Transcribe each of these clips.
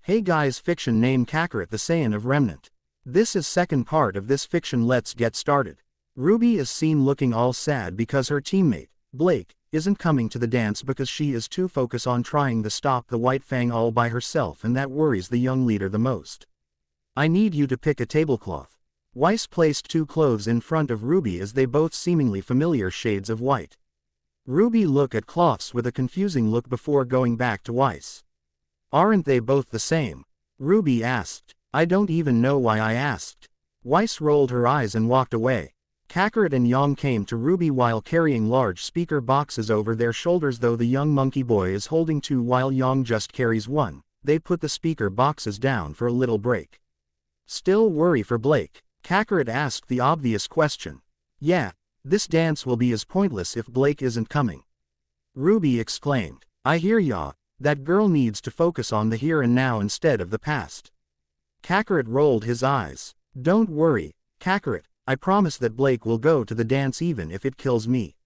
Hey guys, fiction name Kakarot the Saiyan of Remnant. This is second part of this fiction. Let's get started. Ruby is seen looking all sad because her teammate, Blake, isn't coming to the dance because she is too focused on trying to stop the White Fang all by herself, and that worries the young leader the most. I need you to pick a tablecloth. Weiss placed two clothes in front of Ruby as they both seemingly familiar shades of white. Ruby looked at cloths with a confusing look before going back to Weiss. Aren't they both the same? Ruby asked. I don't even know why I asked. Weiss rolled her eyes and walked away. Kakarot and Yang came to Ruby while carrying large speaker boxes over their shoulders. Though the young monkey boy is holding two while Yang just carries one, they put the speaker boxes down for a little break. Still worry for Blake? Kakarot asked the obvious question. Yeah, this dance will be as pointless if Blake isn't coming. Ruby exclaimed. I hear ya. That girl needs to focus on the here and now instead of the past. Kakarot rolled his eyes. Don't worry, Kakarot, I promise that Blake will go to the dance even if it kills me.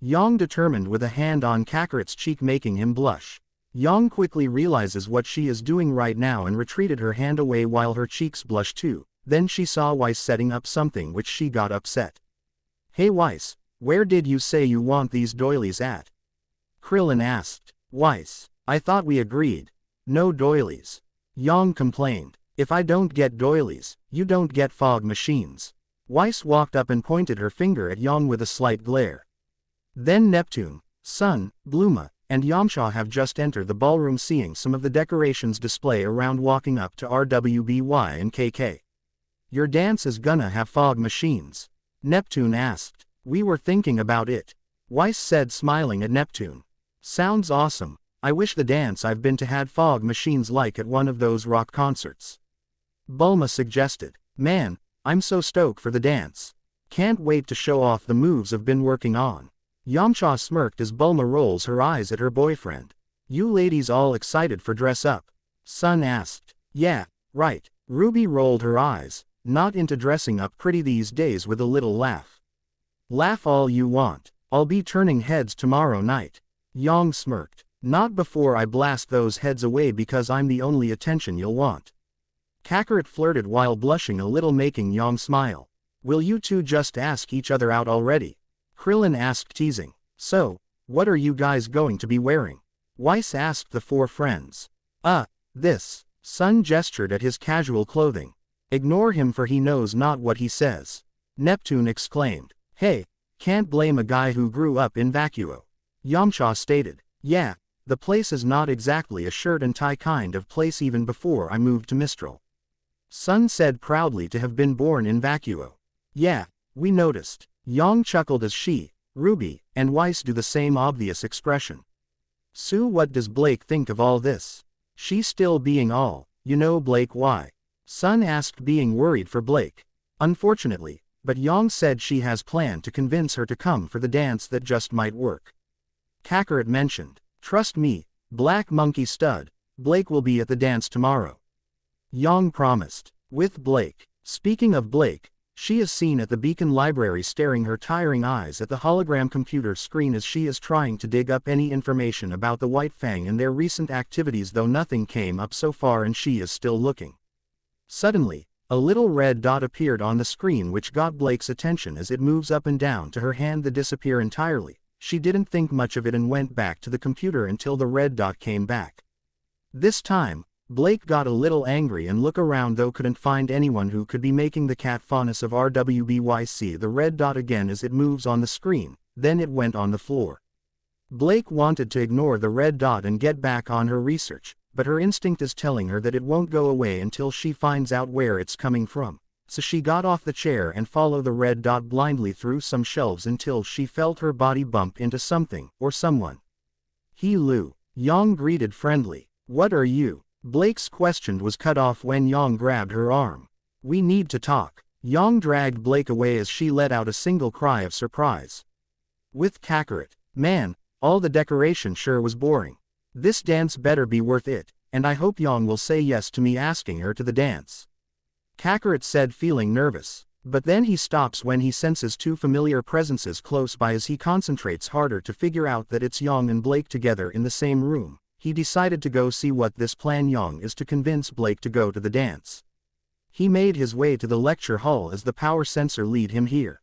Yang determined with a hand on Kakarot's cheek, making him blush. Yang quickly realizes what she is doing right now and retreated her hand away while her cheeks blushed too. Then she saw Weiss setting up something, which she got upset. Hey Weiss, where did you say you want these doilies at? Krillin asked. Weiss, I thought we agreed. No doilies. Yang complained. If I don't get doilies, you don't get fog machines. Weiss walked up and pointed her finger at Yang with a slight glare. Then Neptune, Sun, Bluma, and Yamcha have just entered the ballroom, seeing some of the decorations display around, walking up to RWBY and KK. Your dance is gonna have fog machines? Neptune asked. We were thinking about it. Weiss said, smiling at Neptune. Sounds awesome. I wish the dance I've been to had fog machines like at one of those rock concerts. Bulma suggested. Man, I'm so stoked for the dance. Can't wait to show off the moves I've been working on. Yamcha smirked as Bulma rolls her eyes at her boyfriend. You ladies all excited for dress up? Sun asked. Yeah, right. Ruby rolled her eyes. Not into dressing up pretty these days, with a little laugh. Laugh all you want. I'll be turning heads tomorrow night. Yang smirked. Not before I blast those heads away, because I'm the only attention you'll want. Kakarot flirted while blushing a little, making Yang smile. Will you two just ask each other out already? Krillin asked, teasing. So, what are you guys going to be wearing? Weiss asked the four friends. This. Sun gestured at his casual clothing. Ignore him, for he knows not what he says. Neptune exclaimed. Hey, can't blame a guy who grew up in Vacuo. Yamcha stated. Yeah, the place is not exactly a shirt and tie kind of place even before I moved to Mistral. Sun said proudly to have been born in Vacuo. Yeah, we noticed. Yang chuckled as she, Ruby, and Weiss do the same obvious expression. Sue, what does Blake think of all this? She's still being all, you know, Blake, why? Sun asked, being worried for Blake. Unfortunately, but Yang said she has planned to convince her to come for the dance. That just might work. Kakarot mentioned. Trust me, Black Monkey Stud, Blake will be at the dance tomorrow. Yang promised. With Blake. Speaking of Blake, she is seen at the Beacon Library staring her tiring eyes at the hologram computer screen as she is trying to dig up any information about the White Fang and their recent activities, though nothing came up so far and she is still looking. Suddenly, a little red dot appeared on the screen, which got Blake's attention as it moves up and down to her hand to disappear entirely. She didn't think much of it and went back to the computer until the red dot came back. This time, Blake got a little angry and looked around, though couldn't find anyone who could be making the cat fondness of RWBYC the red dot again as it moves on the screen, then it went on the floor. Blake wanted to ignore the red dot and get back on her research, but her instinct is telling her that it won't go away until she finds out where it's coming from. So she got off the chair and followed the red dot blindly through some shelves until she felt her body bump into something, or someone. Lu. Yang greeted friendly. What are you? Blake's question was cut off when Yang grabbed her arm. We need to talk. Yang dragged Blake away as she let out a single cry of surprise. With Kakarot. Man, all the decoration sure was boring. This dance better be worth it, and I hope Yang will say yes to me asking her to the dance. Kakarot said, feeling nervous. But then he stops when he senses two familiar presences close by as he concentrates harder to figure out that it's Yang and Blake together in the same room. he decided to go see what this plan Young is to convince Blake to go to the dance. He made his way to the lecture hall as the power sensor lead him here.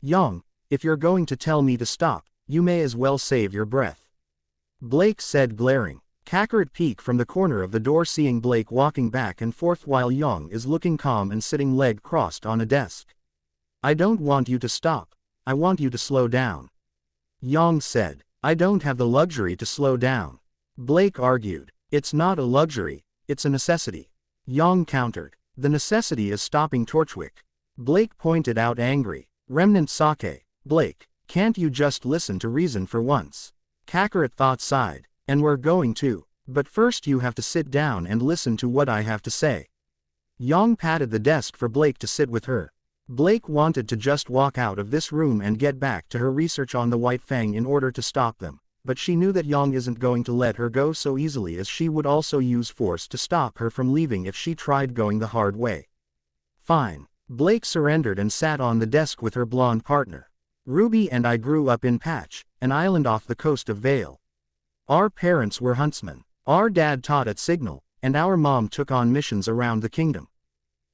Young, if you're going to tell me to stop, you may as well save your breath. Blake said, glaring. Kakarot peeked from the corner of the door, seeing Blake walking back and forth while Young is looking calm and sitting leg crossed on a desk. I don't want you to stop, I want you to slow down. Young said. I don't have the luxury to slow down. Blake argued. It's not a luxury, it's a necessity. Young countered. The necessity is stopping Torchwick. Blake pointed out, angry. Remnant sake. Blake, can't you just listen to reason for once? Kakarot thought, sighed. And we're going to. But first you have to sit down and listen to what I have to say. Young patted the desk for Blake to sit with her. Blake wanted to just walk out of this room and get back to her research on the White Fang in order to stop them, but she knew that Young isn't going to let her go so easily, as she would also use force to stop her from leaving if she tried going the hard way. Fine. Blake surrendered and sat on the desk with her blonde partner. Ruby and I grew up in Patch, an island off the coast of Vale. Our parents were huntsmen. Our dad taught at Signal, and our mom took on missions around the kingdom.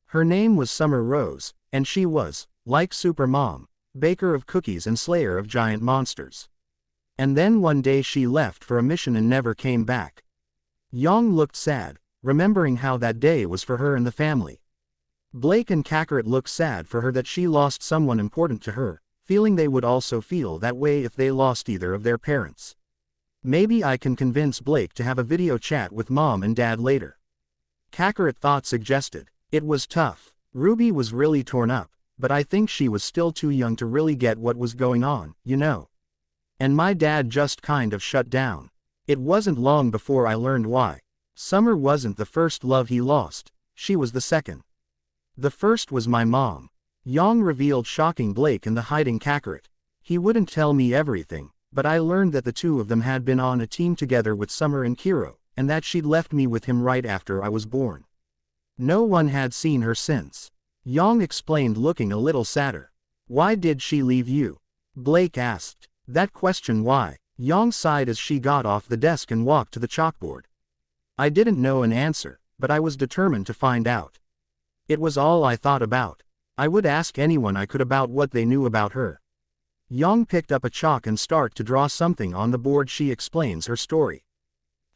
Her name was Summer Rose, and she was, like Super Mom, baker of cookies and slayer of giant monsters. And then one day she left for a mission and never came back. Young looked sad, remembering how that day was for her and the family. Blake and Kakarot looked sad for her that she lost someone important to her, feeling they would also feel that way if they lost either of their parents. Maybe I can convince Blake to have a video chat with Mom and Dad later. Kakarot thought, suggested. It was tough. Ruby was really torn up, but I think she was still too young to really get what was going on, you know. And my dad just kind of shut down. It wasn't long before I learned why. Summer wasn't the first love he lost, she was the second. The first was my mom. Young revealed, shocking Blake and the hiding Kakarot. He wouldn't tell me everything, but I learned that the two of them had been on a team together with Summer and Kiro, and that she'd left me with him right after I was born. No one had seen her since. Young explained, looking a little sadder. Why did she leave you? Blake asked. That question, why? Young sighed as she got off the desk and walked to the chalkboard. I didn't know an answer, but I was determined to find out. It was all I thought about. I would ask anyone I could about what they knew about her. Young picked up a chalk and started to draw something on the board. She explains her story.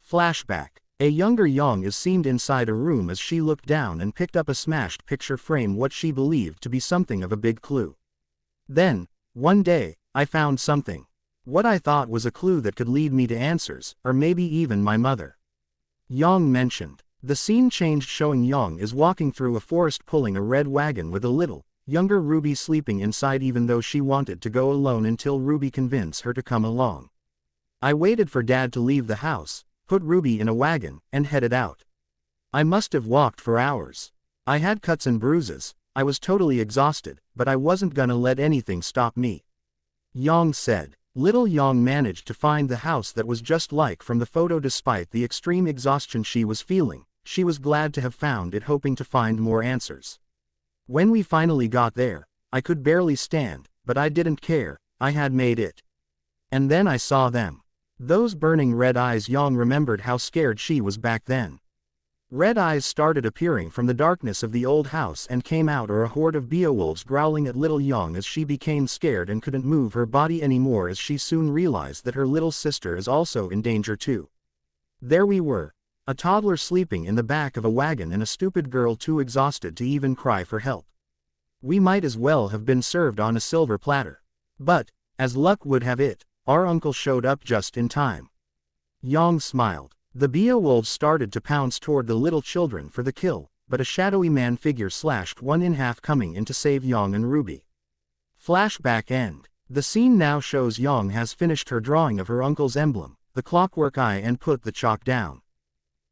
Flashback. A younger Young is seen inside a room as she looked down and picked up a smashed picture frame, what she believed to be something of a big clue. Then, one day, I found something. What I thought was a clue that could lead me to answers, or maybe even my mother. Young mentioned. The scene changed, showing Young is walking through a forest pulling a red wagon with a little, younger Ruby sleeping inside, even though she wanted to go alone until Ruby convinced her to come along. I waited for Dad to leave the house, put Ruby in a wagon, and headed out. I must have walked for hours. I had cuts and bruises, I was totally exhausted, but I wasn't gonna let anything stop me. Young said. Little Young managed to find the house that was just like from the photo. Despite the extreme exhaustion she was feeling, she was glad to have found it, hoping to find more answers. When we finally got there, I could barely stand, but I didn't care, I had made it. And then I saw them. Those burning red eyes. Young remembered how scared she was back then. Red eyes started appearing from the darkness of the old house and came out, or a horde of beowulfs growling at little Young as she became scared and couldn't move her body anymore, as she soon realized that her little sister is also in danger too. There we were. A toddler sleeping in the back of a wagon and a stupid girl too exhausted to even cry for help. We might as well have been served on a silver platter. But, as luck would have it, our uncle showed up just in time. Young smiled. The beowulfs started to pounce toward the little children for the kill, but a shadowy man figure slashed one in half, coming in to save Young and Ruby. Flashback end. The scene now shows Young has finished her drawing of her uncle's emblem, the clockwork eye, and put the chalk down.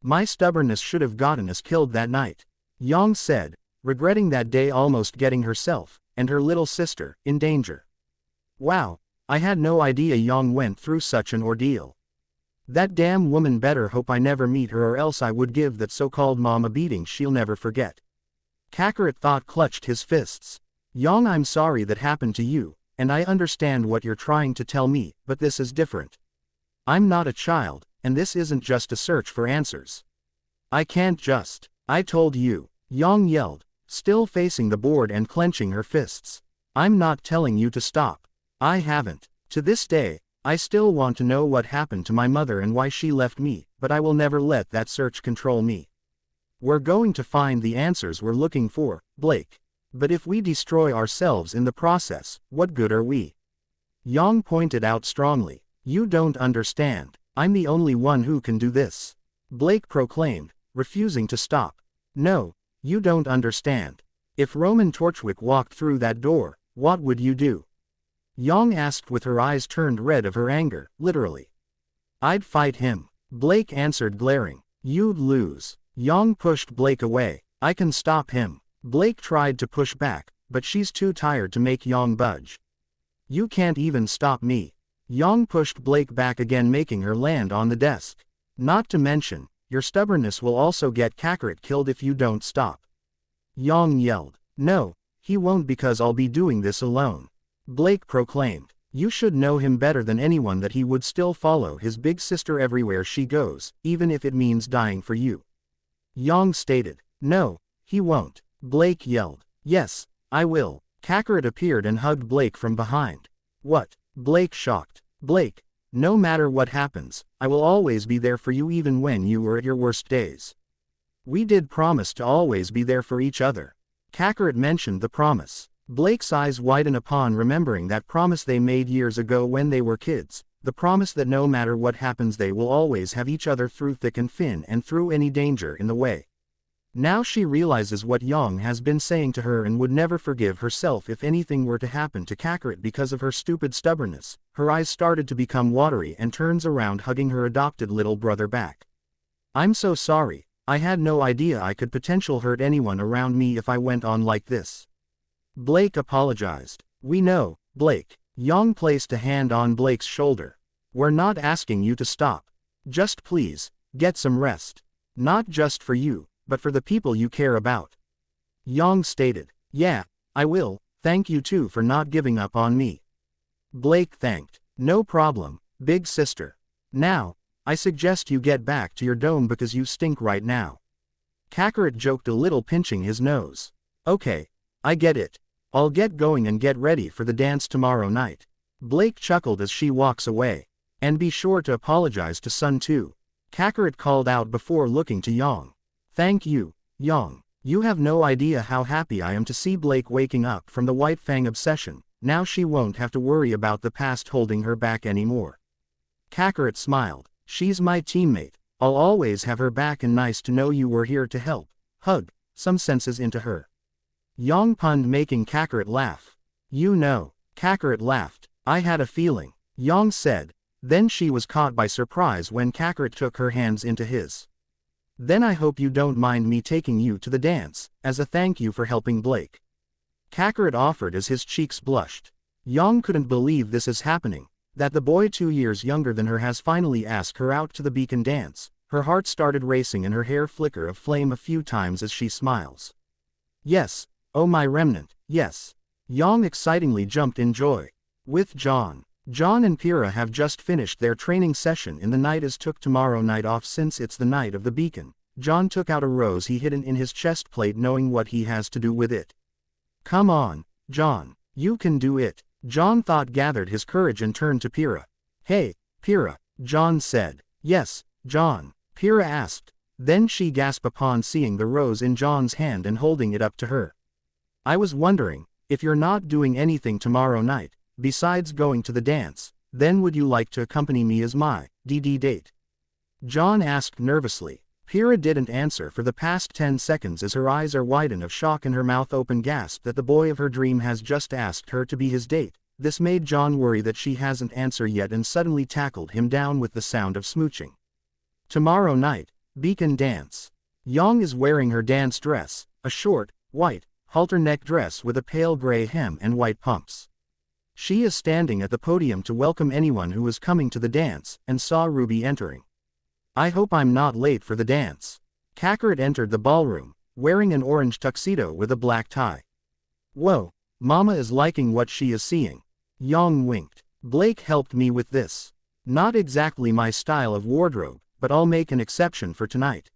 My stubbornness should have gotten us killed that night, Young said, regretting that day almost getting herself, and her little sister, in danger. Wow, I had no idea Young went through such an ordeal. That damn woman better hope I never meet her, or else I would give that so-called mom a beating she'll never forget. Kakarot thought, clutched his fists. Young, I'm sorry that happened to you, and I understand what you're trying to tell me, but this is different. I'm not a child, and this isn't just a search for answers. I can't just. I told you, Yang yelled, still facing the board and clenching her fists. I'm not telling you to stop. I haven't. To this day, I still want to know what happened to my mother and why she left me, but I will never let that search control me. We're going to find the answers we're looking for, Blake. But if we destroy ourselves in the process, what good are we? Yang pointed out strongly. You don't understand. I'm the only one who can do this. Blake proclaimed, refusing to stop. No, you don't understand. If Roman Torchwick walked through that door, what would you do? Yang asked with her eyes turned red of her anger, literally. I'd fight him. Blake answered glaring. You'd lose. Yang pushed Blake away. I can stop him. Blake tried to push back, but she's too tired to make Yang budge. You can't even stop me. Yang pushed Blake back again, making her land on the desk. Not to mention, your stubbornness will also get Kakarot killed if you don't stop. Yang yelled. No, he won't, because I'll be doing this alone. Blake proclaimed. You should know him better than anyone that he would still follow his big sister everywhere she goes, even if it means dying for you. Yang stated. No, he won't. Blake yelled. Yes, I will. Kakarot appeared and hugged Blake from behind. What? Blake shocked. Blake, no matter what happens, I will always be there for you even when you were at your worst days. We did promise to always be there for each other. Kakarot mentioned the promise. Blake's eyes widen upon remembering that promise they made years ago when they were kids, the promise that no matter what happens they will always have each other through thick and thin and through any danger in the way. Now she realizes what Yang has been saying to her and would never forgive herself if anything were to happen to Kakarot because of her stupid stubbornness. Her eyes started to become watery and turns around hugging her adopted little brother back. I'm so sorry, I had no idea I could potentially hurt anyone around me if I went on like this. Blake apologized. We know, Blake. Yang placed a hand on Blake's shoulder. We're not asking you to stop. Just please, get some rest. Not just for you, but for the people you care about. Yang stated. Yeah, I will, thank you too for not giving up on me. Blake thanked. No problem, big sister. Now, I suggest you get back to your dome because you stink right now. Kakarot joked a little, pinching his nose. Okay, I get it. I'll get going and get ready for the dance tomorrow night. Blake chuckled as she walks away. And be sure to apologize to Sun too. Kakarot called out before looking to Yang. Thank you, Yang. You have no idea how happy I am to see Blake waking up from the White Fang obsession. Now she won't have to worry about the past holding her back anymore. Kakarot smiled. She's my teammate. I'll always have her back, and nice to know you were here to help. Hug some senses into her. Yang punned, making Kakarot laugh. You know. Kakarot laughed. I had a feeling. Yang said. Then she was caught by surprise when Kakarot took her hands into his. Then I hope you don't mind me taking you to the dance, as a thank you for helping Blake. Kakarot offered as his cheeks blushed. Yang couldn't believe this is happening, that the boy 2 years younger than her has finally asked her out to the beacon dance. Her heart started racing and her hair flicker of flame a few times as she smiles. Yes, oh my remnant, yes. Yang excitingly jumped in joy. With John. John and Pyrrha have just finished their training session in the night as took tomorrow night off since it's the night of the beacon. John took out a rose he hidden in his chest plate, knowing what he has to do with it. Come on, John, you can do it. John thought, gathered his courage and turned to Pyrrha. Hey, Pyrrha, John said. Yes, John, Pyrrha asked. Then she gasped upon seeing the rose in John's hand and holding it up to her. I was wondering, if you're not doing anything tomorrow night, besides going to the dance, then would you like to accompany me as my date? John asked nervously. Pyrrha didn't answer for the past 10 seconds as her eyes are widen of shock and her mouth open gasp that the boy of her dream has just asked her to be his date. This made John worry that she hasn't answered yet and suddenly tackled him down with the sound of smooching. Tomorrow night, beacon dance. Yang is wearing her dance dress, a short, white, halter neck dress with a pale gray hem and white pumps. She is standing at the podium to welcome anyone who is coming to the dance, and saw Ruby entering. I hope I'm not late for the dance. Kakarot entered the ballroom, wearing an orange tuxedo with a black tie. Whoa, Mama is liking what she is seeing. Yang winked. Blake helped me with this. Not exactly my style of wardrobe, but I'll make an exception for tonight.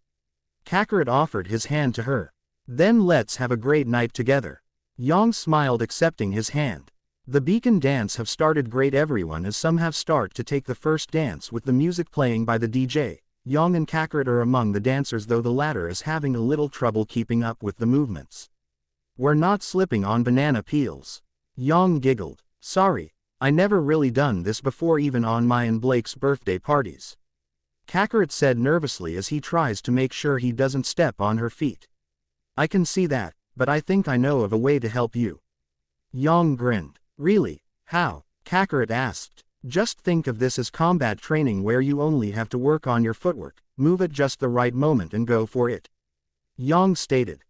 Kakarot offered his hand to her. Then let's have a great night together. Yang smiled, accepting his hand. The beacon dance have started great everyone as some have start to take the first dance with the music playing by the DJ. Yang and Kakarot are among the dancers, though the latter is having a little trouble keeping up with the movements. We're not slipping on banana peels. Yang giggled. Sorry, I never really done this before, even on my and Blake's birthday parties. Kakarot said nervously as he tries to make sure he doesn't step on her feet. I can see that, but I think I know of a way to help you. Yang grinned. Really? How? Kakarot asked. Just think of this as combat training where you only have to work on your footwork, move at just the right moment and go for it. Yang stated.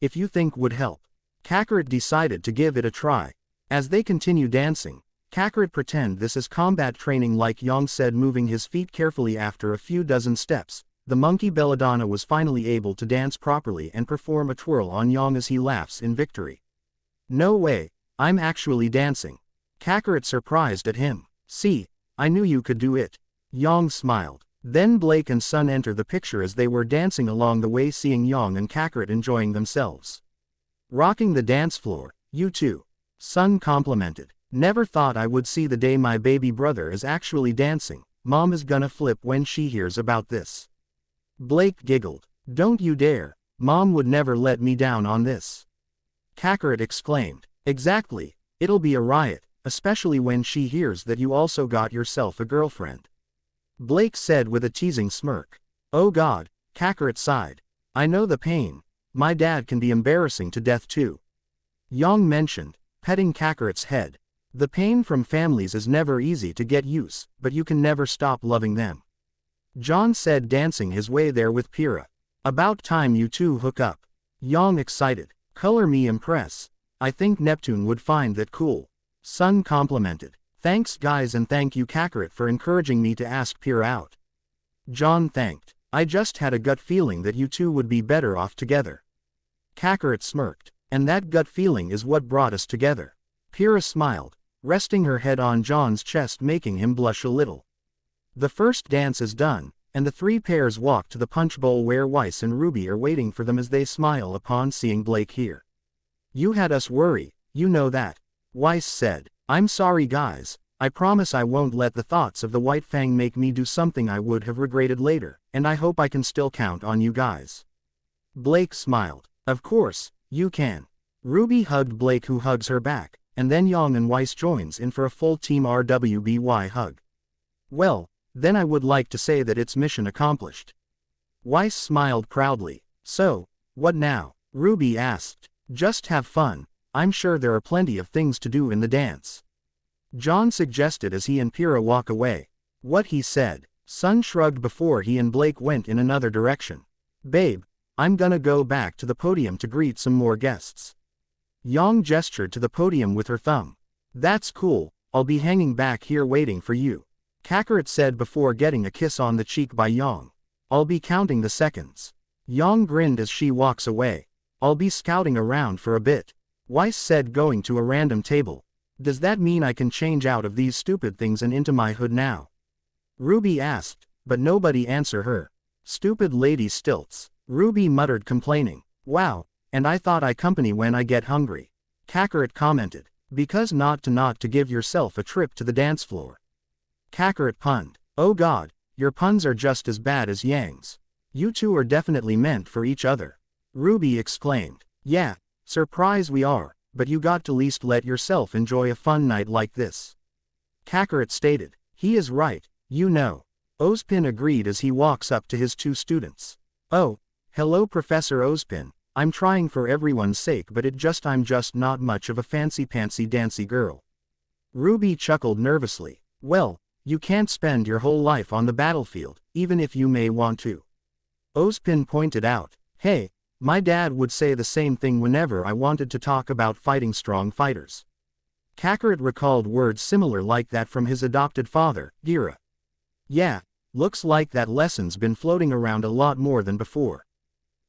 If you think would help. Kakarot decided to give it a try. As they continue dancing, Kakarot pretend this is combat training like Yang said, moving his feet carefully. After a few dozen steps, the monkey belladonna was finally able to dance properly and perform a twirl on Yang as he laughs in victory. No way, I'm actually dancing. Kakarot surprised at him. See, I knew you could do it. Yang smiled. Then Blake and Sun enter the picture as they were dancing along the way, seeing Yang and Kakarot enjoying themselves. Rocking the dance floor, you too. Sun complimented. Never thought I would see the day my baby brother is actually dancing. Mom is gonna flip when she hears about this. Blake giggled. Don't you dare, Mom would never let me down on this. Kakarot exclaimed. Exactly, it'll be a riot, especially when she hears that you also got yourself a girlfriend. Blake said with a teasing smirk. Oh God, Kakarot sighed. I know the pain. My dad can be embarrassing to death too. Yang mentioned, petting Kakarot's head. The pain from families is never easy to get used, but you can never stop loving them. John said, dancing his way there with Pyrrha. About time you two hook up. Yang excited. Color me impress. I think Neptune would find that cool. Sun complimented. Thanks guys, and thank you Kakarot for encouraging me to ask Pyrrha out. John thanked. I just had a gut feeling that you two would be better off together. Kakarot smirked. And that gut feeling is what brought us together. Pyrrha smiled, resting her head on John's chest, making him blush a little. The first dance is done, and the three pairs walk to the punch bowl where Weiss and Ruby are waiting for them as they smile upon seeing Blake here. You had us worry, you know that. Weiss said. I'm sorry guys, I promise I won't let the thoughts of the White Fang make me do something I would have regretted later, and I hope I can still count on you guys. Blake smiled. Of course, you can. Ruby hugged Blake, who hugs her back, and then Yang and Weiss joins in for a full team RWBY hug. Well, then I would like to say that it's mission accomplished. Weiss smiled proudly. So, what now? Ruby asked. Just have fun, I'm sure there are plenty of things to do in the dance. John suggested as he and Pyrrha walk away. What he said. Sun shrugged before he and Blake went in another direction. Babe, I'm gonna go back to the podium to greet some more guests. Yang gestured to the podium with her thumb. That's cool, I'll be hanging back here waiting for you. Kakarot said before getting a kiss on the cheek by Yang. I'll be counting the seconds. Yang grinned as she walks away. I'll be scouting around for a bit. Weiss said, going to a random table. Does that mean I can change out of these stupid things and into my hood now? Ruby asked, but nobody answered her. Stupid lady stilts. Ruby muttered, complaining. Wow, and I thought I company when I get hungry. Kakarot commented. Because not to give yourself a trip to the dance floor. Kakarot punned. Oh God, your puns are just as bad as Yang's. You two are definitely meant for each other. Ruby exclaimed. Yeah, surprise we are, but you got to least let yourself enjoy a fun night like this. Kakarot stated. He is right, you know. Ozpin agreed as he walks up to his two students. Oh, hello Professor Ozpin, I'm trying for everyone's sake, but I'm just not much of a fancy-pantsy dancy girl. Ruby chuckled nervously. Well, you can't spend your whole life on the battlefield, even if you may want to. Ozpin pointed out. Hey, my dad would say the same thing whenever I wanted to talk about fighting strong fighters. Kakarot recalled words similar like that from his adopted father, Gira. Yeah, looks like that lesson's been floating around a lot more than before.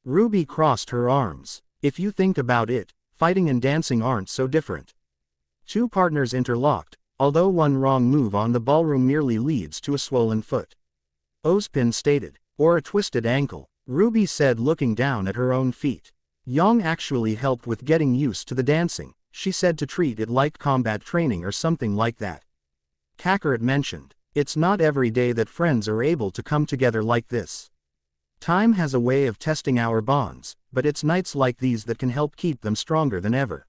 Ruby crossed her arms. If you think about it, fighting and dancing aren't so different. Two partners interlocked, although one wrong move on the ballroom merely leads to a swollen foot. Ozpin stated. Or a twisted ankle, Ruby said looking down at her own feet. Yang actually helped with getting used to the dancing, she said to treat it like combat training or something like that. Kakarot mentioned, it's not every day that friends are able to come together like this. Time has a way of testing our bonds, but it's nights like these that can help keep them stronger than ever.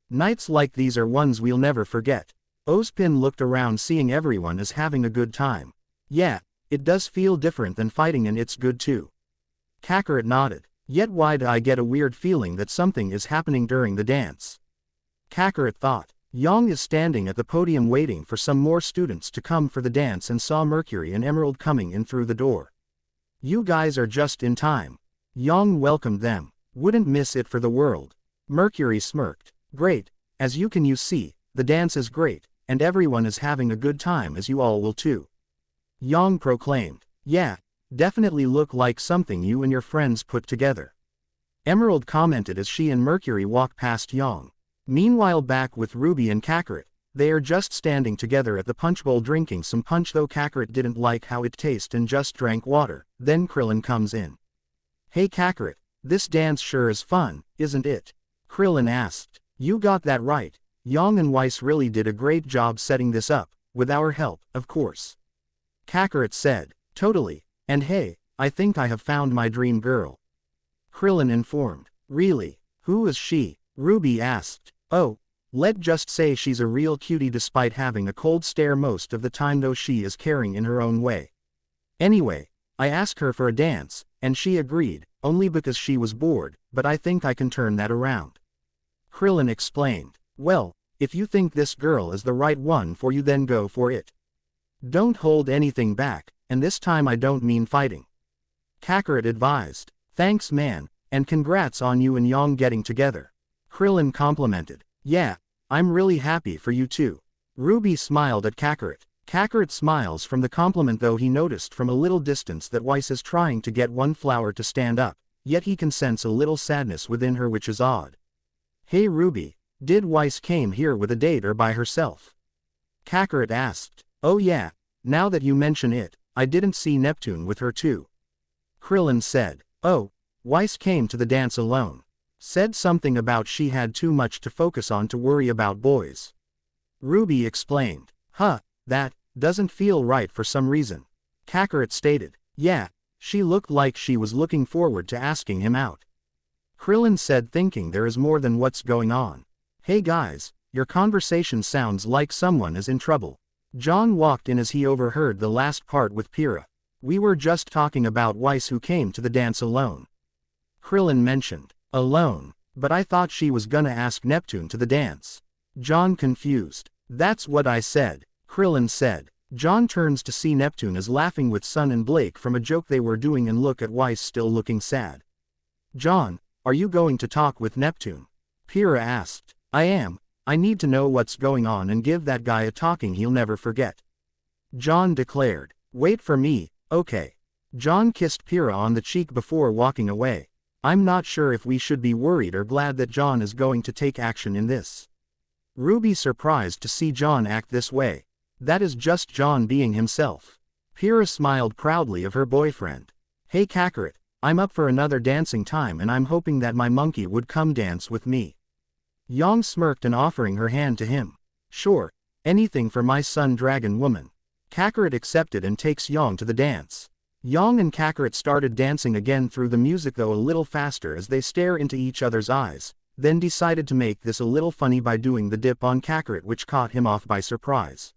Nights like these are ones we'll never forget. Ozpin looked around seeing everyone is having a good time. Yeah, it does feel different than fighting and it's good too. Kakarot nodded. Yet why do I get a weird feeling that something is happening during the dance? Kakarot thought. Yang is standing at the podium waiting for some more students to come for the dance and saw Mercury and Emerald coming in through the door. You guys are just in time. Yang welcomed them. Wouldn't miss it for the world. Mercury smirked. Great, as you can see, the dance is great, and everyone is having a good time as you all will too. Yang proclaimed. Yeah, definitely look like something you and your friends put together. Emerald commented as she and Mercury walked past Yang. Meanwhile back with Ruby and Kakarot, they are just standing together at the punch bowl drinking some punch though Kakarot didn't like how it tasted and just drank water. Then Krillin comes in. Hey Kakarot, this dance sure is fun, isn't it? Krillin asked. You got that right, Yang and Weiss really did a great job setting this up, with our help, of course. Kakarot said, totally, and hey, I think I have found my dream girl. Krillin informed. Really? Who is she? Ruby asked. Oh, let's just say she's a real cutie despite having a cold stare most of the time though she is caring in her own way. Anyway, I asked her for a dance, and she agreed, only because she was bored, but I think I can turn that around. Krillin explained. Well, if you think this girl is the right one for you then go for it. Don't hold anything back, and this time I don't mean fighting. Kakarot advised. Thanks man, and congrats on you and Yang getting together. Krillin complimented. Yeah, I'm really happy for you too. Ruby smiled at Kakarot. Kakarot smiles from the compliment though he noticed from a little distance that Weiss is trying to get one flower to stand up, yet he can sense a little sadness within her which is odd. Hey Ruby, did Weiss came here with a date or by herself? Kakarot asked. Oh yeah, now that you mention it, I didn't see Neptune with her too. Krillin said. Oh, Weiss came to the dance alone. Said something about she had too much to focus on to worry about boys. Ruby explained. Huh, that doesn't feel right for some reason. Kakarot stated. Yeah, she looked like she was looking forward to asking him out. Krillin said thinking there is more than what's going on. Hey guys, your conversation sounds like someone is in trouble. John walked in as he overheard the last part with Pyrrha. We were just talking about Weiss who came to the dance alone. Krillin mentioned. Alone, but I thought she was gonna ask Neptune to the dance. John confused. That's what I said, Krillin said. John turns to see Neptune is laughing with Sun and Blake from a joke they were doing and look at Weiss still looking sad. John, are you going to talk with Neptune? Pyrrha asked. I am. I need to know what's going on and give that guy a talking he'll never forget. John declared. Wait for me, okay. John kissed Pyrrha on the cheek before walking away. I'm not sure if we should be worried or glad that John is going to take action in this. Ruby surprised to see John act this way. That is just John being himself. Pyrrha smiled proudly of her boyfriend. Hey Kakarot, I'm up for another dancing time and I'm hoping that my monkey would come dance with me. Yang smirked and offering her hand to him. Sure, anything for my son dragon woman. Kakarot accepted and takes Yang to the dance. Yang and Kakarot started dancing again through the music though a little faster as they stare into each other's eyes, then decided to make this a little funny by doing the dip on Kakarot which caught him off by surprise.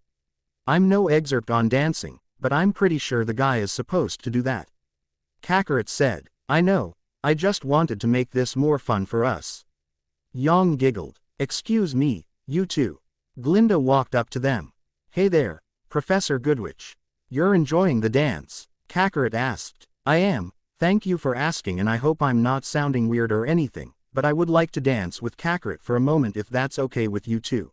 I'm no expert on dancing, but I'm pretty sure the guy is supposed to do that. Kakarot said. I know, I just wanted to make this more fun for us. Yang giggled. Excuse me, you two. Glinda walked up to them. Hey there, Professor Goodwitch. You're enjoying the dance? Kakarot asked. I am, thank you for asking and I hope I'm not sounding weird or anything, but I would like to dance with Kakarot for a moment if that's okay with you too.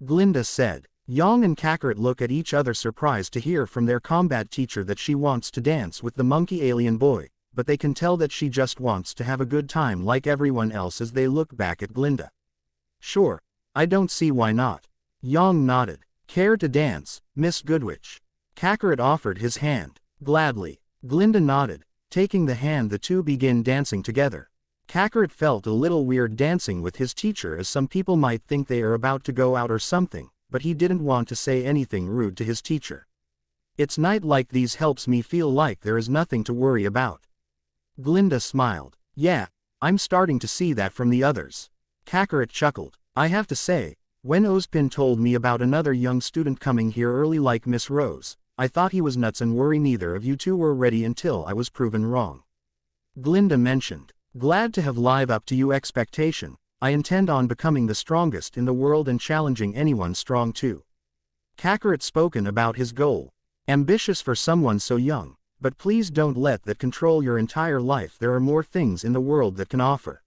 Glinda said. Yang and Kakarot look at each other surprised to hear from their combat teacher that she wants to dance with the monkey alien boy, but they can tell that she just wants to have a good time like everyone else as they look back at Glinda. Sure, I don't see why not. Yang nodded. Care to dance, Miss Goodwitch? Kakarot offered his hand. Gladly. Glinda nodded, taking the hand. The two begin dancing together. Kakarot felt a little weird dancing with his teacher, as some people might think they are about to go out or something, but he didn't want to say anything rude to his teacher. It's night like these helps me feel like there is nothing to worry about. Glinda smiled. Yeah, I'm starting to see that from the others. Kakarot chuckled. I have to say, when Ozpin told me about another young student coming here early like Miss Rose, I thought he was nuts and worry neither of you two were ready until I was proven wrong. Glinda mentioned. Glad to have lived up to your expectation. I intend on becoming the strongest in the world and challenging anyone strong too. Kakarot spoken about his goal. Ambitious for someone so young, but please don't let that control your entire life. There are more things in the world that can offer.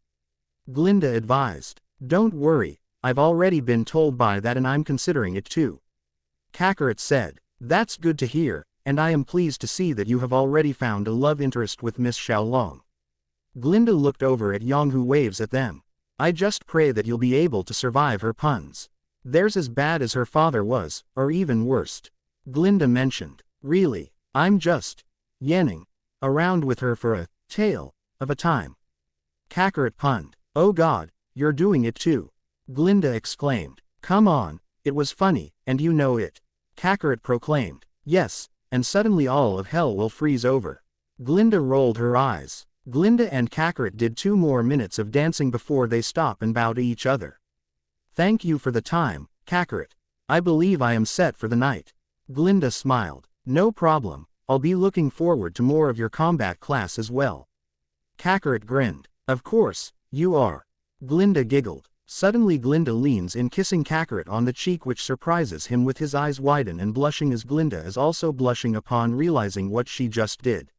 Glinda advised. Don't worry, I've already been told by that and I'm considering it too. Kakarot said. That's good to hear, and I am pleased to see that you have already found a love interest with Miss Xiaolong. Glinda looked over at Yang, who waves at them. I just pray that you'll be able to survive her puns. There's as bad as her father was, or even worse. Glinda mentioned. Really, I'm just yenning around with her for a tale of a time. Kakarot punned. Oh God, you're doing it too. Glinda exclaimed. Come on, it was funny, and you know it. Kakarot proclaimed. Yes, and suddenly all of hell will freeze over. Glinda rolled her eyes. Glinda and Kakarot did 2 more minutes of dancing before they stop and bow to each other. Thank you for the time, Kakarot. I believe I am set for the night. Glinda smiled. No problem, I'll be looking forward to more of your combat class as well. Kakarot grinned. Of course, you are. Glinda giggled. Suddenly Glinda leans in, kissing Kakarot on the cheek, which surprises him with his eyes widen and blushing, as Glinda is also blushing upon realizing what she just did.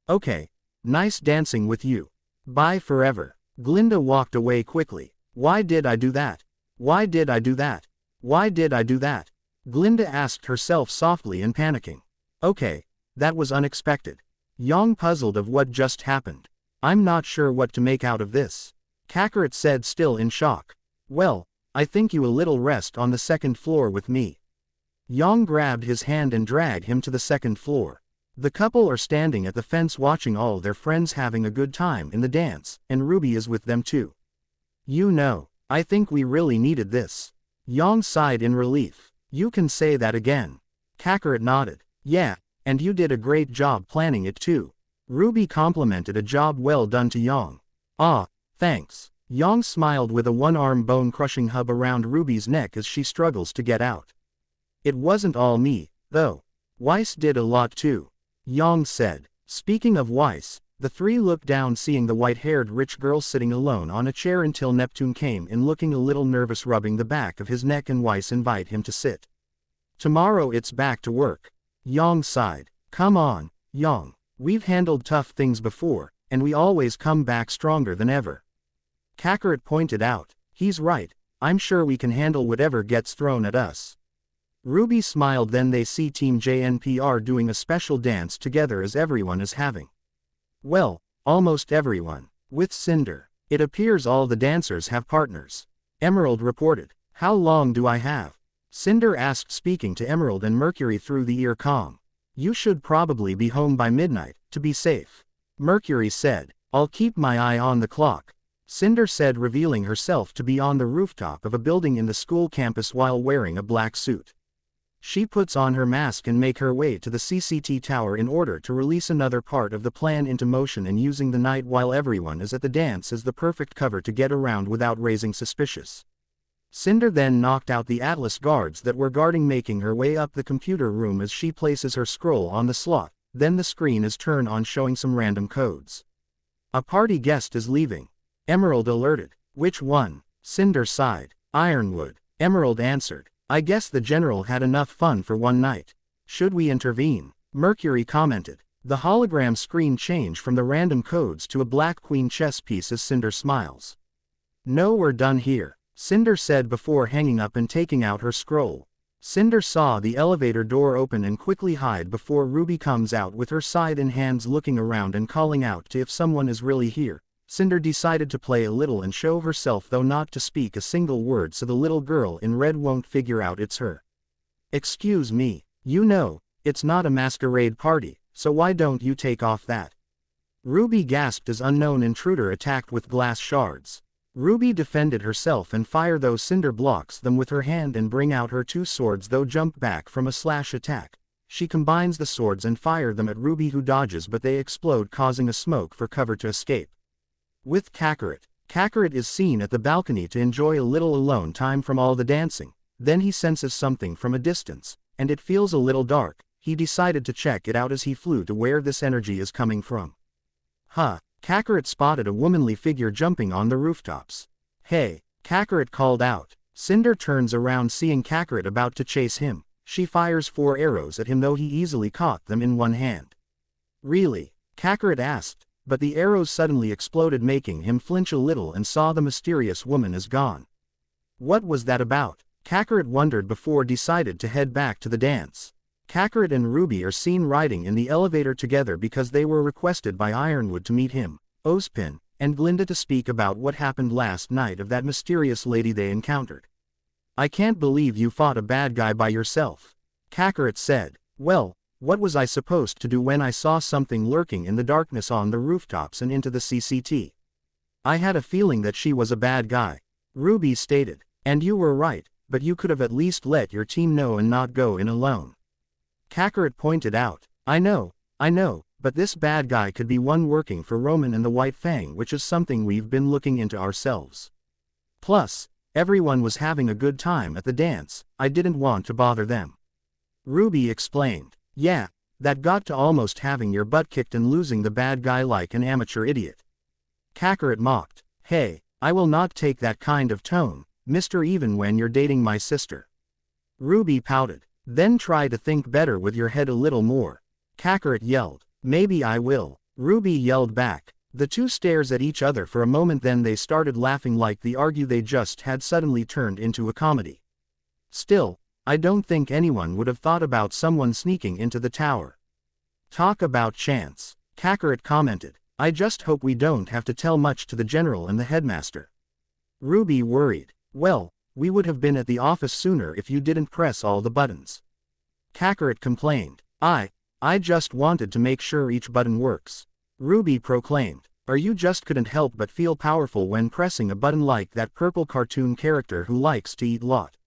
Okay. Nice dancing with you. Bye forever. Glinda walked away quickly. Why did I do that? Why did I do that? Why did I do that? Glinda asked herself softly and panicking. Okay, that was unexpected. Yang puzzled of what just happened. I'm not sure what to make out of this. Kakarot said, still in shock. Well, I think you a little rest on the 2nd floor with me. Yang grabbed his hand and dragged him to the 2nd floor. The couple are standing at the fence watching all their friends having a good time in the dance, and Ruby is with them too. You know, I think we really needed this. Yang sighed in relief. You can say that again. Kakarot nodded. Yeah, and you did a great job planning it too. Ruby complimented a job well done to Yang. Ah, thanks. Yang smiled with a one-arm bone-crushing hug around Ruby's neck as she struggles to get out. It wasn't all me, though. Weiss did a lot too. Yang said. Speaking of Weiss, the three looked down, seeing the white-haired rich girl sitting alone on a chair until Neptune came in looking a little nervous, rubbing the back of his neck, and Weiss invited him to sit. Tomorrow it's back to work. Yang sighed. Come on, Yang. We've handled tough things before, and we always come back stronger than ever. Kakarot pointed out. He's right, I'm sure we can handle whatever gets thrown at us. Ruby smiled. Then they see Team JNPR doing a special dance together, as everyone is having. Well, almost everyone. With Cinder. It appears all the dancers have partners. Emerald reported. How long do I have? Cinder asked, speaking to Emerald and Mercury through the earcom. You should probably be home by midnight, to be safe. Mercury said. I'll keep my eye on the clock. Cinder said, revealing herself to be on the rooftop of a building in the school campus while wearing a black suit. She puts on her mask and make her way to the CCT tower in order to release another part of the plan into motion, and using the night while everyone is at the dance as the perfect cover to get around without raising suspicious. Cinder then knocked out the Atlas guards that were guarding, making her way up the computer room as she places her scroll on the slot. Then the screen is turned on, showing some random codes. A party guest is leaving. Emerald alerted. Which one? Cinder sighed. Ironwood. Emerald answered. I guess the general had enough fun for one night. Should we intervene? Mercury commented. The hologram screen changed from the random codes to a black queen chess piece as Cinder smiles. No, we're done here, Cinder said before hanging up and taking out her scroll. Cinder saw the elevator door open and quickly hide before Ruby comes out with her side in hands, looking around and calling out to if someone is really here. Cinder decided to play a little and show herself, though not to speak a single word, so the little girl in red won't figure out it's her. Excuse me, you know, it's not a masquerade party, so why don't you take off that? Ruby gasped as unknown intruder attacked with glass shards. Ruby defended herself and fire those cinder blocks them with her hand and bring out her two swords though jump back from a slash attack. She combines the swords and fire them at Ruby who dodges but they explode causing a smoke for cover to escape. With Kakarot. Kakarot is seen at the balcony to enjoy a little alone time from all the dancing, then he senses something from a distance, and it feels a little dark. He decided to check it out as he flew to where this energy is coming from. Kakarot spotted a womanly figure jumping on the rooftops. Hey, Kakarot called out. Cinder turns around seeing Kakarot about to chase him. She fires 4 arrows at him though he easily caught them in one hand. Really? Kakarot asked, but the arrows suddenly exploded making him flinch a little and saw the mysterious woman is gone. What was that about? Kakarot wondered before decided to head back to the dance. Kakarot and Ruby are seen riding in the elevator together because they were requested by Ironwood to meet him, Ozpin, and Glinda to speak about what happened last night of that mysterious lady they encountered. I can't believe you fought a bad guy by yourself. Kakarot said. Well, what was I supposed to do when I saw something lurking in the darkness on the rooftops and into the CCT? I had a feeling that she was a bad guy. Ruby stated. And you were right, but you could have at least let your team know and not go in alone. Kakarot pointed out. I know, but this bad guy could be one working for Roman and the White Fang, which is something we've been looking into ourselves. Plus, everyone was having a good time at the dance, I didn't want to bother them. Ruby explained. Yeah, that got to almost having your butt kicked and losing the bad guy like an amateur idiot. Kakarot mocked. Hey, I will not take that kind of tone, mister, even when you're dating my sister. Ruby pouted. Then try to think better with your head a little more. Kakarot yelled. Maybe I will. Ruby yelled back. The two stared at each other for a moment, then they started laughing like the argue they just had suddenly turned into a comedy. Still, I don't think anyone would have thought about someone sneaking into the tower. Talk about chance. Kakarot commented. I just hope we don't have to tell much to the general and the headmaster. Ruby worried. Well, we would have been at the office sooner if you didn't press all the buttons. Kakarot complained. I just wanted to make sure each button works. Ruby proclaimed. Or you just couldn't help but feel powerful when pressing a button like that purple cartoon character who likes to eat lot.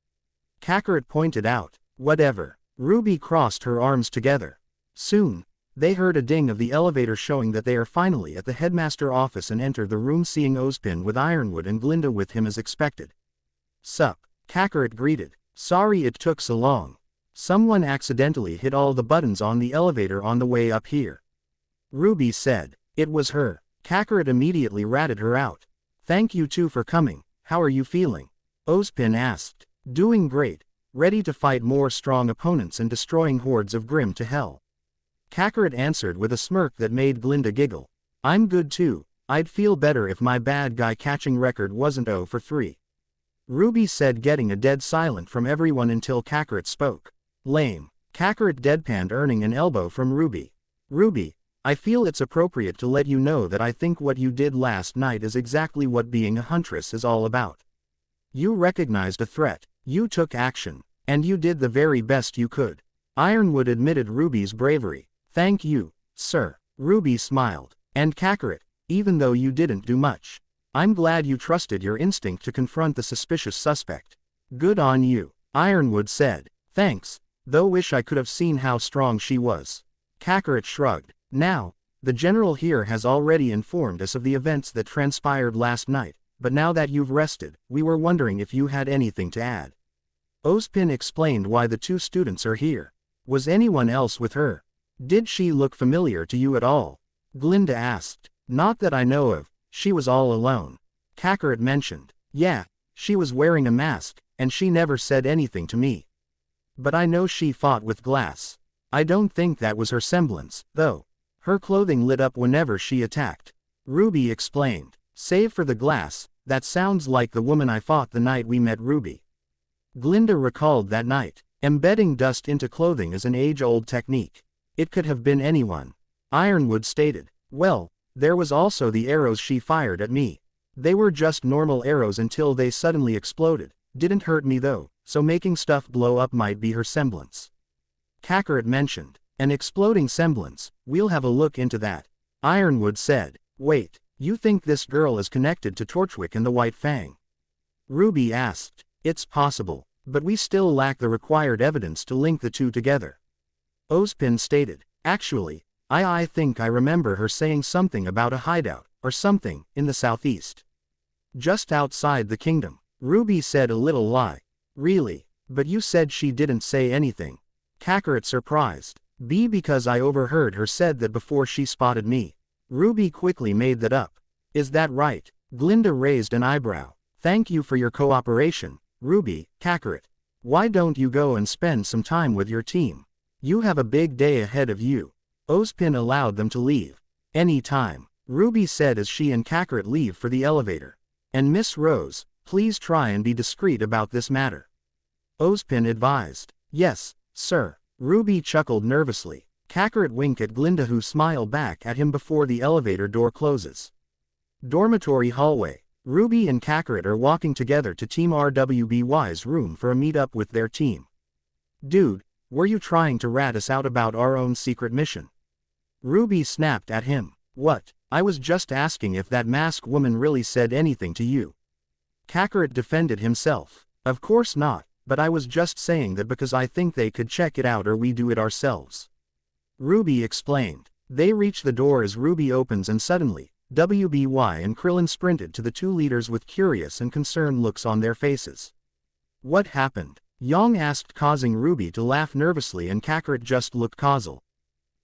Kakarot pointed out. Whatever. Ruby crossed her arms together. Soon, they heard a ding of the elevator showing that they are finally at the headmaster office and enter the room seeing Ozpin with Ironwood and Glinda with him as expected. Sup? Kakarot greeted. Sorry it took so long. Someone accidentally hit all the buttons on the elevator on the way up here. Ruby said. It was her. Kakarot immediately ratted her out. Thank you two for coming, how are you feeling? Ozpin asked. Doing great. Ready to fight more strong opponents and destroying hordes of Grim to hell. Kakarot answered with a smirk that made Glinda giggle. I'm good too, I'd feel better if my bad guy catching record wasn't 0 for 3. Ruby said, getting a dead silent from everyone until Kakarot spoke. Lame. Kakarot deadpanned, earning an elbow from Ruby. Ruby, I feel it's appropriate to let you know that I think what you did last night is exactly what being a huntress is all about. You recognized a threat, you took action, and you did the very best you could. Ironwood admitted Ruby's bravery. Thank you, sir. Ruby smiled. And Kakarot, even though you didn't do much, I'm glad you trusted your instinct to confront the suspicious suspect. Good on you. Ironwood said. Thanks, though wish I could have seen how strong she was. Kakarot shrugged. Now, the general here has already informed us of the events that transpired last night, but now that you've rested, we were wondering if you had anything to add. Ozpin explained why the two students are here. Was anyone else with her? Did she look familiar to you at all? Glinda asked. Not that I know of, she was all alone. Kakarot mentioned. Yeah, she was wearing a mask, and she never said anything to me. But I know she fought with glass. I don't think that was her semblance, though. Her clothing lit up whenever she attacked. Ruby explained. Save for the glass, that sounds like the woman I fought the night we met Ruby. Glinda recalled that night. Embedding dust into clothing is an age-old technique. It could have been anyone. Ironwood stated. Well, there was also the arrows she fired at me. They were just normal arrows until they suddenly exploded. Didn't hurt me though, so making stuff blow up might be her semblance. Kakarot mentioned. An exploding semblance, we'll have a look into that. Ironwood said. Wait, you think this girl is connected to Torchwick and the White Fang? Ruby asked. It's possible, but we still lack the required evidence to link the two together. Ozpin stated. Actually, I think I remember her saying something about a hideout, or something, in the southeast. Just outside the kingdom. Ruby said a little lie. Really? But you said she didn't say anything. Kakarot surprised. Because I overheard her said that before she spotted me. Ruby quickly made that up. Is that right? Glinda raised an eyebrow. Thank you for your cooperation, Ruby. Kakarot. Why don't you go and spend some time with your team? You have a big day ahead of you. Ozpin allowed them to leave. Any time, Ruby said as she and Kakarot leave for the elevator. And Miss Rose, please try and be discreet about this matter. Ozpin advised. Yes, sir. Ruby chuckled nervously. Kakarot winked at Glinda, who smiled back at him before the elevator door closes. Dormitory hallway. Ruby and Kakarot are walking together to Team RWBY's room for a meet-up with their team. Dude, were you trying to rat us out about our own secret mission? Ruby snapped at him. What? I was just asking if that masked woman really said anything to you. Kakarot defended himself. Of course not, but I was just saying that because I think they could check it out or we do it ourselves. Ruby explained. They reach the door as Ruby opens and suddenly, WBY and Krillin sprinted to the two leaders with curious and concerned looks on their faces. What happened? Yang asked, causing Ruby to laugh nervously, and Kakarot just looked causal.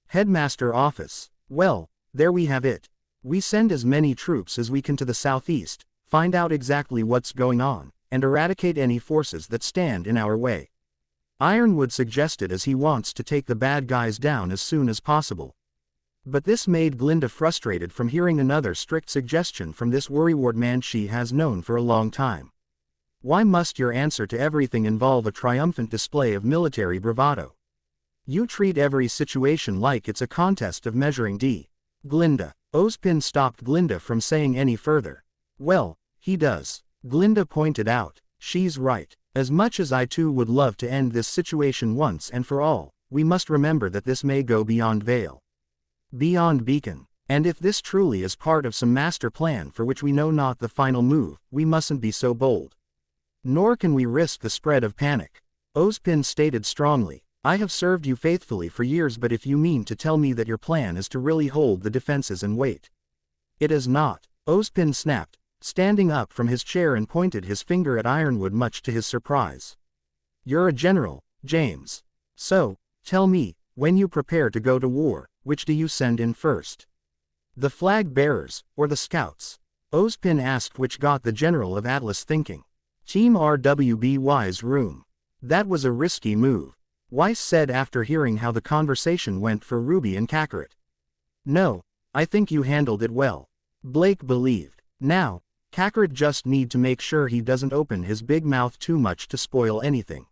Headmaster office. Well, there we have it. We send as many troops as we can to the southeast, find out exactly what's going on, and eradicate any forces that stand in our way. Ironwood suggested, as he wants to take the bad guys down as soon as possible. But this made Glinda frustrated from hearing another strict suggestion from this worrywart man she has known for a long time. Why must your answer to everything involve a triumphant display of military bravado? You treat every situation like it's a contest of measuring D. Glinda. Ozpin stopped Glinda from saying any further. Well, he does. Glinda pointed out. She's right. As much as I too would love to end this situation once and for all, we must remember that this may go beyond Veil. Beyond Beacon. And if this truly is part of some master plan for which we know not the final move, we mustn't be so bold. Nor can we risk the spread of panic. Ozpin stated strongly. I have served you faithfully for years, but if you mean to tell me that your plan is to really hold the defenses and wait. It is not. Ozpin snapped, standing up from his chair and pointed his finger at Ironwood, much to his surprise. You're a general, James. So, tell me, when you prepare to go to war, which do you send in first? The flag bearers, or the scouts? Ozpin asked, which got the general of Atlas thinking. Team RWBY's room. That was a risky move, Weiss said after hearing how the conversation went for Ruby and Kakarot. No, I think you handled it well. Blake believed. Now, Kakarot just need to make sure he doesn't open his big mouth too much to spoil anything.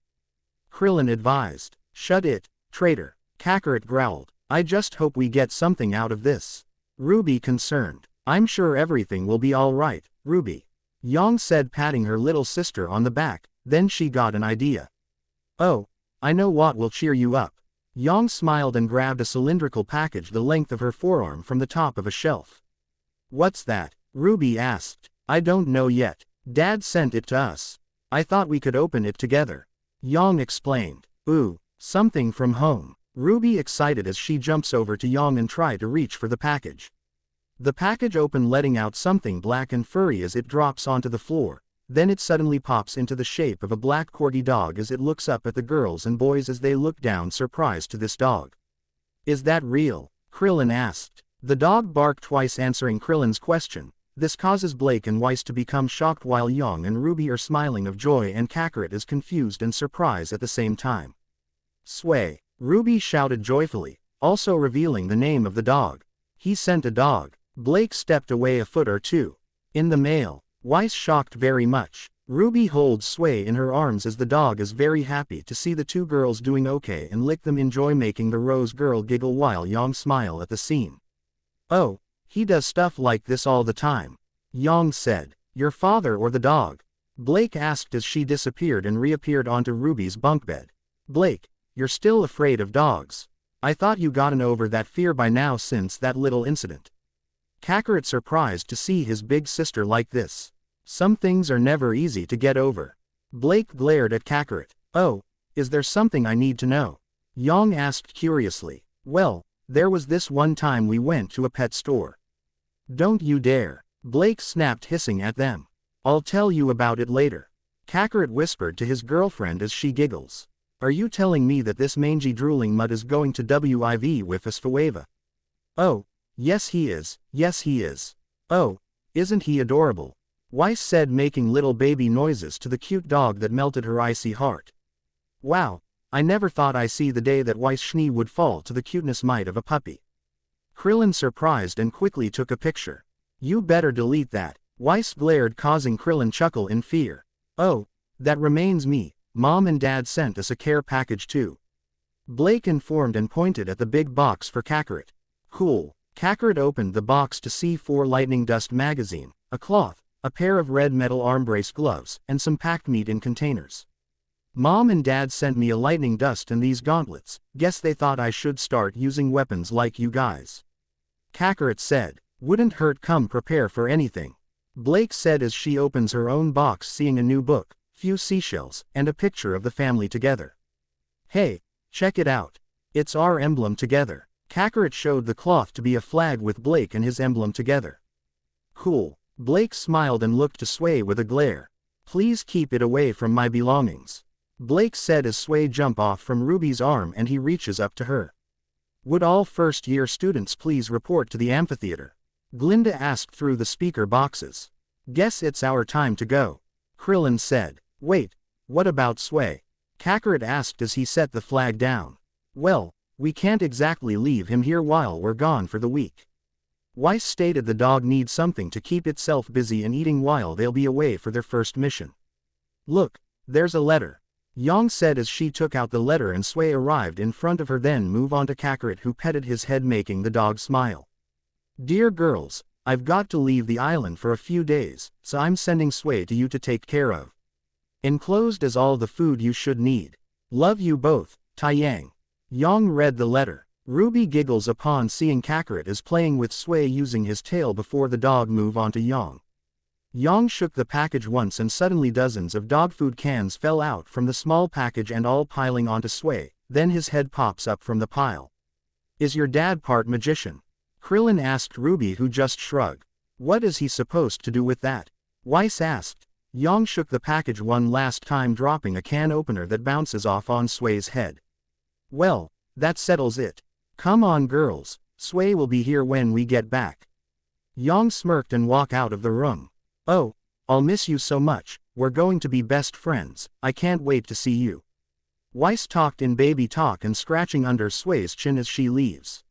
Krillin advised. Shut it, traitor. Kakarot growled. I just hope we get something out of this. Ruby concerned. I'm sure everything will be all right, Ruby. Yang said, patting her little sister on the back. Then she got an idea. Oh, I know what will cheer you up. Yang smiled and grabbed a cylindrical package the length of her forearm from the top of a shelf. What's that? Ruby asked. I don't know yet. Dad sent it to us. I thought we could open it together. Yang explained. Ooh, something from home. Ruby excited as she jumps over to Yang and tries to reach for the package. The package opened, letting out something black and furry as it drops onto the floor. Then it suddenly pops into the shape of a black corgi dog as it looks up at the girls and boys as they look down, surprised to this dog. Is that real? Krillin asked. The dog barked twice, answering Krillin's question. This causes Blake and Weiss to become shocked while Yang and Ruby are smiling of joy and Kakarot is confused and surprised at the same time. Sway! Ruby shouted joyfully, also revealing the name of the dog. He sent a dog. Blake stepped away a foot or two. In the mail. Weiss shocked very much. Ruby holds Sway in her arms as the dog is very happy to see the two girls doing okay and lick them, enjoy making the Rose girl giggle while Yang smile at the scene. Oh, he does stuff like this all the time. Yang said. Your father or the dog? Blake asked as she disappeared and reappeared onto Ruby's bunk bed. Blake, you're still afraid of dogs. I thought you gotten over that fear by now since that little incident. Kakarot surprised to see his big sister like this. Some things are never easy to get over. Blake glared at Kakarot. Oh, is there something I need to know? Yang asked curiously. Well, there was this one time we went to a pet store. Don't you dare. Blake snapped, hissing at them. I'll tell you about it later. Kakarot whispered to his girlfriend as she giggles. Are you telling me that this mangy drooling mutt is going to WIV with us forever? Oh, yes he is, yes he is. Oh, isn't he adorable? Weiss said, making little baby noises to the cute dog that melted her icy heart. Wow, I never thought I'd see the day that Weiss Schnee would fall to the cuteness might of a puppy. Krillin surprised and quickly took a picture. You better delete that. Weiss glared, causing Krillin chuckle in fear. Oh, that reminds me, Mom and Dad sent us a care package too. Blake informed and pointed at the big box for Kakarot. Cool. Kakarot opened the box to see 4 lightning dust magazine, a cloth, a pair of red metal arm brace gloves, and some packed meat in containers. Mom and Dad sent me a lightning dust and these gauntlets. Guess they thought I should start using weapons like you guys. Kakarot said. Wouldn't hurt, come prepare for anything. Blake said as she opens her own box, seeing a new book, few seashells, and a picture of the family together. Hey, check it out. It's our emblem together. Kakarot showed the cloth to be a flag with Blake and his emblem together. Cool. Blake smiled and looked to Sway with a glare. Please keep it away from my belongings. Blake said as Sway jumps off from Ruby's arm and he reaches up to her. Would all first-year students please report to the amphitheater? Glinda asked through the speaker boxes. Guess it's our time to go. Krillin said. Wait, what about Sway? Kakarot asked as he set the flag down. Well, we can't exactly leave him here while we're gone for the week. Weiss stated the dog needs something to keep itself busy and eating while they'll be away for their first mission. Look, there's a letter. Yang said as she took out the letter and Sway arrived in front of her, then move on to Kakarot, who petted his head, making the dog smile. Dear girls, I've got to leave the island for a few days, so I'm sending Sway to you to take care of. Enclosed is all the food you should need. Love you both, Taiyang. Yang read the letter. Ruby giggles upon seeing Kakarot is playing with Sway using his tail before the dog move on to Yang. Yang shook the package once and suddenly dozens of dog food cans fell out from the small package and all piling onto Sway, then his head pops up from the pile. Is your dad part magician? Krillin asked Ruby, who just shrugged. What is he supposed to do with that? Weiss asked. Yang shook the package one last time, dropping a can opener that bounces off on Sway's head. Well, that settles it. Come on girls, Sway will be here when we get back. Yang smirked and walked out of the room. Oh, I'll miss you so much, we're going to be best friends, I can't wait to see you. Weiss talked in baby talk and scratching under Sway's chin as she leaves.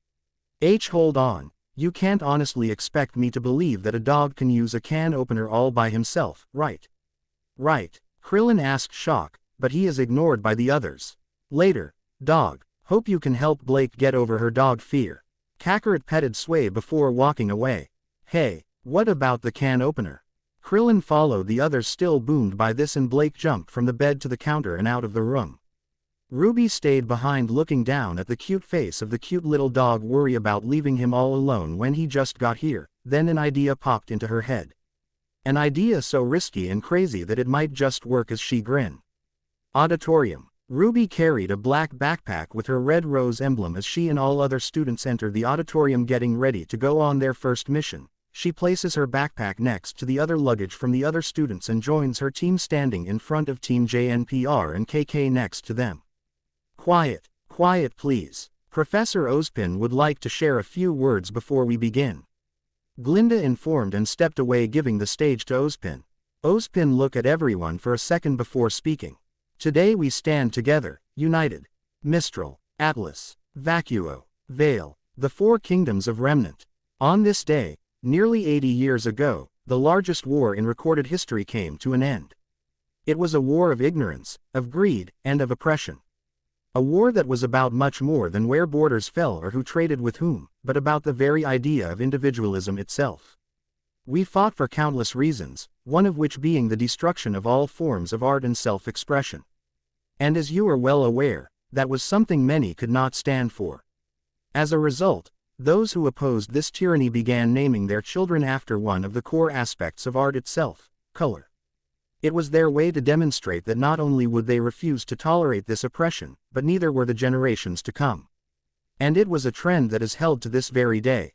Hold on, you can't honestly expect me to believe that a dog can use a can opener all by himself, right? Right, Krillin asked, shocked, but he is ignored by the others. Later, dog, hope you can help Blake get over her dog fear. Kakarot petted Sway before walking away. Hey, what about the can opener? Krillin followed the others, still boomed by this, and Blake jumped from the bed to the counter and out of the room. Ruby stayed behind looking down at the cute face of the cute little dog, worry about leaving him all alone when he just got here. Then an idea popped into her head. An idea so risky and crazy that it might just work as she grinned. Auditorium. Ruby carried a black backpack with her red rose emblem as she and all other students entered the auditorium, getting ready to go on their first mission. She places her backpack next to the other luggage from the other students and joins her team standing in front of Team JNPR and KK next to them. Quiet, quiet please. Professor Ozpin would like to share a few words before we begin. Glinda informed and stepped away, giving the stage to Ozpin. Ozpin looked at everyone for a second before speaking. Today we stand together, united. Mistral, Atlas, Vacuo, Vale, the 4 kingdoms of Remnant. On this day, nearly 80 years ago, the largest war in recorded history came to an end. It was a war of ignorance, of greed, and of oppression. A war that was about much more than where borders fell or who traded with whom, but about the very idea of individualism itself. We fought for countless reasons, one of which being the destruction of all forms of art and self-expression. And as you are well aware, that was something many could not stand for. As a result, those who opposed this tyranny began naming their children after one of the core aspects of art itself, color. It was their way to demonstrate that not only would they refuse to tolerate this oppression, but neither were the generations to come. And it was a trend that is held to this very day.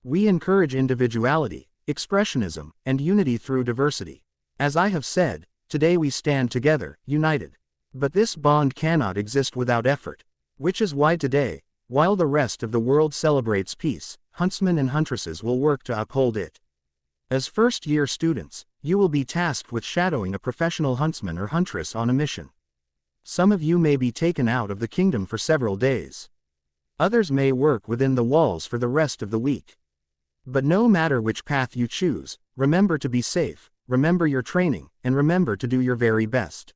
We encourage individuality, expressionism, and unity through diversity. As I have said, today we stand together, united. But this bond cannot exist without effort, which is why today, while the rest of the world celebrates peace, huntsmen and huntresses will work to uphold it. As first-year students, you will be tasked with shadowing a professional huntsman or huntress on a mission. Some of you may be taken out of the kingdom for several days. Others may work within the walls for the rest of the week. But no matter which path you choose, remember to be safe, remember your training, and remember to do your very best.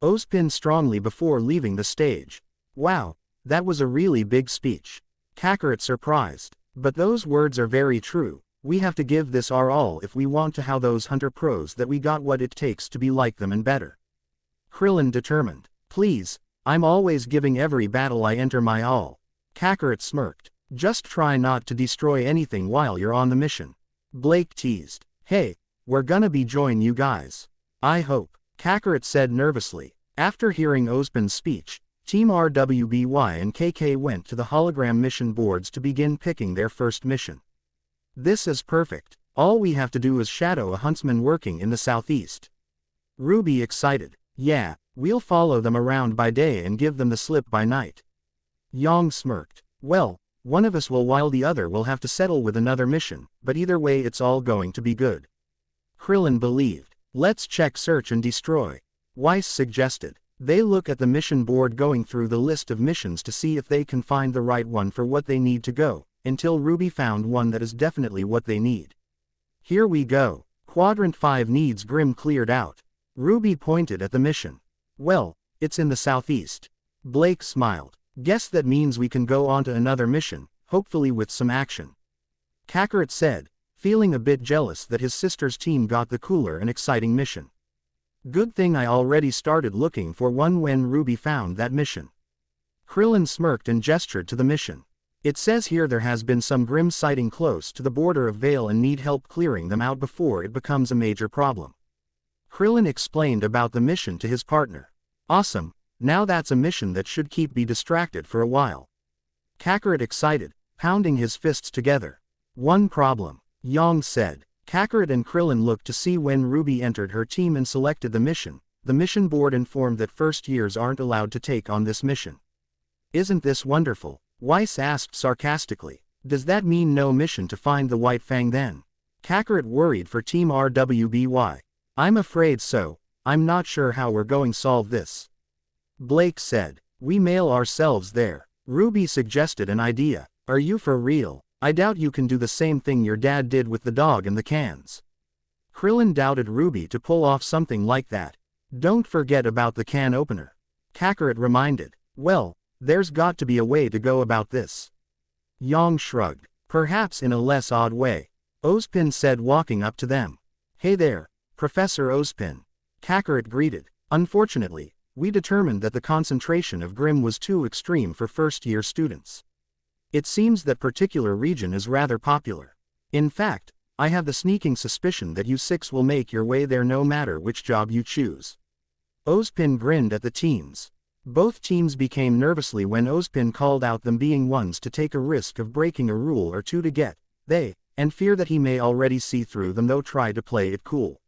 Ozpin strongly before leaving the stage. Wow, that was a really big speech. Kakarot surprised. But those words are very true. We have to give this our all if we want to how those hunter pros that we got what it takes to be like them and better. Krillin determined. Please, I'm always giving every battle I enter my all. Kakarot smirked. Just try not to destroy anything while you're on the mission. Blake teased. Hey, we're gonna be join you guys. I hope. Kakarot said nervously. After hearing Ozpin's speech, Team RWBY and KK went to the hologram mission boards to begin picking their first mission. This is perfect. All we have to do is shadow a huntsman working in the southeast. Ruby excited. Yeah, we'll follow them around by day and give them the slip by night. Yang smirked. Well, one of us will while the other will have to settle with another mission, but either way it's all going to be good. Krillin believed. Let's check search and destroy. Weiss suggested. They look at the mission board going through the list of missions to see if they can find the right one for what they need to go, until Ruby found one that is definitely what they need. Here we go. Quadrant 5 needs Grim cleared out. Ruby pointed at the mission. Well, it's in the southeast. Blake smiled. Guess that means we can go on to another mission, hopefully with some action. Kakarot said, feeling a bit jealous that his sister's team got the cooler and exciting mission. Good thing I already started looking for one when Ruby found that mission. Krillin smirked and gestured to the mission. It says here there has been some Grim sighting close to the border of Vale and need help clearing them out before it becomes a major problem. Krillin explained about the mission to his partner. Awesome, now that's a mission that should keep me distracted for a while. Kakarot excited, pounding his fists together. One problem, Yang said. Kakarot and Krillin looked to see when Ruby entered her team and selected the mission. The mission board informed that first years aren't allowed to take on this mission. Isn't this wonderful? Weiss asked sarcastically. Does that mean no mission to find the White Fang then? Kakarot worried for Team RWBY. I'm afraid so. I'm not sure how we're going to solve this. Blake said. We mail ourselves there. Ruby suggested an idea. Are you for real? I doubt you can do the same thing your dad did with the dog and the cans. Krillin doubted Ruby to pull off something like that. Don't forget about the can opener. Kakarot reminded. Well, there's got to be a way to go about this. Yang shrugged. Perhaps in a less odd way. Ozpin said walking up to them. Hey there, Professor Ozpin. Kakarot greeted. Unfortunately, we determined that the concentration of Grim was too extreme for first-year students. It seems that particular region is rather popular. In fact, I have the sneaking suspicion that you six will make your way there no matter which job you choose. Ozpin grinned at the teams. Both teams became nervously when Ozpin called out them being ones to take a risk of breaking a rule or two to get, and fear that he may already see through them though try to play it cool.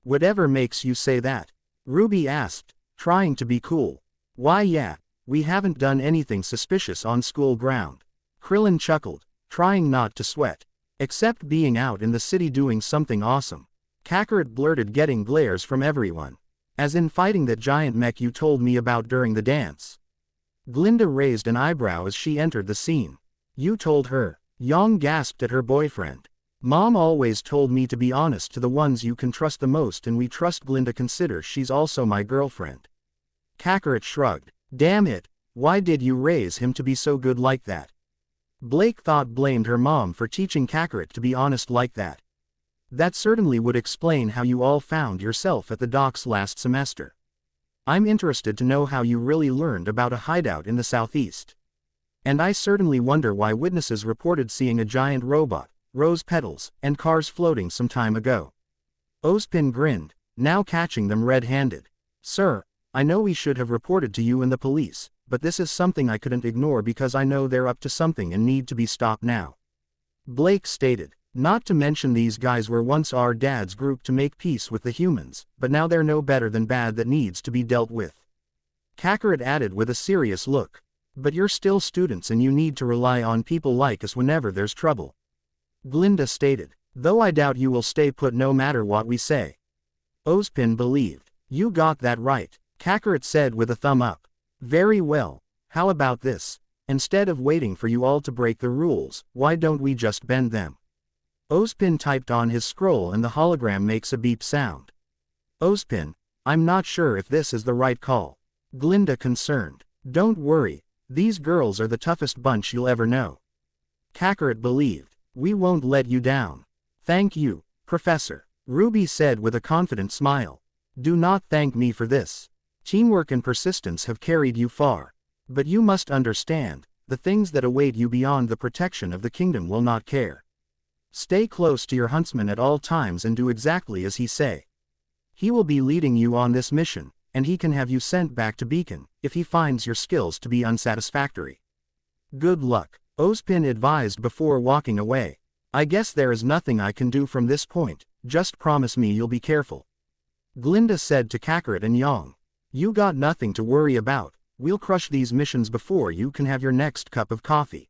Whatever makes you say that? Ruby asked, trying to be cool. Why yeah, we haven't done anything suspicious on school ground. Krillin chuckled, trying not to sweat. Except being out in the city doing something awesome. Kakarot blurted getting glares from everyone. As in fighting that giant mech you told me about during the dance. Glinda raised an eyebrow as she entered the scene. You told her. Yang gasped at her boyfriend. Mom always told me to be honest to the ones you can trust the most and we trust Glinda considers she's also my girlfriend. Kakarot shrugged. Damn it, why did you raise him to be so good like that? Blake thought blamed her mom for teaching Kakarot to be honest like that. That certainly would explain how you all found yourself at the docks last semester. I'm interested to know how you really learned about a hideout in the southeast. And I certainly wonder why witnesses reported seeing a giant robot, rose petals, and cars floating some time ago. Ozpin grinned, now catching them red-handed. Sir, I know we should have reported to you and the police, but this is something I couldn't ignore because I know they're up to something and need to be stopped now. Blake stated. Not to mention these guys were once our dad's group to make peace with the humans, but now they're no better than bad that needs to be dealt with. Kakarot added with a serious look. But you're still students and you need to rely on people like us whenever there's trouble. Glinda stated. Though I doubt you will stay put no matter what we say. Ozpin believed. You got that right, Kakarot said with a thumb up. Very well, how about this? Instead of waiting for you all to break the rules, why don't we just bend them? Ozpin typed on his scroll and the hologram makes a beep sound. Ozpin, I'm not sure if this is the right call. Glinda concerned. Don't worry, these girls are the toughest bunch you'll ever know. Kakarot believed. We won't let you down. Thank you, Professor, Ruby said with a confident smile. Do not thank me for this. Teamwork and persistence have carried you far. But you must understand, the things that await you beyond the protection of the kingdom will not care. Stay close to your huntsman at all times and do exactly as he say. He will be leading you on this mission, and he can have you sent back to Beacon, if he finds your skills to be unsatisfactory. Good luck, Ozpin advised before walking away. I guess there is nothing I can do from this point, just promise me you'll be careful. Glinda said to Kakarot and Yang. You got nothing to worry about, we'll crush these missions before you can have your next cup of coffee.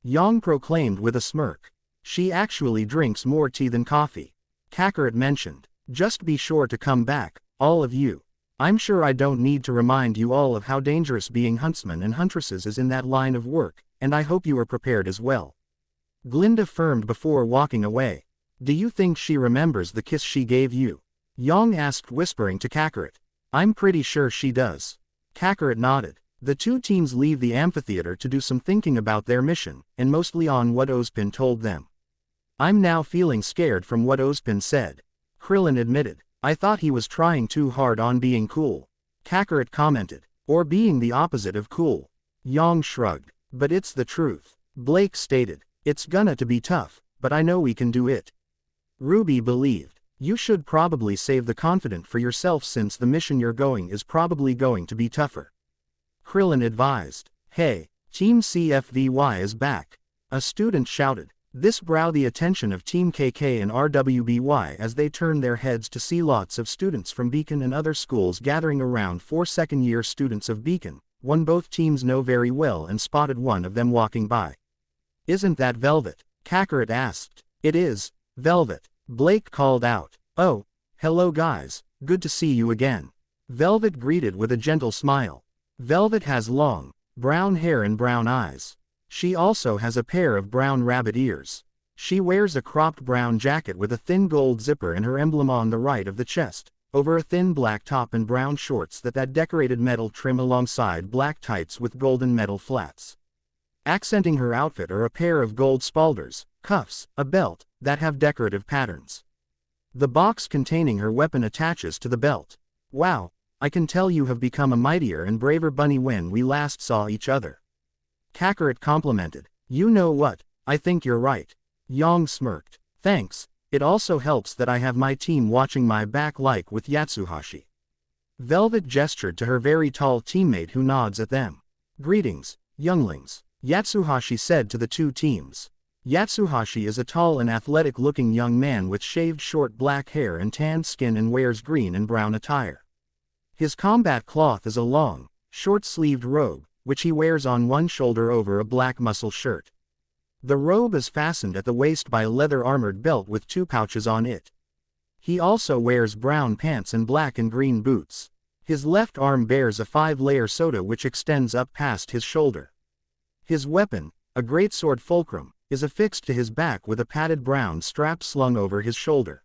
Yang proclaimed with a smirk. She actually drinks more tea than coffee. Kakarot mentioned. Just be sure to come back, all of you. I'm sure I don't need to remind you all of how dangerous being huntsmen and huntresses is in that line of work, and I hope you are prepared as well. Glinda affirmed before walking away. Do you think she remembers the kiss she gave you? Yang asked whispering to Kakarot. I'm pretty sure she does. Kakarot nodded. The two teams leave the amphitheater to do some thinking about their mission, and mostly on what Ozpin told them. I'm now feeling scared from what Ozpin said. Krillin admitted. I thought he was trying too hard on being cool. Kakarot commented. Or being the opposite of cool. Yang shrugged. But it's the truth. Blake stated. It's gonna to be tough, but I know we can do it. Ruby believed. You should probably save the confident for yourself since the mission you're going is probably going to be tougher. Krillin advised. Hey, Team CFVY is back. A student shouted. This brought the attention of Team KK and RWBY as they turned their heads to see lots of students from Beacon and other schools gathering around 4 second-year students of Beacon, one both teams know very well and spotted one of them walking by. Isn't that Velvet? Kakarot asked. It is, Velvet, Blake called out. Oh, hello guys, good to see you again. Velvet greeted with a gentle smile. Velvet has long, brown hair and brown eyes. She also has a pair of brown rabbit ears. She wears a cropped brown jacket with a thin gold zipper and her emblem on the right of the chest, over a thin black top and brown shorts that decorated metal trim alongside black tights with golden metal flats. Accenting her outfit are a pair of gold spalders, cuffs, a belt, that have decorative patterns. The box containing her weapon attaches to the belt. Wow, I can tell you have become a mightier and braver bunny when we last saw each other. Kakarot complimented. You know what, I think you're right. Yang smirked. Thanks, it also helps that I have my team watching my back like with Yatsuhashi. Velvet gestured to her very tall teammate who nods at them. Greetings, younglings, Yatsuhashi said to the two teams. Yatsuhashi is a tall and athletic-looking young man with shaved short black hair and tanned skin and wears green and brown attire. His combat cloth is a long, short-sleeved robe, which he wears on one shoulder over a black muscle shirt. The robe is fastened at the waist by a leather-armored belt with 2 pouches on it. He also wears brown pants and black and green boots. His left arm bears a 5-layer soda which extends up past his shoulder. His weapon, a greatsword fulcrum, is affixed to his back with a padded brown strap slung over his shoulder.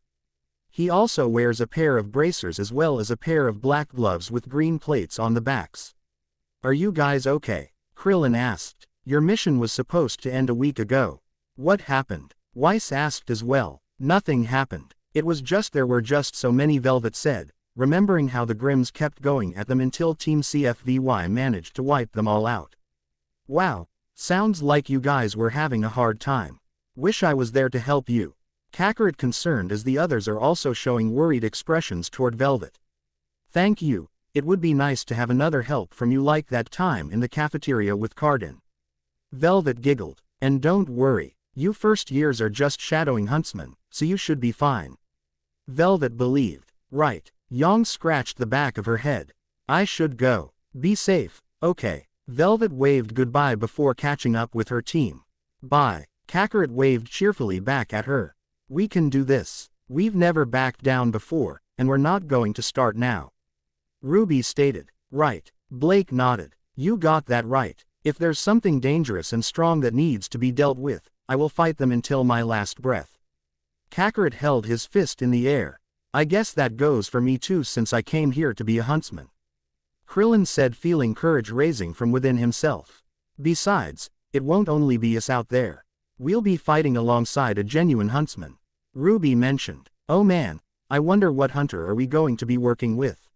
He also wears a pair of bracers as well as a pair of black gloves with green plates on the backs. Are you guys okay? Krillin asked. Your mission was supposed to end a week ago. What happened? Weiss asked as well. Nothing happened. It was just there were just so many, Velvet said, remembering how the Grims kept going at them until Team CFVY managed to wipe them all out. Wow, sounds like you guys were having a hard time. Wish I was there to help you. Kakarot concerned as the others are also showing worried expressions toward Velvet. Thank you, it would be nice to have another help from you like that time in the cafeteria with Cardin. Velvet giggled. And don't worry, you first years are just shadowing huntsmen, so you should be fine. Velvet believed. Right. Yang scratched the back of her head. I should go. Be safe, okay. Velvet waved goodbye before catching up with her team. Bye. Kakarot waved cheerfully back at her. We can do this. We've never backed down before, and we're not going to start now. Ruby stated. Right. Blake nodded. You got that right. If there's something dangerous and strong that needs to be dealt with, I will fight them until my last breath. Kakarot held his fist in the air. I guess that goes for me too, since I came here to be a huntsman. Krillin said, feeling courage rising from within himself. Besides, it won't only be us out there. We'll be fighting alongside a genuine huntsman. Ruby mentioned. Oh man, I wonder what hunter are we going to be working with?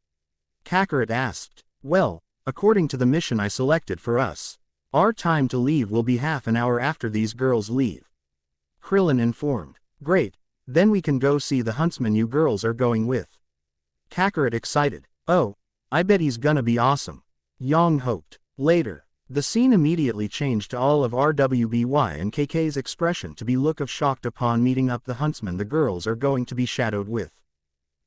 Kakarot asked. Well, according to the mission I selected for us, our time to leave will be half an hour after these girls leave. Krillin informed. Great, then we can go see the huntsman you girls are going with. Kakarot excited. Oh, I bet he's gonna be awesome. Yang hoped. Later, the scene immediately changed to all of RWBY and KK's expression to be look of shocked upon meeting up the huntsman the girls are going to be shadowed with.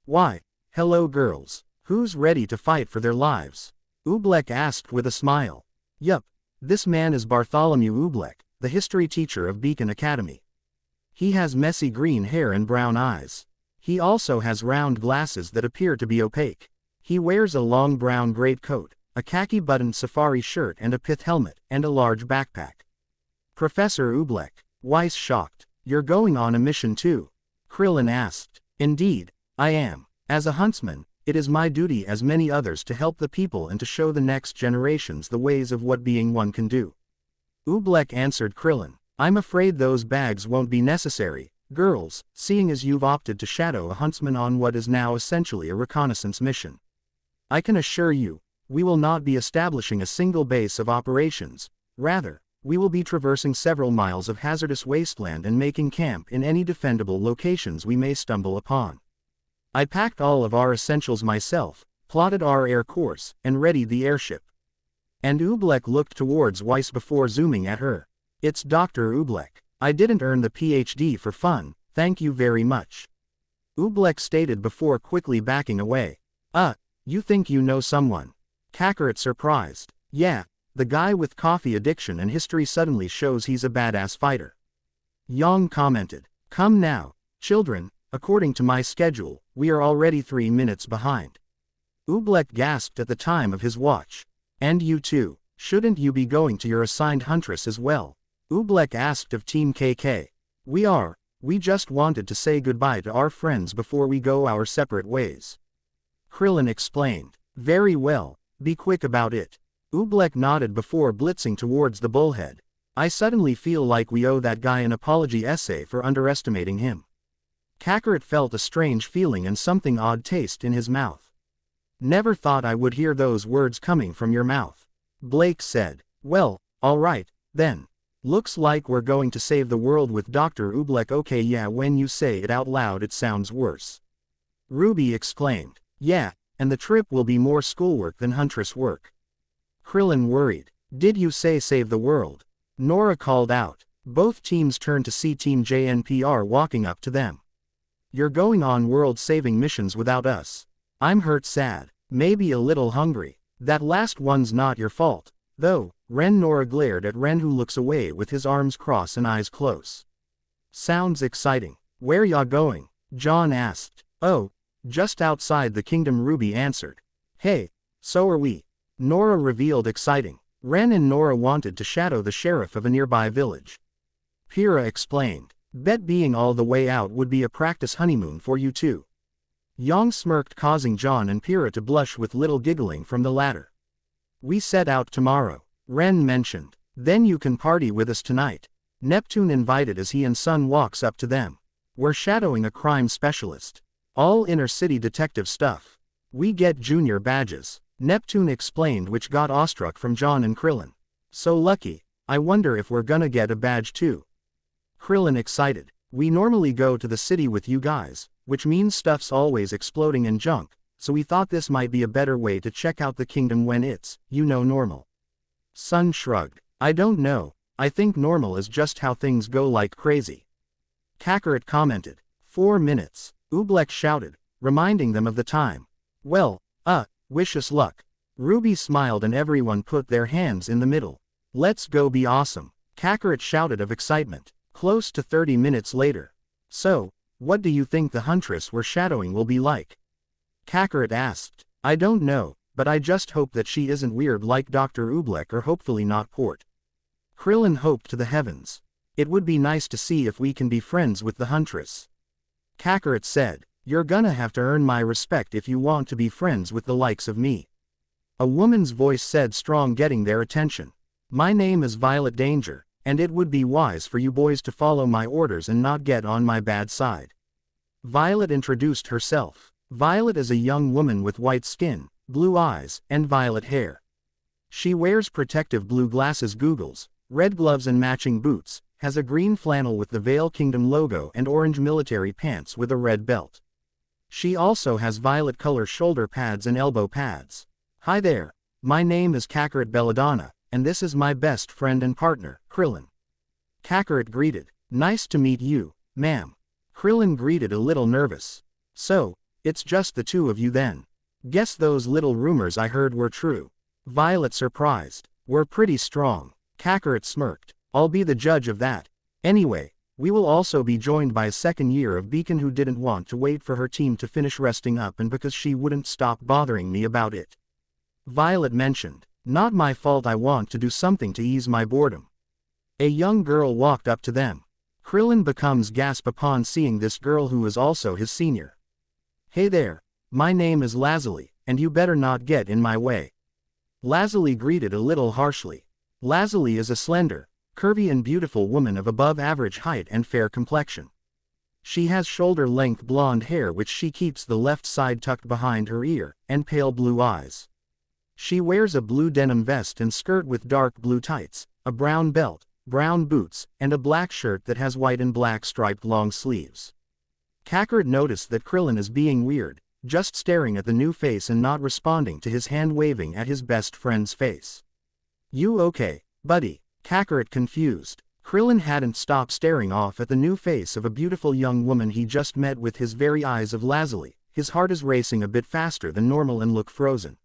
Why, hello girls, who's ready to fight for their lives? Oobleck asked with a smile. Yup, this man is Bartholomew Oobleck, the history teacher of Beacon Academy. He has messy green hair and brown eyes. He also has round glasses that appear to be opaque. He wears a long brown greatcoat, a khaki-buttoned safari shirt and a pith helmet, and a large backpack. Professor Oobleck. Weiss shocked. You're going on a mission too? Krillin asked. Indeed, I am. As a huntsman, it is my duty as many others to help the people and to show the next generations the ways of what being one can do. Oobleck answered Krillin. I'm afraid those bags won't be necessary, girls, seeing as you've opted to shadow a huntsman on what is now essentially a reconnaissance mission. I can assure you, we will not be establishing a single base of operations. Rather, we will be traversing several miles of hazardous wasteland and making camp in any defendable locations we may stumble upon. I packed all of our essentials myself, plotted our air course, and readied the airship. And Oobleck looked towards Weiss before zooming at her. It's Dr. Oobleck. I didn't earn the PhD for fun, thank you very much. Oobleck stated before quickly backing away. You think you know someone? Kakarot surprised. Yeah, the guy with coffee addiction and history suddenly shows he's a badass fighter. Yang commented. Come now, children, according to my schedule, we are already 3 minutes behind. Oobleck gasped at the time of his watch. And you too, shouldn't you be going to your assigned huntress as well? Oobleck asked of Team KK. We just wanted to say goodbye to our friends before we go our separate ways. Krillin explained. Very well, be quick about it. Oobleck nodded before blitzing towards the bullhead. I suddenly feel like we owe that guy an apology essay for underestimating him. Kakarot felt a strange feeling and something odd taste in his mouth. Never thought I would hear those words coming from your mouth. Blake said. Well, alright, then. Looks like we're going to save the world with Dr. Oobleck. Okay, yeah, when you say it out loud it sounds worse. Ruby exclaimed. Yeah, and the trip will be more schoolwork than huntress work. Krillin worried. Did you say save the world? Nora called out. Both teams turned to see Team JNPR walking up to them. You're going on world-saving missions without us. I'm hurt sad, maybe a little hungry. That last one's not your fault, though. Nora glared at Ren, who looks away with his arms crossed and eyes close. Sounds exciting. Where ya going? John asked. Oh, just outside the kingdom, Ruby answered. Hey, so are we. Nora revealed, exciting. Ren and Nora wanted to shadow the sheriff of a nearby village. Pyrrha explained. Bet being all the way out would be a practice honeymoon for you too. Yang smirked, causing John and Pyrrha to blush with little giggling from the latter. We set out tomorrow. Ren mentioned. Then you can party with us tonight. Neptune invited as he and Sun walks up to them. We're shadowing a crime specialist. All inner-city detective stuff. We get junior badges, Neptune explained, which got awestruck from John and Krillin. So lucky. I wonder if we're gonna get a badge too. Krillin excited. We normally go to the city with you guys, which means stuff's always exploding and junk, so we thought this might be a better way to check out the kingdom when it's, normal. Sun shrugged. I don't know, I think normal is just how things go like crazy. Kakarot commented. 4 minutes, Oobleck shouted, reminding them of the time. Well, wish us luck. Ruby smiled and everyone put their hands in the middle. Let's go be awesome, Kakarot shouted of excitement. Close to 30 minutes later. So, what do you think the huntress we're shadowing will be like? Kakarot asked. I don't know, but I just hope that she isn't weird like Dr. Oobleck, or hopefully not Port. Krillin hoped to the heavens. It would be nice to see if we can be friends with the huntress. Kakarot said, you're gonna have to earn my respect if you want to be friends with the likes of me. A woman's voice said, strong, getting their attention. My name is Violet Danger, and it would be wise for you boys to follow my orders and not get on my bad side. Violet introduced herself. Violet is a young woman with white skin, blue eyes, and violet hair. She wears protective blue glasses, goggles, red gloves and matching boots, has a green flannel with the Vale Kingdom logo and orange military pants with a red belt. She also has violet color shoulder pads and elbow pads. Hi there, my name is Kakarot Belladonna, and this is my best friend and partner, Krillin. Kakarot greeted. Nice to meet you, ma'am. Krillin greeted, a little nervous. So, it's just the two of you then. Guess those little rumors I heard were true. Violet surprised. We're pretty strong. Kakarot smirked. I'll be the judge of that. Anyway, we will also be joined by a second year of Beacon who didn't want to wait for her team to finish resting up, and because she wouldn't stop bothering me about it. Violet mentioned. Not my fault, I want to do something to ease my boredom. A young girl walked up to them. Krillin becomes gasp upon seeing this girl who is also his senior. Hey there, my name is Lazuli, and you better not get in my way. Lazuli greeted a little harshly. Lazuli is a slender, curvy and beautiful woman of above average height and fair complexion. She has shoulder-length blonde hair which she keeps the left side tucked behind her ear, and pale blue eyes. She wears a blue denim vest and skirt with dark blue tights, a brown belt, brown boots, and a black shirt that has white and black striped long sleeves. Kakarot noticed that Krillin is being weird, just staring at the new face and not responding to his hand waving at his best friend's face. You okay, buddy? Kakarot confused. Krillin hadn't stopped staring off at the new face of a beautiful young woman he just met with his very eyes of Lazuli. His heart is racing a bit faster than normal and look frozen.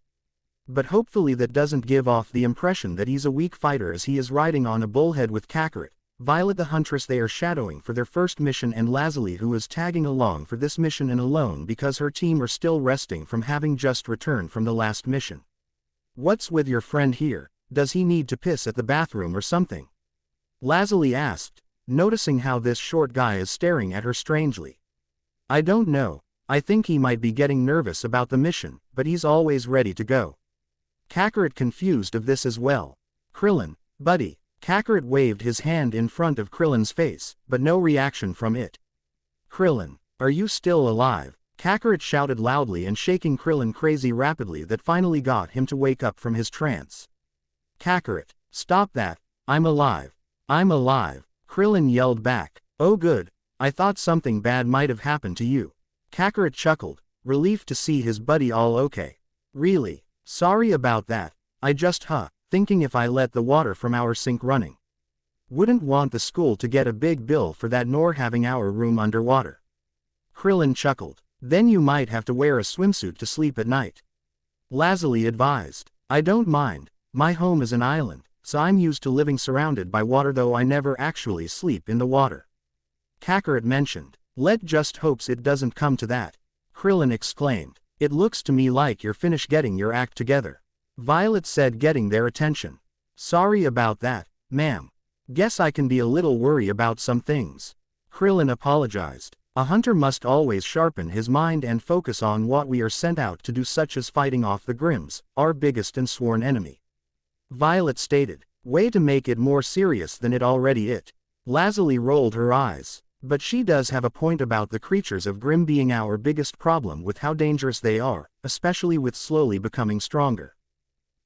But hopefully that doesn't give off the impression that he's a weak fighter, as he is riding on a bullhead with Kakarot, Violet the huntress they are shadowing for their first mission, and Lazuli, who is tagging along for this mission and alone because her team are still resting from having just returned from the last mission. What's with your friend here? Does he need to piss at the bathroom or something? Lazuli asked, noticing how this short guy is staring at her strangely. I don't know, I think he might be getting nervous about the mission, but he's always ready to go. Kakarot confused of this as well. Krillin, buddy. Kakarot waved his hand in front of Krillin's face, but no reaction from it. Krillin, are you still alive? Kakarot shouted loudly and shaking Krillin crazy rapidly that finally got him to wake up from his trance. Kakarot, stop that, I'm alive. I'm alive, Krillin yelled back. Oh good, I thought something bad might have happened to you. Kakarot chuckled, relieved to see his buddy all okay. Really? Sorry about that, I just thinking if I let the water from our sink running. Wouldn't want the school to get a big bill for that nor having our room underwater. Krillin chuckled. Then you might have to wear a swimsuit to sleep at night. Lazuli advised. I don't mind, my home is an island, so I'm used to living surrounded by water, though I never actually sleep in the water. Kakarot mentioned. Let just hopes it doesn't come to that. Krillin exclaimed. It looks to me like you're finished getting your act together. Violet said, getting their attention. Sorry about that, ma'am. Guess I can be a little worried about some things. Krillin apologized. A hunter must always sharpen his mind and focus on what we are sent out to do, such as fighting off the Grimms, our biggest and sworn enemy. Violet stated. Way to make it more serious than it already is. Lazuli rolled her eyes. But she does have a point about the creatures of Grimm being our biggest problem with how dangerous they are, especially with slowly becoming stronger.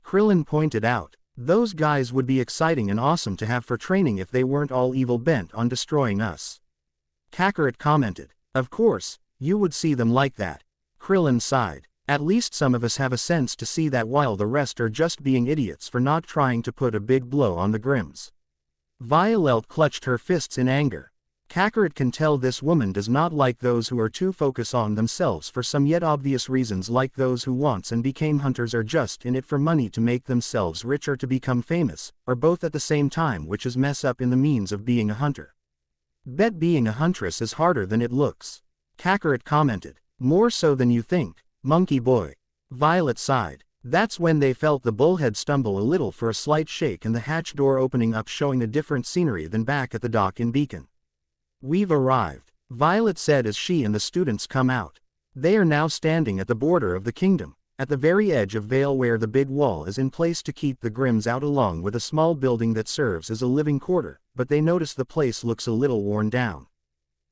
Krillin pointed out, those guys would be exciting and awesome to have for training if they weren't all evil bent on destroying us. Kakarot commented, of course, you would see them like that. Krillin sighed, at least some of us have a sense to see that while the rest are just being idiots for not trying to put a big blow on the Grimms. Violet clutched her fists in anger. Kakarot can tell this woman does not like those who are too focused on themselves for some yet obvious reasons, like those who once and became hunters are just in it for money to make themselves rich or to become famous, or both at the same time, which is mess up in the means of being a hunter. Bet being a huntress is harder than it looks. Kakarot commented, more so than you think, monkey boy. Violet sighed. That's when they felt the bullhead stumble a little for a slight shake and the hatch door opening up, showing a different scenery than back at the dock in Beacon. We've arrived, Violet said as she and the students come out. They are now standing at the border of the kingdom, at the very edge of Vale where the big wall is in place to keep the Grimms out, along with a small building that serves as a living quarter, but they notice the place looks a little worn down.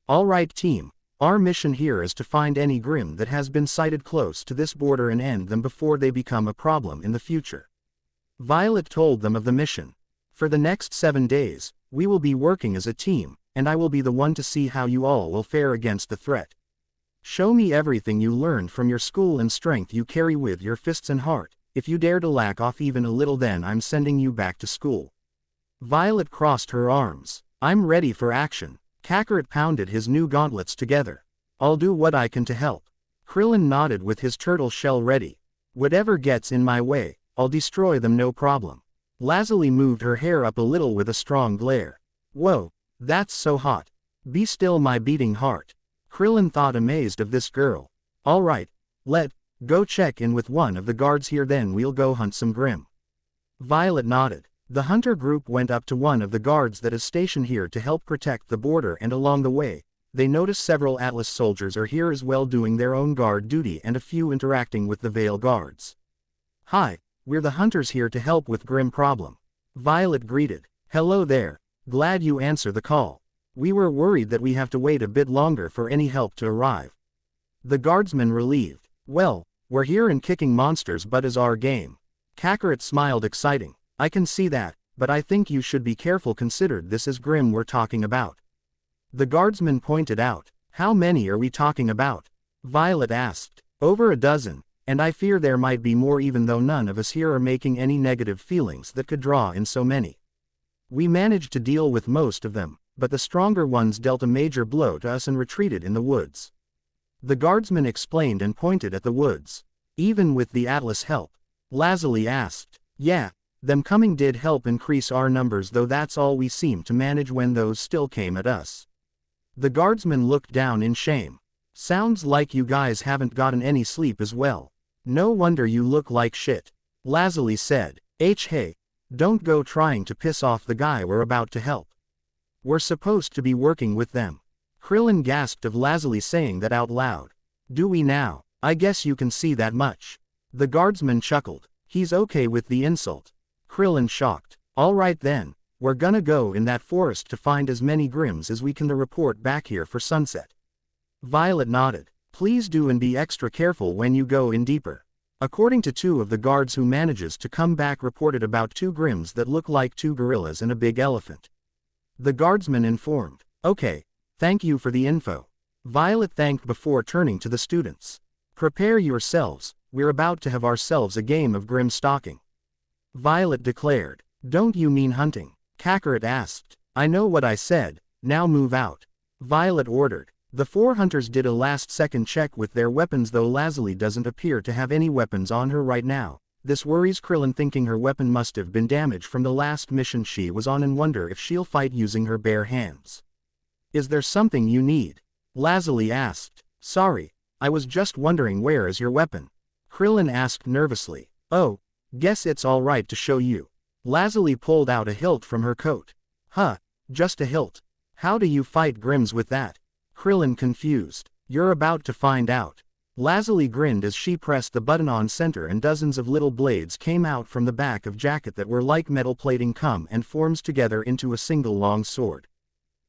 Alright team, our mission here is to find any Grimm that has been sighted close to this border and end them before they become a problem in the future. Violet told them of the mission. For the next 7 days, we will be working as a team, and I will be the one to see how you all will fare against the threat. Show me everything you learned from your school and strength you carry with your fists and heart. If you dare to lack off even a little, then I'm sending you back to school. Violet crossed her arms. I'm ready for action. Kakarot pounded his new gauntlets together. I'll do what I can to help. Krillin nodded with his turtle shell ready. Whatever gets in my way, I'll destroy them, no problem. Lazuli moved her hair up a little with a strong glare. Whoa, that's so hot. Be still, my beating heart. Krillin thought, amazed of this girl. All right, let go check in with one of the guards here, then we'll go hunt some Grimm. Violet nodded. The hunter group went up to one of the guards that is stationed here to help protect the border, and along the way, they noticed several Atlas soldiers are here as well, doing their own guard duty, and a few interacting with the Vale guards. Hi, we're the hunters here to help with Grimm problem. Violet greeted. Hello there. Glad you answered the call. We were worried that we have to wait a bit longer for any help to arrive. The guardsman relieved. Well, we're here and kicking monsters' butt is our game. Kakarot smiled, exciting. I can see that, but I think you should be careful, considered this is Grimm we're talking about. The guardsman pointed out. How many are we talking about? Violet asked. Over a dozen, and I fear there might be more, even though none of us here are making any negative feelings that could draw in so many. We managed to deal with most of them, but the stronger ones dealt a major blow to us and retreated in the woods. The guardsman explained and pointed at the woods. Even with the Atlas help? Lazuli asked. Yeah, them coming did help increase our numbers, though that's all we seemed to manage when those still came at us. The guardsman looked down in shame. Sounds like you guys haven't gotten any sleep as well. No wonder you look like shit. Lazuli said. Hey. Don't go trying to piss off the guy we're about to help. We're supposed to be working with them. Krillin gasped of Lazuli saying that out loud. Do we now? I guess you can see that much. The guardsman chuckled. He's okay with the insult. Krillin shocked. Alright then, we're gonna go in that forest to find as many Grimms as we can to report back here for sunset. Violet nodded. Please do, and be extra careful when you go in deeper. According to two of the guards who manages to come back, reported about 2 Grimms that look like 2 gorillas and a big elephant. The guardsman informed. Okay, thank you for the info. Violet thanked before turning to the students. Prepare yourselves, we're about to have ourselves a game of Grimm stalking. Violet declared. Don't you mean hunting? Kakarot asked. I know what I said, now move out. Violet ordered. The 4 hunters did a last-second check with their weapons, though Lazuli doesn't appear to have any weapons on her right now. This worries Krillin, thinking her weapon must have been damaged from the last mission she was on, and wonder if she'll fight using her bare hands. Is there something you need? Lazuli asked. Sorry, I was just wondering, where is your weapon? Krillin asked nervously. Oh, guess it's alright to show you. Lazuli pulled out a hilt from her coat. Huh, just a hilt. How do you fight Grimms with that? Krillin confused. You're about to find out. Lazuli grinned as she pressed the button on center, and dozens of little blades came out from the back of jacket that were like metal plating come and forms together into a single long sword.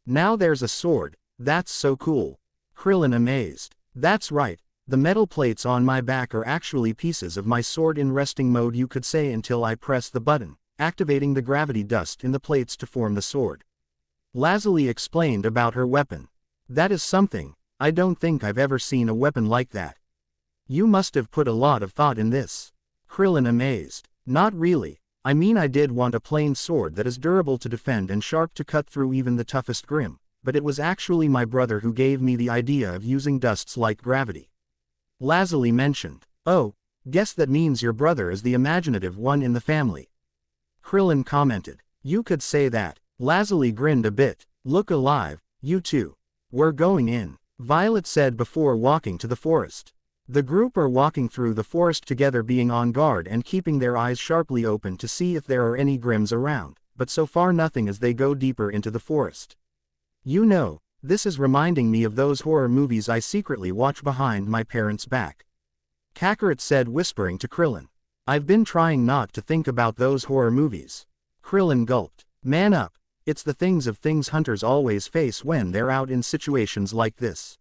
Now there's a sword, That's so cool. Krillin amazed. That's right. The metal plates on my back are actually pieces of my sword in resting mode, you could say, until I press the button, activating the gravity dust in the plates to form the sword. Lazuli explained about her weapon. That is something. I don't think I've ever seen a weapon like that. You must have put a lot of thought in this. Krillin amazed. Not really. I mean, I did want a plain sword that is durable to defend and sharp to cut through even the toughest Grim, but it was actually my brother who gave me the idea of using dusts like gravity. Lazuli mentioned. Oh, guess that means your brother is the imaginative one in the family. Krillin commented. You could say that. Lazuli grinned a bit. Look alive, you two. We're going in, Violet said before walking to the forest. The group are walking through the forest together, being on guard and keeping their eyes sharply open to see if there are any Grims around, but so far nothing as they go deeper into the forest. You know, this is reminding me of those horror movies I secretly watch behind my parents' back. Kakarot said, whispering to Krillin. I've been trying not to think about those horror movies. Krillin gulped. Man up, it's the things hunters always face when they're out in situations like this.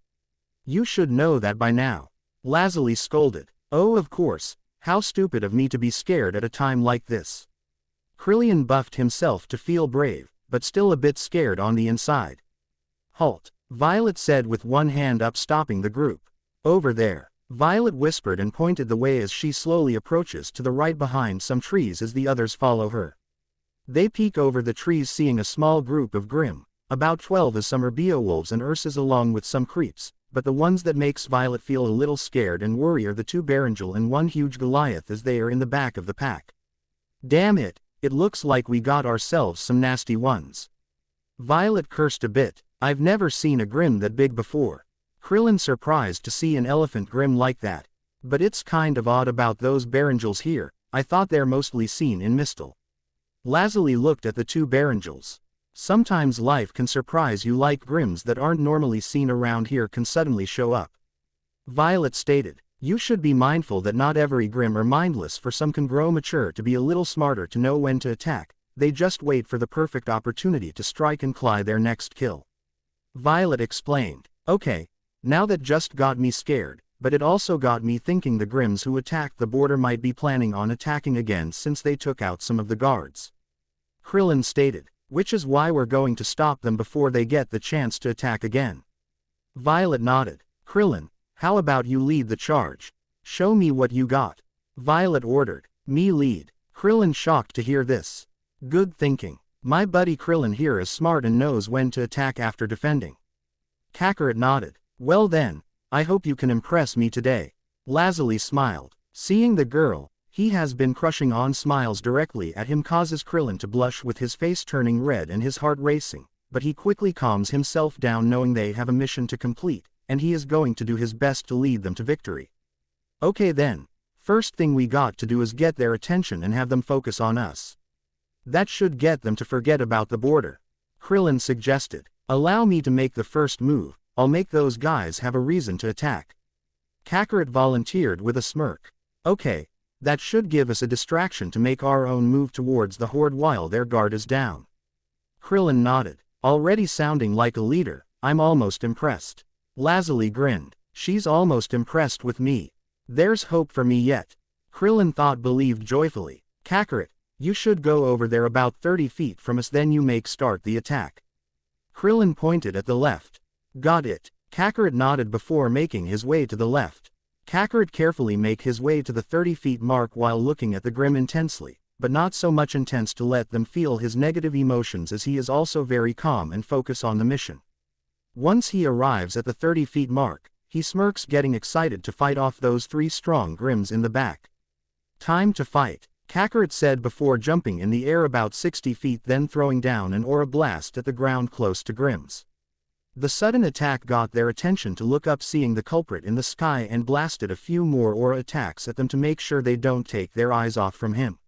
You should know that by now. Lazuli scolded. Oh, of course, how stupid of me to be scared at a time like this. Krillin buffed himself to feel brave, but still a bit scared on the inside. Halt, Violet said with one hand up, stopping the group. Over there. Violet whispered and pointed the way as she slowly approaches to the right behind some trees as the others follow her. They peek over the trees, seeing a small group of Grim, about 12, as some are Beowulfs and Ursas along with some creeps, but the ones that makes Violet feel a little scared and worry are the 2 Barangel and 1 huge Goliath, as they are in the back of the pack. Damn it, it looks like we got ourselves some nasty ones. Violet cursed a bit. I've never seen a Grim that big before. Krillin surprised to see an elephant Grim like that. But it's kind of odd about those Barangels here. I thought they're mostly seen in Mistle. Lazuli looked at the 2 Barangels. Sometimes life can surprise you, like Grims that aren't normally seen around here can suddenly show up. Violet stated. You should be mindful that not every Grim are mindless, for some can grow mature to be a little smarter to know when to attack. They just wait for the perfect opportunity to strike and claw their next kill. Violet explained. Okay, now that just got me scared, but it also got me thinking the Grims who attacked the border might be planning on attacking again since they took out some of the guards. Krillin stated. Which is why we're going to stop them before they get the chance to attack again. Violet nodded. Krillin, how about you lead the charge? Show me what you got. Violet ordered. Me lead. Krillin shocked to hear this. Good thinking. My buddy Krillin here is smart and knows when to attack after defending. Kakarot nodded. Well then, I hope you can impress me today. Lazuli smiled. Seeing the girl he has been crushing on smiles directly at him causes Krillin to blush, with his face turning red and his heart racing, but he quickly calms himself down, knowing they have a mission to complete, and he is going to do his best to lead them to victory. Okay then, first thing we got to do is get their attention and have them focus on us. That should get them to forget about the border. Krillin suggested. Allow me to make the first move, I'll make those guys have a reason to attack. Kakarot volunteered with a smirk. Okay. That should give us a distraction to make our own move towards the horde while their guard is down. Krillin nodded. Already sounding like a leader, I'm almost impressed. Lazuli grinned. She's almost impressed with me. There's hope for me yet. Krillin believed joyfully. Kakarot, you should go over there about 30 feet from us, then you make start the attack. Krillin pointed at the left. Got it. Kakarot nodded before making his way to the left. Kakarot carefully make his way to the 30 feet mark while looking at the Grim intensely, but not so much intense to let them feel his negative emotions, as he is also very calm and focus on the mission. Once he arrives at the 30 feet mark, he smirks, getting excited to fight off those 3 strong Grims in the back. Time to fight, Kakarot said before jumping in the air about 60 feet, then throwing down an aura blast at the ground close to Grims. The sudden attack got their attention to look up, seeing the culprit in the sky, and blasted a few more aura attacks at them to make sure they don't take their eyes off from him.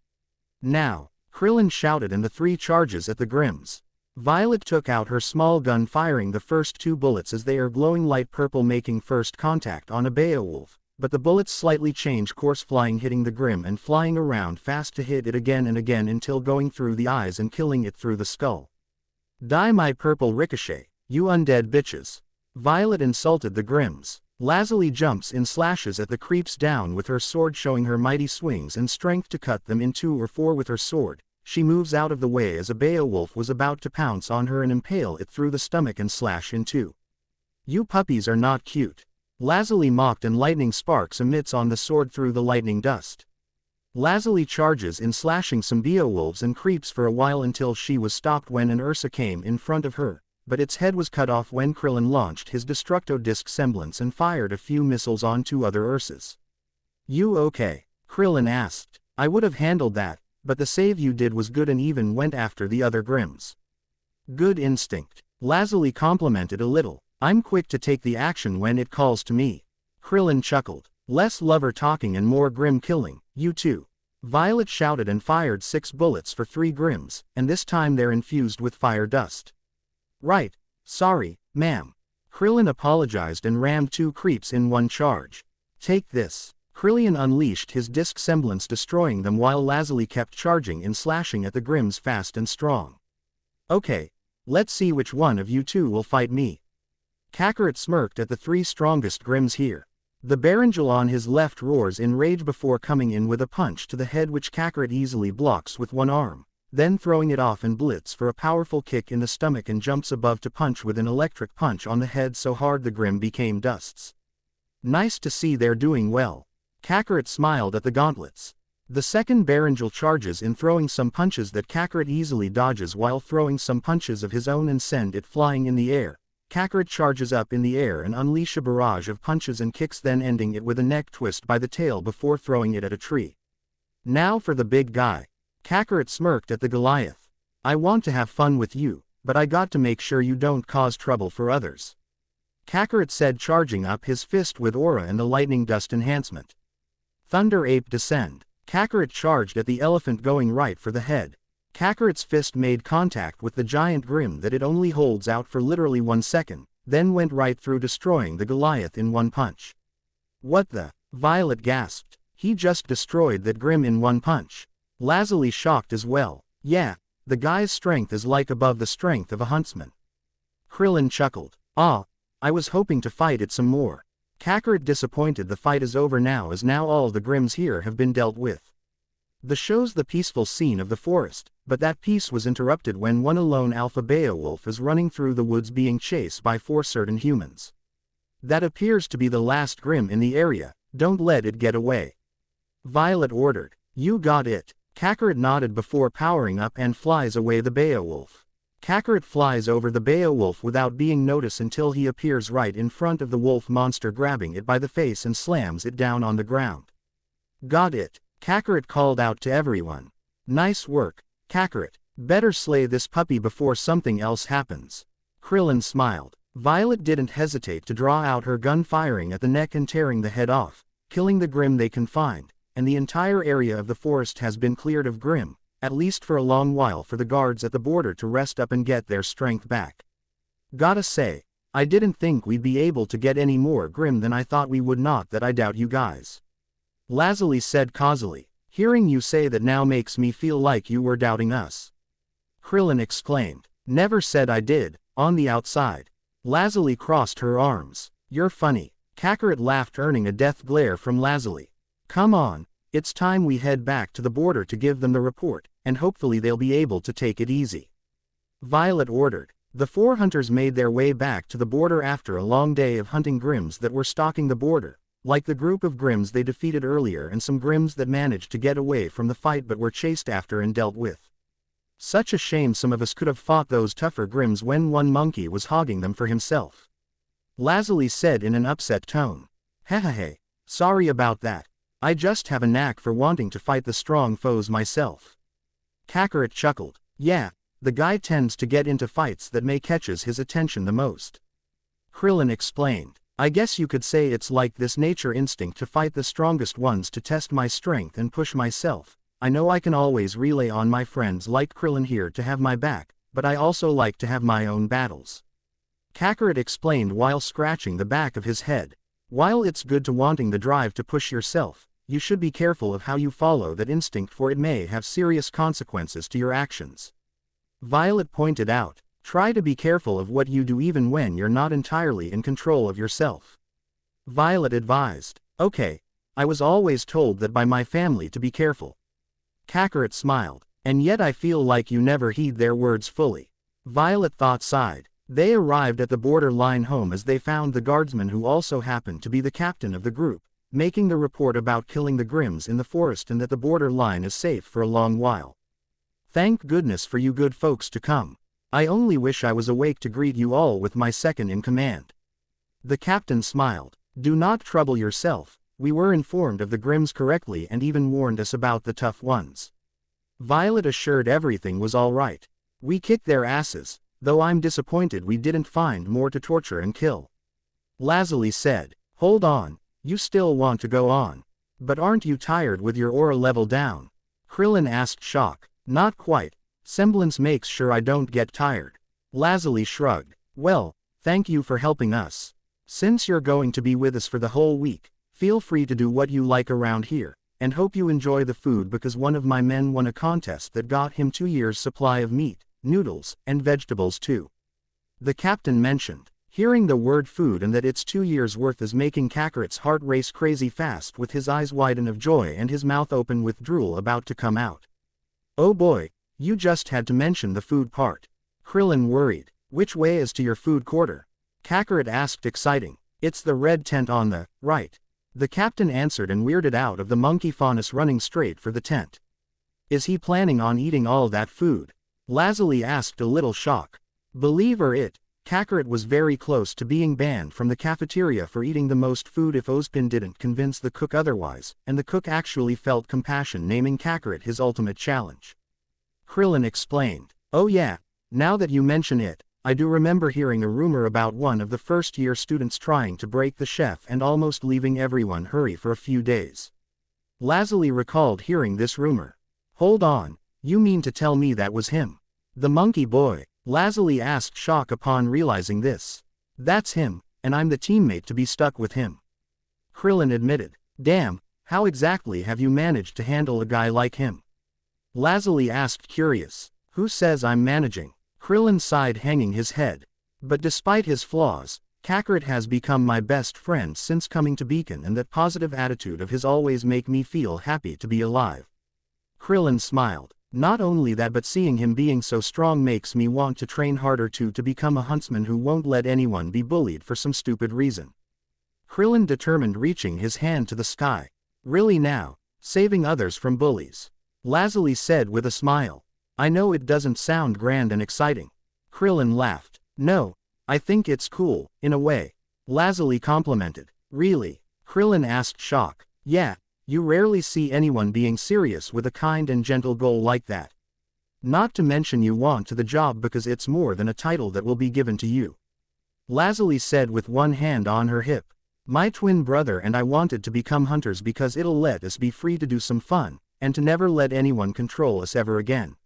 Now, Krillin shouted, and the 3 charges at the Grims. Violet took out her small gun, firing the first 2 bullets as they are glowing light purple, making first contact on a Beowulf, but the bullets slightly change course, flying, hitting the Grim and flying around fast to hit it again and again until going through the eyes and killing it through the skull. Die my purple ricochet. You undead bitches. Violet insulted the Grims. Lazuli jumps in, slashes at the creeps down with her sword, showing her mighty swings and strength to cut them in 2 or 4 with her sword. She moves out of the way as a Beowulf was about to pounce on her and impale it through the stomach and slash in 2. You puppies are not cute. Lazuli mocked, and lightning sparks emits on the sword through the lightning dust. Lazuli charges in, slashing some Beowulfs and creeps for a while until she was stopped when an Ursa came in front of her, but its head was cut off when Krillin launched his Destructo Disc semblance and fired a few missiles on 2 other Ursas. You okay? Krillin asked. I would have handled that, but the save you did was good and even went after the other Grims. Good instinct. Lazuli complimented a little. I'm quick to take the action when it calls to me. Krillin chuckled. Less lover talking and more Grim killing, you too. Violet shouted and fired 6 bullets for 3 Grims, and this time they're infused with fire dust. Right. Sorry, ma'am. Krillin apologized and rammed 2 creeps in one charge. Take this. Krillin unleashed his disc semblance, destroying them while Lazuli kept charging and slashing at the Grims fast and strong. Okay. Let's see which one of you 2 will fight me. Kakarot smirked at the 3 strongest Grims here. The Barangel on his left roars in rage before coming in with a punch to the head, which Kakarot easily blocks with one arm, then throwing it off and blitz for a powerful kick in the stomach and jumps above to punch with an electric punch on the head so hard the Grim became dusts. Nice to see they're doing well. Kakarot smiled at the gauntlets. The second Barangel charges in, throwing some punches that Kakarot easily dodges while throwing some punches of his own and send it flying in the air. Kakarot charges up in the air and unleash a barrage of punches and kicks, then ending it with a neck twist by the tail before throwing it at a tree. Now for the big guy. Kakarot smirked at the Goliath. I want to have fun with you, but I got to make sure you don't cause trouble for others. Kakarot said, charging up his fist with aura and the lightning dust enhancement. Thunder Ape descend. Kakarot charged at the elephant, going right for the head. Kakarot's fist made contact with the giant Grim that it only holds out for literally 1 second, then went right through, destroying the Goliath in one punch. What the? Violet gasped. He just destroyed that Grim in one punch. Lazuli shocked as well. Yeah, the guy's strength is like above the strength of a huntsman. Krillin chuckled. Ah, I was hoping to fight it some more. Kakarot disappointed. The fight is over now, as now all the Grims here have been dealt with. The shows the peaceful scene of the forest, but that peace was interrupted when one alone Alpha Beowulf is running through the woods being chased by 4 certain humans. That appears to be the last Grim in the area. Don't let it get away. Violet ordered. You got it. Kakarot nodded before powering up and flies away the Beowulf. Kakarot flies over the Beowulf without being noticed until he appears right in front of the wolf monster, grabbing it by the face and slams it down on the ground. Got it. Kakarot called out to everyone. Nice work, Kakarot. Better slay this puppy before something else happens. Krillin smiled. Violet didn't hesitate to draw out her gun, firing at the neck and tearing the head off, killing the Grim they can find, and the entire area of the forest has been cleared of Grim, at least for a long while, for the guards at the border to rest up and get their strength back. Gotta say, I didn't think we'd be able to get any more Grim than I thought we would. Not that I doubt you guys. Lazuli said causally. Hearing you say that now makes me feel like you were doubting us. Krillin exclaimed. Never said I did. On the outside. Lazuli crossed her arms. You're funny. Kakarot laughed, earning a death glare from Lazuli. Come on, it's time we head back to the border to give them the report, and hopefully they'll be able to take it easy. Violet ordered. The 4 hunters made their way back to the border after a long day of hunting Grims that were stalking the border, like the group of Grims they defeated earlier and some Grims that managed to get away from the fight but were chased after and dealt with. Such a shame some of us could have fought those tougher Grims when one monkey was hogging them for himself. Lazuli said in an upset tone. Hehehe. Sorry about that. I just have a knack for wanting to fight the strong foes myself. Kakarot chuckled. Yeah, the guy tends to get into fights that may catches his attention the most. Krillin explained. I guess you could say it's like this nature instinct to fight the strongest ones to test my strength and push myself. I know I can always rely on my friends like Krillin here to have my back, but I also like to have my own battles. Kakarot explained while scratching the back of his head. While it's good to wanting the drive to push yourself, you should be careful of how you follow that instinct, for it may have serious consequences to your actions. Violet pointed out. Try to be careful of what you do even when you're not entirely in control of yourself. Violet advised. Okay, I was always told that by my family to be careful. Kakarot smiled. And yet I feel like you never heed their words fully. Violet thought sighed. They arrived at the borderline home as they found the guardsman who also happened to be the captain of the group, making the report about killing the Grimms in the forest and that the borderline is safe for a long while. Thank goodness for you good folks to come. I only wish I was awake to greet you all with my second in command. The captain smiled. Do not trouble yourself, we were informed of the Grimms correctly and even warned us about the tough ones. Violet assured everything was all right. We kicked their asses, though I'm disappointed we didn't find more to torture and kill. Lazuli said. Hold on, you still want to go on. But aren't you tired with your aura level down? Krillin asked shock. Not quite. Semblance makes sure I don't get tired. Lazuli shrugged. Well, thank you for helping us. Since you're going to be with us for the whole week, feel free to do what you like around here. And hope you enjoy the food because one of my men won a contest that got him 2 years' supply of meat, noodles, and vegetables too. The captain mentioned. Hearing the word food and that it's 2 years' worth is making Kakarot's heart race crazy fast with his eyes widen of joy and his mouth open with drool about to come out. Oh boy, you just had to mention the food part. Krillin worried. Which way is to your food quarter? Kakarot asked exciting. It's the red tent on the right. The captain answered and weirded out of the monkey faunus running straight for the tent. Is he planning on eating all that food? Lazuli asked a little shock. Believe it, Kakarot was very close to being banned from the cafeteria for eating the most food if Ozpin didn't convince the cook otherwise, and the cook actually felt compassion naming Kakarot his ultimate challenge. Krillin explained. Oh yeah, now that you mention it, I do remember hearing a rumor about one of the first-year students trying to break the chef and almost leaving everyone hurry for a few days. Lazuli recalled hearing this rumor. Hold on, you mean to tell me that was him? The monkey boy? Lazuli asked shock upon realizing this. That's him, and I'm the teammate to be stuck with him. Krillin admitted. Damn, how exactly have you managed to handle a guy like him? Lazuli asked curious. Who says I'm managing? Krillin sighed hanging his head. But despite his flaws, Kakarot has become my best friend since coming to Beacon and that positive attitude of his always make me feel happy to be alive. Krillin smiled. Not only that but seeing him being so strong makes me want to train harder too to become a huntsman who won't let anyone be bullied for some stupid reason. Krillin determined reaching his hand to the sky. Really now, saving others from bullies. Lazuli said with a smile. I know it doesn't sound grand and exciting. Krillin laughed. No, I think it's cool, in a way. Lazuli complimented. Really? Krillin asked shock. Yeah, you rarely see anyone being serious with a kind and gentle goal like that. Not to mention you want to the job because it's more than a title that will be given to you. Lazuli said with one hand on her hip. My twin brother and I wanted to become hunters because it'll let us be free to do some fun, and to never let anyone control us ever again.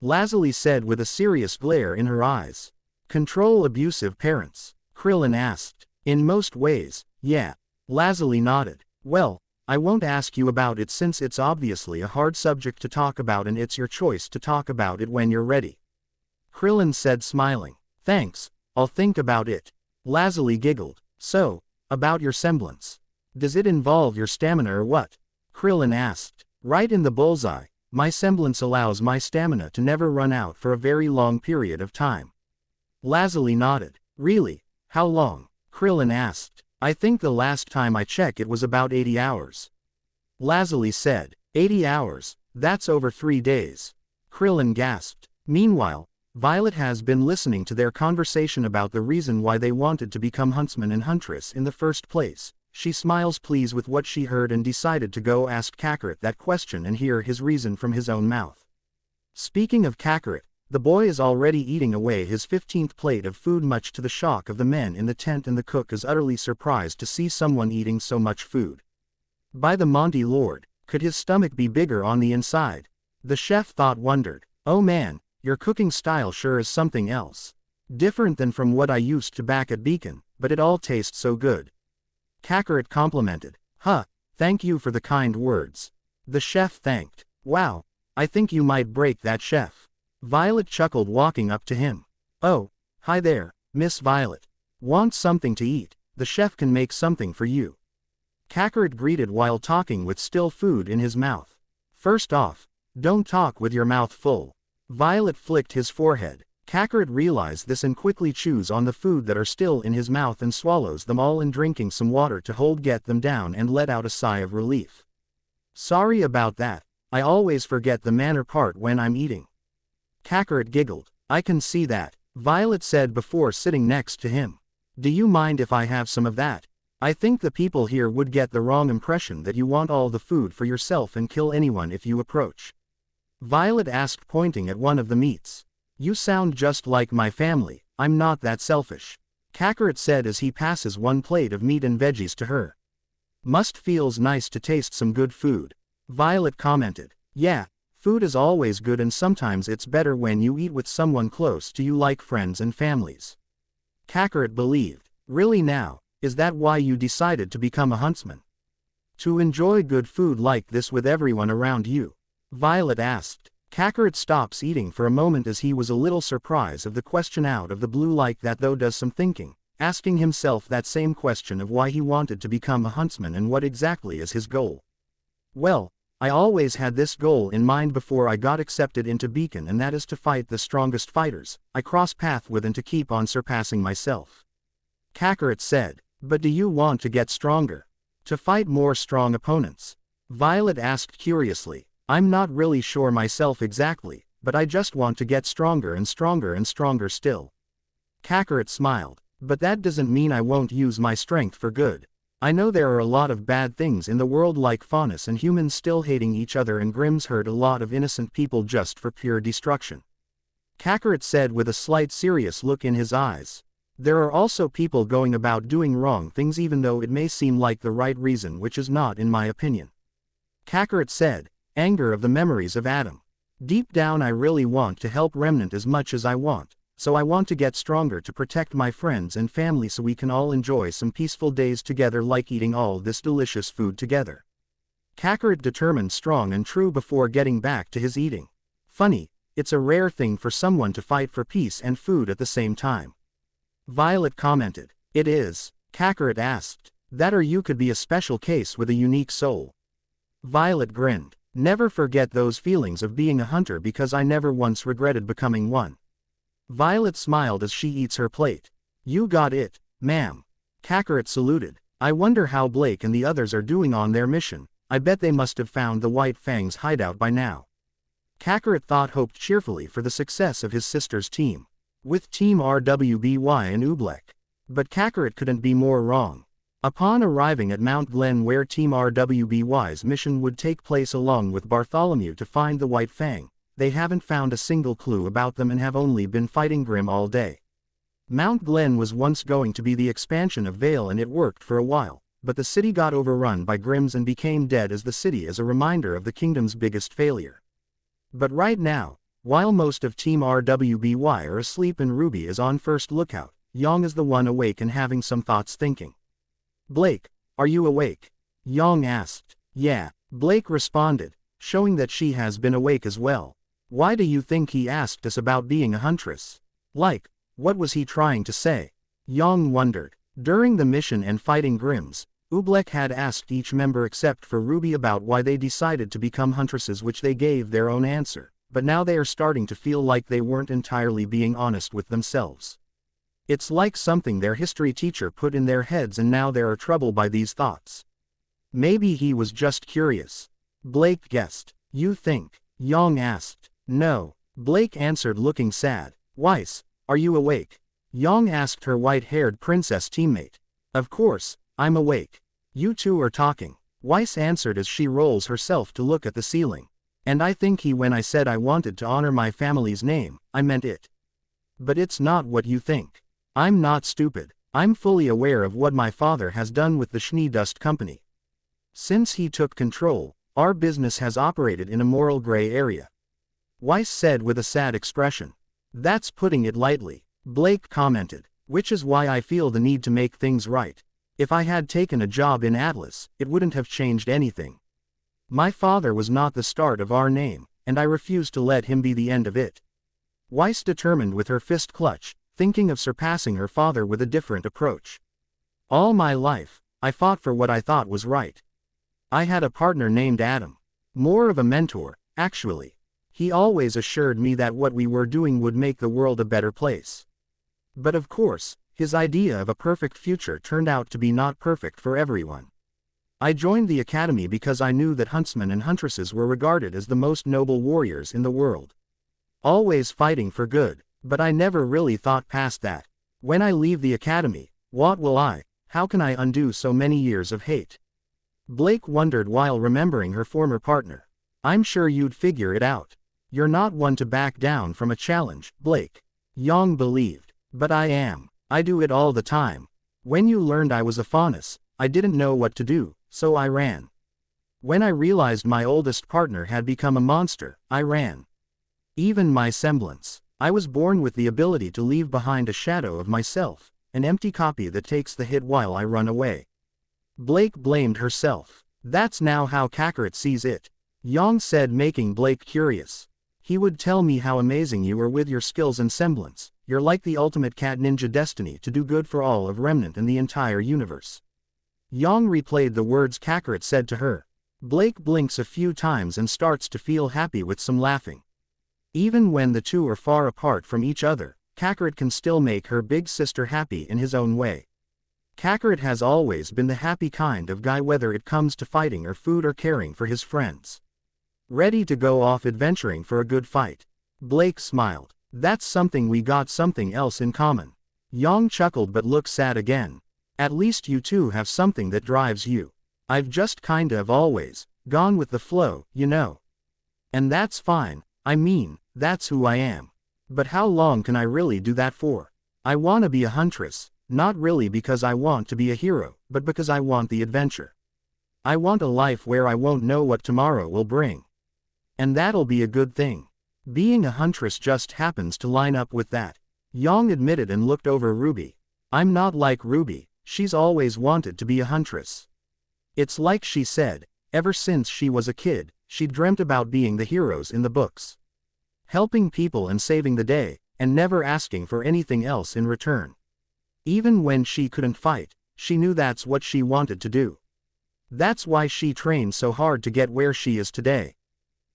Lazuli said with a serious glare in her eyes. Control abusive parents? Krillin asked. In most ways, yeah. Lazuli nodded. Well, I won't ask you about it since it's obviously a hard subject to talk about and it's your choice to talk about it when you're ready. Krillin said smiling. Thanks, I'll think about it. Lazuli giggled. So, about your semblance. Does it involve your stamina or what? Krillin asked. Right in the bullseye. My semblance allows my stamina to never run out for a very long period of time. Lazuli nodded. Really? How long? Krillin asked. I think the last time I checked it was about 80 hours. Lazuli said. 80 hours, that's over 3 days. Krillin gasped. Meanwhile, Violet has been listening to their conversation about the reason why they wanted to become huntsman and huntress in the first place. She smiles pleased with what she heard and decided to go ask Kakarot that question and hear his reason from his own mouth. Speaking of Kakarot, the boy is already eating away his 15th plate of food much to the shock of the men in the tent and the cook is utterly surprised to see someone eating so much food. By the Monty Lord, could his stomach be bigger on the inside? The chef thought wondered. Oh man, your cooking style sure is something else. Different than from what I used to back at Beacon, but it all tastes so good. Kakarot complimented. Huh, thank you for the kind words. The chef thanked. Wow, I think you might break that chef. Violet chuckled walking up to him. Oh, hi there, Miss Violet. Want something to eat? The chef can make something for you. Kakarot greeted while talking with still food in his mouth. First off, don't talk with your mouth full. Violet flicked his forehead. Kakarot realized this and quickly chews on the food that are still in his mouth and swallows them all and drinking some water to get them down and let out a sigh of relief. Sorry about that, I always forget the manner part when I'm eating. Kakarot giggled. I can see that, Violet said before sitting next to him. Do you mind if I have some of that? I think the people here would get the wrong impression that you want all the food for yourself and kill anyone if you approach. Violet asked, pointing at one of the meats. You sound just like my family, I'm not that selfish. Kakarot said as he passes one plate of meat and veggies to her. Must feels nice to taste some good food. Violet commented. Yeah, food is always good and sometimes it's better when you eat with someone close to you like friends and families. Kakarot believed. Really now, is that why you decided to become a huntsman? To enjoy good food like this with everyone around you? Violet asked. Kakarot stops eating for a moment as he was a little surprised of the question out of the blue like that, though does some thinking, asking himself that same question of why he wanted to become a huntsman and what exactly is his goal. Well, I always had this goal in mind before I got accepted into Beacon, and that is to fight the strongest fighters I cross path with and to keep on surpassing myself. Kakarot said. But do you want to get stronger? To fight more strong opponents? Violet asked curiously. I'm not really sure myself exactly, but I just want to get stronger and stronger and stronger still. Kakarot smiled. But that doesn't mean I won't use my strength for good. I know there are a lot of bad things in the world like faunus and humans still hating each other, and Grimm's hurt a lot of innocent people just for pure destruction. Kakarot said with a slight serious look in his eyes. There are also people going about doing wrong things even though it may seem like the right reason, which is not in my opinion. Kakarot said. Anger of the memories of Adam. Deep down I really want to help Remnant as much as I want, so I want to get stronger to protect my friends and family so we can all enjoy some peaceful days together like eating all this delicious food together. Kakarot determined strong and true before getting back to his eating. Funny, it's a rare thing for someone to fight for peace and food at the same time. Violet commented. It is. Kakarot asked. That or you could be a special case with a unique soul. Violet grinned. Never forget those feelings of being a hunter because I never once regretted becoming one. Violet smiled as she eats her plate. You got it, ma'am. Kakarot saluted. I wonder how Blake and the others are doing on their mission. I bet they must have found the White Fang's hideout by now. Kakarot hoped cheerfully for the success of his sister's team. With Team RWBY and Oobleck. But Kakarot couldn't be more wrong. Upon arriving at Mount Glen where Team RWBY's mission would take place along with Bartholomew to find the White Fang, they haven't found a single clue about them and have only been fighting Grimm all day. Mount Glen was once going to be the expansion of Vale and it worked for a while, but the city got overrun by Grimms and became dead as the city as a reminder of the kingdom's biggest failure. But right now, while most of Team RWBY are asleep and Ruby is on first lookout, Yong is the one awake and having some thoughts thinking. Blake, are you awake? Yong asked. Yeah, Blake responded, showing that she has been awake as well. Why do you think he asked us about being a huntress? Like, what was he trying to say? Yong wondered. During the mission and fighting Grimms, Oobleck had asked each member except for Ruby about why they decided to become huntresses, which they gave their own answer, but now they are starting to feel like they weren't entirely being honest with themselves. It's like something their history teacher put in their heads and now they are troubled by these thoughts. Maybe he was just curious. Blake guessed. You think? Yong asked. No, Blake answered looking sad. Weiss, are you awake? Yong asked her white-haired princess teammate. Of course, I'm awake. You two are talking. Weiss answered as she rolls herself to look at the ceiling. And I think when I said I wanted to honor my family's name, I meant it. But it's not what you think. I'm not stupid. I'm fully aware of what my father has done with the Schnee Dust Company. Since he took control, our business has operated in a moral gray area. Weiss said with a sad expression. That's putting it lightly, Blake commented, which is why I feel the need to make things right. If I had taken a job in Atlas, it wouldn't have changed anything. My father was not the start of our name, and I refuse to let him be the end of it. Weiss determined with her fist clutch, thinking of surpassing her father with a different approach. All my life, I fought for what I thought was right. I had a partner named Adam. More of a mentor, actually. He always assured me that what we were doing would make the world a better place. But of course, his idea of a perfect future turned out to be not perfect for everyone. I joined the academy because I knew that huntsmen and huntresses were regarded as the most noble warriors in the world. Always fighting for good, but I never really thought past that. When I leave the academy, how can I undo so many years of hate? Blake wondered while remembering her former partner. I'm sure you'd figure it out. You're not one to back down from a challenge, Blake. Yang believed. But I am. I do it all the time. When you learned I was a faunus, I didn't know what to do, so I ran. When I realized my oldest partner had become a monster, I ran. Even my semblance. I was born with the ability to leave behind a shadow of myself, an empty copy that takes the hit while I run away. Blake blamed herself. That's now how Kakarot sees it. Yang said, making Blake curious. He would tell me how amazing you were with your skills and semblance. You're like the ultimate cat ninja, destiny to do good for all of Remnant and the entire universe. Yang replayed the words Kakarot said to her. Blake blinks a few times and starts to feel happy with some laughing. Even when the two are far apart from each other, Kakarot can still make her big sister happy in his own way. Kakarot has always been the happy kind of guy, whether it comes to fighting or food or caring for his friends. Ready to go off adventuring for a good fight. Blake smiled. That's something we got something else in common. Yang chuckled but looked sad again. At least you two have something that drives you. I've just kind of always gone with the flow, you know. And that's fine, I mean, that's who I am. But how long can I really do that for? I wanna be a huntress, not really because I want to be a hero, but because I want the adventure. I want a life where I won't know what tomorrow will bring. And that'll be a good thing. Being a huntress just happens to line up with that. Yang admitted and looked over Ruby. I'm not like Ruby, she's always wanted to be a huntress. It's like she said, ever since she was a kid, she dreamt about being the heroes in the books. Helping people and saving the day, and never asking for anything else in return. Even when she couldn't fight, she knew that's what she wanted to do. That's why she trained so hard to get where she is today.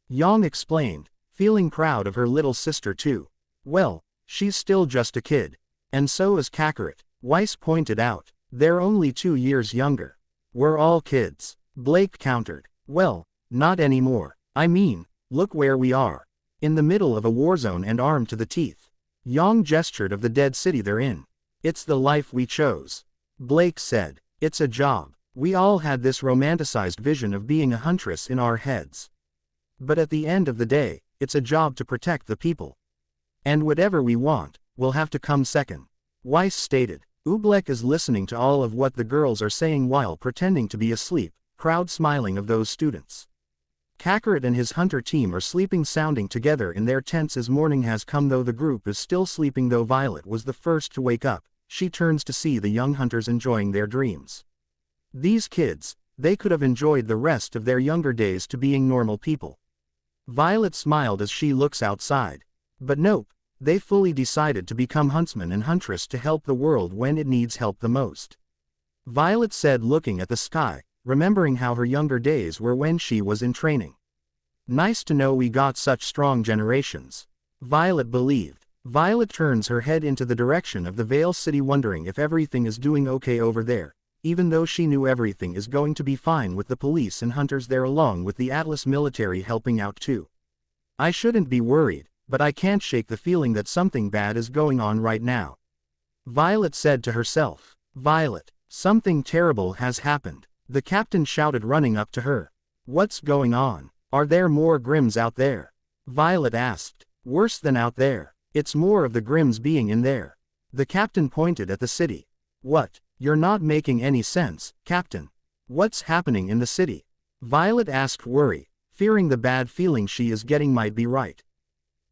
Yang explained, feeling proud of her little sister too. Well, she's still just a kid. And so is Kakarot, Weiss pointed out. They're only 2 years younger. We're all kids, Blake countered. Well, not anymore. I mean, look where we are. In the middle of a war zone and armed to the teeth. Yang gestured of the dead city they're in. It's the life we chose. Blake said, it's a job. We all had this romanticized vision of being a huntress in our heads. But at the end of the day, it's a job to protect the people. And whatever we want, will have to come second. Weiss stated. Oobleck is listening to all of what the girls are saying while pretending to be asleep, proud smiling of those students. Kakarot and his hunter team are sleeping sounding together in their tents as morning has come, though the group is still sleeping. Though Violet was the first to wake up, she turns to see the young hunters enjoying their dreams. These kids, they could have enjoyed the rest of their younger days to being normal people. Violet smiled as she looks outside. But nope, they fully decided to become huntsman and huntress to help the world when it needs help the most. Violet said, looking at the sky, remembering how her younger days were when she was in training. Nice to know we got such strong generations. Violet believed. Violet turns her head into the direction of the Veil City, wondering if everything is doing okay over there, even though she knew everything is going to be fine with the police and hunters there along with the Atlas military helping out too. I shouldn't be worried, but I can't shake the feeling that something bad is going on right now. Violet said to herself. Violet, something terrible has happened. The captain shouted, running up to her. What's going on? Are there more Grims out there? Violet asked. Worse than out there. It's more of the Grims being in there. The captain pointed at the city. What? You're not making any sense, Captain. What's happening in the city? Violet asked, worry, fearing the bad feeling she is getting might be right.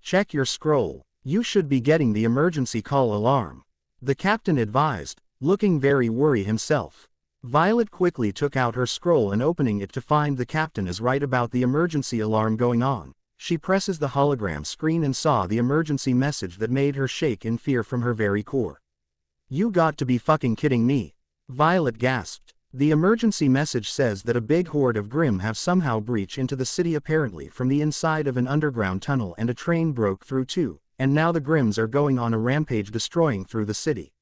Check your scroll. You should be getting the emergency call alarm. The captain advised, looking very worried himself. Violet quickly took out her scroll and opening it to find the captain is right about the emergency alarm going on. She presses the hologram screen and saw the emergency message that made her shake in fear from her very core. You got to be fucking kidding me. Violet gasped. The emergency message says that a big horde of Grimm have somehow breached into the city apparently from the inside of an underground tunnel and a train broke through too, and now the Grimms are going on a rampage destroying through the city.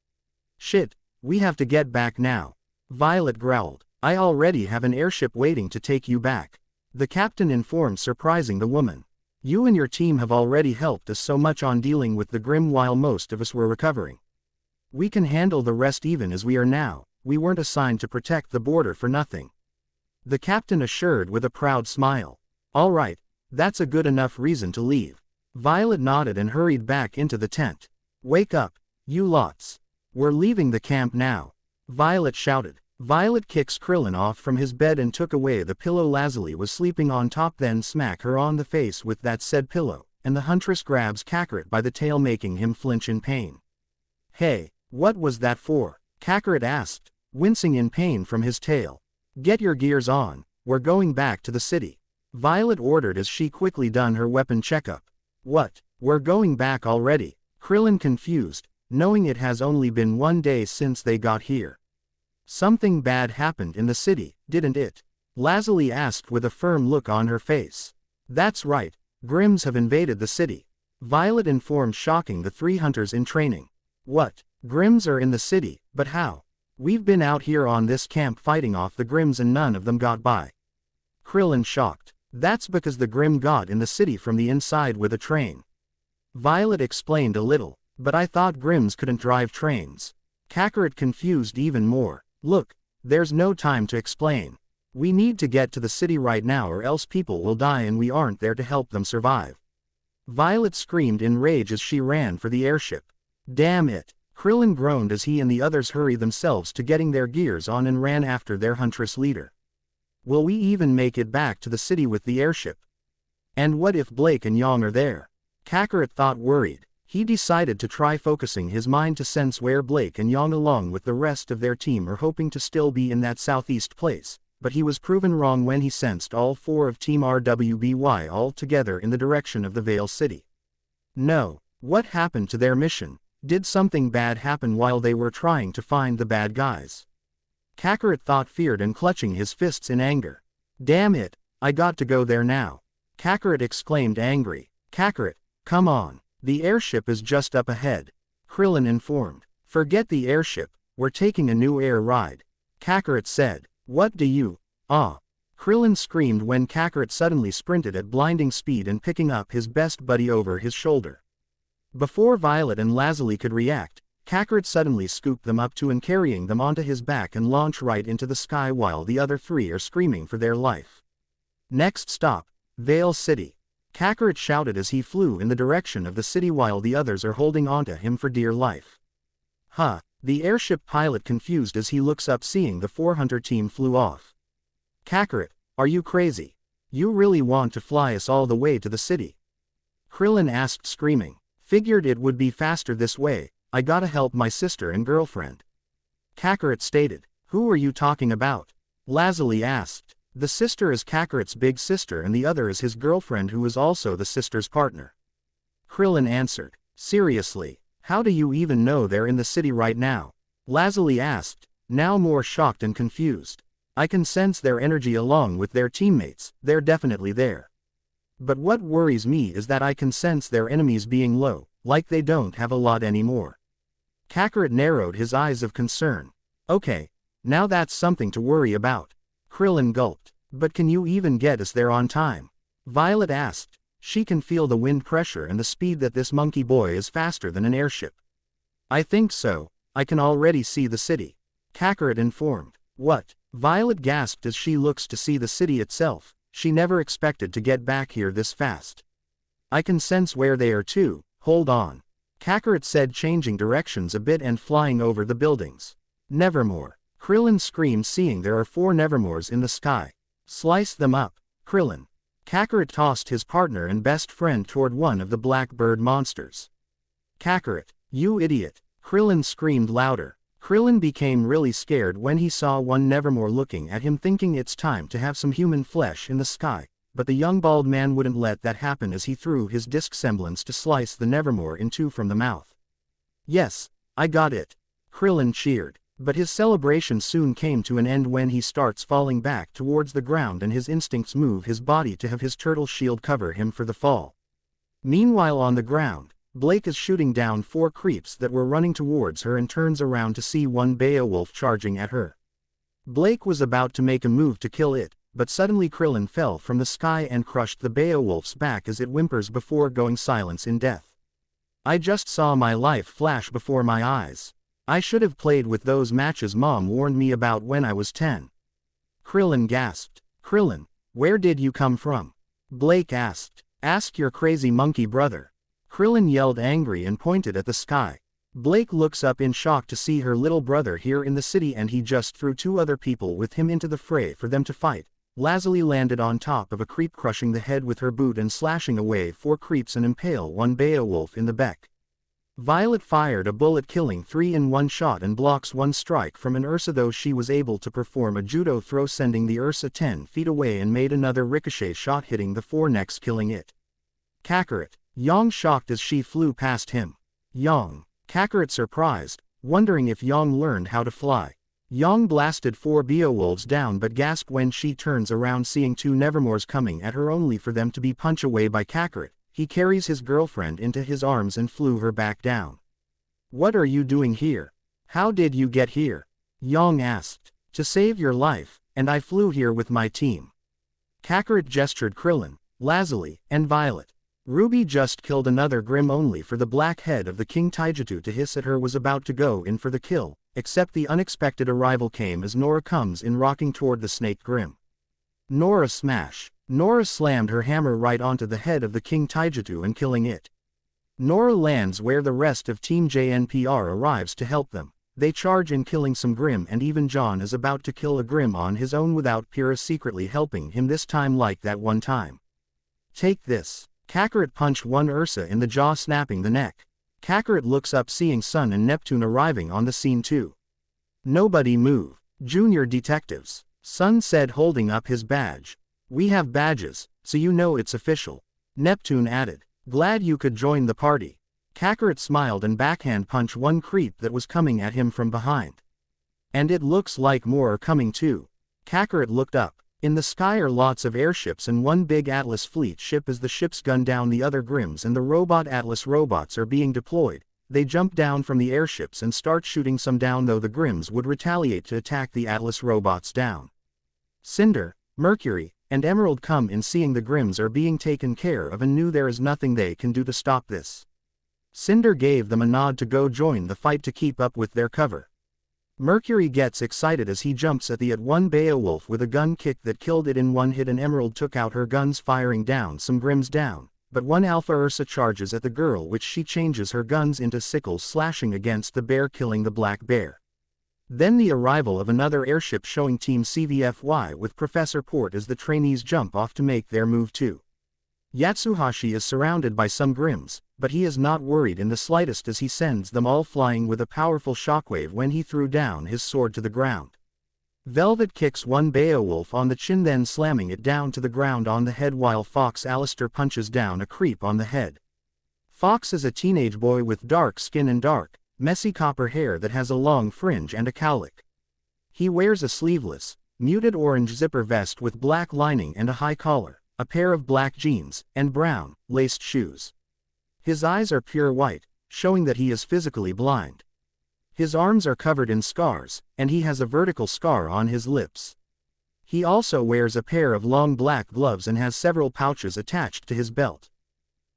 Shit, we have to get back now. Violet growled. I already have an airship waiting to take you back. The captain informed, surprising the woman. You and your team have already helped us so much on dealing with the Grimm while most of us were recovering. We can handle the rest even as we are now. We weren't assigned to protect the border for nothing. The captain assured with a proud smile. All right, that's a good enough reason to leave. Violet nodded and hurried back into the tent. Wake up, you lots. We're leaving the camp now. Violet shouted. Violet kicks Krillin off from his bed and took away the pillow Lazuli was sleeping on top, then smack her on the face with that said pillow, and the huntress grabs Kakarot by the tail making him flinch in pain. Hey, what was that for? Kakarot asked, wincing in pain from his tail. Get your gears on, we're going back to the city. Violet ordered as she quickly done her weapon checkup. What, we're going back already? Krillin confused, knowing it has only been 1 day since they got here. Something bad happened in the city, didn't it? Lazuli asked with a firm look on her face. That's right, Grimms have invaded the city. Violet informed, shocking the 3 hunters in training. What, Grimms are in the city, but how? We've been out here on this camp fighting off the Grimms and none of them got by. Krillin shocked. That's because the Grimm got in the city from the inside with a train. Violet explained a little, but I thought Grimms couldn't drive trains. Kakarot confused even more. Look, there's no time to explain. We need to get to the city right now or else people will die and we aren't there to help them survive. Violet screamed in rage as she ran for the airship. Damn it. Krillin groaned as he and the others hurried themselves to getting their gears on and ran after their huntress leader. Will we even make it back to the city with the airship? And what if Blake and Yang are there? Kakarot thought, worried. He decided to try focusing his mind to sense where Blake and Yang along with the rest of their team are hoping to still be in that southeast place, but he was proven wrong when he sensed all 4 of Team RWBY all together in the direction of the Vale City. No, what happened to their mission? Did something bad happen while they were trying to find the bad guys? Kakarot thought, feared and clutching his fists in anger. Damn it, I got to go there now. Kakarot exclaimed, angry. Kakarot, come on, the airship is just up ahead. Krillin informed. Forget the airship, we're taking a new air ride. Kakarot said. What do you, Krillin screamed when Kakarot suddenly sprinted at blinding speed and picking up his best buddy over his shoulder. Before Violet and Lazuli could react, Kakarot suddenly scooped them up too and carrying them onto his back and launched right into the sky while the other 3 are screaming for their life. Next stop, Vale City. Kakarot shouted as he flew in the direction of the city while the others are holding onto him for dear life. Huh, the airship pilot confused as he looks up seeing the 4-hunter team flew off. Kakarot, are you crazy? You really want to fly us all the way to the city? Krillin asked, screaming. Figured it would be faster this way, I gotta help my sister and girlfriend. Kakarot stated. Who are you talking about? Lazuli asked. The sister is Kakarot's big sister and the other is his girlfriend who is also the sister's partner. Krillin answered. Seriously, how do you even know they're in the city right now? Lazuli asked, now more shocked and confused. I can sense their energy along with their teammates, they're definitely there. But what worries me is that I can sense their enemies being low, like they don't have a lot anymore. Kakarot narrowed his eyes of concern. Okay, now that's something to worry about. Krillin gulped. But can you even get us there on time? Violet asked. She can feel the wind pressure and the speed that this monkey boy is faster than an airship. I think so, I can already see the city. Kakarot informed. What? Violet gasped as she looks to see the city itself. She never expected to get back here this fast. I can sense where they are too, hold on. Kakarot said, changing directions a bit and flying over the buildings. Nevermore. Krillin screamed, seeing there are 4 Nevermores in the sky. Slice them up, Krillin. Kakarot tossed his partner and best friend toward one of the black bird monsters. Kakarot, you idiot. Krillin screamed louder. Krillin became really scared when he saw one Nevermore looking at him, thinking it's time to have some human flesh in the sky, but the young bald man wouldn't let that happen as he threw his disc semblance to slice the Nevermore in two from the mouth. "Yes, I got it," Krillin cheered, but his celebration soon came to an end when he starts falling back towards the ground and his instincts move his body to have his turtle shield cover him for the fall. Meanwhile on the ground, Blake is shooting down 4 creeps that were running towards her and turns around to see one Beowulf charging at her. Blake was about to make a move to kill it, but suddenly Krillin fell from the sky and crushed the Beowulf's back as it whimpers before going silence in death. "I just saw my life flash before my eyes. I should have played with those matches Mom warned me about when I was 10. Krillin gasped. "Krillin, where did you come from?" Blake asked. "Ask your crazy monkey brother." Krillin yelled angry and pointed at the sky. Blake looks up in shock to see her little brother here in the city, and he just threw 2 other people with him into the fray for them to fight. Lazuli landed on top of a creep, crushing the head with her boot and slashing away 4 creeps and impale one Beowulf in the back. Violet fired a bullet, killing 3 in one shot and blocks 1 strike from an Ursa, though she was able to perform a judo throw, sending the Ursa 10 feet away, and made another ricochet shot hitting the 4 next, killing it. Kakarot, Yang shocked as she flew past him. "Yang." Kakarot surprised, wondering if Yang learned how to fly. Yang blasted 4 Beowulfs down but gasped when she turns around seeing 2 Nevermores coming at her, only for them to be punched away by Kakarot. He carries his girlfriend into his arms and flew her back down. "What are you doing here? How did you get here?" Yang asked. "To save your life, and I flew here with my team." Kakarot gestured Krillin, Lazuli, and Violet. Ruby just killed another Grim, only for the black head of the King Taijutsu to hiss at her, was about to go in for the kill, except the unexpected arrival came as Nora comes in rocking toward the snake Grim. Nora smash. Nora slammed her hammer right onto the head of the King Taijutsu and killing it. Nora lands where the rest of Team JNPR arrives to help them. They charge in, killing some Grim, and even John is about to kill a Grim on his own without Pyrrha secretly helping him, this time like that one time. "Take this." Kakarot punched one Ursa in the jaw, snapping the neck. Kakarot looks up seeing Sun and Neptune arriving on the scene too. "Nobody move, junior detectives," Sun said, holding up his badge. "We have badges, so you know it's official." Neptune added. "Glad you could join the party." Kakarot smiled and backhand punched one creep that was coming at him from behind. "And it looks like more are coming too." Kakarot looked up. In the sky are lots of airships and one big Atlas fleet ship. As the ships gun down the other Grims and the robot Atlas robots are being deployed, they jump down from the airships and start shooting some down, though the Grims would retaliate to attack the Atlas robots down. Cinder, Mercury, and Emerald come in seeing the Grims are being taken care of and knew there is nothing they can do to stop this. Cinder gave them a nod to go join the fight to keep up with their cover. Mercury gets excited as he jumps at one Beowulf with a gun kick that killed it in one hit, and Emerald took out her guns firing down some Grims down, but one Alpha Ursa charges at the girl, which she changes her guns into sickles, slashing against the bear, killing the black bear. Then the arrival of another airship showing Team CVFY with Professor Port as the trainees jump off to make their move too. Yatsuhashi is surrounded by some Grims, but he is not worried in the slightest as he sends them all flying with a powerful shockwave when he threw down his sword to the ground. Velvet kicks one Beowulf on the chin, then slamming it down to the ground on the head, while Fox Alistair punches down a creep on the head. Fox is a teenage boy with dark skin and dark, messy copper hair that has a long fringe and a cowlick. He wears a sleeveless, muted orange zipper vest with black lining and a high collar, a pair of black jeans, and brown, laced shoes. His eyes are pure white, showing that he is physically blind. His arms are covered in scars, and he has a vertical scar on his lips. He also wears a pair of long black gloves and has several pouches attached to his belt.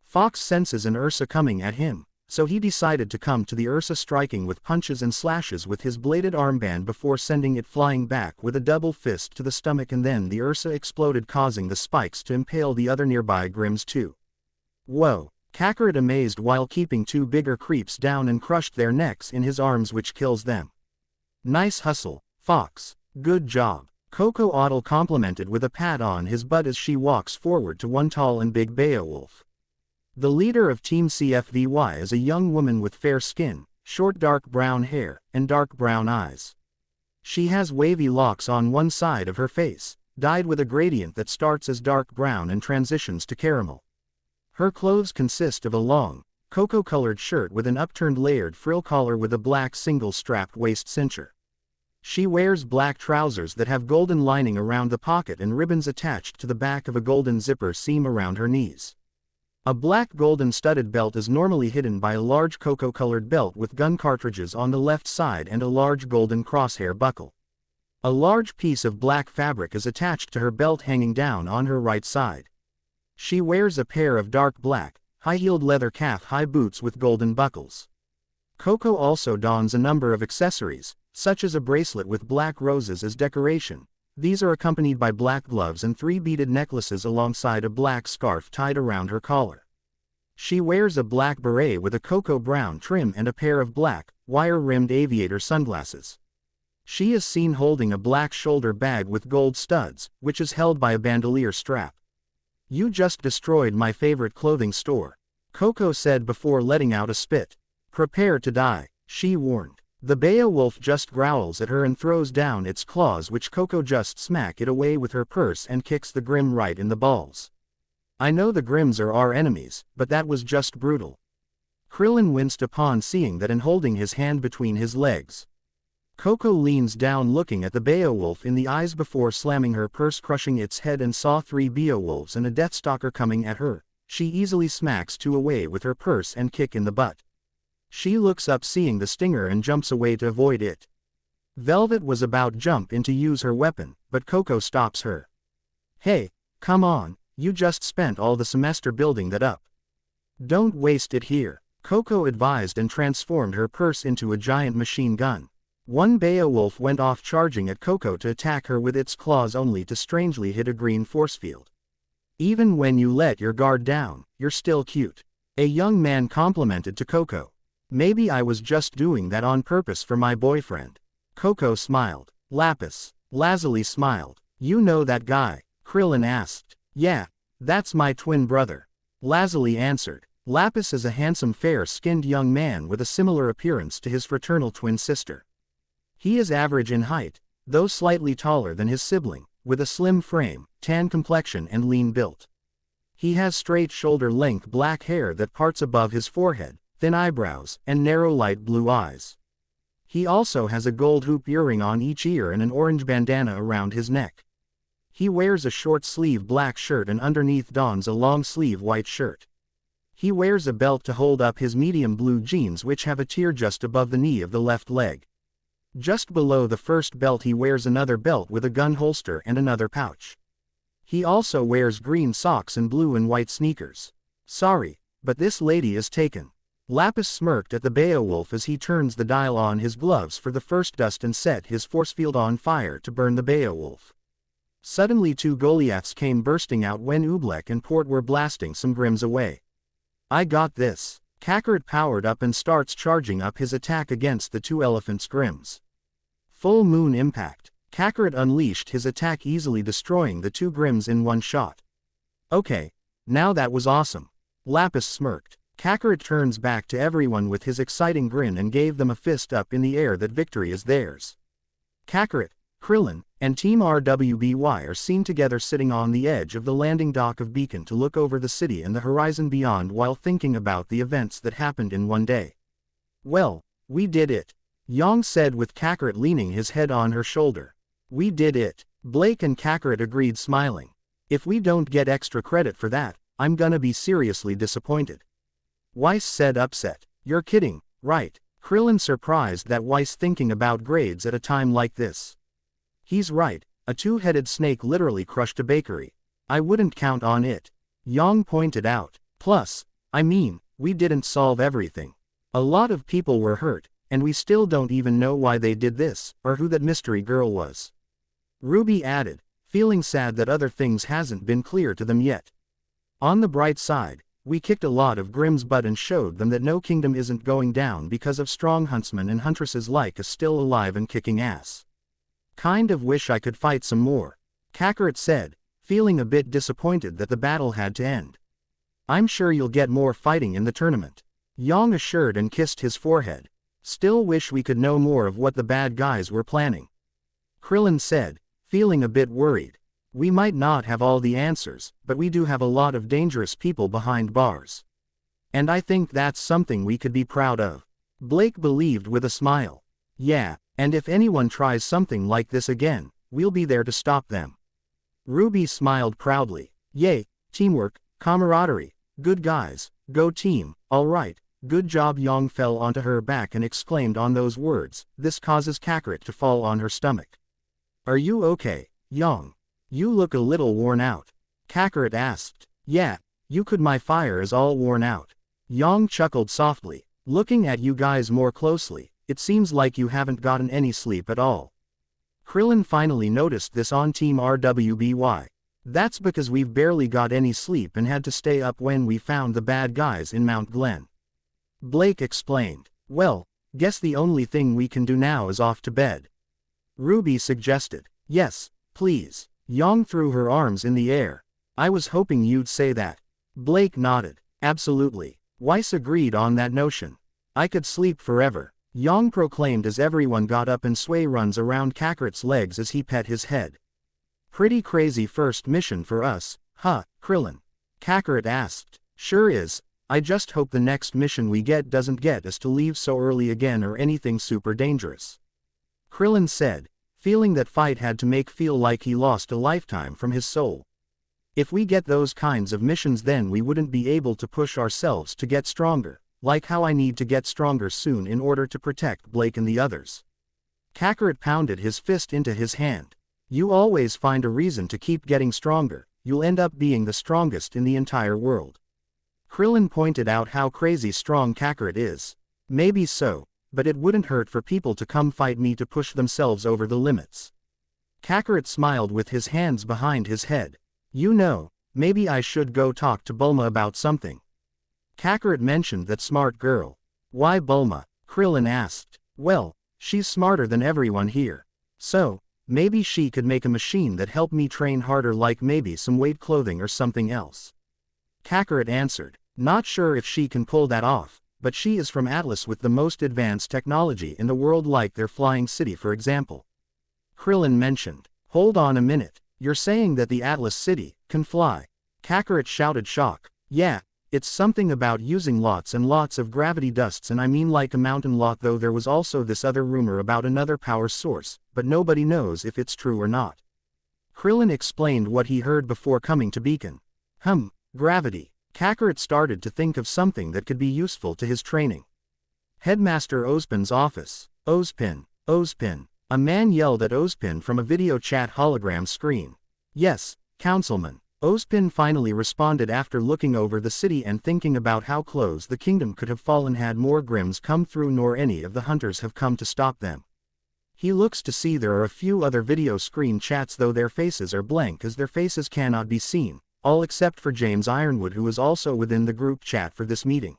Fox senses an Ursa coming at him, so he decided to come to the Ursa, striking with punches and slashes with his bladed armband before sending it flying back with a double fist to the stomach, and then the Ursa exploded, causing the spikes to impale the other nearby Grims too. Whoa! Kakarot amazed while keeping 2 bigger creeps down and crushed their necks in his arms, which kills them. "Nice hustle, Fox. Good job." Coco Otto complimented with a pat on his butt as she walks forward to one tall and big Beowulf. The leader of Team CFVY is a young woman with fair skin, short dark brown hair, and dark brown eyes. She has wavy locks on one side of her face, dyed with a gradient that starts as dark brown and transitions to caramel. Her clothes consist of a long, cocoa-colored shirt with an upturned layered frill collar with a black single-strapped waist cincher. She wears black trousers that have golden lining around the pocket and ribbons attached to the back of a golden zipper seam around her knees. A black golden studded belt is normally hidden by a large cocoa-colored belt with gun cartridges on the left side and a large golden crosshair buckle. A large piece of black fabric is attached to her belt hanging down on her right side. She wears a pair of dark black, high-heeled leather calf-high boots with golden buckles. Coco also dons a number of accessories, such as a bracelet with black roses as decoration. These are accompanied by black gloves and 3 beaded necklaces alongside a black scarf tied around her collar. She wears a black beret with a cocoa brown trim and a pair of black, wire-rimmed aviator sunglasses. She is seen holding a black shoulder bag with gold studs, which is held by a bandolier strap. "You just destroyed my favorite clothing store," Coco said before letting out a spit. "Prepare to die," she warned. The Beowulf just growls at her and throws down its claws, which Coco just smack it away with her purse and kicks the Grimm right in the balls. "I know the Grimms are our enemies, but that was just brutal." Krillin winced upon seeing that and holding his hand between his legs. Coco leans down looking at the Beowulf in the eyes before slamming her purse, crushing its head, and saw 3 Beowulfs and a Deathstalker coming at her. She easily smacks 2 away with her purse and kick in the butt. She looks up seeing the stinger and jumps away to avoid it. Velvet was about to jump in to use her weapon, but Coco stops her. "Hey, come on, you just spent all the semester building that up. Don't waste it here," Coco advised and transformed her purse into a giant machine gun. One Beowulf went off charging at Coco to attack her with its claws, only to strangely hit a green force field. "Even when you let your guard down, you're still cute," a young man complimented to Coco. "Maybe I was just doing that on purpose for my boyfriend." Coco smiled. Lazuli smiled. "You know that guy?" Krillin asked. "Yeah, that's my twin brother," Lazuli answered. Lapis is a handsome fair-skinned young man with a similar appearance to his fraternal twin sister. He is average in height, though slightly taller than his sibling, with a slim frame, tan complexion and lean build. He has straight shoulder-length black hair that parts above his forehead, thin eyebrows, and narrow light blue eyes. He also has a gold hoop earring on each ear and an orange bandana around his neck. He wears a short-sleeve black shirt and underneath dons a long-sleeve white shirt. He wears a belt to hold up his medium blue jeans, which have a tier just above the knee of the left leg. Just below the first belt he wears another belt with a gun holster and another pouch. He also wears green socks and blue and white sneakers. "Sorry, but this lady is taken." Lapis smirked at the Beowulf as he turns the dial on his gloves for the first dust and set his force field on fire to burn the Beowulf. Suddenly 2 Goliaths came bursting out when Oobleck and Port were blasting some Grimms away. "I got this." Kakarot powered up and starts charging up his attack against the 2 elephants' Grimms. Full moon impact. Kakarot unleashed his attack, easily destroying the 2 Grimms in one shot. "Okay, now that was awesome." Lapis smirked. Kakarot turns back to everyone with his exciting grin and gave them a fist up in the air that victory is theirs. Kakarot, Krillin, and Team RWBY are seen together sitting on the edge of the landing dock of Beacon to look over the city and the horizon beyond while thinking about the events that happened in one day. "Well, we did it," Yang said with Kakarot leaning his head on her shoulder. "We did it." Blake and Kakarot agreed, smiling. "If we don't get extra credit for that, I'm gonna be seriously disappointed." Weiss said, upset. "You're kidding, right?" Krillin surprised that Weiss thinking about grades at a time like this. "He's right, a 2-headed snake literally crushed a bakery. I wouldn't count on it," Yang pointed out. "Plus, I mean, we didn't solve everything. A lot of people were hurt, and we still don't even know why they did this, or who that mystery girl was," Ruby added, feeling sad that other things hasn't been clear to them yet. "On the bright side, we kicked a lot of Grimm's butt and showed them that no kingdom isn't going down because of strong huntsmen and huntresses like us still alive and kicking ass. Kind of wish I could fight some more," Kakarot said, feeling a bit disappointed that the battle had to end. "I'm sure you'll get more fighting in the tournament," Yang assured and kissed his forehead. "Still wish we could know more of what the bad guys were planning," Krillin said, feeling a bit worried. We might not have all the answers, but we do have a lot of dangerous people behind bars. And I think that's something we could be proud of. Blake believed with a smile. Yeah, and if anyone tries something like this again, we'll be there to stop them. Ruby smiled proudly. Yay, teamwork, camaraderie, good guys, go team, alright, good job. Yong fell onto her back and exclaimed on those words. This causes Kakarot to fall on her stomach. Are you okay, Yong? You look a little worn out. Kakarot asked. Yeah, you could. My fire is all worn out. Yong chuckled softly. Looking at you guys more closely, it seems like you haven't gotten any sleep at all. Krillin finally noticed this on Team RWBY. That's because we've barely got any sleep and had to stay up when we found the bad guys in Mount Glen. Blake explained. Well, guess the only thing we can do now is off to bed. Ruby suggested. Yes, please. Yong threw her arms in the air. I was hoping you'd say that. Blake nodded. Absolutely. Weiss agreed on that notion. I could sleep forever, Yong proclaimed as everyone got up and sway runs around Kakarot's legs as he pet his head. Pretty crazy first mission for us, huh, Krillin? Kakarot asked. Sure is. I just hope the next mission we get doesn't get us to leave so early again or anything super dangerous. Krillin said, feeling that fight had to make feel like he lost a lifetime from his soul. If we get those kinds of missions, then we wouldn't be able to push ourselves to get stronger, like how I need to get stronger soon in order to protect Blake and the others. Kakarot pounded his fist into his hand. You always find a reason to keep getting stronger, you'll end up being the strongest in the entire world. Krillin pointed out how crazy strong Kakarot is. Maybe so, but it wouldn't hurt for people to come fight me to push themselves over the limits. Kakarot smiled with his hands behind his head. You know, maybe I should go talk to Bulma about something. Kakarot mentioned that smart girl. Why Bulma? Krillin asked. Well, she's smarter than everyone here. So, maybe she could make a machine that helped me train harder, like maybe some weight clothing or something else. Kakarot answered. Not sure if she can pull that off, but she is from Atlas with the most advanced technology in the world, like their flying city for example. Krillin mentioned. Hold on a minute, you're saying that the Atlas city can fly? Kakarot shouted shock. Yeah, it's something about using lots and lots of gravity dusts, and I mean like a mountain lot, though there was also this other rumor about another power source, but nobody knows if it's true or not. Krillin explained what he heard before coming to Beacon. Gravity. Kakarot started to think of something that could be useful to his training. Headmaster Ozpin's office. Ozpin. Ozpin. A man yelled at Ozpin from a video chat hologram screen. Yes, Councilman. Ozpin finally responded after looking over the city and thinking about how close the kingdom could have fallen had more Grims come through, nor any of the hunters have come to stop them. He looks to see there are a few other video screen chats, though their faces are blank as their faces cannot be seen, all except for James Ironwood, who is also within the group chat for this meeting.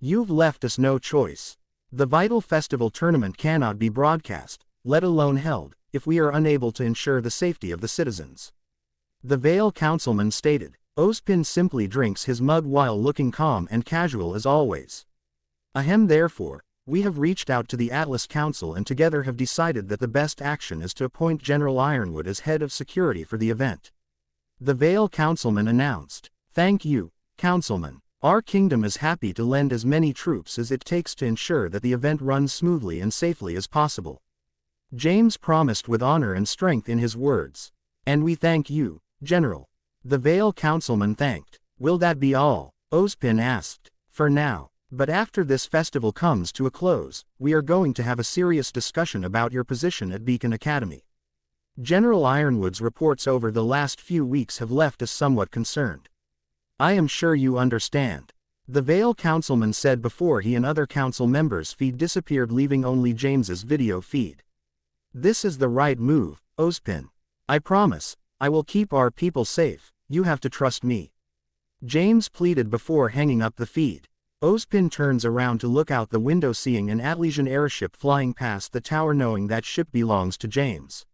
You've left us no choice. The Vital Festival tournament cannot be broadcast, let alone held, if we are unable to ensure the safety of the citizens. The Vale Councilman stated. Ozpin simply drinks his mug while looking calm and casual as always. Therefore, we have reached out to the Atlas Council and together have decided that the best action is to appoint General Ironwood as head of security for the event. The Vale Councilman announced. Thank you, Councilman. Our kingdom is happy to lend as many troops as it takes to ensure that the event runs smoothly and safely as possible. James promised with honor and strength in his words. And we thank you, General. The Vale Councilman thanked. Will that be all? Ozpin asked. For now. But after this festival comes to a close, we are going to have a serious discussion about your position at Beacon Academy. General Ironwood's reports over the last few weeks have left us somewhat concerned. I am sure you understand. The Vale Councilman said before he and other council members' feed disappeared, leaving only James's video feed. This is the right move, Ozpin. I promise, I will keep our people safe, you have to trust me. James pleaded before hanging up the feed. Ozpin turns around to look out the window, seeing an Atlesian airship flying past the tower, knowing that ship belongs to James.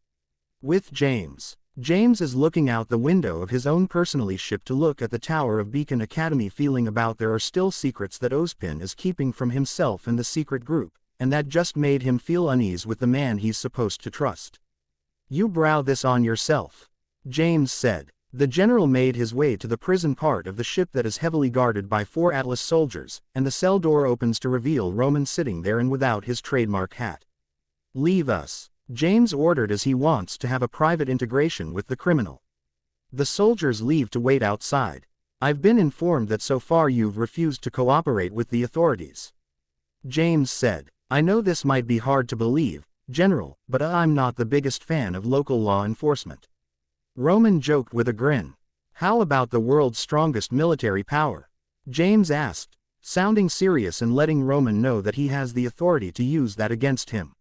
With James. James is looking out the window of his own personally ship to look at the tower of Beacon Academy, feeling about there are still secrets that Ozpin is keeping from himself and the secret group, and that just made him feel unease with the man he's supposed to trust. You brow this on yourself. James said. The general made his way to the prison part of the ship that is heavily guarded by 4 Atlas soldiers, and the cell door opens to reveal Roman sitting there and without his trademark hat. Leave us, James ordered as he wants to have a private integration with the criminal. The soldiers leave to wait outside. I've been informed that so far you've refused to cooperate with the authorities. James said. I know this might be hard to believe, General, but I'm not the biggest fan of local law enforcement. Roman joked with a grin. How about the world's strongest military power? James asked, sounding serious and letting Roman know that he has the authority to use that against him.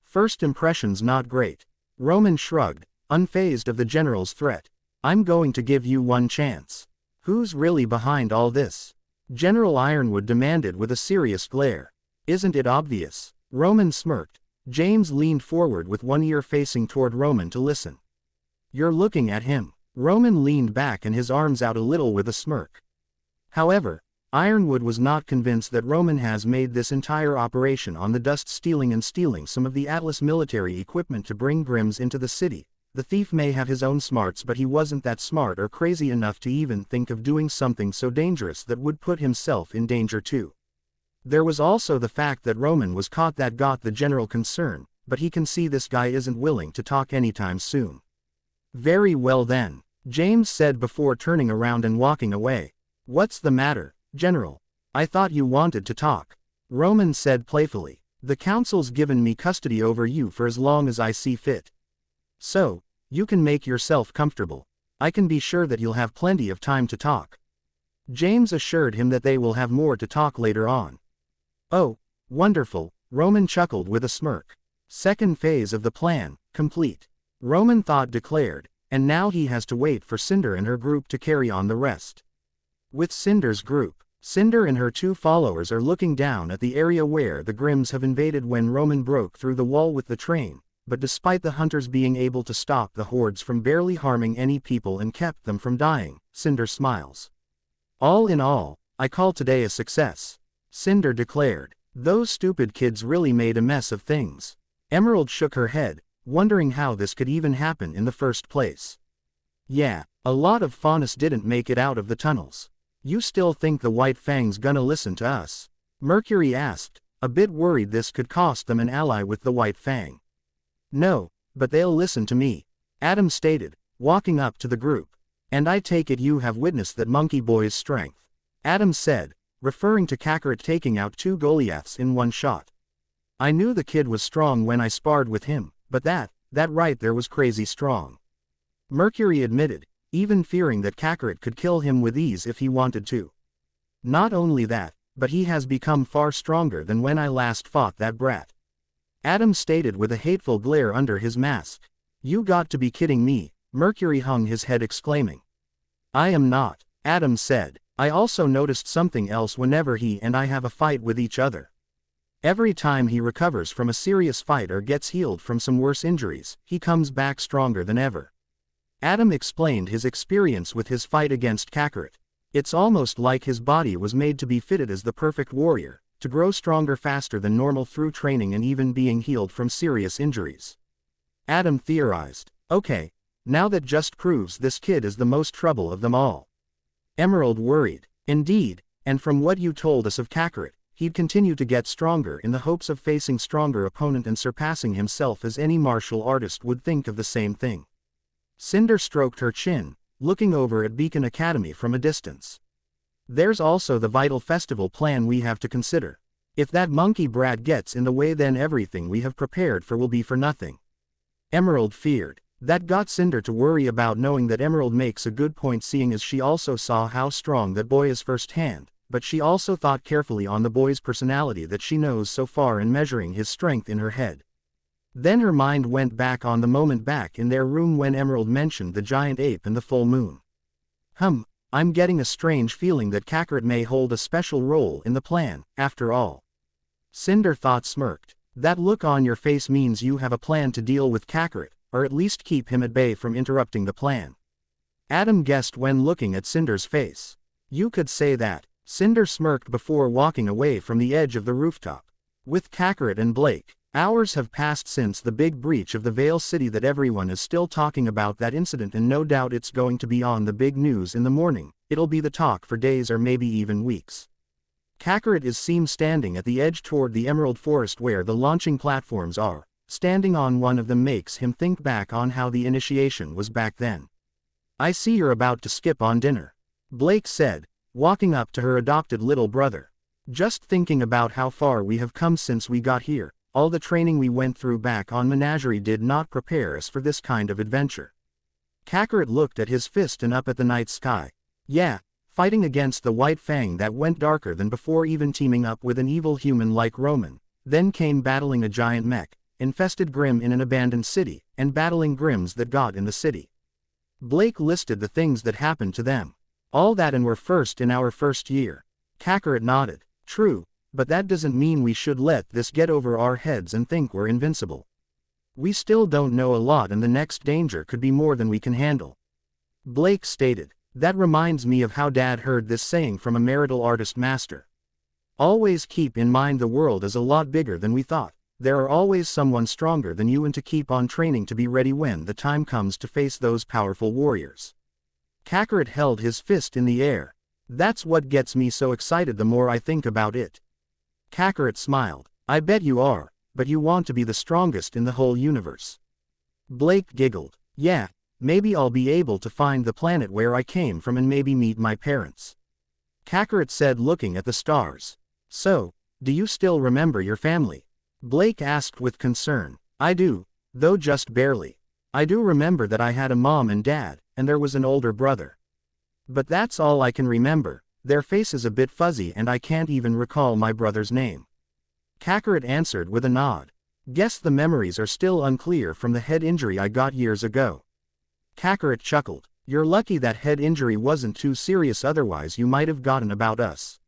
First impressions not great. Roman shrugged, unfazed of the general's threat. I'm going to give you one chance. Who's really behind all this? General Ironwood demanded with a serious glare. Isn't it obvious? Roman smirked. James leaned forward with one ear facing toward Roman to listen. You're looking at him. Roman leaned back and his arms out a little with a smirk. However, Ironwood was not convinced that Roman has made this entire operation on the dust stealing some of the Atlas military equipment to bring Grims into the city. The thief may have his own smarts, but he wasn't that smart or crazy enough to even think of doing something so dangerous that would put himself in danger too. There was also the fact that Roman was caught that got the general concerned, but he can see this guy isn't willing to talk anytime soon. Very well then, James said before turning around and walking away. What's the matter, General? I thought you wanted to talk. Roman said playfully. The council's given me custody over you for as long as I see fit. So, you can make yourself comfortable. I can be sure that you'll have plenty of time to talk. James assured him that they will have more to talk later on. Oh, wonderful, Roman chuckled with a smirk. Second phase of the plan, complete. Roman thought declared, and now he has to wait for Cinder and her group to carry on the rest. With Cinder's group, Cinder and her 2 followers are looking down at the area where the Grims have invaded when Roman broke through the wall with the train, but despite the hunters being able to stop the hordes from barely harming any people and kept them from dying, Cinder smiles. All in all, I call today a success, Cinder declared. Those stupid kids really made a mess of things. Emerald shook her head, wondering how this could even happen in the first place. Yeah, a lot of Faunus didn't make it out of the tunnels. You still think the White Fang's gonna listen to us? Mercury asked, a bit worried this could cost them an ally with the White Fang. No, but they'll listen to me, Adam stated, walking up to the group. And I take it you have witnessed that Monkey Boy's strength, Adam said, referring to Kakarot taking out 2 Goliaths in one shot. I knew the kid was strong when I sparred with him, but that right there was crazy strong. Mercury admitted, even fearing that Kakarot could kill him with ease if he wanted to. Not only that, but he has become far stronger than when I last fought that brat. Adam stated with a hateful glare under his mask. You got to be kidding me, Mercury hung his head exclaiming. I am not, Adam said. I also noticed something else whenever he and I have a fight with each other. Every time he recovers from a serious fight or gets healed from some worse injuries, he comes back stronger than ever. Adam explained his experience with his fight against Kakarot. It's almost like his body was made to be fitted as the perfect warrior, to grow stronger faster than normal through training and even being healed from serious injuries. Adam theorized, okay, now that just proves this kid is the most trouble of them all. Emerald worried, indeed, and from what you told us of Kakarot, he'd continue to get stronger in the hopes of facing stronger opponent and surpassing himself, as any martial artist would think of the same thing. Cinder stroked her chin, looking over at Beacon Academy from a distance. There's also the vital festival plan we have to consider. If that monkey brat gets in the way, then everything we have prepared for will be for nothing. Emerald feared. That got Cinder to worry about, knowing that Emerald makes a good point, seeing as she also saw how strong that boy is firsthand, but she also thought carefully on the boy's personality that she knows so far in measuring his strength in her head. Then her mind went back on the moment back in their room when Emerald mentioned the giant ape and the full moon. I'm getting a strange feeling that Kakarot may hold a special role in the plan, after all. Cinder thought, smirked. That look on your face means you have a plan to deal with Kakarot, or at least keep him at bay from interrupting the plan. Adam guessed when looking at Cinder's face. You could say that. Cinder smirked before walking away from the edge of the rooftop. With Kakarot and Blake, Hours have passed since the big breach of the Vale City that everyone is still talking about that incident, and no doubt it's going to be on the big news in the morning. It'll be the talk for days or maybe even weeks. Kakarot is seen standing at the edge toward the Emerald Forest where the launching platforms are. Standing on one of them makes him think back on how the initiation was back then. I see you're about to skip on dinner, Blake said, walking up to her adopted little brother. Just thinking about how far we have come since we got here. All the training we went through back on Menagerie did not prepare us for this kind of adventure. Kakarot looked at his fist and up at the night sky. Yeah, fighting against the White Fang that went darker than before, even teaming up with an evil human like Roman. Then came battling a giant mech, infested Grimm in an abandoned city, and battling Grimms that got in the city. Blake listed the things that happened to them. All that, and we're first in our first year. Kakarot nodded. True, but that doesn't mean we should let this get over our heads and think we're invincible. We still don't know a lot, and the next danger could be more than we can handle. Blake stated. That reminds me of how Dad heard this saying from a marital artist master. Always keep in mind the world is a lot bigger than we thought. There are always someone stronger than you, and to keep on training to be ready when the time comes to face those powerful warriors. Kakarot held his fist in the air. That's what gets me so excited the more I think about it. Kakarot smiled. I bet you are, but you want to be the strongest in the whole universe. Blake giggled. Yeah, maybe I'll be able to find the planet where I came from and maybe meet my parents. Kakarot said, looking at the stars. So, do you still remember your family? Blake asked with concern. I do, though just barely. I do remember that I had a mom and dad, and there was an older brother. But that's all I can remember. Their face is a bit fuzzy and I can't even recall my brother's name. Kakarot answered with a nod. Guess the memories are still unclear from the head injury I got years ago. Kakarot chuckled. You're lucky that head injury wasn't too serious, otherwise you might have gotten about us.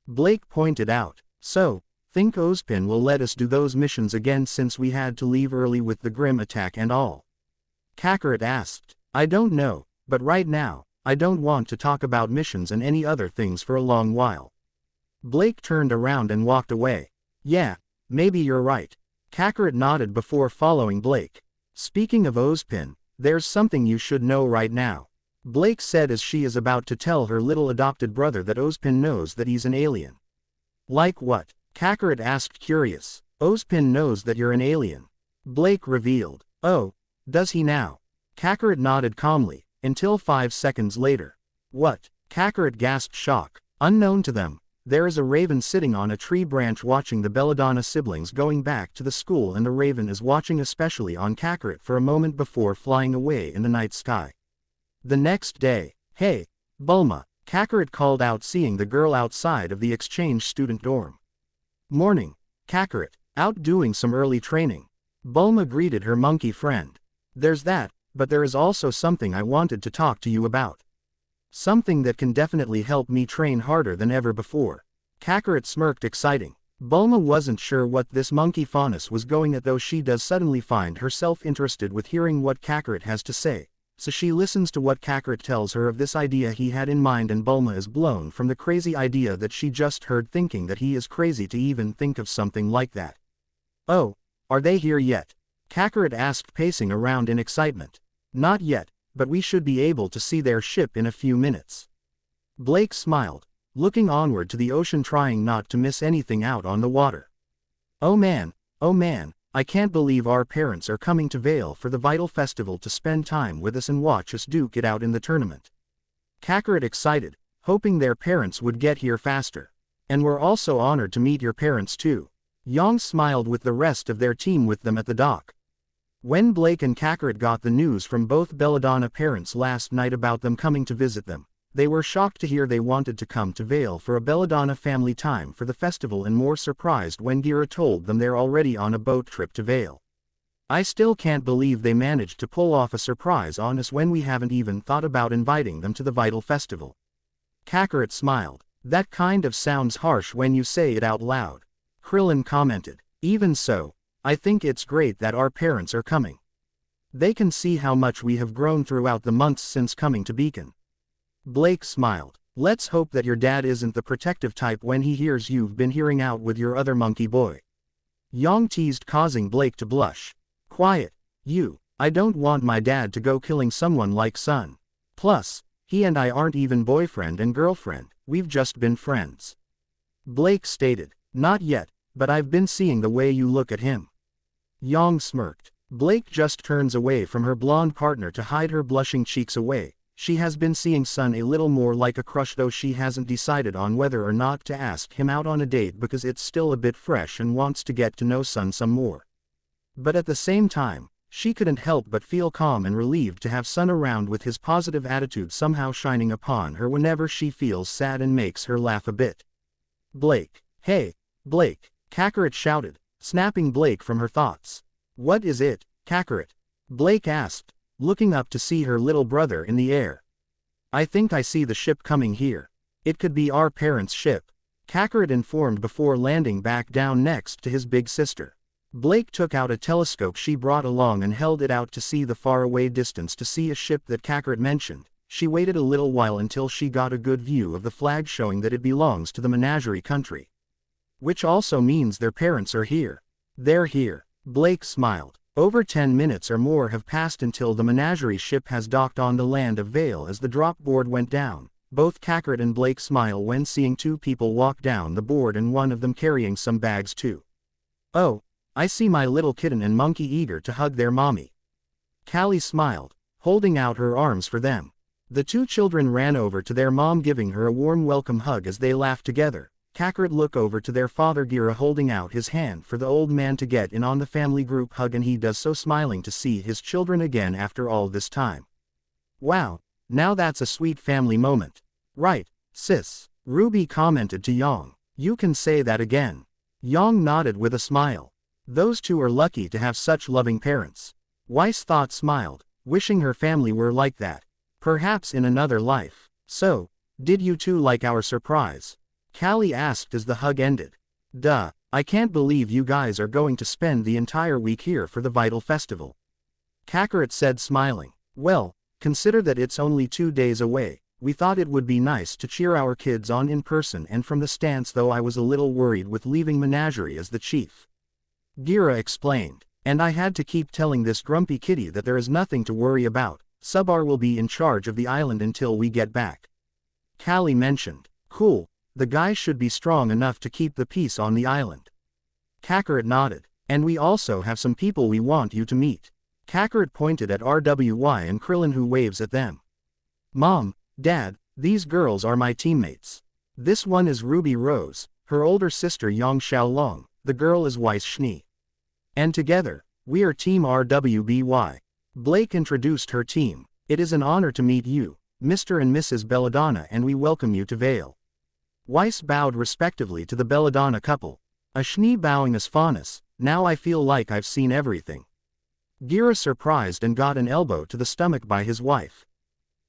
Blake pointed out. So, think Ozpin will let us do those missions again since we had to leave early with the Grimm attack and all? Kakarot asked. I don't know, but right now, I don't want to talk about missions and any other things for a long while. Blake turned around and walked away. Yeah, maybe you're right. Kakarot nodded before following Blake. Speaking of Ozpin, there's something you should know right now, Blake said as she is about to tell her little adopted brother that Ozpin knows that he's an alien. Like what? Kakarot asked, curious. Ozpin knows that you're an alien, Blake revealed. Oh, does he now? Kakarot nodded calmly, until 5 seconds later. What? Kakarot gasped, shock. Unknown to them, there is a raven sitting on a tree branch watching the Belladonna siblings going back to the school, and the raven is watching especially on Kakarot for a moment before flying away in the night sky. The next day. Hey, Bulma, Kakarot called out, seeing the girl outside of the exchange student dorm. Morning, Kakarot. Out doing some early training. Bulma greeted her monkey friend. There's that, but there is also something I wanted to talk to you about. Something that can definitely help me train harder than ever before. Kakarot smirked, exciting. Bulma wasn't sure what this monkey faunus was going at, though she does suddenly find herself interested with hearing what Kakarot has to say, so she listens to what Kakarot tells her of this idea he had in mind, and Bulma is blown from the crazy idea that she just heard, thinking that he is crazy to even think of something like that. Oh, are they here yet? Kakarot asked, pacing around in excitement. Not yet, but we should be able to see their ship in a few minutes. Blake smiled, looking onward to the ocean, trying not to miss anything out on the water. Oh man, I can't believe our parents are coming to Vale for the Vital Festival to spend time with us and watch us duke it out in the tournament. Kakarot excited, hoping their parents would get here faster. And we're also honored to meet your parents too. Yang smiled with the rest of their team with them at the dock. When Blake and Kakarot got the news from both Belladonna parents last night about them coming to visit them, they were shocked to hear they wanted to come to Vale for a Belladonna family time for the festival, and more surprised when Gira told them they're already on a boat trip to Vale. I still can't believe they managed to pull off a surprise on us when we haven't even thought about inviting them to the Vital Festival. Kakarot smiled. That kind of sounds harsh when you say it out loud, Krillin commented. Even so, I think it's great that our parents are coming. They can see how much we have grown throughout the months since coming to Beacon. Blake smiled. Let's hope that your dad isn't the protective type when he hears you've been hearing out with your other monkey boy. Yang teased, causing Blake to blush. Quiet, you. I don't want my dad to go killing someone like Sun. Plus, he and I aren't even boyfriend and girlfriend, we've just been friends. Blake stated. Not yet, but I've been seeing the way you look at him. Yang smirked. Blake just turns away from her blonde partner to hide her blushing cheeks away. She has been seeing Sun a little more like a crush, though she hasn't decided on whether or not to ask him out on a date because it's still a bit fresh and wants to get to know Sun some more. But at the same time, she couldn't help but feel calm and relieved to have Sun around, with his positive attitude somehow shining upon her whenever she feels sad and makes her laugh a bit. Blake. Hey, Blake, Kakarot shouted, snapping Blake from her thoughts. What is it, Kakarot? Blake asked, looking up to see her little brother in the air. I think I see the ship coming here. It could be our parents' ship, Kakarot informed before landing back down next to his big sister. Blake took out a telescope she brought along and held it out to see the faraway distance to see a ship that Kakarot mentioned. She waited a little while until she got a good view of the flag, showing that it belongs to the menagerie country. Which also means their parents are here. They're here. Blake smiled. Over 10 minutes or more have passed until the menagerie ship has docked on the land of Vale. As the drop board went down, both Kakarot and Blake smile when seeing two people walk down the board, and one of them carrying some bags too. Oh, I see my little kitten and monkey eager to hug their mommy. Callie smiled, holding out her arms for them. The two children ran over to their mom, giving her a warm welcome hug as they laughed together. Kakarot looked over to their father Gira, holding out his hand for the old man to get in on the family group hug, and he does so, smiling to see his children again after all this time. Wow, now that's a sweet family moment. Right, sis, Ruby commented to Yang. You can say that again. Yang nodded with a smile. Those two are lucky to have such loving parents. Weiss thought, smiled, wishing her family were like that. Perhaps in another life. So, did you two like our surprise? Callie asked as the hug ended. Duh, I can't believe you guys are going to spend the entire week here for the Vital Festival. Kakarot said, smiling. Well, consider that it's only 2 days away. We thought it would be nice to cheer our kids on in person and from the stands, though I was a little worried with leaving Menagerie as the chief. Gira explained. And I had to keep telling this grumpy kitty that there is nothing to worry about. Subar will be in charge of the island until we get back. Callie mentioned. Cool, the guys should be strong enough to keep the peace on the island. Kakarot nodded. And we also have some people we want you to meet. Kakarot pointed at RWY and Krillin, who waves at them. Mom, Dad, these girls are my teammates. This one is Ruby Rose, her older sister Yang Xiaolong, the girl is Weiss Schnee. And together, we are Team RWBY. Blake introduced her team. It is an honor to meet you, Mr. and Mrs. Belladonna, and we welcome you to Vale. Weiss bowed respectively to the Belladonna couple. A Schnee bowing as Faunus. Now I feel like I've seen everything. Gira surprised and got an elbow to the stomach by his wife.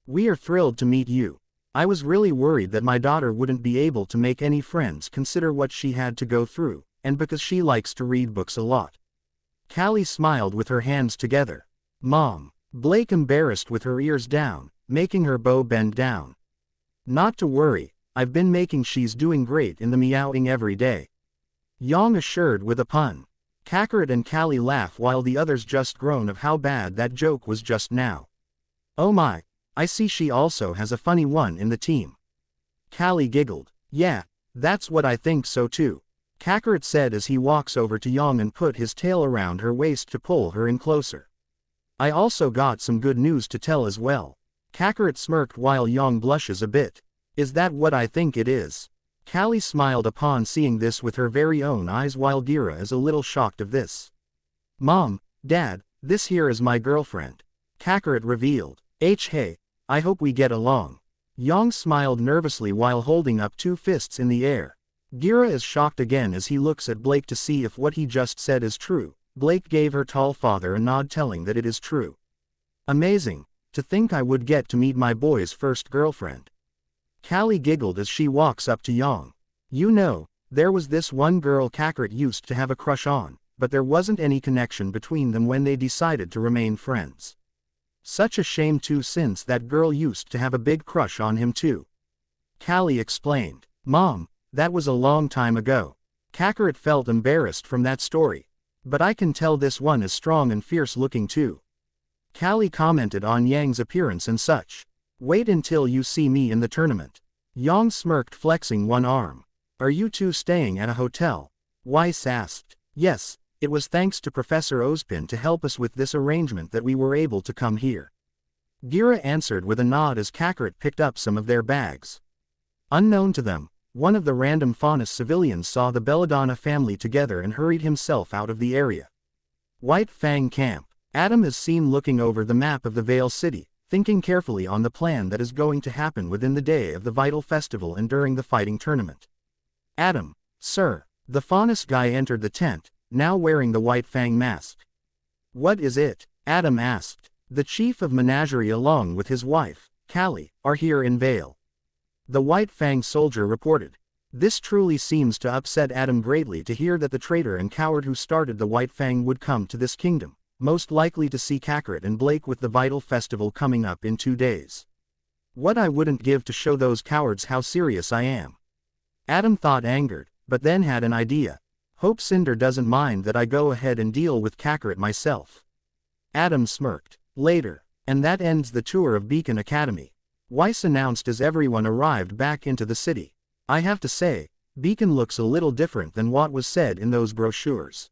We are thrilled to meet you. I was really worried that my daughter wouldn't be able to make any friends, consider what she had to go through, and because she likes to read books a lot. Callie smiled with her hands together. Mom. Blake embarrassed with her ears down, making her bow bend down. Not to worry, I've been making she's doing great in the meowing every day. Yang assured with a pun. Kakarot and Callie laugh while the others just groan of how bad that joke was just now. Oh my, I see she also has a funny one in the team. Callie giggled. Yeah, that's what I think so too. Kakarot said as he walks over to Yang and put his tail around her waist to pull her in closer. I also got some good news to tell as well. Kakarot smirked while Yang blushes a bit. Is that what I think it is? Callie smiled upon seeing this with her very own eyes, while Gira is a little shocked of this. Mom, Dad, this here is my girlfriend. Kakarot revealed. Hey, I hope we get along. Yang smiled nervously while holding up 2 fists in the air. Gira is shocked again as he looks at Blake to see if what he just said is true. Blake gave her tall father a nod, telling that it is true. Amazing, to think I would get to meet my boy's first girlfriend. Callie giggled as she walks up to Yang. You know, there was this one girl Kakarot used to have a crush on, but there wasn't any connection between them when they decided to remain friends. Such a shame too, since that girl used to have a big crush on him too. Callie explained. Mom, that was a long time ago. Kakarot felt embarrassed from that story. But I can tell this one is strong and fierce looking too. Callie commented on Yang's appearance and such. Wait until you see me in the tournament. Yang smirked, flexing one arm. Are you two staying at a hotel? Weiss asked. Yes, it was thanks to Professor Ozpin to help us with this arrangement that we were able to come here. Gira answered with a nod as Kakarot picked up some of their bags. Unknown to them, one of the random Faunus civilians saw the Belladonna family together and hurried himself out of the area. White Fang Camp. Adam is seen looking over the map of the Vale City, thinking carefully on the plan that is going to happen within the day of the Vital Festival and during the fighting tournament. Adam, sir. The Faunus guy entered the tent, now wearing the White Fang mask. What is it? Adam asked. The chief of menagerie along with his wife, Callie, are here in Vale. The White Fang soldier reported. This truly seems to upset Adam greatly to hear that the traitor and coward who started the White Fang would come to this kingdom, most likely to see Kakarot and Blake with the Vital Festival coming up in 2 days. What I wouldn't give to show those cowards how serious I am. Adam thought, angered, but then had an idea. Hope Cinder doesn't mind that I go ahead and deal with Kakarot myself. Adam smirked. Later. And that ends the tour of Beacon Academy. Weiss announced as everyone arrived back into the city. I have to say, Beacon looks a little different than what was said in those brochures.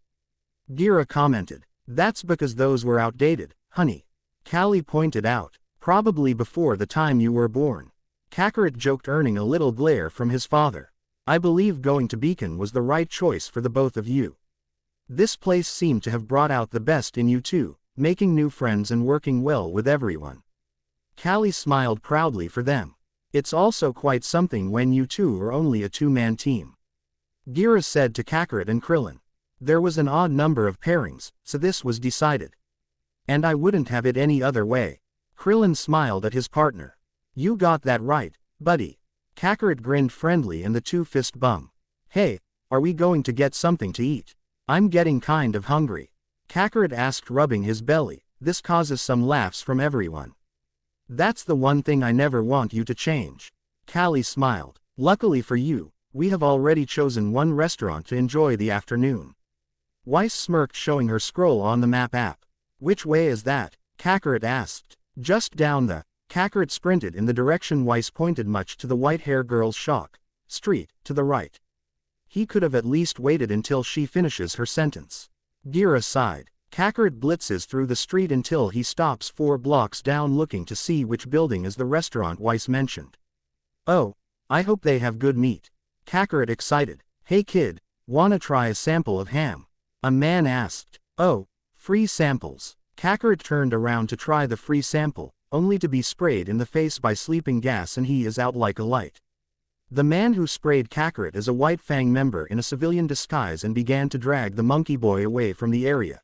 Gira commented. That's because those were outdated, honey. Callie pointed out. Probably before the time you were born. Kakarot joked, earning a little glare from his father. I believe going to Beacon was the right choice for the both of you. This place seemed to have brought out the best in you two, making new friends and working well with everyone. Callie smiled proudly for them. It's also quite something when you two are only a two-man team. Gira said to Kakarot and Krillin. There was an odd number of pairings, so this was decided. And I wouldn't have it any other way. Krillin smiled at his partner. You got that right, buddy. Kakarot grinned friendly and the two fist bump. Hey, are we going to get something to eat? I'm getting kind of hungry. Kakarot asked, rubbing his belly. This causes some laughs from everyone. That's the one thing I never want you to change. Callie smiled. Luckily for you, we have already chosen one restaurant to enjoy the afternoon. Weiss smirked, showing her scroll on the map app. Which way is that? Kakarot asked. Just down the. Kakarot sprinted in the direction Weiss pointed, much to the white-haired girl's shock. Street, to the right. He could have at least waited until she finishes her sentence. Gira sighed. Kakarot blitzes through the street until he stops 4 blocks down, looking to see which building is the restaurant Weiss mentioned. Oh, I hope they have good meat. Kakarot excited. Hey kid, wanna try a sample of ham? A man asked. Oh, free samples. Kakarot turned around to try the free sample, only to be sprayed in the face by sleeping gas, and he is out like a light. The man who sprayed Kakarot is a White Fang member in a civilian disguise and began to drag the monkey boy away from the area.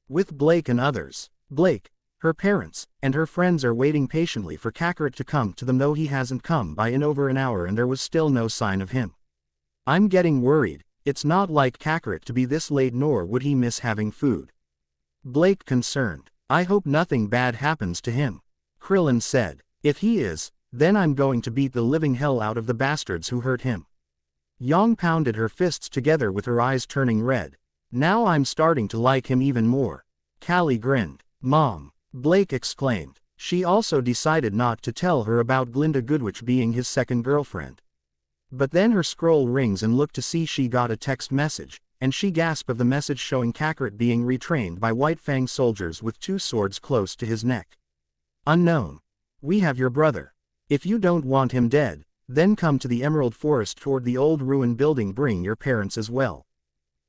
With Blake and others. Blake, her parents, and her friends are waiting patiently for Kakarot to come to them, though he hasn't come by in over an hour and there was still no sign of him. I'm getting worried. It's not like Kakarot to be this late, nor would he miss having food. Blake concerned. I hope nothing bad happens to him. Krillin said. If he is, then I'm going to beat the living hell out of the bastards who hurt him. Yang pounded her fists together with her eyes turning red. Now I'm starting to like him even more. Callie grinned. Mom, Blake exclaimed. She also decided not to tell her about Glinda Goodwitch being his second girlfriend. But then her scroll rings and looked to see she got a text message, and she gasped of the message showing Kakarot being retrained by White Fang soldiers with 2 swords close to his neck. Unknown. We have your brother. If you don't want him dead, then come to the Emerald Forest toward the old ruined building. Bring your parents as well.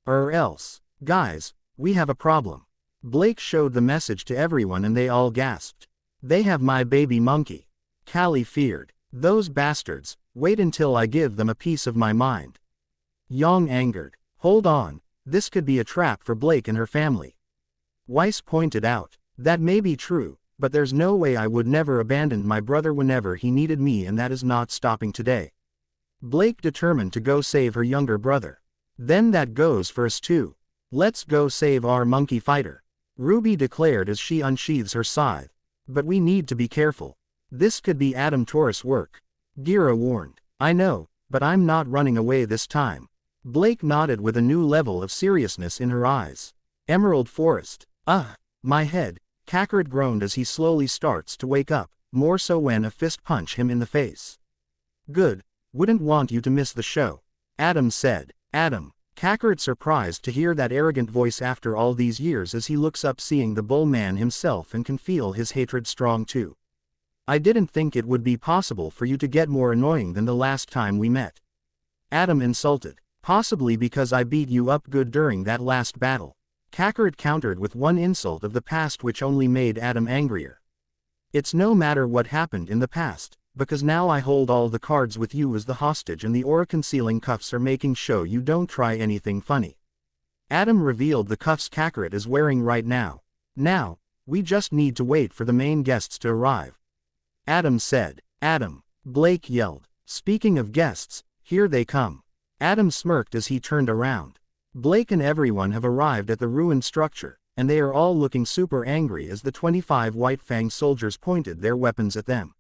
Or else. Guys, we have a problem. Blake showed the message to everyone and they all gasped. They have my baby monkey. Callie feared. Those bastards, wait until I give them a piece of my mind. Yang angered. Hold on, this could be a trap for Blake and her family. Weiss pointed out. That may be true, but there's no way. I would never abandon my brother whenever he needed me, and that is not stopping today. Blake determined to go save her younger brother. Then that goes for us too. Let's go save our monkey fighter. Ruby declared as she unsheathes her scythe. But we need to be careful. This could be Adam Taurus' work. Gira warned. I know, but I'm not running away this time. Blake nodded with a new level of seriousness in her eyes. Emerald Forest. My head, Kakarot groaned as he slowly starts to wake up, more so when a fist punched him in the face. Good, wouldn't want you to miss the show, Adam said. Adam. Kakarot surprised to hear that arrogant voice after all these years as he looks up seeing the bull man himself and can feel his hatred strong too. I didn't think it would be possible for you to get more annoying than the last time we met. Adam insulted. Possibly because I beat you up good during that last battle. Kakarot countered with one insult of the past which only made Adam angrier. It's no matter what happened in the past, because now I hold all the cards with you as the hostage and the aura concealing cuffs are making sure you don't try anything funny. Adam revealed the cuffs Kakarot is wearing right now. Now, we just need to wait for the main guests to arrive. Adam said. Adam. Blake yelled. Speaking of guests, here they come. Adam smirked as he turned around. Blake and everyone have arrived at the ruined structure, and they are all looking super angry as the 25 White Fang soldiers pointed their weapons at them.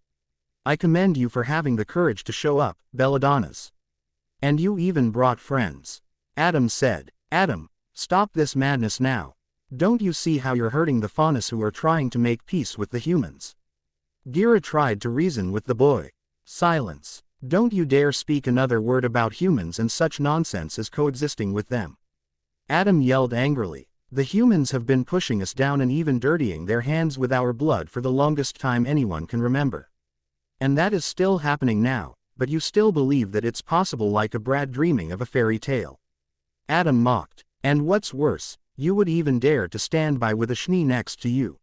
I commend you for having the courage to show up, Belladonnas. And you even brought friends. Adam said. Adam, stop this madness now. Don't you see how you're hurting the Faunus who are trying to make peace with the humans? Gira tried to reason with the boy. Silence. Don't you dare speak another word about humans and such nonsense as coexisting with them. Adam yelled angrily. The humans have been pushing us down and even dirtying their hands with our blood for the longest time anyone can remember. And that is still happening now, but you still believe that it's possible like a brat dreaming of a fairy tale. Adam mocked. And what's worse, you would even dare to stand by with a Schnee next to you.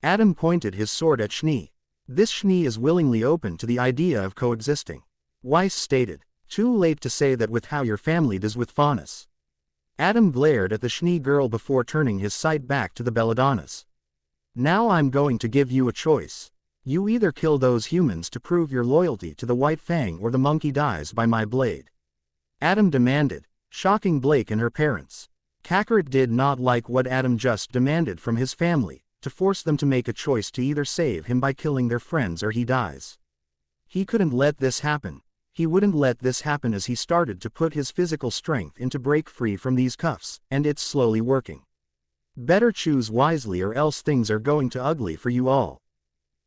Adam pointed his sword at Schnee. This Schnee is willingly open to the idea of coexisting. Weiss stated. Too late to say that with how your family does with Faunus. Adam glared at the Schnee girl before turning his sight back to the Belladonnas. Now I'm going to give you a choice. You either kill those humans to prove your loyalty to the White Fang or the monkey dies by my blade. Adam demanded, shocking Blake and her parents. Kakarot did not like what Adam just demanded from his family, to force them to make a choice to either save him by killing their friends or he dies. He couldn't let this happen. He wouldn't let this happen as he started to put his physical strength in to break free from these cuffs, and it's slowly working. Better choose wisely or else things are going to ugly for you all.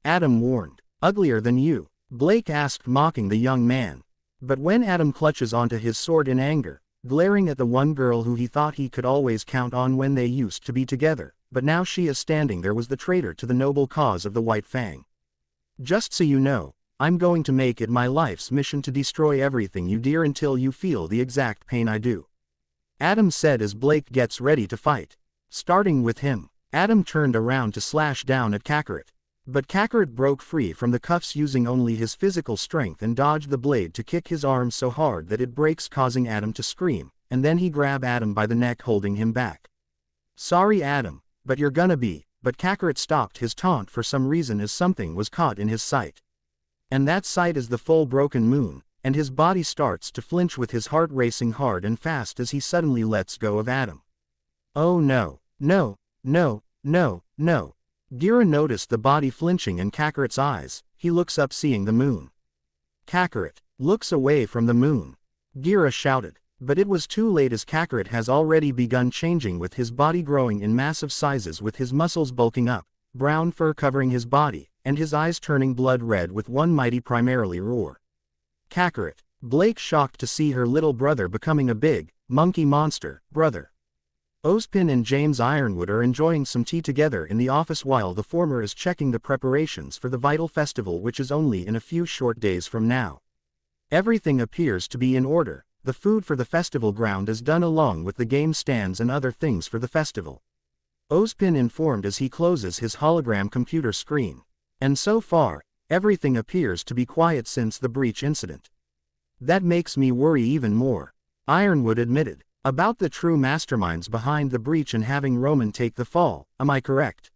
Adam warned. Uglier than you? Blake asked mocking the young man. But when Adam clutches onto his sword in anger, glaring at the one girl who he thought he could always count on when they used to be together, but now she is standing there was the traitor to the noble cause of the White Fang. Just so you know, I'm going to make it my life's mission to destroy everything you dear until you feel the exact pain I do. Adam said as Blake gets ready to fight. Starting with him, Adam turned around to slash down at Kakarot. But Kakarot broke free from the cuffs using only his physical strength and dodged the blade to kick his arm so hard that it breaks causing Adam to scream, and then he grabbed Adam by the neck holding him back. Sorry Adam, but you're gonna be, but Kakarot stopped his taunt for some reason as something was caught in his sight. And that sight is the full broken moon, and his body starts to flinch with his heart racing hard and fast as he suddenly lets go of Adam. Oh no, no, no, no, no. Gira noticed the body flinching in Kakarot's eyes. He looks up seeing the moon. Kakarot looks away from the moon. Gira shouted. But it was too late as Kakarot has already begun changing with his body growing in massive sizes with his muscles bulking up, brown fur covering his body, and his eyes turning blood red with one mighty primarily roar. Kakarot. Blake shocked to see her little brother becoming a big, monkey monster, brother. Ozpin and James Ironwood are enjoying some tea together in the office while the former is checking the preparations for the vital festival which is only in a few short days from now. Everything appears to be in order. The food for the festival ground is done along with the game stands and other things for the festival. Ozpin informed as he closes his hologram computer screen. And so far, everything appears to be quiet since the breach incident. That makes me worry even more, Ironwood admitted. About the true masterminds behind the breach and having Roman take the fall, am I correct?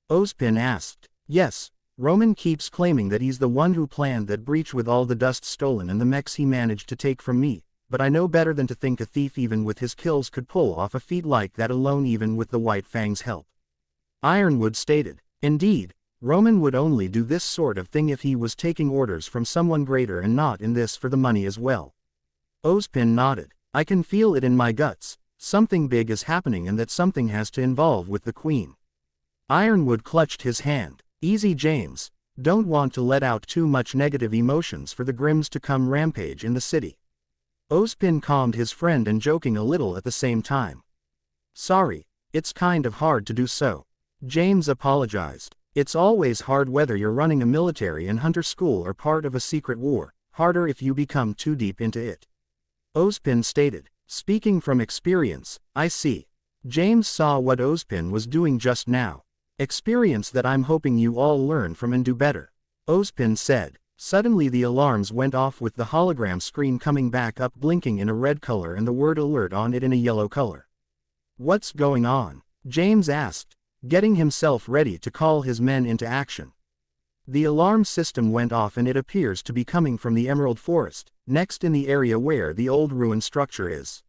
Ozpin asked. Yes, Roman keeps claiming that he's the one who planned that breach with all the dust stolen and the mechs he managed to take from me, but I know better than to think a thief even with his kills could pull off a feat like that alone even with the White Fang's help. Ironwood stated. Indeed, Roman would only do this sort of thing if he was taking orders from someone greater and not in this for the money as well. Ozpin nodded. I can feel it in my guts. Something big is happening and that something has to involve with the queen. Ironwood clutched his hand. Easy, James. Don't want to let out too much negative emotions for the Grimms to come rampage in the city. Ozpin calmed his friend and joking a little at the same time. Sorry, it's kind of hard to do so. James apologized. It's always hard whether you're running a military and hunter school or part of a secret war, harder if you become too deep into it. Ozpin stated. Speaking from experience, I see. James saw what Ozpin was doing just now. Experience that I'm hoping you all learn from and do better. Ozpin said. Suddenly the alarms went off with the hologram screen coming back up blinking in a red color and the word alert on it in a yellow color. What's going on? James asked, getting himself ready to call his men into action. The alarm system went off and it appears to be coming from the Emerald Forest, next in the area where the old ruined structure is.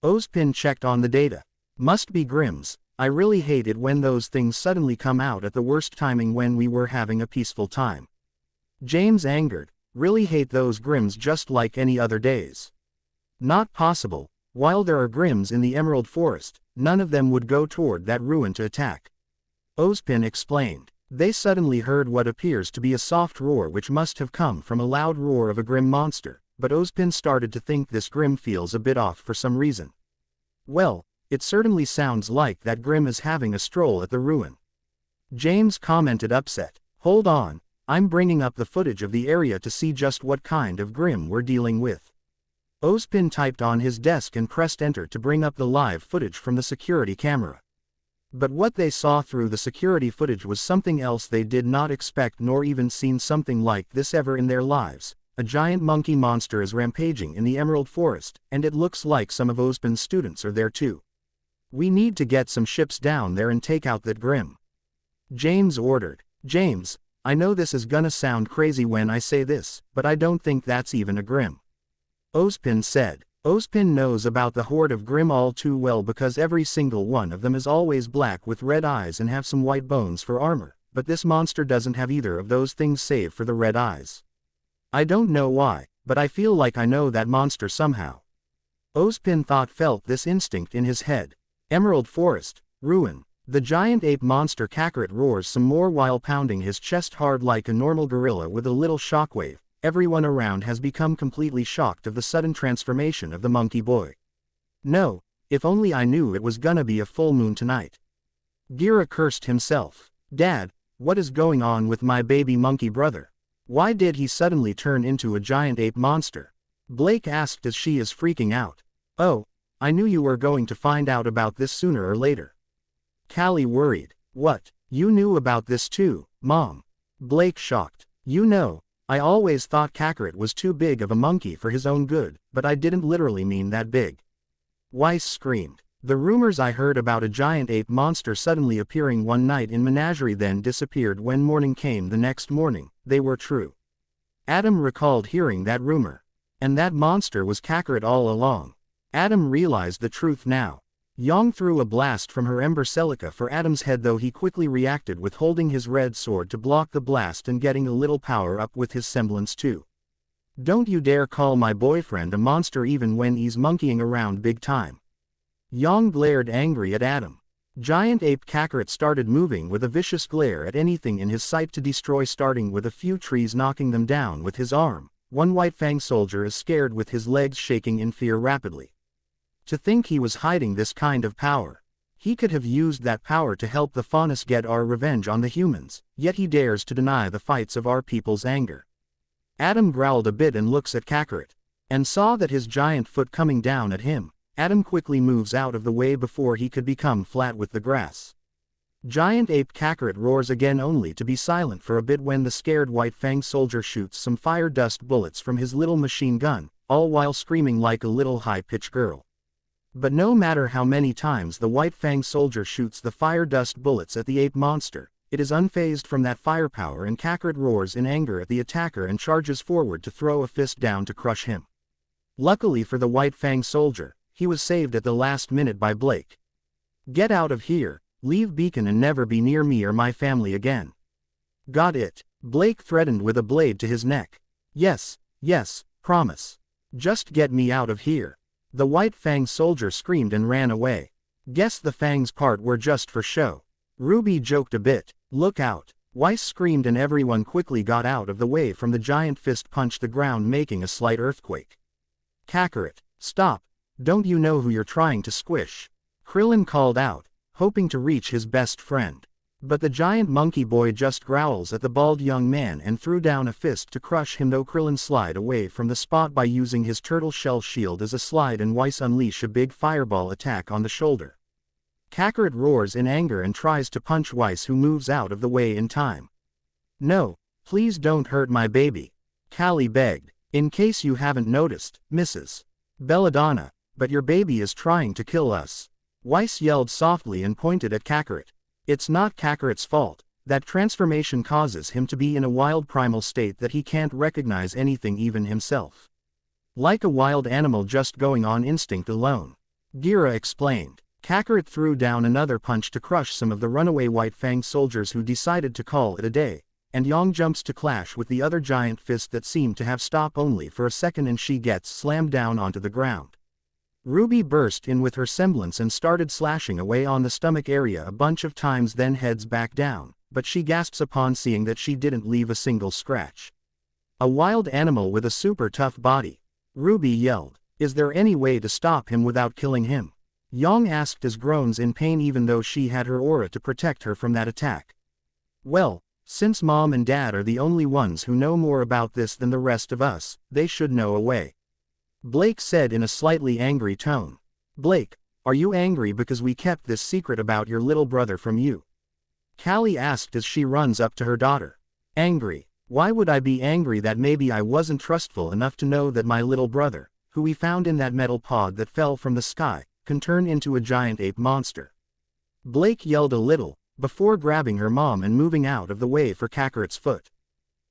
Ozpin checked on the data. Must be Grimms. I really hate it when those things suddenly come out at the worst timing when we were having a peaceful time. James angered. Really hate those Grimms just like any other days. Not possible. While there are Grimms in the Emerald Forest, none of them would go toward that ruin to attack. Ozpin explained. They suddenly heard what appears to be a soft roar which must have come from a loud roar of a Grimm monster, but Ozpin started to think this Grimm feels a bit off for some reason. Well, it certainly sounds like that Grimm is having a stroll at the ruin. James commented upset. Hold on, I'm bringing up the footage of the area to see just what kind of Grimm we're dealing with. Ozpin typed on his desk and pressed enter to bring up the live footage from the security camera. But what they saw through the security footage was something else they did not expect nor even seen something like this ever in their lives. A giant monkey monster is rampaging in the Emerald Forest, and it looks like some of Ozpin's students are there too. We need to get some ships down there and take out that Grimm. James ordered. James, I know this is gonna sound crazy when I say this, but I don't think that's even a Grimm. Ozpin said. Ozpin knows about the horde of Grimm all too well because every single one of them is always black with red eyes and have some white bones for armor, but this monster doesn't have either of those things save for the red eyes. I don't know why, but I feel like I know that monster somehow. Ozpin felt this instinct in his head. Emerald Forest, ruin. The giant ape monster Kakarot roars some more while pounding his chest hard like a normal gorilla with a little shockwave. Everyone around has become completely shocked of the sudden transformation of the monkey boy. No, if only I knew it was gonna be a full moon tonight. Gira cursed himself. Dad, what is going on with my baby monkey brother? Why did he suddenly turn into a giant ape monster? Blake asked as she is freaking out. Oh, I knew you were going to find out about this sooner or later. Callie worried. What, you knew about this too, Mom? Blake shocked. You know, I always thought Kakarot was too big of a monkey for his own good, but I didn't literally mean that big. Weiss screamed. The rumors I heard about a giant ape monster suddenly appearing one night in Menagerie then disappeared when morning came the next morning, they were true. Adam recalled hearing that rumor. And that monster was Kakarot all along. Adam realized the truth now. Yong threw a blast from her Ember Celica for Adam's head though he quickly reacted with holding his red sword to block the blast and getting a little power up with his semblance too. Don't you dare call my boyfriend a monster even when he's monkeying around big time. Yong glared angry at Adam. Giant ape Kakarot started moving with a vicious glare at anything in his sight to destroy starting with a few trees knocking them down with his arm. One White Fang soldier is scared with his legs shaking in fear rapidly. To think he was hiding this kind of power. He could have used that power to help the Faunus get our revenge on the humans, yet he dares to deny the fights of our people's anger. Adam growled a bit and looks at Kakarot. And saw that his giant foot coming down at him. Adam quickly moves out of the way before he could become flat with the grass. Giant ape Kakarot roars again only to be silent for a bit when the scared White Fang soldier shoots some fire dust bullets from his little machine gun, all while screaming like a little high-pitched girl. But no matter how many times the White Fang soldier shoots the fire dust bullets at the ape monster, it is unfazed from that firepower and Kakarot roars in anger at the attacker and charges forward to throw a fist down to crush him. Luckily for the White Fang soldier, he was saved at the last minute by Blake. Get out of here, leave Beacon and never be near me or my family again. Got it? Blake threatened with a blade to his neck. Yes, promise. Just get me out of here. The White Fang soldier screamed and ran away. Guess the fangs part were just for show. Ruby joked a bit. Look out. Weiss screamed and everyone quickly got out of the way from the giant fist punched the ground making a slight earthquake. Kakarot, stop. Don't you know who you're trying to squish? Krillin called out, hoping to reach his best friend. But the giant monkey boy just growls at the bald young man and threw down a fist to crush him though Krillin slid away from the spot by using his turtle shell shield as a slide and Weiss unleash a big fireball attack on the shoulder. Kakarot roars in anger and tries to punch Weiss who moves out of the way in time. No, please don't hurt my baby. Callie begged. In case you haven't noticed, Mrs. Belladonna, but your baby is trying to kill us. Weiss yelled softly and pointed at Kakarot. It's not Kakarot's fault. That transformation causes him to be in a wild primal state that he can't recognize anything even himself. Like a wild animal just going on instinct alone. Gira explained. Kakarot threw down another punch to crush some of the runaway White Fang soldiers who decided to call it a day, and Yang jumps to clash with the other giant fist that seemed to have stopped only for a second and she gets slammed down onto the ground. Ruby burst in with her semblance and started slashing away on the stomach area a bunch of times then heads back down, but she gasps upon seeing that she didn't leave a single scratch. A wild animal with a super tough body. Ruby yelled. Is there any way to stop him without killing him? Yang asked as groans in pain even though she had her aura to protect her from that attack. Well, since Mom and Dad are the only ones who know more about this than the rest of us, they should know a way. Blake said in a slightly angry tone. Blake, are you angry because we kept this secret about your little brother from you? Callie asked as she runs up to her daughter. Angry? Why would I be angry that maybe I wasn't trustful enough to know that my little brother, who we found in that metal pod that fell from the sky, can turn into a giant ape monster? Blake yelled a little, before grabbing her mom and moving out of the way for Kakarot's foot.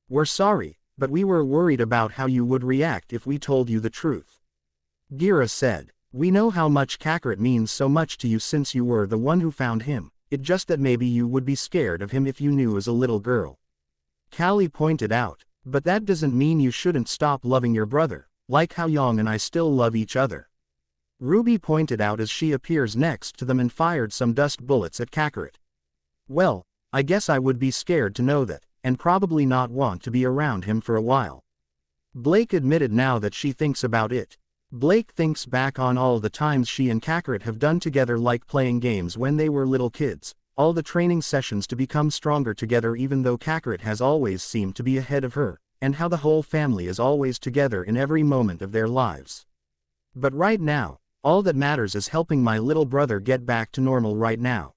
We're sorry, but we were worried about how you would react if we told you the truth. Gira said. We know how much Kakarot means so much to you since you were the one who found him, it's just that maybe you would be scared of him if you knew as a little girl. Callie pointed out. But that doesn't mean you shouldn't stop loving your brother, like how Yang and I still love each other. Ruby pointed out as she appears next to them and fired some dust bullets at Kakarot. Well, I guess I would be scared to know that, and probably not want to be around him for a while. Blake admitted now that she thinks about it. Blake thinks back on all the times she and Kakarot have done together, like playing games when they were little kids, all the training sessions to become stronger together even though Kakarot has always seemed to be ahead of her, and how the whole family is always together in every moment of their lives. But right now, all that matters is helping my little brother get back to normal right now.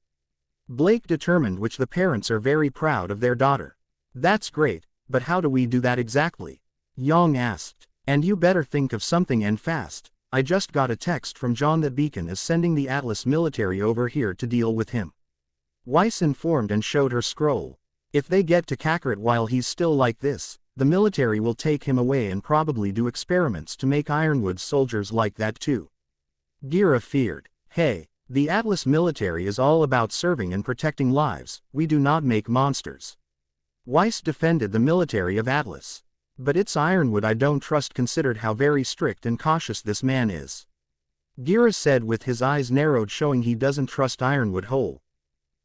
Blake determined, which the parents are very proud of their daughter. That's great, but how do we do that exactly? Yang asked. And you better think of something and fast. I just got a text from John that Beacon is sending the Atlas military over here to deal with him. Weiss informed and showed her scroll. If they get to Kakarot while he's still like this, the military will take him away and probably do experiments to make Ironwood soldiers like that too. Gira feared. Hey, the Atlas military is all about serving and protecting lives, we do not make monsters. Weiss defended the military of Atlas. But it's Ironwood I don't trust, considered how very strict and cautious this man is. Gira said with his eyes narrowed, showing he doesn't trust Ironwood whole.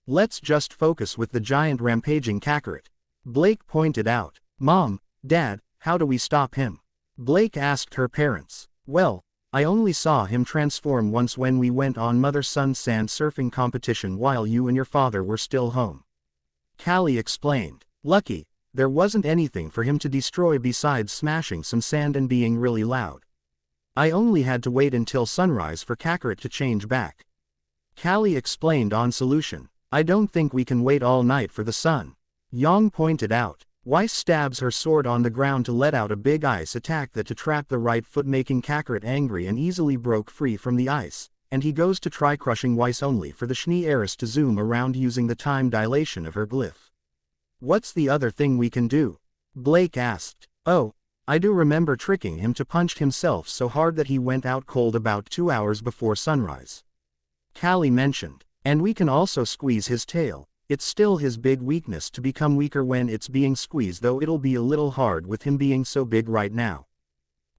Let's just focus with the giant rampaging Kakarot. Blake pointed out. Mom, Dad, how do we stop him? Blake asked her parents. Well, I only saw him transform once when we went on mother-son sand surfing competition while you and your father were still home. Callie explained. Lucky, there wasn't anything for him to destroy besides smashing some sand and being really loud. I only had to wait until sunrise for Kakarot to change back. Callie explained on solution. I don't think we can wait all night for the sun. Yang pointed out. Weiss stabs her sword on the ground to let out a big ice attack that to trap the right foot, making Kakarot angry and easily broke free from the ice, and he goes to try crushing Weiss only for the Schnee heiress to zoom around using the time dilation of her glyph. What's the other thing we can do? Blake asked. Oh, I do remember tricking him to punch himself so hard that he went out cold about 2 hours before sunrise. Callie mentioned. And we can also squeeze his tail. It's still his big weakness to become weaker when it's being squeezed, though it'll be a little hard with him being so big right now.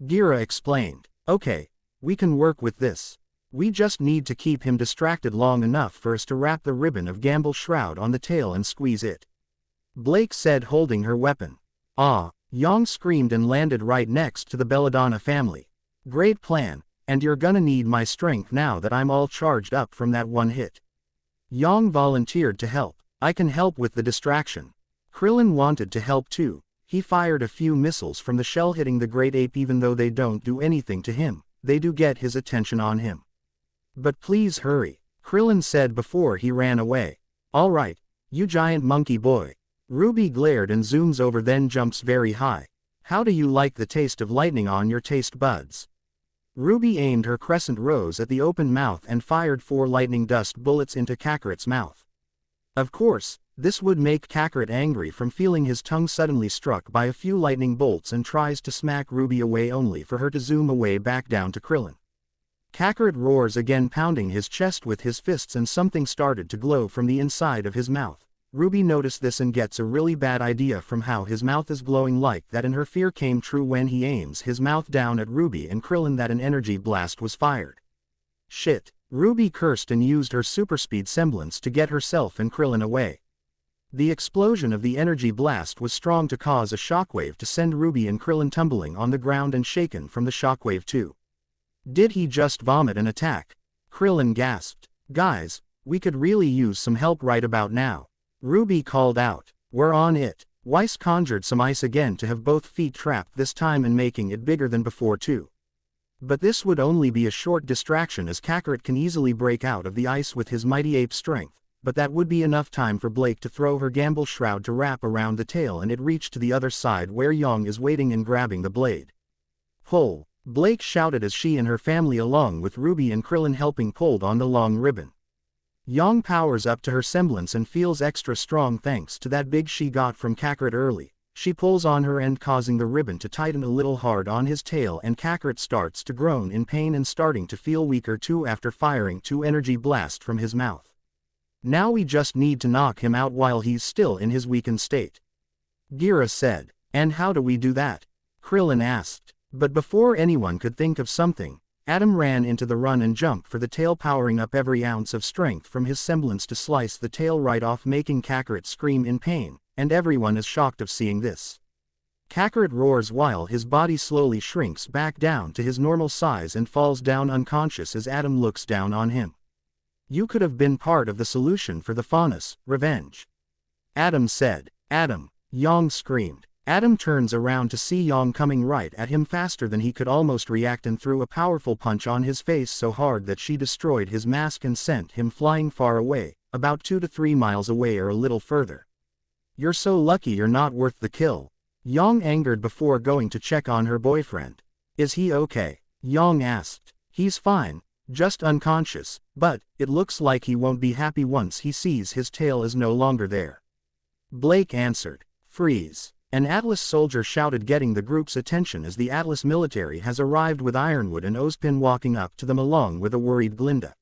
Gira explained. Okay, We can work with this. We just need to keep him distracted long enough for us to wrap the ribbon of Gamble's shroud on the tail and squeeze it," Blake said, holding her weapon. "Ah," Yang screamed and landed right next to the Belladonna family. "Great plan, and you're gonna need my strength now that I'm all charged up from that one hit." Yang volunteered to help. "I can help with the distraction." Krillin wanted to help too. He fired a few missiles from the shell hitting the great ape. Even though they don't do anything to him, they do get his attention on him. "But please hurry," Krillin said before he ran away. "All right, you giant monkey boy." Ruby glared and zooms over, then jumps very high. "How do you like the taste of lightning on your taste buds?" Ruby aimed her crescent rose at the open mouth and fired 4 lightning dust bullets into Kakarot's mouth. Of course, this would make Kakarot angry from feeling his tongue suddenly struck by a few lightning bolts, and tries to smack Ruby away only for her to zoom away back down to Krillin. Kakarot roars again, pounding his chest with his fists, and something started to glow from the inside of his mouth. Ruby noticed this and gets a really bad idea from how his mouth is glowing like that, and her fear came true when he aims his mouth down at Ruby and Krillin that an energy blast was fired. Shit, Ruby cursed and used her super speed semblance to get herself and Krillin away. The explosion of the energy blast was strong to cause a shockwave to send Ruby and Krillin tumbling on the ground and shaken from the shockwave too. Did he just vomit an attack? Krillin gasped. "Guys, we could really use some help right about now," Ruby called out. "We're on it." Weiss conjured some ice again to have both feet trapped this time and making it bigger than before too. But this would only be a short distraction, as Kakarot can easily break out of the ice with his mighty ape strength, but that would be enough time for Blake to throw her Gamble shroud to wrap around the tail and it reach to the other side where Yang is waiting and grabbing the blade. "Pull!" Blake shouted as she and her family along with Ruby and Krillin helping pulled on the long ribbon. Yang powers up to her semblance and feels extra strong thanks to that big she got from Kakarot early. She pulls on her end, causing the ribbon to tighten a little hard on his tail, and Kakarot starts to groan in pain and starting to feel weaker too after firing 2 energy blasts from his mouth. "Now we just need to knock him out while he's still in his weakened state," Gira said. "And how do we do that?" Krillin asked. But before anyone could think of something, Adam ran into the run and jump for the tail, powering up every ounce of strength from his semblance to slice the tail right off, making Kakarot scream in pain, and everyone is shocked of seeing this. Kakarot roars while his body slowly shrinks back down to his normal size and falls down unconscious as Adam looks down on him. "You could have been part of the solution for the Faunus, revenge," Adam said. "Adam!" Yang screamed. Adam turns around to see Yang coming right at him faster than he could almost react, and threw a powerful punch on his face so hard that she destroyed his mask and sent him flying far away, about 2 to 3 miles away or a little further. "You're so lucky you're not worth the kill," Yang angered before going to check on her boyfriend. "Is he okay?" Yang asked. "He's fine, just unconscious, but it looks like he won't be happy once he sees his tail is no longer there," Blake answered. "Freeze!" An Atlas soldier shouted, getting the group's attention as the Atlas military has arrived with Ironwood and Ozpin walking up to them along with a worried Glinda.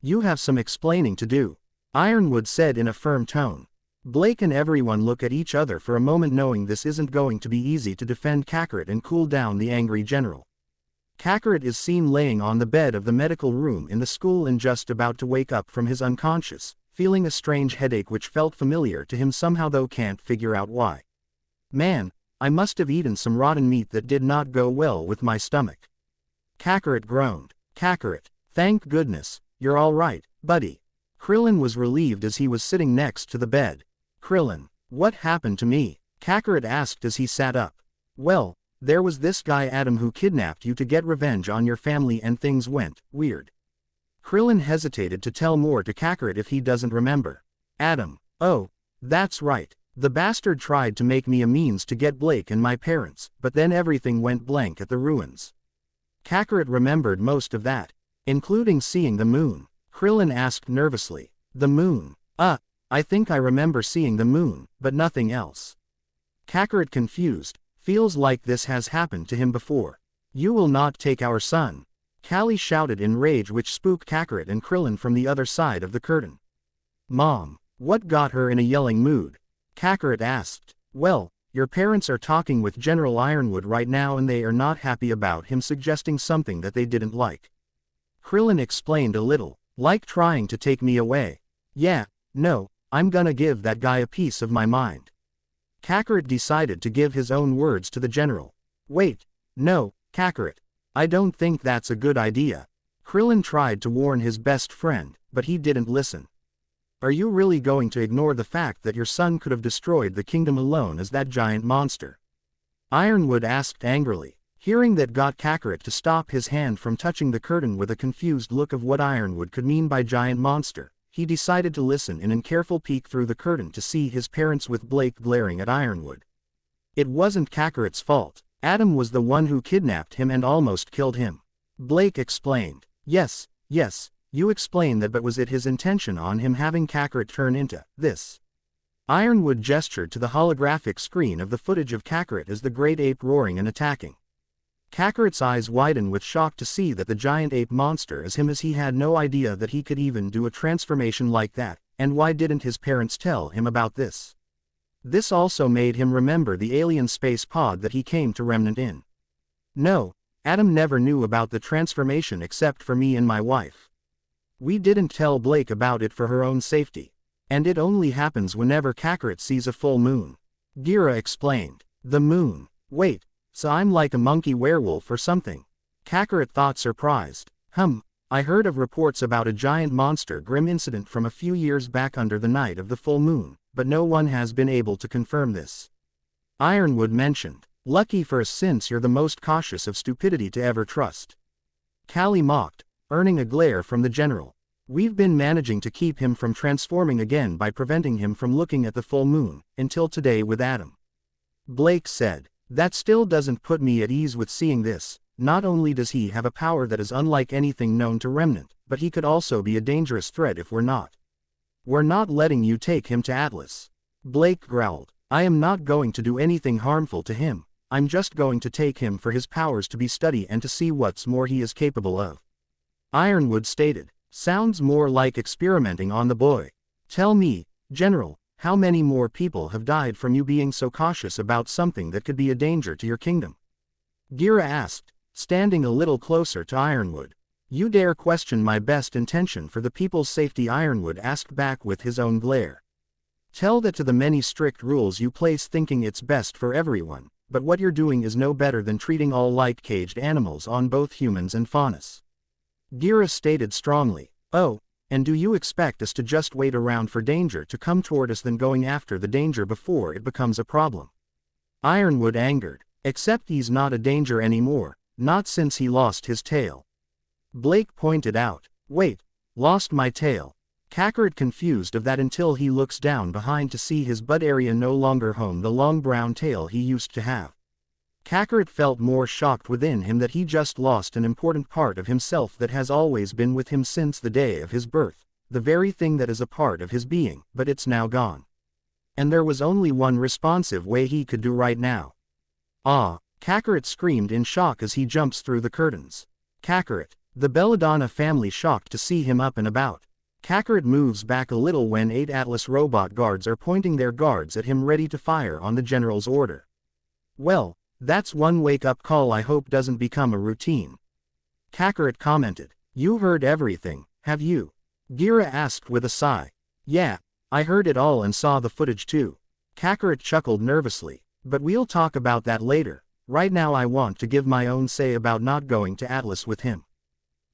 "You have some explaining to do," Ironwood said in a firm tone. Blake and everyone look at each other for a moment, knowing this isn't going to be easy to defend Kakarot and cool down the angry general. Kakarot is seen laying on the bed of the medical room in the school and just about to wake up from his unconscious, feeling a strange headache which felt familiar to him somehow, though can't figure out why. "Man, I must have eaten some rotten meat that did not go well with my stomach," Kakarot groaned. "Kakarot, thank goodness, you're all right, buddy." Krillin was relieved as he was sitting next to the bed. "Krillin, what happened to me?" Kakarot asked as he sat up. "Well, there was this guy Adam who kidnapped you to get revenge on your family, and things went weird." Krillin hesitated to tell more to Kakarot if he doesn't remember. "Adam, oh, that's right. The bastard tried to make me a means to get Blake and my parents, but then everything went blank at the ruins." Kakarot remembered most of that, including seeing the moon. Krillin asked nervously. "The moon? I think I remember seeing the moon, but nothing else." Kakarot, confused, feels like this has happened to him before. "You will not take our son," Callie shouted in rage, which spooked Kakarot and Krillin from the other side of the curtain. "Mom, what got her in a yelling mood?" Kakarot asked. "Well, Your parents are talking with General Ironwood right now and they are not happy about him suggesting something that they didn't like. Krillin explained a little. Like trying to take me away. Yeah, no, I'm gonna give that guy a piece of my mind. Kakarot decided to give his own words to the general. Wait, no, Kakarot. I don't think that's a good idea. Krillin tried to warn his best friend, but he didn't listen. Are you really going to ignore the fact that your son could have destroyed the kingdom alone as that giant monster? Ironwood asked angrily. Hearing that got Kakarot to stop his hand from touching the curtain with a confused look of what Ironwood could mean by giant monster. He decided to listen in and careful peek through the curtain to see his parents with Blake glaring at Ironwood. It wasn't Kakarot's fault. Adam was the one who kidnapped him and almost killed him. Blake explained. Yes, you explained that, but was it his intention on him having Kakarot turn into this? Ironwood gestured to the holographic screen of the footage of Kakarot as the great ape roaring and attacking. Kakarot's eyes widened with shock to see that the giant ape monster is him, as he had no idea that he could even do a transformation like that, and why didn't his parents tell him about this? This also made him remember the alien space pod that he came to Remnant in. No, Adam never knew about the transformation except for me and my wife. We didn't tell Blake about it for her own safety. And it only happens whenever Kakarot sees a full moon. Gira explained. The moon. Wait. So I'm like a monkey werewolf or something? Kakarot thought, surprised. I heard of reports about a giant monster grim incident from a few years back under the night of the full moon, but no one has been able to confirm this. Ironwood mentioned. Lucky for us, since you're the most cautious of stupidity to ever trust. Callie mocked, earning a glare from the general. We've been managing to keep him from transforming again by preventing him from looking at the full moon, until today with Adam. Blake said. That still doesn't put me at ease with seeing this. Not only does he have a power that is unlike anything known to Remnant, but he could also be a dangerous threat if we're not. We're not letting you take him to Atlas. Blake growled. I am not going to do anything harmful to him. I'm just going to take him for his powers to be studied and to see what's more he is capable of. Ironwood stated. Sounds more like experimenting on the boy. Tell me, General, how many more people have died from you being so cautious about something that could be a danger to your kingdom? Gira asked, standing a little closer to Ironwood. You dare question my best intention for the people's safety? Ironwood asked back with his own glare. Tell that to the many strict rules you place, thinking it's best for everyone, but what you're doing is no better than treating all like caged animals on both humans and faunus. Gira stated strongly. Oh, and do you expect us to just wait around for danger to come toward us than going after the danger before it becomes a problem? Ironwood angered. Except he's not a danger anymore, not since he lost his tail. Blake pointed out. Wait, lost my tail? Kakarot confused of that until he looks down behind to see his butt area no longer home the long brown tail he used to have. Kakarot felt more shocked within him that he just lost an important part of himself that has always been with him since the day of his birth, the very thing that is a part of his being, but it's now gone. And there was only one responsive way he could do right now. Ah! Kakarot screamed in shock as he jumps through the curtains. Kakarot, the Belladonna family shocked to see him up and about. Kakarot moves back a little when 8 Atlas robot guards are pointing their guards at him ready to fire on the general's order. Well, that's one wake-up call I hope doesn't become a routine. Kakarot commented. You heard everything, have you? Gira asked with a sigh. Yeah, I heard it all and saw the footage too. Kakarot chuckled nervously. But we'll talk about that later. Right now I want to give my own say about not going to Atlas with him.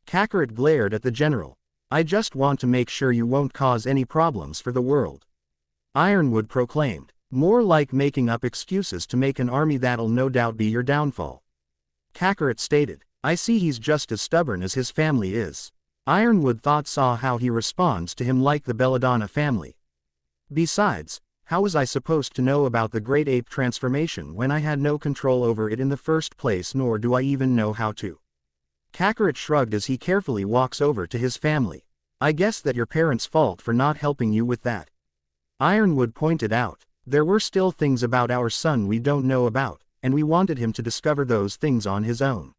Kakarot glared at the general. I just want to make sure you won't cause any problems for the world. Ironwood proclaimed. More like making up excuses to make an army that'll no doubt be your downfall. Kakarot stated. I see he's just as stubborn as his family is. Ironwood saw how he responds to him like the Belladonna family. Besides, how was I supposed to know about the great ape transformation when I had no control over it in the first place, nor do I even know how to? Kakarot shrugged as he carefully walks over to his family. I guess that your parents' fault for not helping you with that. Ironwood pointed out. There were still things about our son we don't know about, and we wanted him to discover those things on his own.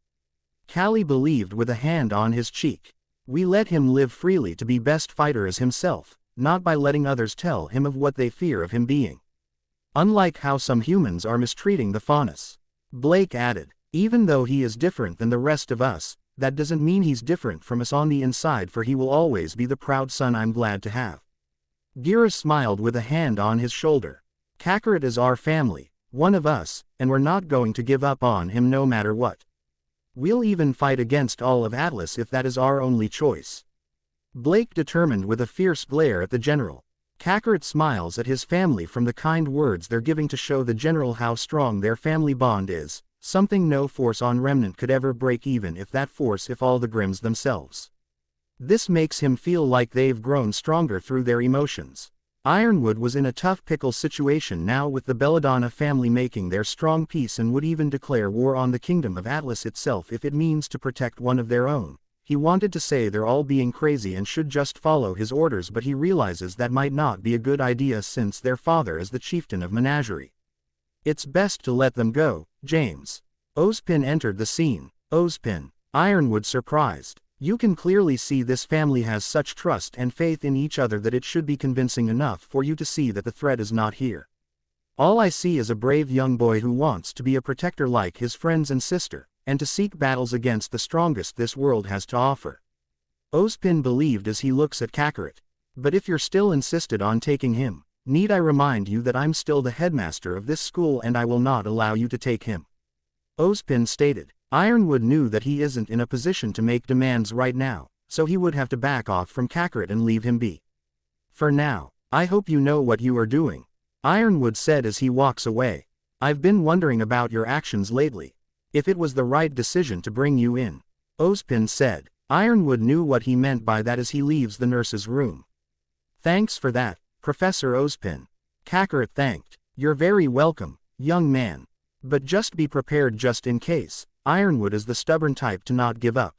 Callie believed with a hand on his cheek. We let him live freely to be best fighter as himself, not by letting others tell him of what they fear of him being. Unlike how some humans are mistreating the faunus. Blake added, even though he is different than the rest of us, that doesn't mean he's different from us on the inside, for he will always be the proud son I'm glad to have. Gira smiled with a hand on his shoulder. Kakarot is our family, one of us, and we're not going to give up on him no matter what. We'll even fight against all of Atlas if that is our only choice. Blake determined with a fierce glare at the general. Kakarot smiles at his family from the kind words they're giving to show the general how strong their family bond is, something no force on Remnant could ever break, even if all the Grimms themselves. This makes him feel like they've grown stronger through their emotions. Ironwood was in a tough pickle situation now, with the Belladonna family making their strong peace and would even declare war on the kingdom of Atlas itself if it means to protect one of their own. He wanted to say they're all being crazy and should just follow his orders, but he realizes that might not be a good idea since their father is the chieftain of Menagerie. It's best to let them go, James. Ozpin entered the scene. Ozpin. Ironwood surprised. You can clearly see this family has such trust and faith in each other that it should be convincing enough for you to see that the threat is not here. All I see is a brave young boy who wants to be a protector like his friends and sister, and to seek battles against the strongest this world has to offer. Ozpin believed as he looks at Kakarot. But if you're still insisted on taking him, need I remind you that I'm still the headmaster of this school and I will not allow you to take him. Ozpin stated. Ironwood knew that he isn't in a position to make demands right now, so he would have to back off from Kakarot and leave him be. For now, I hope you know what you are doing, Ironwood said as he walks away. I've been wondering about your actions lately. If it was the right decision to bring you in, Ozpin said. Ironwood knew what he meant by that as he leaves the nurse's room. Thanks for that, Professor Ozpin. Kakarot thanked. You're very welcome, young man. But just be prepared just in case. Ironwood is the stubborn type to not give up.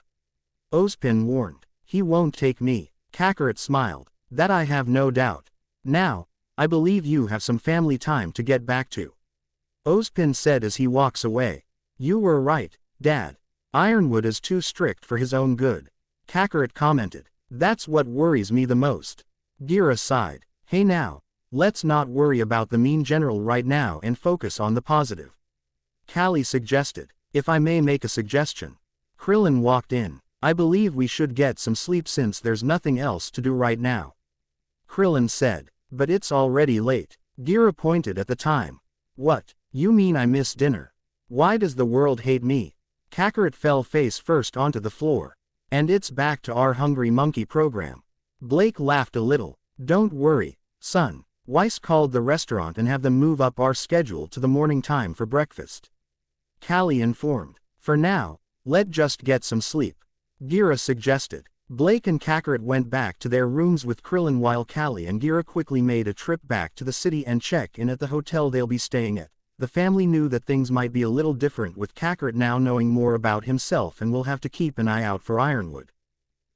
Ozpin warned. He won't take me. Kakarot smiled. That I have no doubt. Now, I believe you have some family time to get back to. Ozpin said as he walks away. You were right, Dad. Ironwood is too strict for his own good. Kakarot commented. That's what worries me the most. Gira sighed. Hey now, let's not worry about the mean general right now and focus on the positive. Callie suggested. If I may make a suggestion. Krillin walked in. I believe we should get some sleep since there's nothing else to do right now. Krillin said. But it's already late. Gira pointed at the time. What, you mean I missed dinner? Why does the world hate me? Kakarot fell face first onto the floor. And it's back to our hungry monkey program. Blake laughed a little. Don't worry, son. Weiss called the restaurant and have them move up our schedule to the morning time for breakfast. Callie informed. For now, let's just get some sleep. Gira suggested. Blake and Kakarot went back to their rooms with Krillin while Callie and Gira quickly made a trip back to the city and check in at the hotel they'll be staying at. The family knew that things might be a little different with Kakarot now knowing more about himself and will have to keep an eye out for Ironwood.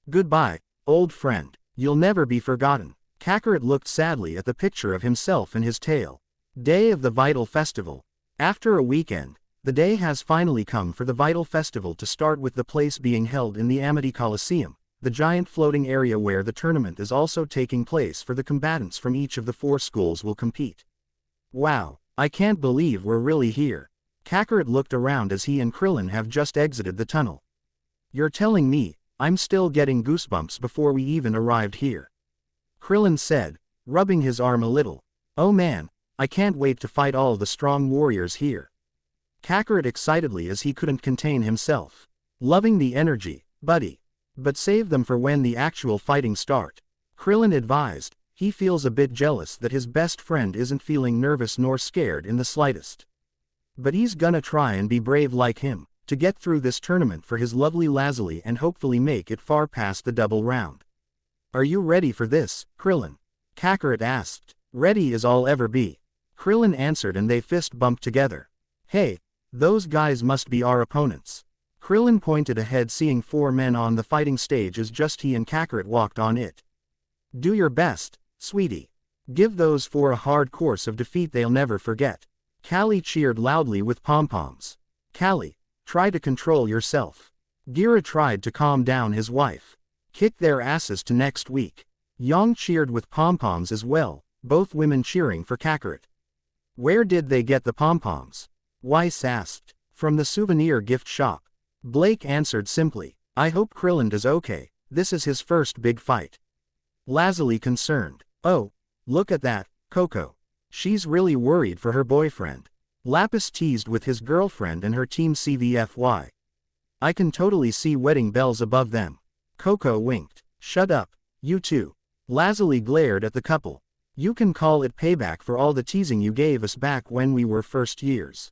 Goodbye, old friend. You'll never be forgotten. Kakarot looked sadly at the picture of himself and his tail. Day of the Vital Festival. After a weekend, the day has finally come for the Vital Festival to start, with the place being held in the Amity Coliseum, the giant floating area where the tournament is also taking place for the combatants from each of the 4 schools will compete. Wow, I can't believe we're really here. Kakarot looked around as he and Krillin have just exited the tunnel. You're telling me, I'm still getting goosebumps before we even arrived here. Krillin said, rubbing his arm a little. Oh man, I can't wait to fight all the strong warriors here. Kakarot excitedly as he couldn't contain himself. Loving the energy, buddy. But save them for when the actual fighting start. Krillin advised. He feels a bit jealous that his best friend isn't feeling nervous nor scared in the slightest. But he's gonna try and be brave like him, to get through this tournament for his lovely Lazuli and hopefully make it far past the double round. Are you ready for this, Krillin? Kakarot asked. Ready as I'll ever be. Krillin answered and they fist bumped together. Hey, those guys must be our opponents. Krillin pointed ahead, seeing 4 men on the fighting stage as just he and Kakarot walked on it. Do your best, sweetie. Give those 4 a hard course of defeat they'll never forget. Callie cheered loudly with pom-poms. Callie, try to control yourself. Gira tried to calm down his wife. Kick their asses to next week. Yang cheered with pom-poms as well, both women cheering for Kakarot. Where did they get the pom-poms? Weiss asked. From the souvenir gift shop. Blake answered simply. I hope Krillin is okay, this is his first big fight. Lazuli concerned. Oh, look at that, Coco. She's really worried for her boyfriend. Lapis teased with his girlfriend and her team CVFY. I can totally see wedding bells above them. Coco winked. Shut up, you two. Lazuli glared at the couple. You can call it payback for all the teasing you gave us back when we were first years.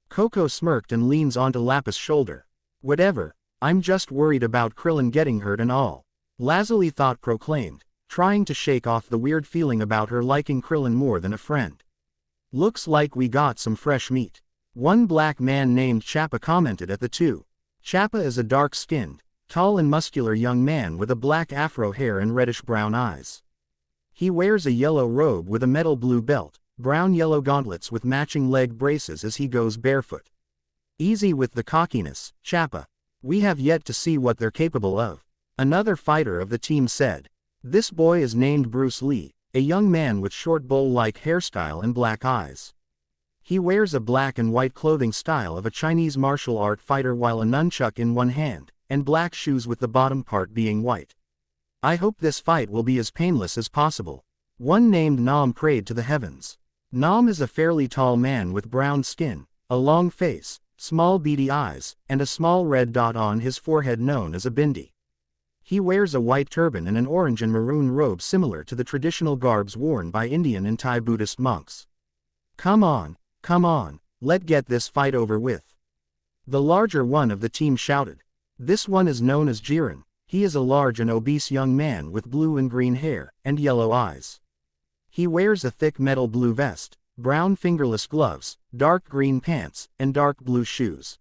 Coco smirked and leans onto Lapis' shoulder. Whatever, I'm just worried about Krillin getting hurt and all. Lazuli thought proclaimed, trying to shake off the weird feeling about her liking Krillin more than a friend. Looks like we got some fresh meat. One black man named Chappa commented at the two. Chappa is a dark-skinned, tall and muscular young man with a black afro hair and reddish-brown eyes. He wears a yellow robe with a metal blue belt, brown-yellow gauntlets with matching leg braces as he goes barefoot. Easy with the cockiness, Chappa. We have yet to see what they're capable of. Another fighter of the team said. This boy is named Bruce Lee, a young man with short bowl-like hairstyle and black eyes. He wears a black and white clothing style of a Chinese martial art fighter while a nunchuck in one hand, and black shoes with the bottom part being white. I hope this fight will be as painless as possible. One named Nam prayed to the heavens. Nam is a fairly tall man with brown skin, a long face, small beady eyes, and a small red dot on his forehead known as a bindi. He wears a white turban and an orange and maroon robe similar to the traditional garbs worn by Indian and Thai Buddhist monks. Come on, let's get this fight over with. The larger one of the team shouted. This one is known as Jiren. He is a large and obese young man with blue and green hair, and yellow eyes. He wears a thick metal blue vest, brown fingerless gloves, dark green pants, and dark blue shoes.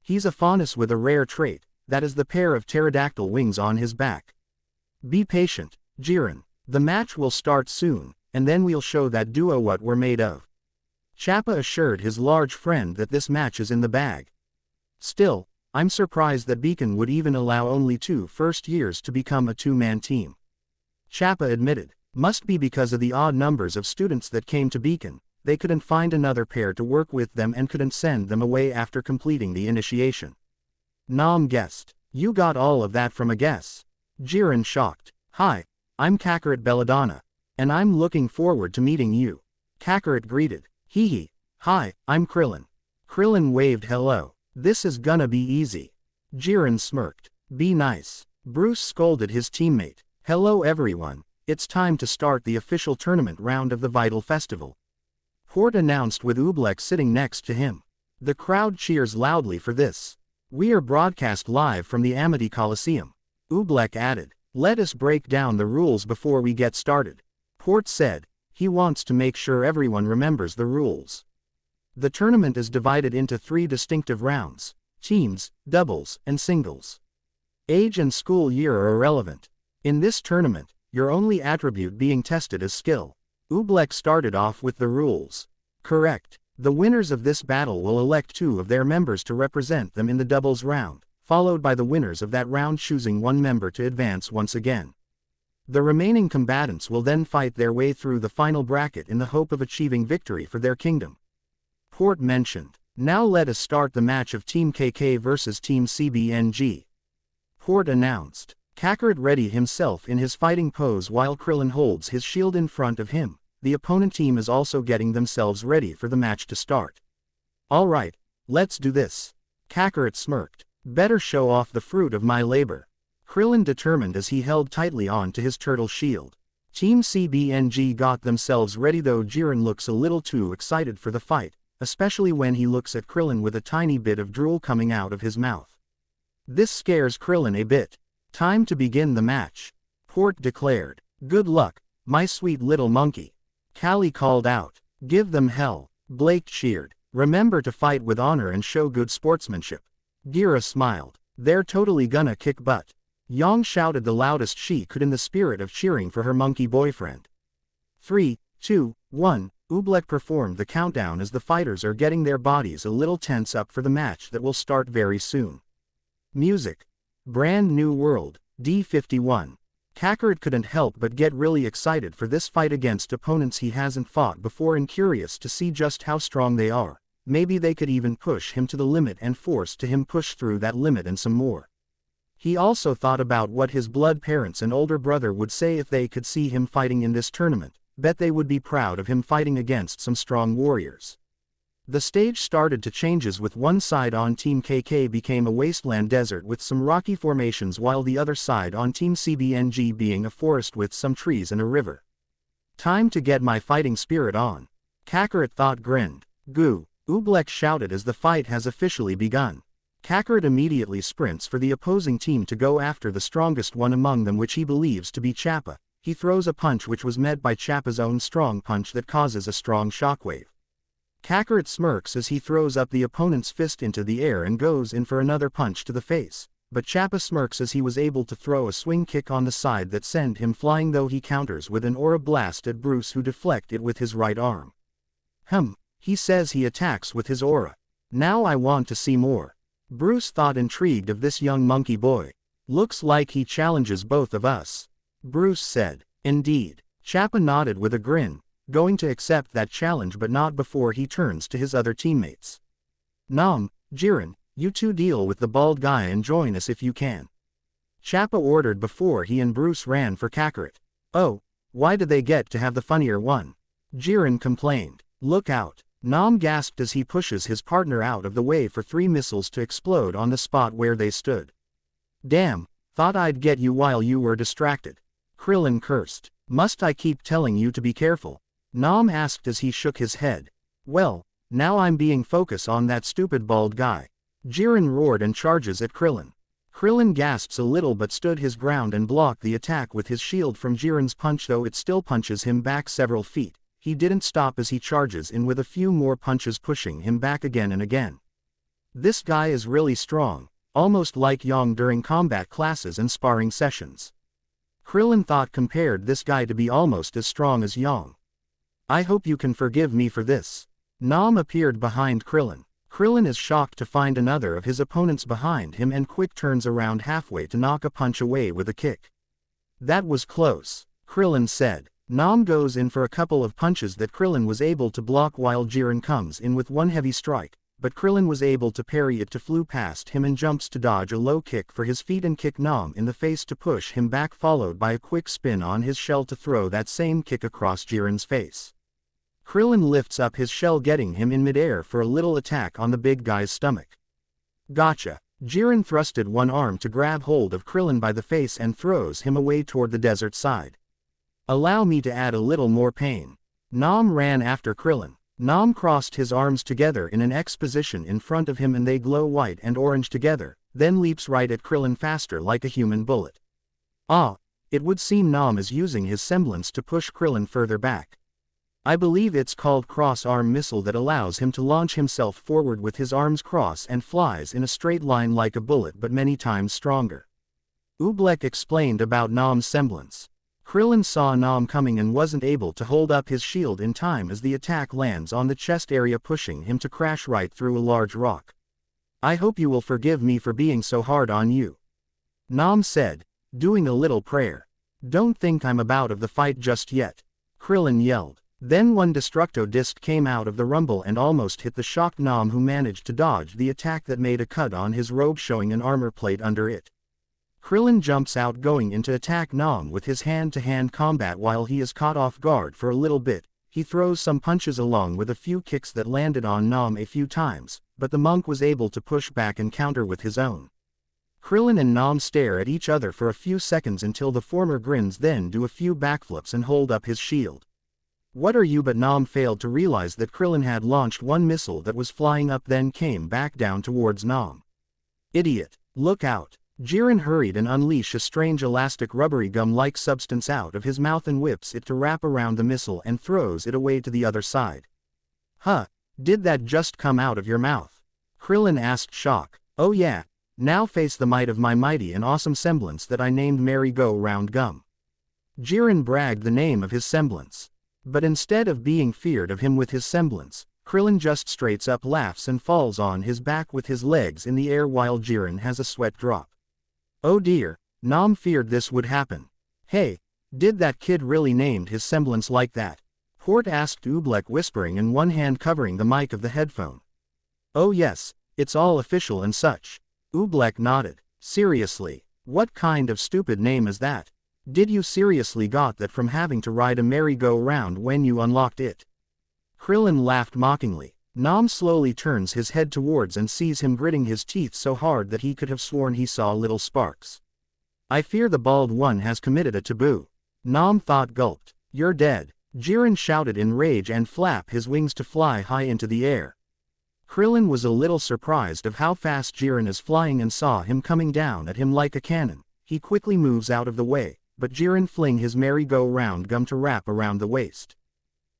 He's a faunus with a rare trait, that is the pair of pterodactyl wings on his back. Be patient, Jiren. The match will start soon, and then we'll show that duo what we're made of. Chappa assured his large friend that this match is in the bag. Still, I'm surprised that Beacon would even allow only 2 first years to become a 2-man team. Chappa admitted, must be because of the odd numbers of students that came to Beacon, they couldn't find another pair to work with them and couldn't send them away after completing the initiation. Nam guessed. You got all of that from a guess. Jiren shocked. Hi, I'm Kakarot Belladonna. And I'm looking forward to meeting you. Kakarot greeted. Hee hee. Hi, I'm Krillin. Krillin waved hello. This is gonna be easy. Jiren smirked. Be nice. Bruce scolded his teammate. Hello everyone, it's time to start the official tournament round of the Vital Festival. Port announced with Oobleck sitting next to him. The crowd cheers loudly for this. We are broadcast live from the Amity Coliseum. Oobleck added. Let us break down the rules before we get started. Port said. He wants to make sure everyone remembers the rules. The tournament is divided into 3 distinctive rounds: teams, doubles, and singles. Age and school year are irrelevant. In this tournament, your only attribute being tested is skill. Oobleck started off with the rules. Correct. The winners of this battle will elect 2 of their members to represent them in the doubles round, followed by the winners of that round choosing 1 member to advance once again. The remaining combatants will then fight their way through the final bracket in the hope of achieving victory for their kingdom. Port mentioned. Now let us start the match of Team KK versus Team CBNG. Port announced. Kakarot readied himself in his fighting pose while Krillin holds his shield in front of him. The opponent team is also getting themselves ready for the match to start. Alright, let's do this. Kakarot smirked. Better show off the fruit of my labor. Krillin determined as he held tightly on to his turtle shield. Team CBNG got themselves ready, though Jiren looks a little too excited for the fight, especially when he looks at Krillin with a tiny bit of drool coming out of his mouth. This scares Krillin a bit. Time to begin the match. Port declared. Good luck, my sweet little monkey. Callie called out. Give them hell. Blake cheered. Remember to fight with honor and show good sportsmanship. Gira smiled. They're totally gonna kick butt. Yang shouted the loudest she could in the spirit of cheering for her monkey boyfriend. 3, 2, 1, Oobleck performed the countdown as the fighters are getting their bodies a little tense up for the match that will start very soon. Music. Brand New World, D51. Kakarot couldn't help but get really excited for this fight against opponents he hasn't fought before and curious to see just how strong they are. Maybe they could even push him to the limit and force him push through that limit and some more. He also thought about what his blood parents and older brother would say if they could see him fighting in this tournament. Bet they would be proud of him fighting against some strong warriors. The stage started to changes with one side on Team KK became a wasteland desert with some rocky formations while the other side on Team CBNG being a forest with some trees and a river. Time to get my fighting spirit on. Kakarot thought grinned. Goo! Oobleck shouted as the fight has officially begun. Kakarot immediately sprints for the opposing team to go after the strongest one among them which he believes to be Chappa. He throws a punch which was met by Chappa's own strong punch that causes a strong shockwave. Kakarot smirks as he throws up the opponent's fist into the air and goes in for another punch to the face, but Chappa smirks as he was able to throw a swing kick on the side that sent him flying though he counters with an aura blast at Bruce who deflect it with his right arm. He says he attacks with his aura. Now I want to see more. Bruce thought intrigued of this young monkey boy. Looks like he challenges both of us. Bruce said. Indeed. Chappa nodded with a grin, going to accept that challenge but not before he turns to his other teammates. Nom, Jiren, you two deal with the bald guy and join us if you can. Chappa ordered before he and Bruce ran for Kakarot. Oh, why do they get to have the funnier one? Jiren complained. Look out. Nom gasped as he pushes his partner out of the way for 3 missiles to explode on the spot where they stood. Damn, thought I'd get you while you were distracted. Krillin cursed. Must I keep telling you to be careful? Nom asked as he shook his head. Well, now I'm being focused on that stupid bald guy. Jiren roared and charges at Krillin. Krillin gasps a little but stood his ground and blocked the attack with his shield from Jiren's punch though it still punches him back several feet. He didn't stop as he charges in with a few more punches pushing him back again and again. This guy is really strong, almost like Yang during combat classes and sparring sessions. Krillin thought compared this guy to be almost as strong as Yang. I hope you can forgive me for this. Nom appeared behind Krillin. Krillin is shocked to find another of his opponents behind him and quick turns around halfway to knock a punch away with a kick. That was close, Krillin said. Nom goes in for a couple of punches that Krillin was able to block while Jiren comes in with one heavy strike, but Krillin was able to parry it to flew past him and jumps to dodge a low kick for his feet and kick Nom in the face to push him back followed by a quick spin on his shell to throw that same kick across Jiren's face. Krillin lifts up his shell getting him in midair for a little attack on the big guy's stomach. Gotcha. Jiren thrusted one arm to grab hold of Krillin by the face and throws him away toward the desert side. Allow me to add a little more pain. Nom ran after Krillin. Nom crossed his arms together in an X position in front of him and they glow white and orange together, then leaps right at Krillin faster like a human bullet. It would seem Nom is using his semblance to push Krillin further back. I believe it's called cross-arm missile that allows him to launch himself forward with his arms cross and flies in a straight line like a bullet but many times stronger. Oobleck explained about Nom's semblance. Krillin saw Nom coming and wasn't able to hold up his shield in time as the attack lands on the chest area pushing him to crash right through a large rock. I hope you will forgive me for being so hard on you. Nom said, doing a little prayer. Don't think I'm about of the fight just yet. Krillin yelled. Then one Destructo disc came out of the rumble and almost hit the shocked Nom who managed to dodge the attack that made a cut on his robe showing an armor plate under it. Krillin jumps out going in to attack Nom with his hand-to-hand combat while he is caught off guard for a little bit. He throws some punches along with a few kicks that landed on Nom a few times, but the monk was able to push back and counter with his own. Krillin and Nom stare at each other for a few seconds until the former grins then do a few backflips and hold up his shield. What are you? But Nom failed to realize that Krillin had launched one missile that was flying up then came back down towards Nom. Idiot, look out. Jiren hurried and unleashed a strange elastic rubbery gum-like substance out of his mouth and whips it to wrap around the missile and throws it away to the other side. Did that just come out of your mouth? Krillin asked shock. Oh yeah, now face the might of my mighty and awesome semblance that I named Merry-Go-Round Gum. Jiren bragged the name of his semblance. But instead of being feared of him with his semblance, Krillin just straight up laughs and falls on his back with his legs in the air while Jiren has a sweat drop. Oh dear, Nom feared this would happen. Hey, did that kid really named his semblance like that? Hort asked Oobleck, whispering and one hand covering the mic of the headphone. Oh yes, it's all official and such. Oobleck nodded. Seriously, what kind of stupid name is that? Did you seriously got that from having to ride a merry-go-round when you unlocked it? Krillin laughed mockingly. Nom slowly turns his head towards and sees him gritting his teeth so hard that he could have sworn he saw little sparks. I fear the bald one has committed a taboo. Nom thought gulped. You're dead. Jiren shouted in rage and flapped his wings to fly high into the air. Krillin was a little surprised of how fast Jiren is flying and saw him coming down at him like a cannon. He quickly moves out of the way, but Jiren fling his merry-go-round gum to wrap around the waist.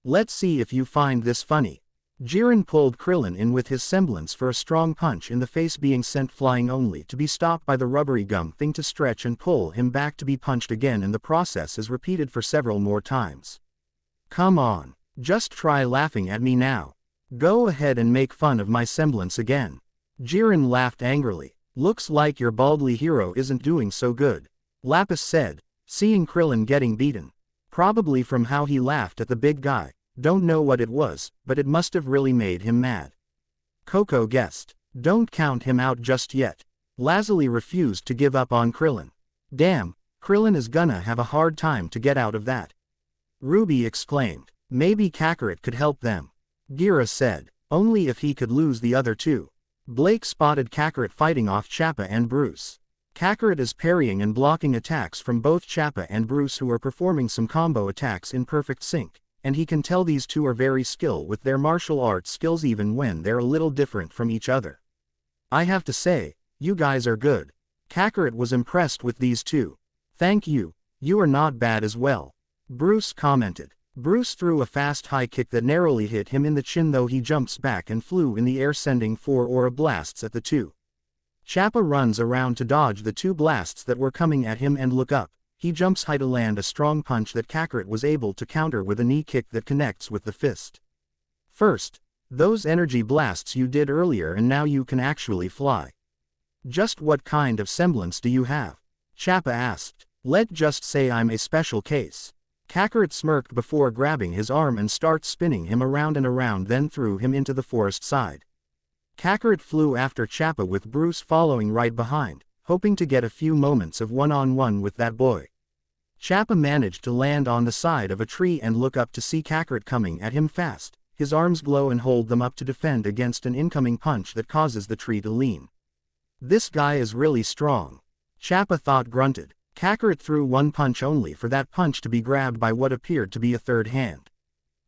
Let's see if you find this funny. Jiren pulled Krillin in with his semblance for a strong punch in the face, being sent flying only to be stopped by the rubbery gum thing to stretch and pull him back to be punched again, and the process is repeated for several more times. Come on, just try laughing at me now. Go ahead and make fun of my semblance again. Jiren laughed angrily. Looks like your baldly hero isn't doing so good. Lapis said, seeing Krillin getting beaten. Probably from how he laughed at the big guy. Don't know what it was, but it must have really made him mad. Coco guessed. Don't count him out just yet. Lazuli refused to give up on Krillin. Damn, Krillin is gonna have a hard time to get out of that. Ruby exclaimed. Maybe Kakarot could help them. Gira said. Only if he could lose the other two. Blake spotted Kakarot fighting off Chappa and Bruce. Kakarot is parrying and blocking attacks from both Chappa and Bruce, who are performing some combo attacks in perfect sync. And he can tell these two are very skilled with their martial arts skills even when they're a little different from each other. I have to say, you guys are good. Kakarot was impressed with these two. Thank you, you are not bad as well. Bruce commented. Bruce threw a fast high kick that narrowly hit him in the chin, though he jumps back and flew in the air, sending 4 aura blasts at the two. Chappa runs around to dodge the 2 blasts that were coming at him and look up. He jumps high to land a strong punch that Kakarot was able to counter with a knee kick that connects with the fist. First, those energy blasts you did earlier, and now you can actually fly. Just what kind of semblance do you have? Chappa asked. Let's just say I'm a special case. Kakarot smirked before grabbing his arm and starts spinning him around and around, then threw him into the forest side. Kakarot flew after Chappa with Bruce following right behind, hoping to get a few moments of one-on-one with that boy. Chappa managed to land on the side of a tree and look up to see Kakarot coming at him fast. His arms glow and hold them up to defend against an incoming punch that causes the tree to lean. This guy is really strong. Chappa thought, grunted. Kakarot threw one punch only for that punch to be grabbed by what appeared to be a third hand.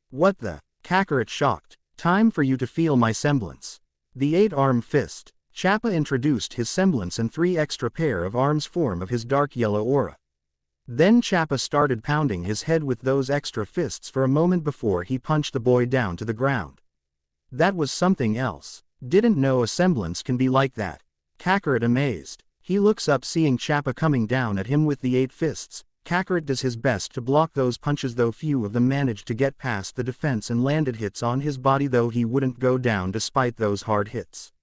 What the? Kakarot shocked. Time for you to feel my semblance. The 8-arm fist. Chappa introduced his semblance, and 3 extra pair of arms form of his dark yellow aura. Then Chappa started pounding his head with those extra fists for a moment before he punched the boy down to the ground. That was something else. Didn't know a semblance can be like that. Kakarot amazed. He looks up, seeing Chappa coming down at him with the 8 fists. Kakarot does his best to block those punches, though few of them managed to get past the defense and landed hits on his body, though he wouldn't go down despite those hard hits.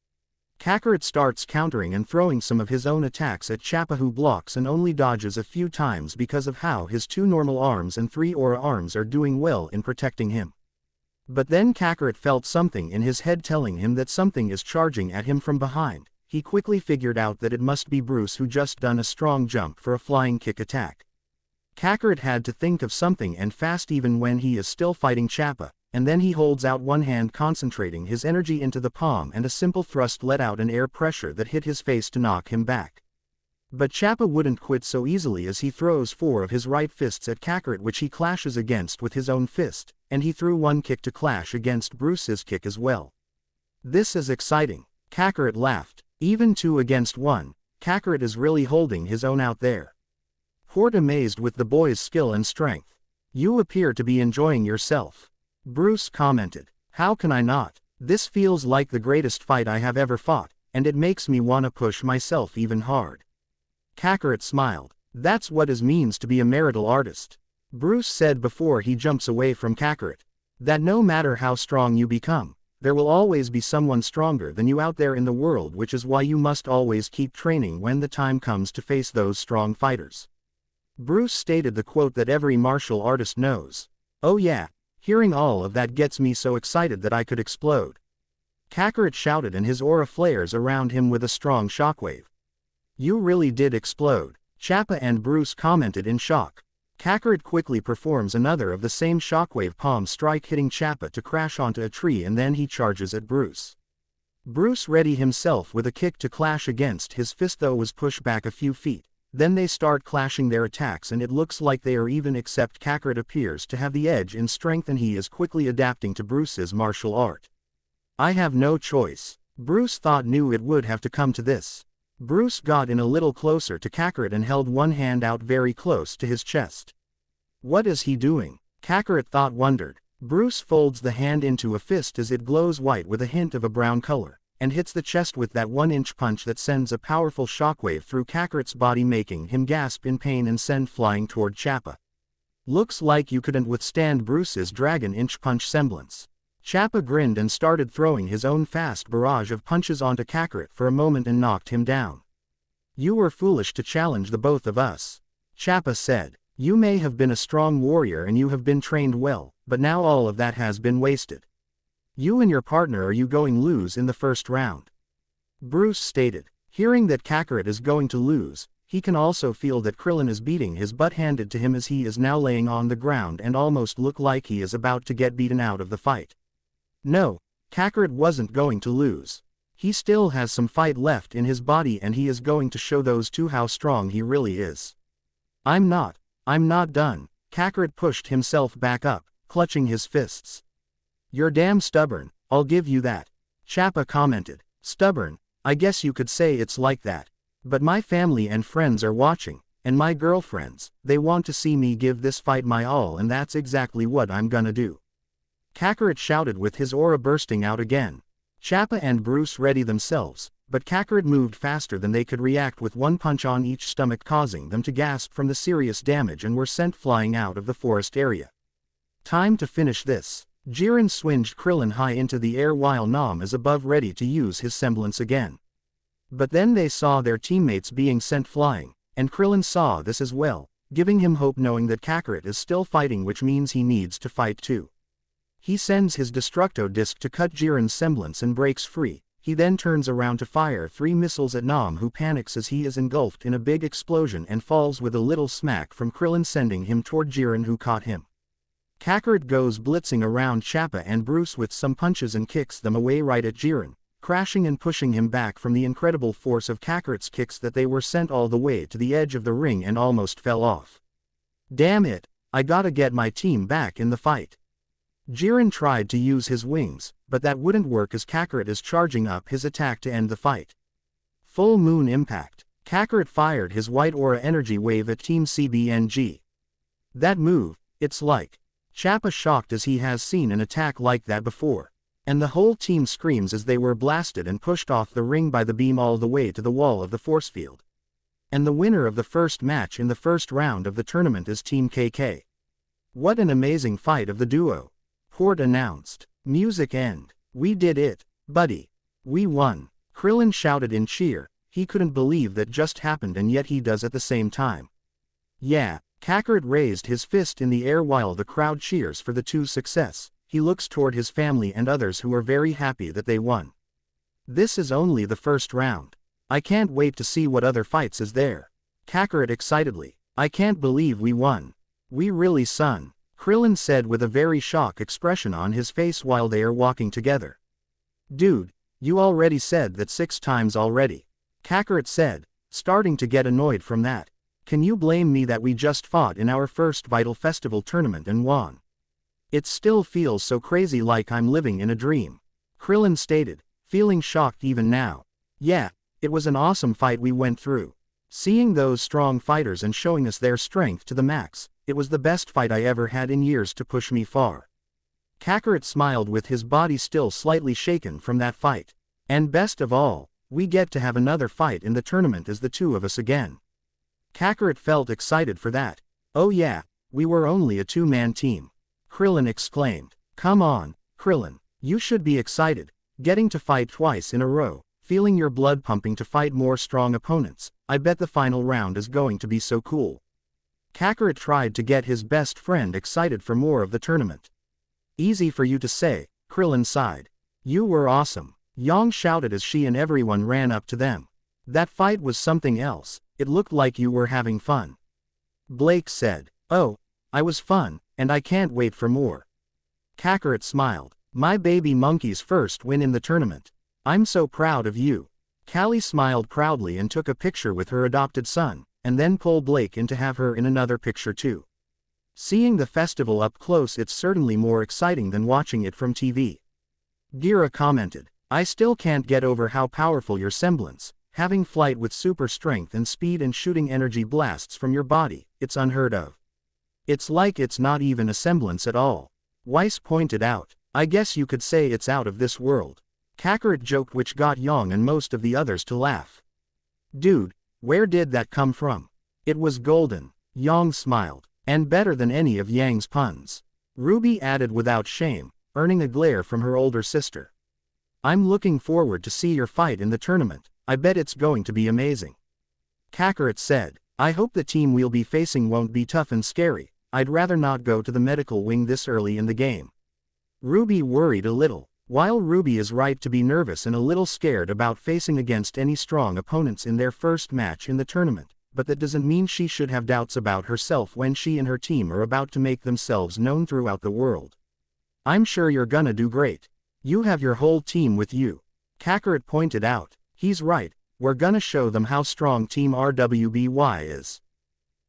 Kakarot starts countering and throwing some of his own attacks at Chappa, who blocks and only dodges a few times because of how his 2 normal arms and 3 aura arms are doing well in protecting him. But then Kakarot felt something in his head telling him that something is charging at him from behind. He quickly figured out that it must be Bruce, who just done a strong jump for a flying kick attack. Kakarot had to think of something, and fast, even when he is still fighting Chappa, and then he holds out one hand, concentrating his energy into the palm, and a simple thrust let out an air pressure that hit his face to knock him back. But Chappa wouldn't quit so easily, as he throws 4 of his right fists at Kakarot, which he clashes against with his own fist, and he threw one kick to clash against Bruce's kick as well. This is exciting. Kakarot laughed. Even 2 against 1, Kakarot is really holding his own out there. Hort amazed with the boy's skill and strength. You appear to be enjoying yourself. Bruce commented. How can I not? This feels like the greatest fight I have ever fought, and it makes me wanna push myself even hard. Kakarot smiled. That's what it means to be a marital artist. Bruce said before he jumps away from Kakarot. That no matter how strong you become, there will always be someone stronger than you out there in the world, which is why you must always keep training when the time comes to face those strong fighters. Bruce stated the quote that every martial artist knows. Oh yeah, hearing all of that gets me so excited that I could explode. Kakarot shouted and his aura flares around him with a strong shockwave. You really did explode, Chappa and Bruce commented in shock. Kakarot quickly performs another of the same shockwave palm strike, hitting Chappa to crash onto a tree, and then he charges at Bruce. Bruce ready himself with a kick to clash against his fist, though was pushed back a few feet. Then they start clashing their attacks and it looks like they are even, except Kakarot appears to have the edge in strength and he is quickly adapting to Bruce's martial art. I have no choice. Bruce thought knew it would have to come to this. Bruce got in a little closer to Kakarot and held one hand out very close to his chest. What is he doing? Kakarot thought, wondered. Bruce folds the hand into a fist as it glows white with a hint of a brown color, and hits the chest with that 1-inch punch that sends a powerful shockwave through Kakarot's body, making him gasp in pain and send flying toward Chappa. Looks like you couldn't withstand Bruce's dragon-inch punch semblance. Chappa grinned and started throwing his own fast barrage of punches onto Kakarot for a moment and knocked him down. You were foolish to challenge the both of us, Chappa said. You may have been a strong warrior and you have been trained well, but now all of that has been wasted. You and your partner are you going lose in the first round? Bruce stated. Hearing that Kakarot is going to lose, he can also feel that Krillin is beating his butt handed to him as he is now laying on the ground and almost look like he is about to get beaten out of the fight. No, Kakarot wasn't going to lose. He still has some fight left in his body and he is going to show those two how strong he really is. I'm not done. Kakarot pushed himself back up, clutching his fists. You're damn stubborn, I'll give you that. Chappa commented. Stubborn, I guess you could say it's like that. But my family and friends are watching, and my girlfriends, they want to see me give this fight my all, and that's exactly what I'm gonna do. Kakarot shouted with his aura bursting out again. Chappa and Bruce ready themselves, but Kakarot moved faster than they could react with one punch on each stomach, causing them to gasp from the serious damage and were sent flying out of the forest area. Time to finish this. Jiren swinged Krillin high into the air while Nam is above ready to use his semblance again. But then they saw their teammates being sent flying, and Krillin saw this as well, giving him hope knowing that Kakarot is still fighting, which means he needs to fight too. He sends his Destructo Disc to cut Jiren's semblance and breaks free. He then turns around to fire 3 missiles at Nam, who panics as he is engulfed in a big explosion and falls with a little smack from Krillin, sending him toward Jiren, who caught him. Kakarot goes blitzing around Chappa and Bruce with some punches and kicks them away right at Jiren, crashing and pushing him back from the incredible force of Kakarot's kicks that they were sent all the way to the edge of the ring and almost fell off. Damn it, I gotta get my team back in the fight. Jiren tried to use his wings, but that wouldn't work as Kakarot is charging up his attack to end the fight. Full Moon Impact. Kakarot fired his white aura energy wave at Team CBNG. That move, it's like. Chappa shocked as he has seen an attack like that before. And the whole team screams as they were blasted and pushed off the ring by the beam all the way to the wall of the force field. And the winner of the first match in the first round of the tournament is Team KK. What an amazing fight of the duo. Port announced. Music end. We did it, buddy. We won. Krillin shouted in cheer. He couldn't believe that just happened, and yet he does at the same time. Yeah, Kakarot raised his fist in the air while the crowd cheers for the two's success. He looks toward his family and others who are very happy that they won. This is only the first round. I can't wait to see what other fights is there. Kakarot excitedly. I can't believe we won. We really son. Krillin said with a very shocked expression on his face while they are walking together. Dude, you already said that 6 times already. Kakarot said, starting to get annoyed from that. Can you blame me that we just fought in our first Vital Festival tournament and won? It still feels so crazy, like I'm living in a dream. Krillin stated, feeling shocked even now. Yeah, it was an awesome fight we went through. Seeing those strong fighters and showing us their strength to the max, it was the best fight I ever had in years to push me far. Kakarot smiled with his body still slightly shaken from that fight. And best of all, we get to have another fight in the tournament as the two of us again. Kakarot felt excited for that. Oh yeah, we were only a 2-man team. Krillin exclaimed. Come on, Krillin, you should be excited, getting to fight twice in a row, feeling your blood pumping to fight more strong opponents. I bet the final round is going to be so cool. Kakarot tried to get his best friend excited for more of the tournament. Easy for you to say, Krillin sighed. You were awesome, Yang shouted as she and everyone ran up to them. That fight was something else, it looked like you were having fun. Blake said, oh, I was fun, and I can't wait for more. Kakarot smiled. My baby monkey's first win in the tournament. I'm so proud of you. Callie smiled proudly and took a picture with her adopted son, and then pulled Blake in to have her in another picture too. Seeing the festival up close, it's certainly more exciting than watching it from TV. Gira commented, I still can't get over how powerful your semblance, having flight with super strength and speed and shooting energy blasts from your body, it's unheard of. It's like it's not even a semblance at all. Weiss pointed out, I guess you could say it's out of this world. Kakarot joked, which got Yang and most of the others to laugh. Dude, where did that come from? It was golden, Yang smiled, and better than any of Yang's puns. Ruby added without shame, earning a glare from her older sister. I'm looking forward to see your fight in the tournament, I bet it's going to be amazing. Kakarot said, I hope the team we'll be facing won't be tough and scary, I'd rather not go to the medical wing this early in the game. Ruby worried a little. While Ruby is right to be nervous and a little scared about facing against any strong opponents in their first match in the tournament, but that doesn't mean she should have doubts about herself when she and her team are about to make themselves known throughout the world. I'm sure you're gonna do great. You have your whole team with you. Kakarot pointed out, he's right, we're gonna show them how strong Team RWBY is.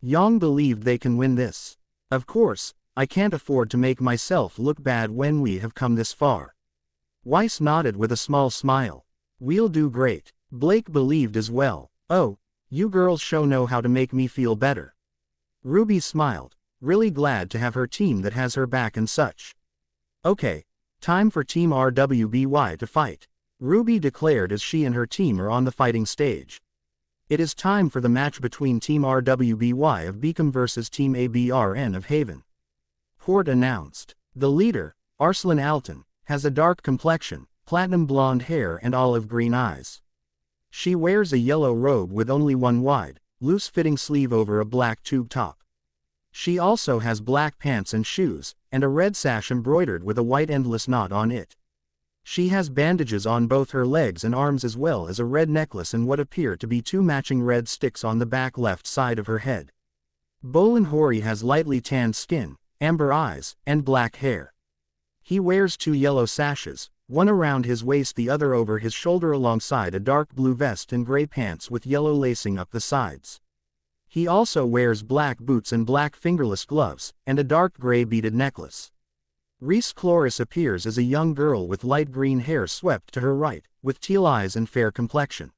Yang believed they can win this. Of course, I can't afford to make myself look bad when we have come this far. Weiss nodded with a small smile. We'll do great. Blake believed as well. Oh, you girls sure know how to make me feel better. Ruby smiled, really glad to have her team that has her back and such. Okay, time for Team RWBY to fight, Ruby declared as she and her team are on the fighting stage. It is time for the match between Team RWBY of Beacom versus Team ABRN of Haven. Hort announced. The leader, Arslan Alton, has a dark complexion, platinum blonde hair and olive green eyes. She wears a yellow robe with only one wide, loose-fitting sleeve over a black tube top. She also has black pants and shoes, and a red sash embroidered with a white endless knot on it. She has bandages on both her legs and arms as well as a red necklace and what appear to be two matching red sticks on the back left side of her head. Bolin Hori has lightly tanned skin, amber eyes, and black hair. He wears two yellow sashes, one around his waist, the other over his shoulder, alongside a dark blue vest and gray pants with yellow lacing up the sides. He also wears black boots and black fingerless gloves, and a dark gray beaded necklace. Reese Cloris appears as a young girl with light green hair swept to her right, with teal eyes and fair complexion.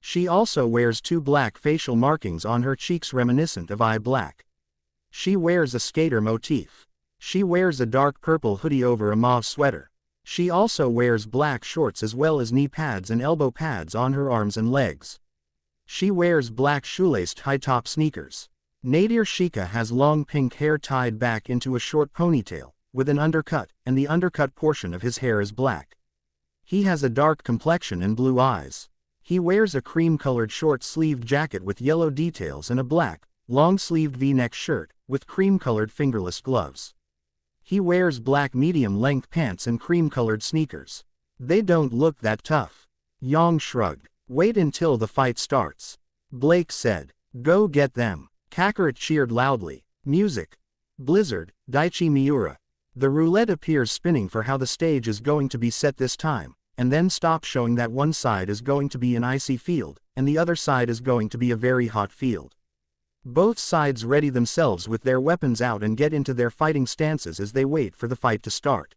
She also wears two black facial markings on her cheeks reminiscent of eye black. She wears a skater motif. She wears a dark purple hoodie over a mauve sweater. She also wears black shorts as well as knee pads and elbow pads on her arms and legs. She wears black shoelaced high-top sneakers. Nadir Shika has long pink hair tied back into a short ponytail, with an undercut, and the undercut portion of his hair is black. He has a dark complexion and blue eyes. He wears a cream-colored short-sleeved jacket with yellow details and a black, long-sleeved V-neck shirt, with cream-colored fingerless gloves. He wears black medium-length pants and cream-colored sneakers. They don't look that tough. Yang shrugged. Wait until the fight starts. Blake said. Go get them. Kakarot cheered loudly. Music. Blizzard, Daichi Miura. The roulette appears spinning for how the stage is going to be set this time, and then stops, showing that one side is going to be an icy field, and the other side is going to be a very hot field. Both sides ready themselves with their weapons out and get into their fighting stances as they wait for the fight to start.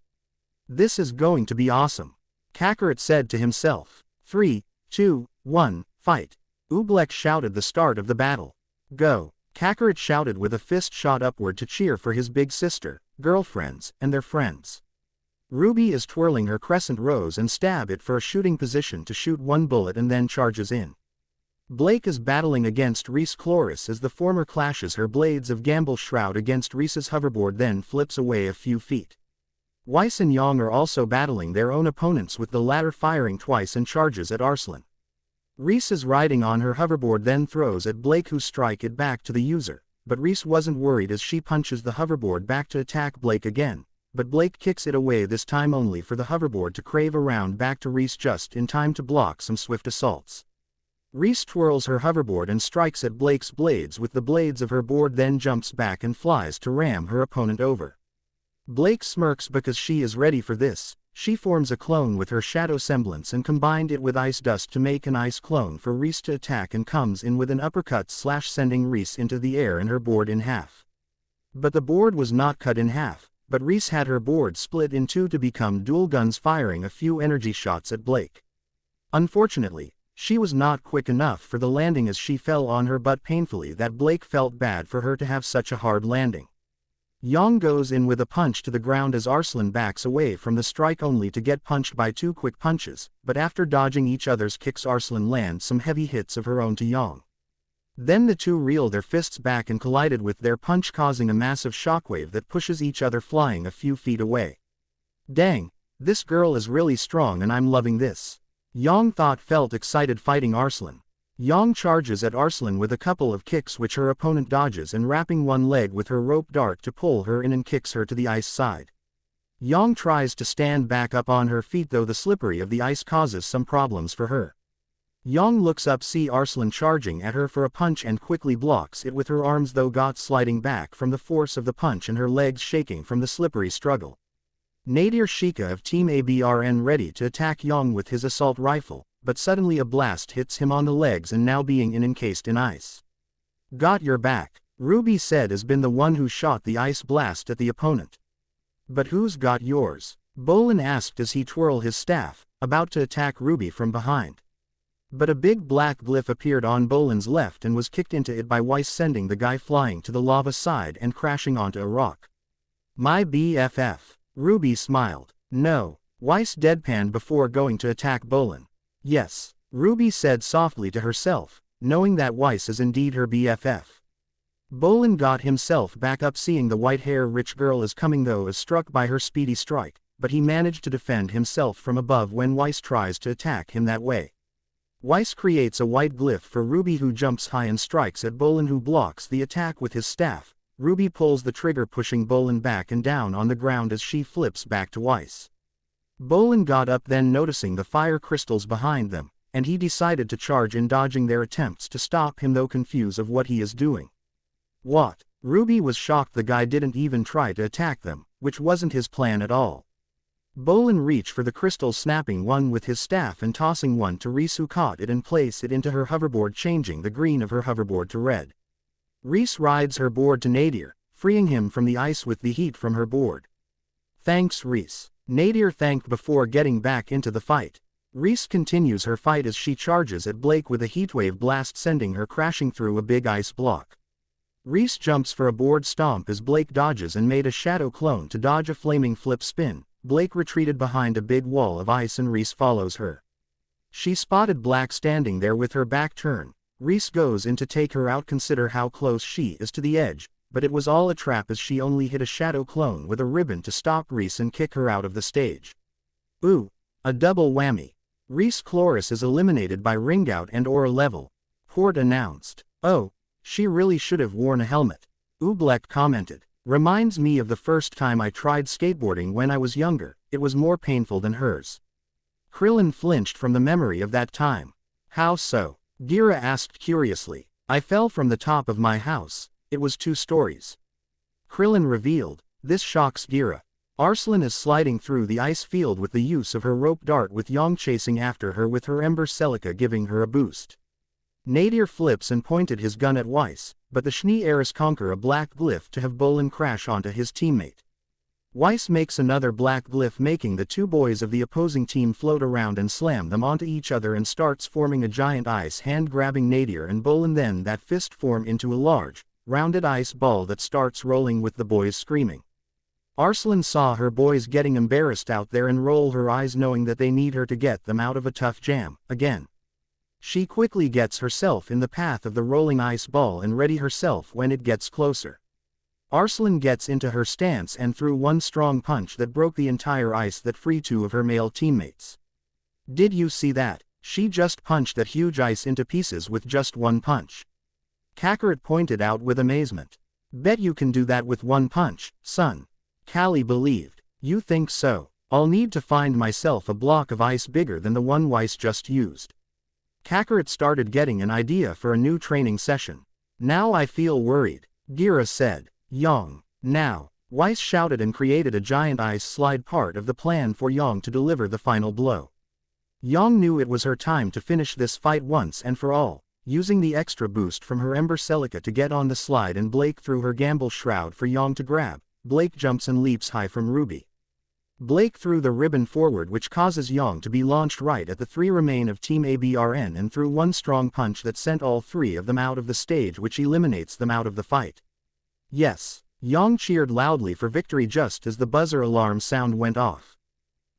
This is going to be awesome. Kakarot said to himself. 3, 2, 1, fight. Oobleck shouted the start of the battle. Go. Kakarot shouted with a fist shot upward to cheer for his big sister, girlfriends, and their friends. Ruby is twirling her crescent rose and stab it for a shooting position to shoot one bullet and then charges in. Blake is battling against Reese Cloris as the former clashes her blades of Gamble Shroud against Reese's hoverboard, then flips away a few feet. Weiss and Yang are also battling their own opponents, with the latter firing twice and charges at Arslan. Reese is riding on her hoverboard, then throws at Blake, who strike it back to the user, but Reese wasn't worried as she punches the hoverboard back to attack Blake again, but Blake kicks it away this time only for the hoverboard to crave around back to Reese just in time to block some swift assaults. Reese twirls her hoverboard and strikes at Blake's blades with the blades of her board, then jumps back and flies to ram her opponent over. Blake smirks because she is ready for this. She forms a clone with her shadow semblance and combined it with ice dust to make an ice clone for Reese to attack, and comes in with an uppercut sending Reese into the air and her board in half. But the board was not cut in half, but Reese had her board split in two to become dual guns, firing a few energy shots at Blake. Unfortunately, she was not quick enough for the landing as she fell on her butt painfully that Blake felt bad for her to have such a hard landing. Yang goes in with a punch to the ground as Arslan backs away from the strike only to get punched by two quick punches, but after dodging each other's kicks Arslan lands some heavy hits of her own to Yang. Then the two reel their fists back and collided with their punch, causing a massive shockwave that pushes each other flying a few feet away. Dang, this girl is really strong and I'm loving this. Yang felt excited fighting Arslan. Yang charges at Arslan with a couple of kicks which her opponent dodges, and wrapping one leg with her rope dart to pull her in and kicks her to the ice side. Yang tries to stand back up on her feet, though the slippery of the ice causes some problems for her. Yang looks up, see Arslan charging at her for a punch, and quickly blocks it with her arms, though got sliding back from the force of the punch and her legs shaking from the slippery struggle. Nadir Shika of Team ABRN ready to attack Yang with his assault rifle, but suddenly a blast hits him on the legs, and now being encased in ice. Got your back, Ruby said, has been the one who shot the ice blast at the opponent. But who's got yours? Bolin asked as he twirled his staff, about to attack Ruby from behind. But a big black glyph appeared on Bolin's left and was kicked into it by Weiss, sending the guy flying to the lava side and crashing onto a rock. My BFF. Ruby smiled. No. Weiss deadpanned before going to attack Bolin. Yes, Ruby said softly to herself, knowing that Weiss is indeed her BFF. Bolin got himself back up, seeing the white-hair rich girl is coming, though is struck by her speedy strike, but he managed to defend himself from above when Weiss tries to attack him that way. Weiss creates a white glyph for Ruby, who jumps high and strikes at Bolin, who blocks the attack with his staff. Ruby pulls the trigger, pushing Bolin back and down on the ground as she flips back to Weiss. Bolin got up, then noticing the fire crystals behind them, and he decided to charge in, dodging their attempts to stop him, though confused of what he is doing. What? Ruby was shocked the guy didn't even try to attack them, which wasn't his plan at all. Bolin reached for the crystals, snapping one with his staff and tossing one to Reese, who caught it and placed it into her hoverboard, changing the green of her hoverboard to red. Reese rides her board to Nadir, freeing him from the ice with the heat from her board. Thanks, Reese. Nadir thanked before getting back into the fight. Reese continues her fight as she charges at Blake with a heatwave blast, sending her crashing through a big ice block. Reese jumps for a board stomp as Blake dodges and made a shadow clone to dodge a flaming flip spin. Blake retreated behind a big wall of ice and Reese follows her. She spotted Black standing there with her back turned. Reese goes in to take her out, consider how close she is to the edge, but it was all a trap as she only hit a shadow clone with a ribbon to stop Reese and kick her out of the stage. Ooh, a double whammy. Reese Chloris is eliminated by ringout and aura level. Port announced. Oh, she really should have worn a helmet. Oobleck commented. Reminds me of the first time I tried skateboarding when I was younger. It was more painful than hers. Krillin flinched from the memory of that time. How so? Gira asked curiously. I fell from the top of my house. It was 2 stories. Krillin revealed. This shocks Gira. Arslan is sliding through the ice field with the use of her rope dart, with Yang chasing after her with her Ember Celica giving her a boost. Nadir flips and pointed his gun at Weiss, but the Schnee Eris conquer a black glyph to have Bolin crash onto his teammate. Weiss makes another black glyph, making the 2 boys of the opposing team float around and slam them onto each other, and starts forming a giant ice hand, grabbing Nadir and Bolin. Then that fist form into a large, rounded ice ball that starts rolling with the boys screaming. Arslan saw her boys getting embarrassed out there and roll her eyes, knowing that they need her to get them out of a tough jam, again. She quickly gets herself in the path of the rolling ice ball and ready herself when it gets closer. Arslan gets into her stance and threw one strong punch that broke the entire ice that freed 2 of her male teammates. Did you see that? She just punched that huge ice into pieces with just one punch. Kakarot pointed out with amazement. Bet you can do that with one punch, son. Callie believed. You think so? I'll need to find myself a block of ice bigger than the one Weiss just used. Kakarot started getting an idea for a new training session. Now I feel worried, Gira said. Yang. Now. Weiss shouted and created a giant ice slide, part of the plan for Yang to deliver the final blow. Yang knew it was her time to finish this fight once and for all, using the extra boost from her Ember Celica to get on the slide and Blake threw her Gamble Shroud for Yang to grab. Blake jumps and leaps high from Ruby. Blake threw the ribbon forward, which causes Yang to be launched right at the three remain of Team ABRN, and threw one strong punch that sent all three of them out of the stage, which eliminates them out of the fight. Yes. Yang cheered loudly for victory just as the buzzer alarm sound went off.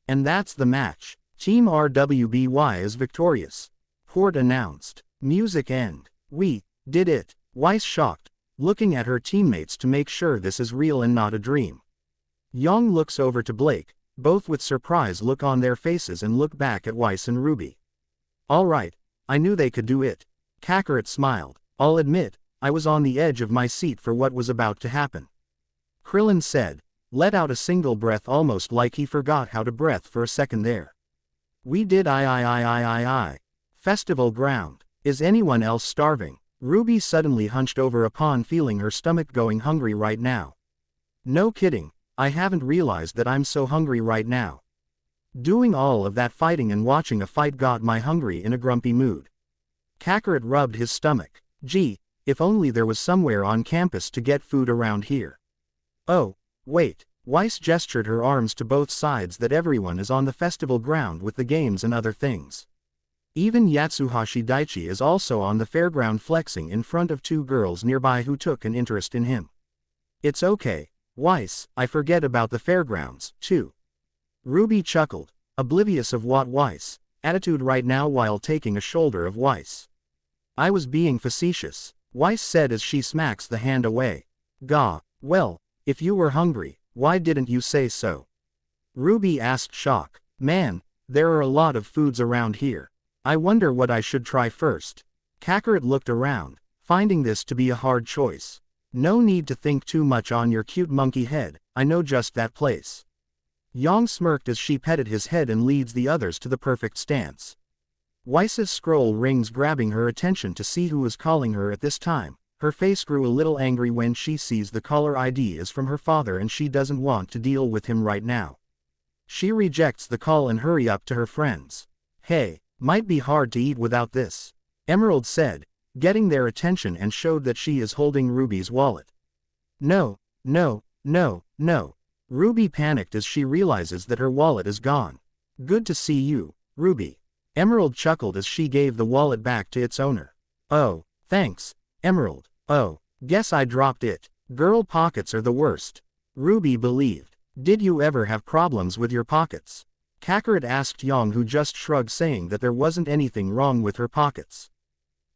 And that's the match. Team RWBY is victorious. Port announced. Music end. We did it. Weiss shocked, looking at her teammates to make sure this is real and not a dream. Yang looks over to Blake, both with surprise look on their faces, and look back at Weiss and Ruby. All right, I knew they could do it. Kakarot smiled. I'll admit, I was on the edge of my seat for what was about to happen. Krillin said, let out a single breath, almost like he forgot how to breathe for a second there. We did I. Festival ground. Is anyone else starving? Ruby suddenly hunched over upon feeling her stomach going hungry right now. No kidding, I haven't realized that I'm so hungry right now. Doing all of that fighting and watching a fight got my hungry in a grumpy mood. Kakarot rubbed his stomach. Gee, if only there was somewhere on campus to get food around here. Oh, wait. Weiss gestured her arms to both sides that everyone is on the festival ground with the games and other things. Even Yatsuhashi Daichi is also on the fairground, flexing in front of two girls nearby who took an interest in him. It's okay, Weiss, I forget about the fairgrounds, too. Ruby chuckled, oblivious of what Weiss' attitude right now while taking a shoulder of Weiss. I was being facetious, Weiss said as she smacks the hand away. Gah, well, if you were hungry, why didn't you say so? Ruby asked, shocked. Man, there are a lot of foods around here. I wonder what I should try first. Kakarot looked around, finding this to be a hard choice. No need to think too much on your cute monkey head, I know just that place. Yang smirked as she petted his head and leads the others to the perfect stance. Weiss's scroll rings, grabbing her attention to see who is calling her at this time. Her face grew a little angry when she sees the caller ID is from her father and she doesn't want to deal with him right now. She rejects the call and hurry up to her friends. Hey, might be hard to eat without this, Emerald said, getting their attention, and showed that she is holding Ruby's wallet. No. Ruby panicked as she realizes that her wallet is gone. Good to see you, Ruby. Emerald chuckled as she gave the wallet back to its owner. Oh, thanks, Emerald. Oh, guess I dropped it. Girl pockets are the worst. Ruby believed. Did you ever have problems with your pockets? Kakarot asked Yang, who just shrugged, saying that there wasn't anything wrong with her pockets.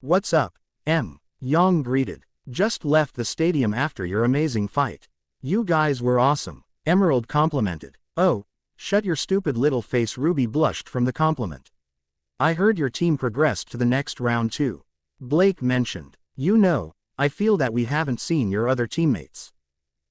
What's up, Em? Yang greeted. Just left the stadium after your amazing fight. You guys were awesome, Emerald complimented. Oh, shut your stupid little face, Ruby blushed from the compliment. I heard your team progressed to the next round too, Blake mentioned. You know, I feel that we haven't seen your other teammates.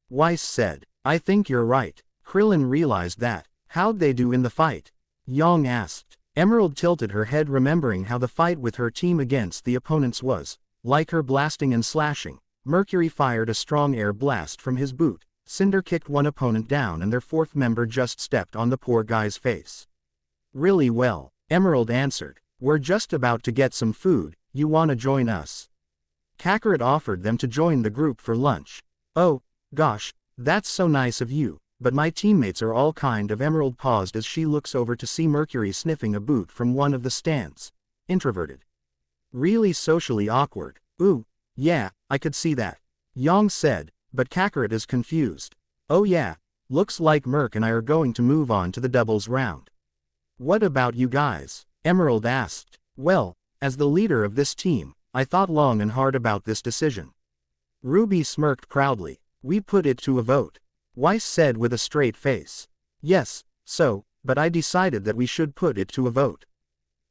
Weiss said. I think you're right. Krillin realized that. How'd they do in the fight? Yang asked. Emerald tilted her head, remembering how the fight with her team against the opponents was. Like her blasting and slashing, Mercury fired a strong air blast from his boot. Cinder kicked one opponent down and their fourth member just stepped on the poor guy's face. Really well, Emerald answered. We're just about to get some food, you wanna join us? Kakarot offered them to join the group for lunch. Oh, gosh, that's so nice of you, but my teammates are all kind of. Emerald paused as she looks over to see Mercury sniffing a boot from one of the stands. Introverted. Really socially awkward. Ooh, yeah, I could see that, Yang said, but Kakarot is confused. Oh yeah, looks like Merc and I are going to move on to the doubles round. What about you guys? Emerald asked. Well, as the leader of this team, I thought long and hard about this decision. Ruby smirked proudly. We put it to a vote, Weiss said with a straight face. Yes, but I decided that we should put it to a vote,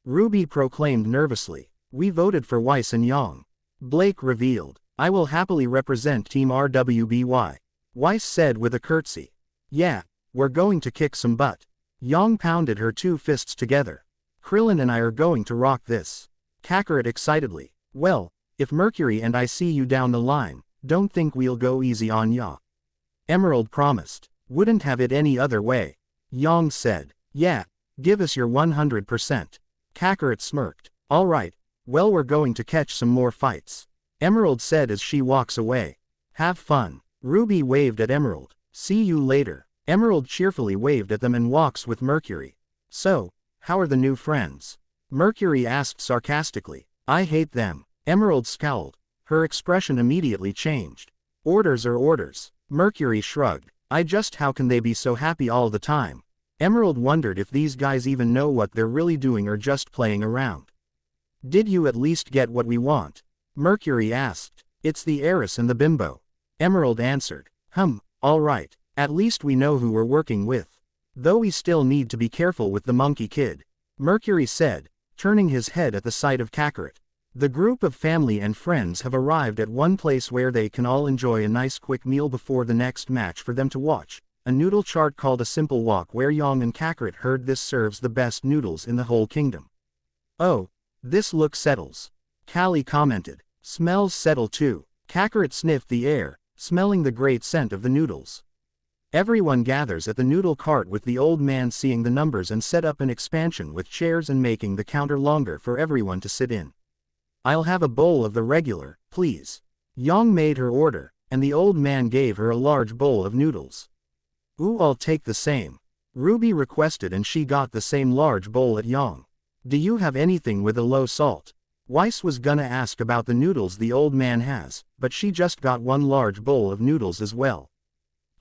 Ruby proclaimed nervously. We voted for Weiss and Yang. Blake revealed. I will happily represent Team RWBY. Weiss said with a curtsy. Yeah, we're going to kick some butt. Yang pounded her two fists together. Krillin and I are going to rock this. Kakarot excitedly. Well, if Mercury and I see you down the line, don't think we'll go easy on ya. Emerald promised. Wouldn't have it any other way. Yang said. Yeah, give us your 100%. Kakarot smirked. Alright, well we're going to catch some more fights. Emerald said as she walks away. Have fun. Ruby waved at Emerald. See you later. Emerald cheerfully waved at them and walks with Mercury. So, how are the new friends? Mercury asked sarcastically. I hate them. Emerald scowled. Her expression immediately changed. Orders are orders. Mercury shrugged. How can they be so happy all the time? Emerald wondered if these guys even know what they're really doing or just playing around. Did you at least get what we want? Mercury asked. It's the heiress and the bimbo. Emerald answered. Alright, at least we know who we're working with. Though we still need to be careful with the monkey kid. Mercury said, turning his head at the sight of Kakarot. The group of family and friends have arrived at one place where they can all enjoy a nice quick meal before the next match for them to watch. A noodle chart called a simple walk where Yang and Kakarot heard this serves the best noodles in the whole kingdom. Oh, this look settles. Callie commented. Smells settle too. Kakarot sniffed the air, smelling the great scent of the noodles. Everyone gathers at the noodle cart with the old man seeing the numbers and set up an expansion with chairs and making the counter longer for everyone to sit in. I'll have a bowl of the regular, please. Yang made her order, and the old man gave her a large bowl of noodles. Ooh, I'll take the same. Ruby requested and she got the same large bowl at Yang. Do you have anything with a low salt? Weiss was gonna ask about the noodles the old man has, but she just got one large bowl of noodles as well.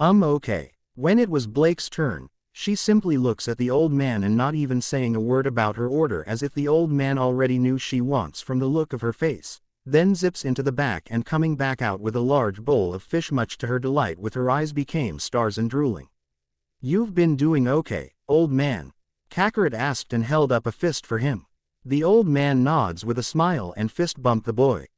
Okay. When it was Blake's turn, she simply looks at the old man and not even saying a word about her order as if the old man already knew she wants from the look of her face, then zips into the back and coming back out with a large bowl of fish much to her delight with her eyes became stars and drooling. You've been doing okay, old man. Kakarot asked and held up a fist for him. The old man nods with a smile and fist bumped the boy.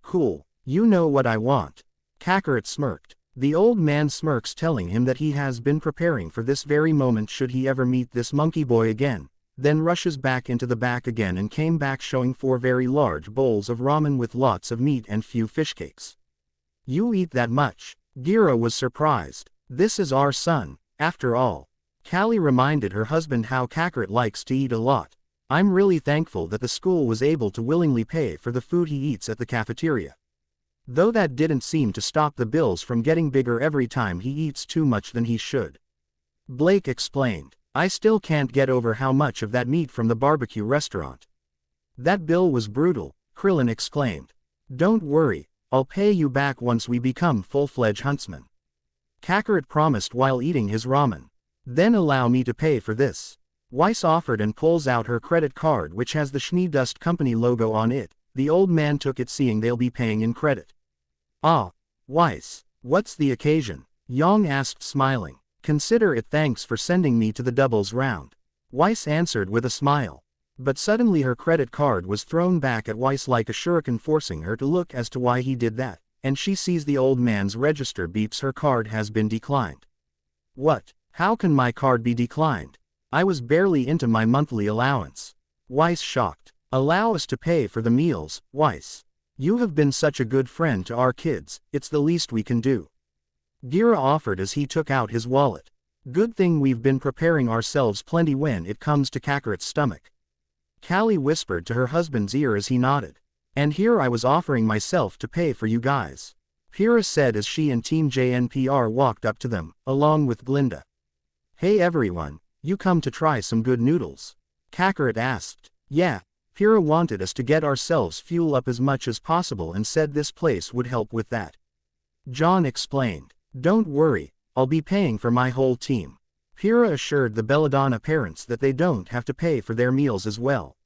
Cool, you know what I want. Kakarot smirked. The old man smirks telling him that he has been preparing for this very moment should he ever meet this monkey boy again, then rushes back into the back again and came back showing 4 very large bowls of ramen with lots of meat and few fish cakes. You eat that much? Gira was surprised. This is our son, after all. Callie reminded her husband how Kakarot likes to eat a lot. I'm really thankful that the school was able to willingly pay for the food he eats at the cafeteria. Though that didn't seem to stop the bills from getting bigger every time he eats too much than he should. Blake explained. I still can't get over how much of that meat from the barbecue restaurant. That bill was brutal, Krillin exclaimed. Don't worry, I'll pay you back once we become full-fledged huntsmen. Kakarot promised while eating his ramen. Then allow me to pay for this. Weiss offered and pulls out her credit card which has the Schnee Dust Company logo on it. The old man took it seeing they'll be paying in credit. Ah, Weiss, what's the occasion? Yang asked smiling. Consider it thanks for sending me to the doubles round. Weiss answered with a smile. But suddenly her credit card was thrown back at Weiss like a shuriken forcing her to look as to why he did that, and she sees the old man's register beeps her card has been declined. What? How can my card be declined? I was barely into my monthly allowance. Weiss shocked. Allow us to pay for the meals, Weiss. You have been such a good friend to our kids, it's the least we can do. Gira offered as he took out his wallet. Good thing we've been preparing ourselves plenty when it comes to Kakarot's stomach. Callie whispered to her husband's ear as he nodded. And here I was offering myself to pay for you guys. Pyrrha said as she and Team JNPR walked up to them, along with Glinda. Hey everyone, you come to try some good noodles? Kakarot asked. Yeah. Pyrrha wanted us to get ourselves fuel up as much as possible and said this place would help with that. John explained. Don't worry, I'll be paying for my whole team. Pyrrha assured the Belladonna parents that they don't have to pay for their meals as well.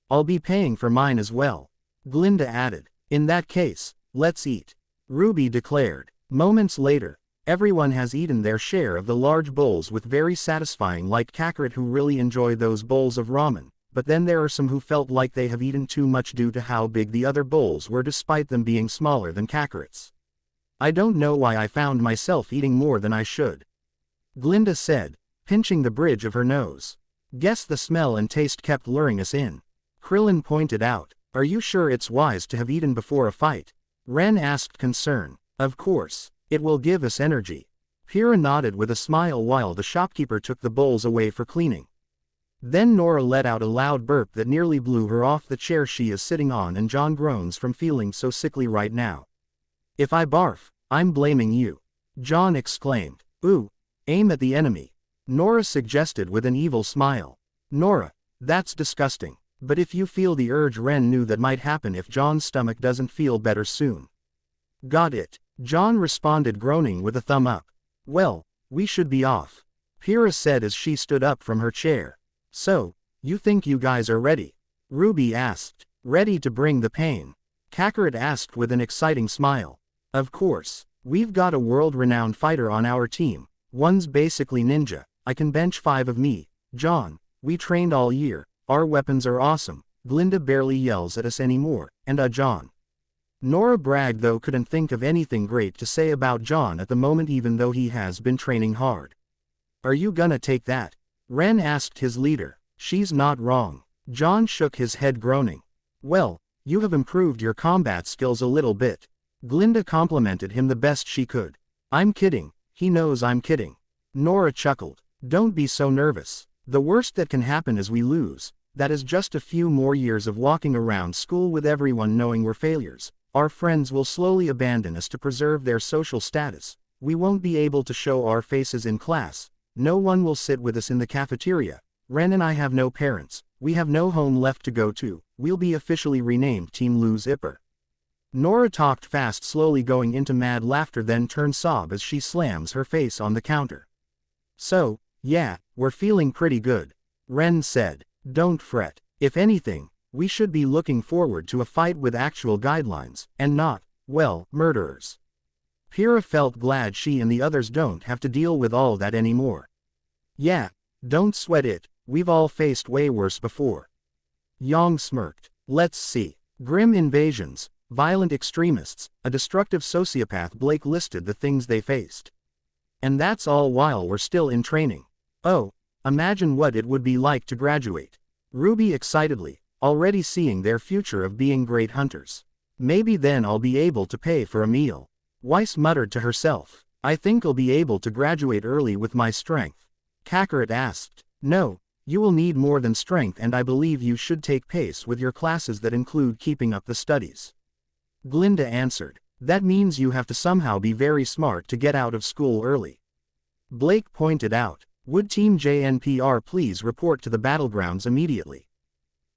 I'll be paying for mine as well. Glinda added. In that case, let's eat. Ruby declared. Moments later, everyone has eaten their share of the large bowls with very satisfying like Kakarot who really enjoy those bowls of ramen. but then there are some who felt like they have eaten too much due to how big the other bowls were despite them being smaller than Kakarot's. I don't know why I found myself eating more than I should. Glinda said, pinching the bridge of her nose. Guess the smell and taste kept luring us in. Krillin pointed out. Are you sure it's wise to have eaten before a fight? Ren asked concern. Of course. It will give us energy. Pyrrha nodded with a smile while the shopkeeper took the bowls away for cleaning. Then Nora let out a loud burp that nearly blew her off the chair she is sitting on, and John groans from feeling so sickly right now. If I barf, I'm blaming you. John exclaimed. Ooh, aim at the enemy. Nora suggested with an evil smile. Nora, that's disgusting. But if you feel the urge, Ren knew that might happen if John's stomach doesn't feel better soon. Got it. John responded, groaning with a thumb up. Well, we should be off. Pyrrha said as she stood up from her chair. So, you think you guys are ready? Ruby asked. Ready to bring the pain? Kakarot asked with an exciting smile. Of course. We've got a world-renowned fighter on our team. One's basically ninja. I can bench 5 of me. John, we trained all year. Our weapons are awesome. Glinda barely yells at us anymore. And John. Nora bragged, though couldn't think of anything great to say about John at the moment, even though he has been training hard. Are you gonna take that? Ren asked his leader. She's not wrong. John shook his head, groaning. Well, you have improved your combat skills a little bit. Glinda complimented him the best she could. I'm kidding. He knows I'm kidding. Nora chuckled. Don't be so nervous. The worst that can happen is we lose. That is just a few more years of walking around school with everyone knowing we're failures. Our friends will slowly abandon us to preserve their social status. We won't be able to show our faces in class. No one will sit with us in the cafeteria. Ren and I have no parents. We have no home left to go to. We'll be officially renamed Team Lose Ipper. Nora talked fast, slowly going into mad laughter, then turned sob as she slams her face on the counter. So, yeah, we're feeling pretty good. Ren said. Don't fret. If anything, we should be looking forward to a fight with actual guidelines, and not, well, murderers. Pyrrha felt glad she and the others don't have to deal with all that anymore. Yeah, don't sweat it, we've all faced way worse before. Yang smirked. Let's see. Grim invasions, violent extremists, a destructive sociopath. Blake listed the things they faced. And that's all while we're still in training. Oh, imagine what it would be like to graduate. Ruby excitedly, already seeing their future of being great hunters. Maybe then I'll be able to pay for a meal. Weiss muttered to herself. I think I'll be able to graduate early with my strength. Kakarot asked. No, you will need more than strength, and I believe you should take pace with your classes that include keeping up the studies. Glinda answered. That means you have to somehow be very smart to get out of school early. Blake pointed out. Would Team JNPR please report to the battlegrounds immediately?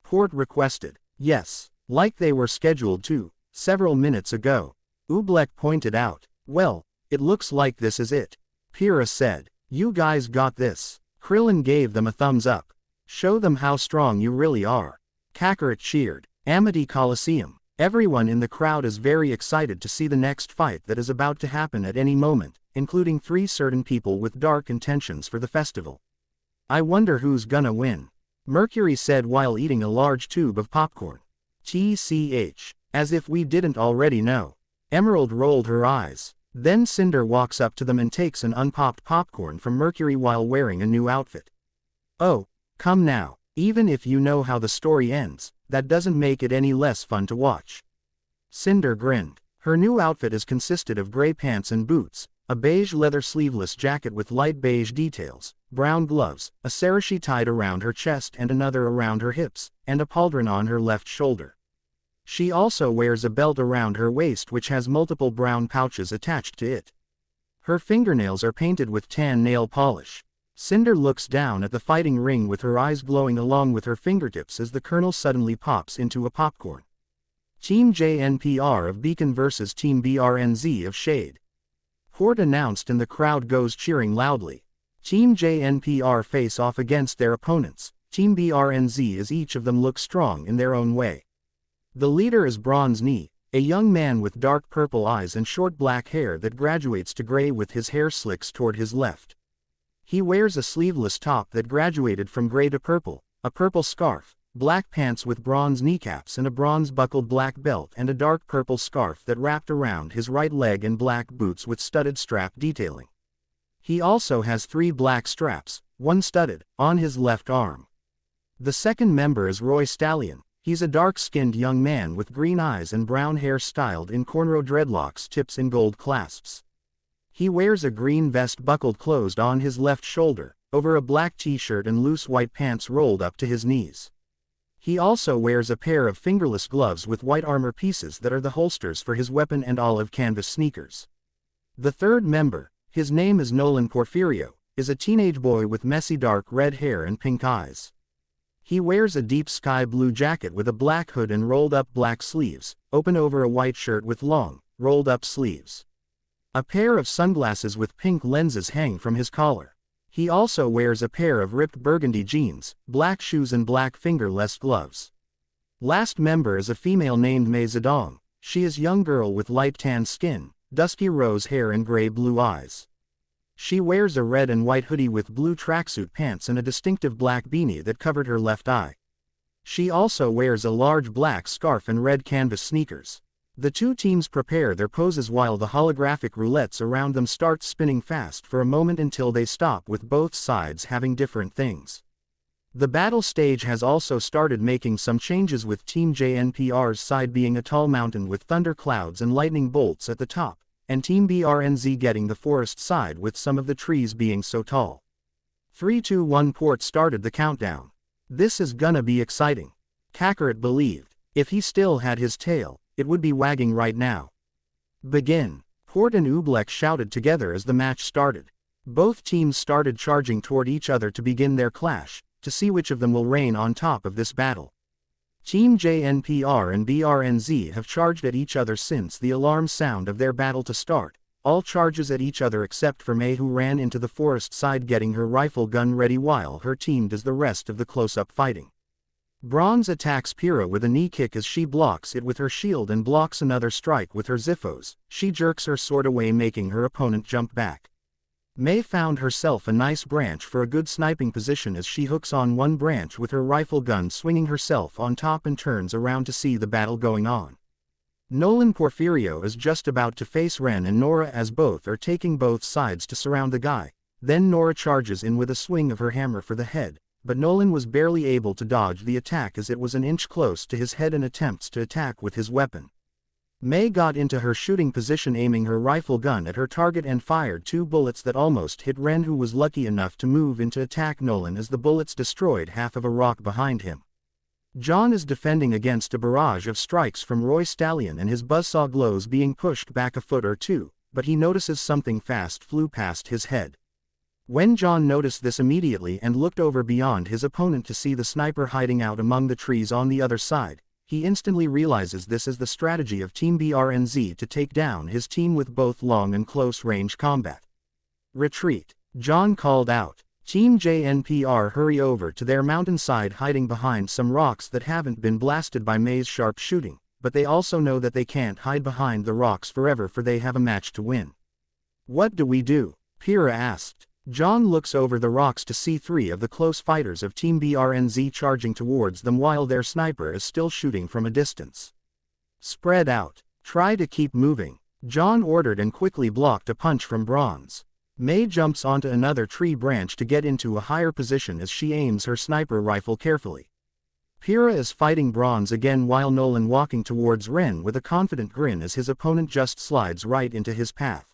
Port requested. Yes, like they were scheduled to, several minutes ago. Oobleck pointed out. Well, it looks like this is it. Pyrrha said. You guys got this. Krillin gave them a thumbs up. Show them how strong you really are. Kakarot cheered. Amity Coliseum. Everyone in the crowd is very excited to see the next fight that is about to happen at any moment, including 3 certain people with dark intentions for the festival. I wonder who's gonna win. Mercury said while eating a large tube of popcorn. TCH. As if we didn't already know. Emerald rolled her eyes. Then Cinder walks up to them and takes an unpopped popcorn from Mercury while wearing a new outfit. Oh, come now. Even if you know how the story ends, that doesn't make it any less fun to watch. Cinder grinned. Her new outfit is consisted of gray pants and boots, a beige leather sleeveless jacket with light beige details, brown gloves, a sarashi tied around her chest and another around her hips, and a pauldron on her left shoulder. She also wears a belt around her waist which has multiple brown pouches attached to it. Her fingernails are painted with tan nail polish. Cinder looks down at the fighting ring with her eyes glowing along with her fingertips as the Colonel suddenly pops into a popcorn. Team JNPR of Beacon vs Team BRNZ of Shade. Port announced and the crowd goes cheering loudly. Team JNPR face off against their opponents. Team BRNZ as each of them looks strong in their own way. The leader is Bronze Knee, a young man with dark purple eyes and short black hair that graduates to gray with his hair slicks toward his left. He wears a sleeveless top that graduated from gray to purple, a purple scarf, black pants with bronze kneecaps and a bronze-buckled black belt and a dark purple scarf that wrapped around his right leg and black boots with studded strap detailing. He also has 3 black straps, one studded, on his left arm. The second member is Roy Stallion. He's a dark-skinned young man with green eyes and brown hair styled in cornrow dreadlocks tips in gold clasps. He wears a green vest buckled closed on his left shoulder, over a black t-shirt and loose white pants rolled up to his knees. He also wears a pair of fingerless gloves with white armor pieces that are the holsters for his weapon and olive canvas sneakers. The third member, his name is Nolan Porfirio, is a teenage boy with messy dark red hair and pink eyes. He wears a deep sky blue jacket with a black hood and rolled-up black sleeves, open over a white shirt with long, rolled-up sleeves. A pair of sunglasses with pink lenses hang from his collar. He also wears a pair of ripped burgundy jeans, black shoes and black fingerless gloves. Last member is a female named Mei Zedong. She is a young girl with light tan skin, dusky rose hair and gray-blue eyes. She wears a red and white hoodie with blue tracksuit pants and a distinctive black beanie that covered her left eye. She also wears a large black scarf and red canvas sneakers. The two teams prepare their poses while the holographic roulettes around them start spinning fast for a moment until they stop, with both sides having different things. The battle stage has also started making some changes, with Team JNPR's side being a tall mountain with thunder clouds and lightning bolts at the top, and Team BRNZ getting the forest side with some of the trees being so tall. 3, 2, 1 Port started the countdown. This is gonna be exciting. Kakarot believed, if he still had his tail, it would be wagging right now. Begin. Port and Oobleck shouted together as the match started. Both teams started charging toward each other to begin their clash, to see which of them will reign on top of this battle. Team JNPR and BRNZ have charged at each other since the alarm sound of their battle to start, all charges at each other except for Mei, who ran into the forest side getting her rifle gun ready while her team does the rest of the close-up fighting. Bronze attacks Pyrrha with a knee kick as she blocks it with her shield and blocks another strike with her Ziphos. She jerks her sword away, making her opponent jump back. Mei found herself a nice branch for a good sniping position as she hooks on one branch with her rifle gun, swinging herself on top and turns around to see the battle going on. Nolan Porfirio is just about to face Ren and Nora as both are taking both sides to surround the guy. Then Nora charges in with a swing of her hammer for the head, but Nolan was barely able to dodge the attack as it was an inch close to his head and attempts to attack with his weapon. Mei got into her shooting position, aiming her rifle gun at her target and fired 2 bullets that almost hit Ren, who was lucky enough to move in to attack Nolan as the bullets destroyed half of a rock behind him. John is defending against a barrage of strikes from Roy Stallion and his buzzsaw glows being pushed back a foot or two, but he notices something fast flew past his head. When John noticed this immediately and looked over beyond his opponent to see the sniper hiding out among the trees on the other side, he instantly realizes this is the strategy of Team BRNZ to take down his team with both long and close-range combat. Retreat. John called out. Team JNPR hurry over to their mountainside, hiding behind some rocks that haven't been blasted by Mei's sharp shooting, but they also know that they can't hide behind the rocks forever, for they have a match to win. What do we do? Pyrrha asked. John looks over the rocks to see 3 of the close fighters of Team BRNZ charging towards them while their sniper is still shooting from a distance. Spread out. Try to keep moving, John ordered, and quickly blocked a punch from Bronze. Mei jumps onto another tree branch to get into a higher position as she aims her sniper rifle carefully. Pyrrha is fighting Bronze again while Nolan walking towards Ren with a confident grin as his opponent just slides right into his path.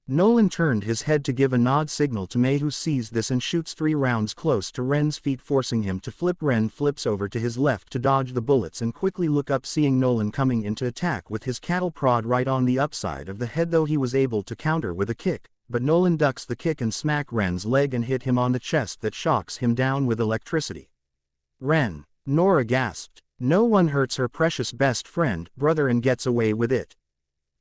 Nolan turned his head to give a nod signal to Mei, who sees this and shoots 3 rounds close to Ren's feet, forcing him to flip. Ren flips over to his left to dodge the bullets and quickly look up, seeing Nolan coming in to attack with his cattle prod right on the upside of the head, though he was able to counter with a kick, but Nolan ducks the kick and smack Ren's leg and hit him on the chest that shocks him down with electricity. Ren. Nora gasped. No one hurts her precious best friend, brother, and gets away with it.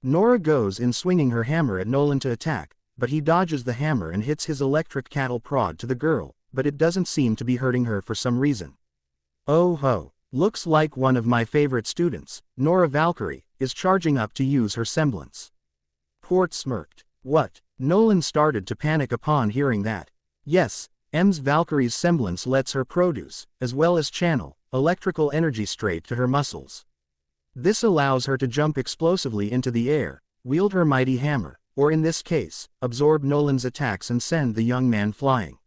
Nora goes in swinging her hammer at Nolan to attack, but he dodges the hammer and hits his electric cattle prod to the girl, but it doesn't seem to be hurting her for some reason. Oh ho, looks like one of my favorite students, Nora Valkyrie, is charging up to use her semblance. Port smirked. What? Nolan started to panic upon hearing that. Yes, Valkyrie's semblance lets her produce, as well as channel, electrical energy straight to her muscles. This allows her to jump explosively into the air, wield her mighty hammer, or in this case, absorb Nolan's attacks and send the young man flying.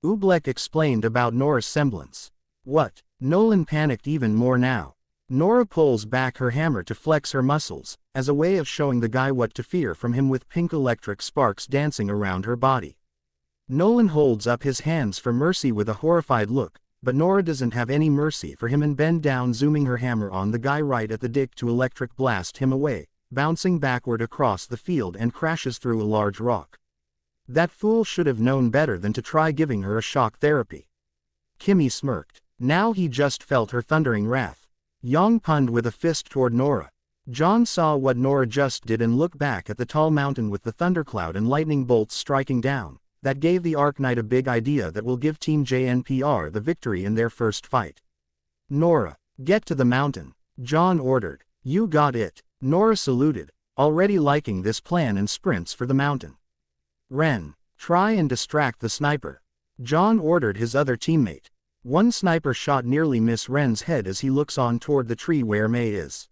Oobleck explained about Nora's semblance. What? Nolan panicked even more now. Nora pulls back her hammer to flex her muscles, as a way of showing the guy what to fear from him with pink electric sparks dancing around her body. Nolan holds up his hands for mercy with a horrified look, but Nora doesn't have any mercy for him and bend down, zooming her hammer on the guy right at the dick to electric blast him away, bouncing backward across the field and crashes through a large rock. That fool should have known better than to try giving her a shock therapy. Kimmy smirked. Now he just felt her thundering wrath. Yang punned with a fist toward Nora. John saw what Nora just did and looked back at the tall mountain with the thundercloud and lightning bolts striking down. That gave the Arc Knight a big idea that will give Team JNPR the victory in their first fight. Nora, get to the mountain, John ordered. You got it. Nora saluted, already liking this plan, and sprints for the mountain. Ren, try and distract the sniper, John ordered his other teammate. One sniper shot nearly miss Ren's head as he looks on toward the tree where May is.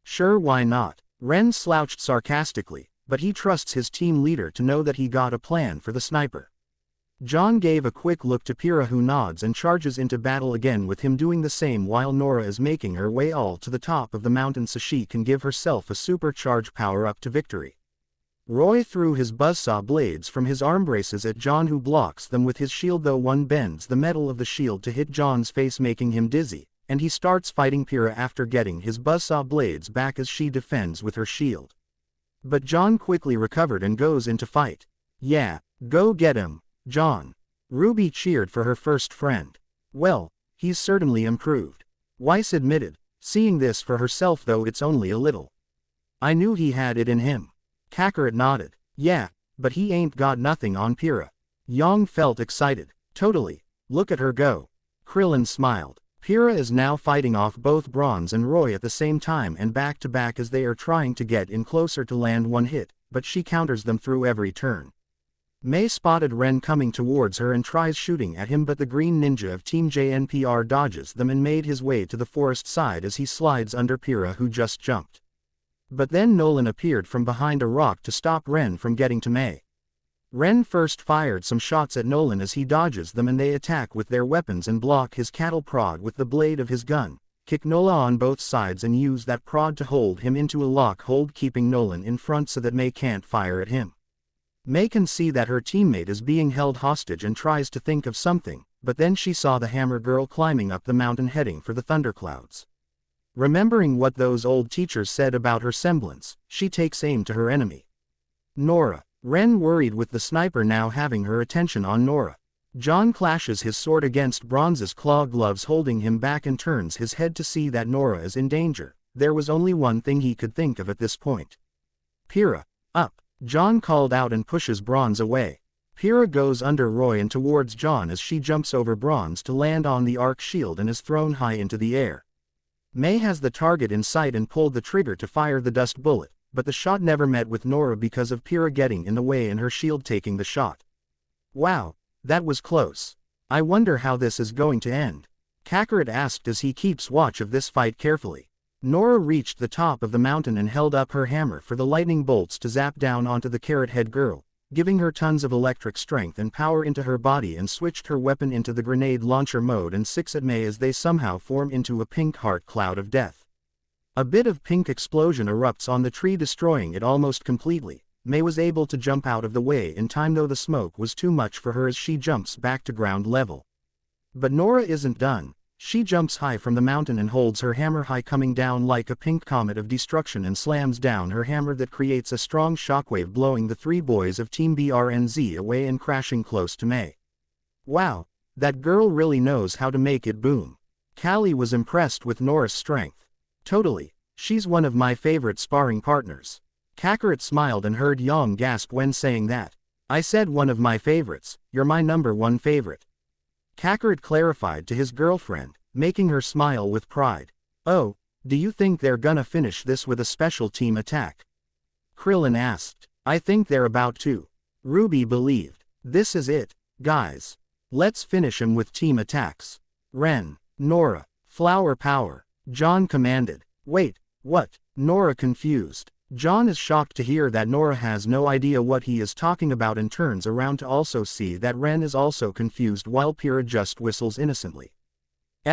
Sure, why not? Ren slouched sarcastically, but he trusts his team leader to know that he got a plan for the sniper. John gave a quick look to Pyrrha, who nods and charges into battle again, with him doing the same while Nora is making her way all to the top of the mountain so she can give herself a supercharged power-up to victory. Roy threw his buzzsaw blades from his arm braces at John, who blocks them with his shield, though one bends the metal of the shield to hit John's face, making him dizzy, and he starts fighting Pyrrha after getting his buzzsaw blades back as she defends with her shield. But John quickly recovered and goes into fight. Yeah, go get him, John. Ruby cheered for her first friend. Well, he's certainly improved, Weiss admitted, seeing this for herself, though it's only a little. I knew he had it in him. Kakarot nodded. Yeah, but he ain't got nothing on Pyrrha. Yang felt excited. Totally. Look at her go. Krillin smiled. Pyrrha is now fighting off both Bronze and Roy at the same time and back to back as they are trying to get in closer to land one hit, but she counters them through every turn. May spotted Ren coming towards her and tries shooting at him, but the green ninja of Team JNPR dodges them and made his way to the forest side as he slides under Pyrrha, who just jumped. But then Nolan appeared from behind a rock to stop Ren from getting to May. Ren first fired some shots at Nolan as he dodges them, and they attack with their weapons and block his cattle prod with the blade of his gun, kick Nola on both sides and use that prod to hold him into a lock hold, keeping Nolan in front so that May can't fire at him. May can see that her teammate is being held hostage and tries to think of something, but then she saw the hammer girl climbing up the mountain heading for the thunderclouds. Remembering what those old teachers said about her semblance, she takes aim to her enemy. Nora. Ren worried with the sniper now having her attention on Nora. John clashes his sword against Bronze's claw gloves, holding him back, and turns his head to see that Nora is in danger. There was only one thing he could think of at this point. Pyrrha, up, John called out and pushes Bronze away. Pyrrha goes under Roy and towards John as she jumps over Bronze to land on the arc shield and is thrown high into the air. May has the target in sight and pulled the trigger to fire the dust bullet, but the shot never met with Nora because of Pyrrha getting in the way and her shield taking the shot. Wow, that was close. I wonder how this is going to end, Kakarot asked as he keeps watch of this fight carefully. Nora reached the top of the mountain and held up her hammer for the lightning bolts to zap down onto the carrot head girl, giving her tons of electric strength and power into her body, and switched her weapon into the grenade launcher mode and 6 at May as they somehow form into a pink heart cloud of death. A bit of pink explosion erupts on the tree, destroying it almost completely. May was able to jump out of the way in time, though the smoke was too much for her as she jumps back to ground level. But Nora isn't done. She jumps high from the mountain and holds her hammer high, coming down like a pink comet of destruction, and slams down her hammer that creates a strong shockwave, blowing the 3 boys of Team BRNZ away and crashing close to May. Wow, that girl really knows how to make it boom. Callie was impressed with Nora's strength. Totally, she's one of my favorite sparring partners. Kakarot smiled and heard Yang gasp when saying that. I said one of my favorites, you're my #1 favorite. Kakarot clarified to his girlfriend, making her smile with pride. Oh, do you think they're gonna finish this with a special team attack? Krillin asked. I think they're about to. Ruby believed. This is it, guys. Let's finish 'em with team attacks. Ren, Nora, Flower power, John commanded. Wait, what? Nora confused. John is shocked to hear that Nora has no idea what he is talking about and turns around to also see that Ren is also confused while Pyrrha just whistles innocently.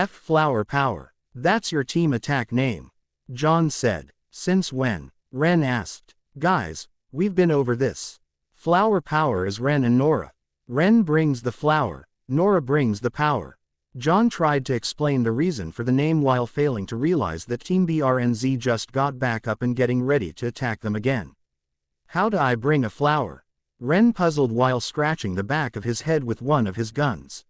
Flower power. That's your team attack name. John said. Since when? Ren asked. Guys, we've been over this. Flower power is Ren and Nora. Ren brings the flower, Nora brings the power. John tried to explain the reason for the name while failing to realize that Team BRNZ just got back up and getting ready to attack them again. How do I bring a flower? Ren puzzled while scratching the back of his head with one of his guns.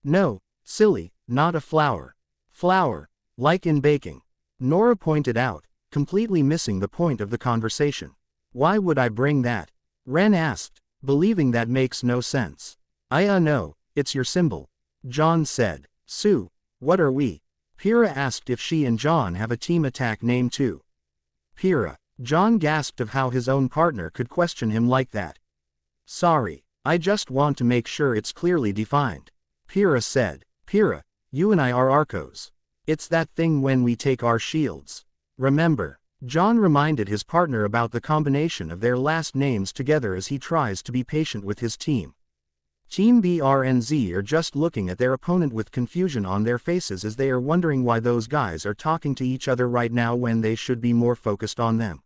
No, silly, not a flower. Flour, like in baking. Nora pointed out, completely missing the point of the conversation. Why would I bring that? Ren asked, believing that makes no sense. No, it's your symbol. John said. Sue, what are we? Pyrrha asked if she and John have a team attack name too. Pyrrha. John gasped of how his own partner could question him like that. Sorry, I just want to make sure it's clearly defined. Pyrrha said. Pyrrha, you and I are Arcos. It's that thing when we take our shields. Remember? John reminded his partner about the combination of their last names together as he tries to be patient with his team. Team BRNZ are just looking at their opponent with confusion on their faces as they are wondering why those guys are talking to each other right now when they should be more focused on them.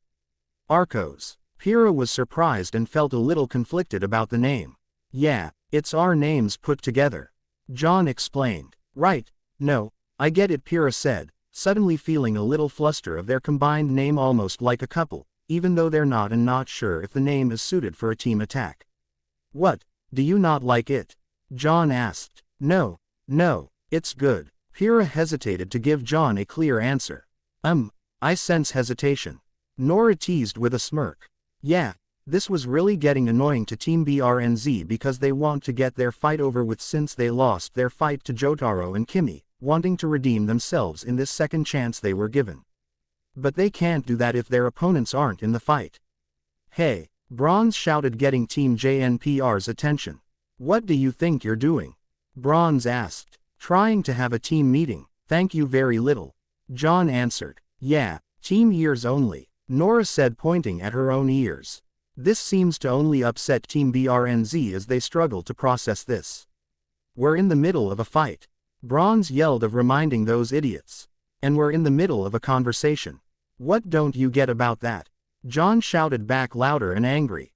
Arcos. Pyrrha was surprised and felt a little conflicted about the name. Yeah, it's our names put together. John explained. Right, no, I get it, Pyrrha said, suddenly feeling a little fluster of their combined name almost like a couple, even though they're not and not sure if the name is suited for a team attack. What? Do you not like it? John asked. No, it's good. Pyrrha hesitated to give John a clear answer. I sense hesitation. Nora teased with a smirk. Yeah, this was really getting annoying to Team BRNZ because they want to get their fight over with since they lost their fight to Jotaro and Kimi, wanting to redeem themselves in this second chance they were given. But they can't do that if their opponents aren't in the fight. Hey! Bronze shouted, getting Team JNPR's attention. What do you think you're doing? Bronze asked. Trying to have a team meeting, thank you very little. John answered. Yeah, team ears only, Nora said, pointing at her own ears. This seems to only upset Team BRNZ as they struggle to process this. We're in the middle of a fight. Bronze yelled of reminding those idiots. And we're in the middle of a conversation. What don't you get about that? John shouted back louder and angry.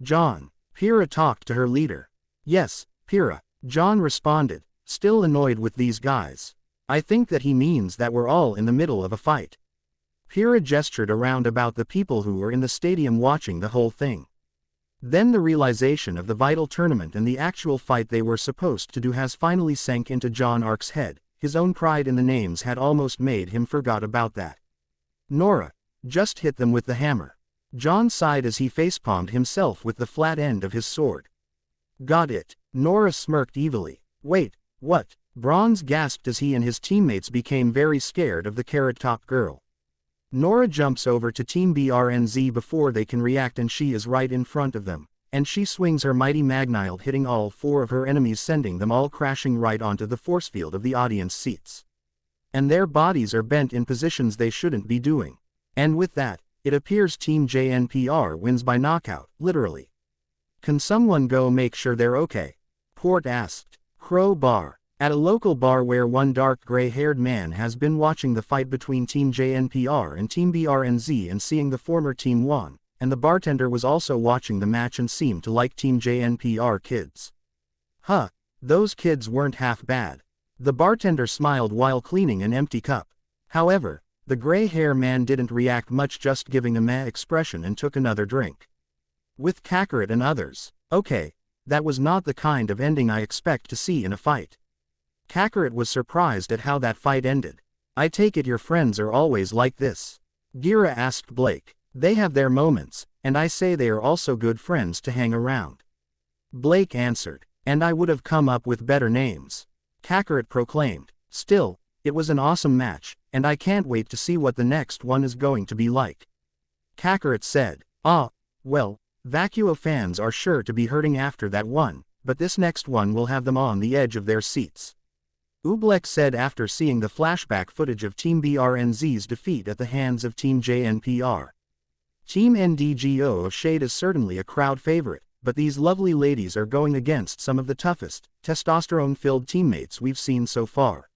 John. Pyrrha talked to her leader. Yes, Pyrrha, John responded, still annoyed with these guys. I think that he means that we're all in the middle of a fight. Pyrrha gestured around about the people who were in the stadium watching the whole thing. Then the realization of the vital tournament and the actual fight they were supposed to do has finally sank into John Ark's head. His own pride in the names had almost made him forgot about that. Nora. Just hit them with the hammer. John sighed as he facepalmed himself with the flat end of his sword. Got it. Nora smirked evilly. Wait, what? Bronze gasped as he and his teammates became very scared of the carrot top girl. Nora jumps over to Team BRNZ before they can react, and she is right in front of them, and she swings her mighty Magnile, hitting all four of her enemies, sending them all crashing right onto the force field of the audience seats. And their bodies are bent in positions they shouldn't be doing. And with that, it appears Team JNPR wins by knockout, literally. Can someone go make sure they're okay? Port asked. Crow Bar. At a local bar where one dark gray-haired man has been watching the fight between Team JNPR and Team BRNZ and seeing the former team won, and the bartender was also watching the match and seemed to like Team JNPR kids. Those kids weren't half bad. The bartender smiled while cleaning an empty cup. However, the gray-hair man didn't react much, just giving a meh expression, and took another drink. With Kakarot and others. Okay, that was not the kind of ending I expect to see in a fight. Kakarot was surprised at how that fight ended. I take it your friends are always like this? Gira asked Blake. They have their moments, and I say they are also good friends to hang around. Blake answered. And I would have come up with better names. Kakarot proclaimed. Still, it was an awesome match, and I can't wait to see what the next one is going to be like. Kakarot said. Well, Vacuo fans are sure to be hurting after that one, but this next one will have them on the edge of their seats. Oobleck said after seeing the flashback footage of Team BRNZ's defeat at the hands of Team JNPR. Team NDGO of Shade is certainly a crowd favorite, but these lovely ladies are going against some of the toughest, testosterone-filled teammates we've seen so far.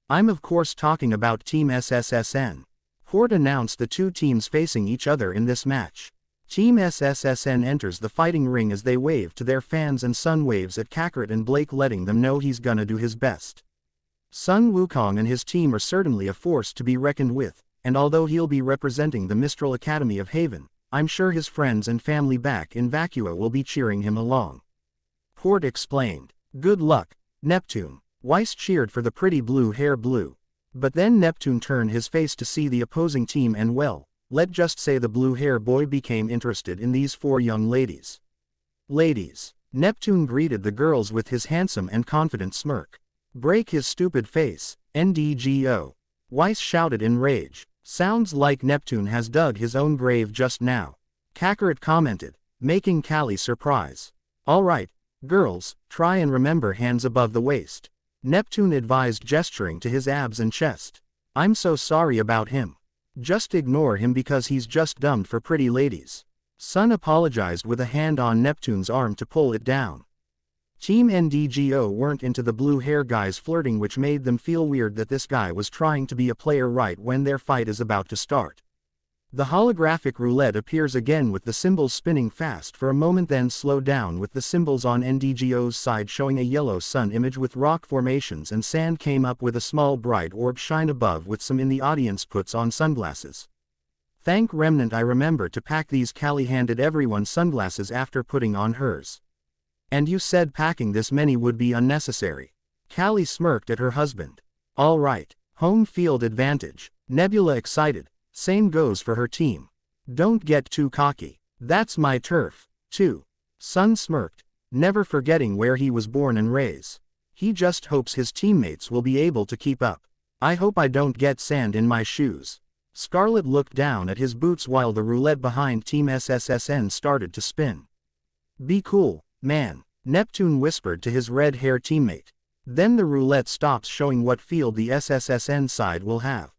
I'm of course talking about Team SSSN. Hort announced the two teams facing each other in this match. Team SSSN enters the fighting ring as they wave to their fans and Sun waves at Kakarot and Blake, letting them know he's gonna do his best. Sun Wukong and his team are certainly a force to be reckoned with, and although he'll be representing the Mistral Academy of Haven, I'm sure his friends and family back in Vacua will be cheering him along. Hort explained. Good luck, Neptune. Weiss cheered for the pretty blue hair blue. But then Neptune turned his face to see the opposing team and well, let's just say the blue hair boy became interested in these four young ladies. Ladies. Neptune greeted the girls with his handsome and confident smirk. Break his stupid face, NDGO. Weiss shouted in rage. Sounds like Neptune has dug his own grave just now. Kakarot commented, making Callie surprise. Alright, girls, try and remember hands above the waist. Neptune advised, gesturing to his abs and chest. I'm so sorry about him. Just ignore him because he's just dumb for pretty ladies. Sun apologized with a hand on Neptune's arm to pull it down. Team NDGO weren't into the blue hair guy's flirting, which made them feel weird that this guy was trying to be a player right when their fight is about to start. The holographic roulette appears again with the symbols spinning fast for a moment, then slow down with the symbols on NDGO's side showing a yellow sun image with rock formations and sand came up with a small bright orb shine above with some in the audience puts on sunglasses. Thank Remnant, I remember to pack these. Callie handed everyone sunglasses after putting on hers. And you said packing this many would be unnecessary. Callie smirked at her husband. All right, home field advantage. Nebula excited. Same goes for her team. Don't get too cocky. That's my turf, too. Sun smirked, never forgetting where he was born and raised. He just hopes his teammates will be able to keep up. I hope I don't get sand in my shoes. Scarlet looked down at his boots while the roulette behind Team SSSN started to spin. Be cool, man, Neptune whispered to his red-hair teammate. Then the roulette stops, showing what field the SSSN side will have.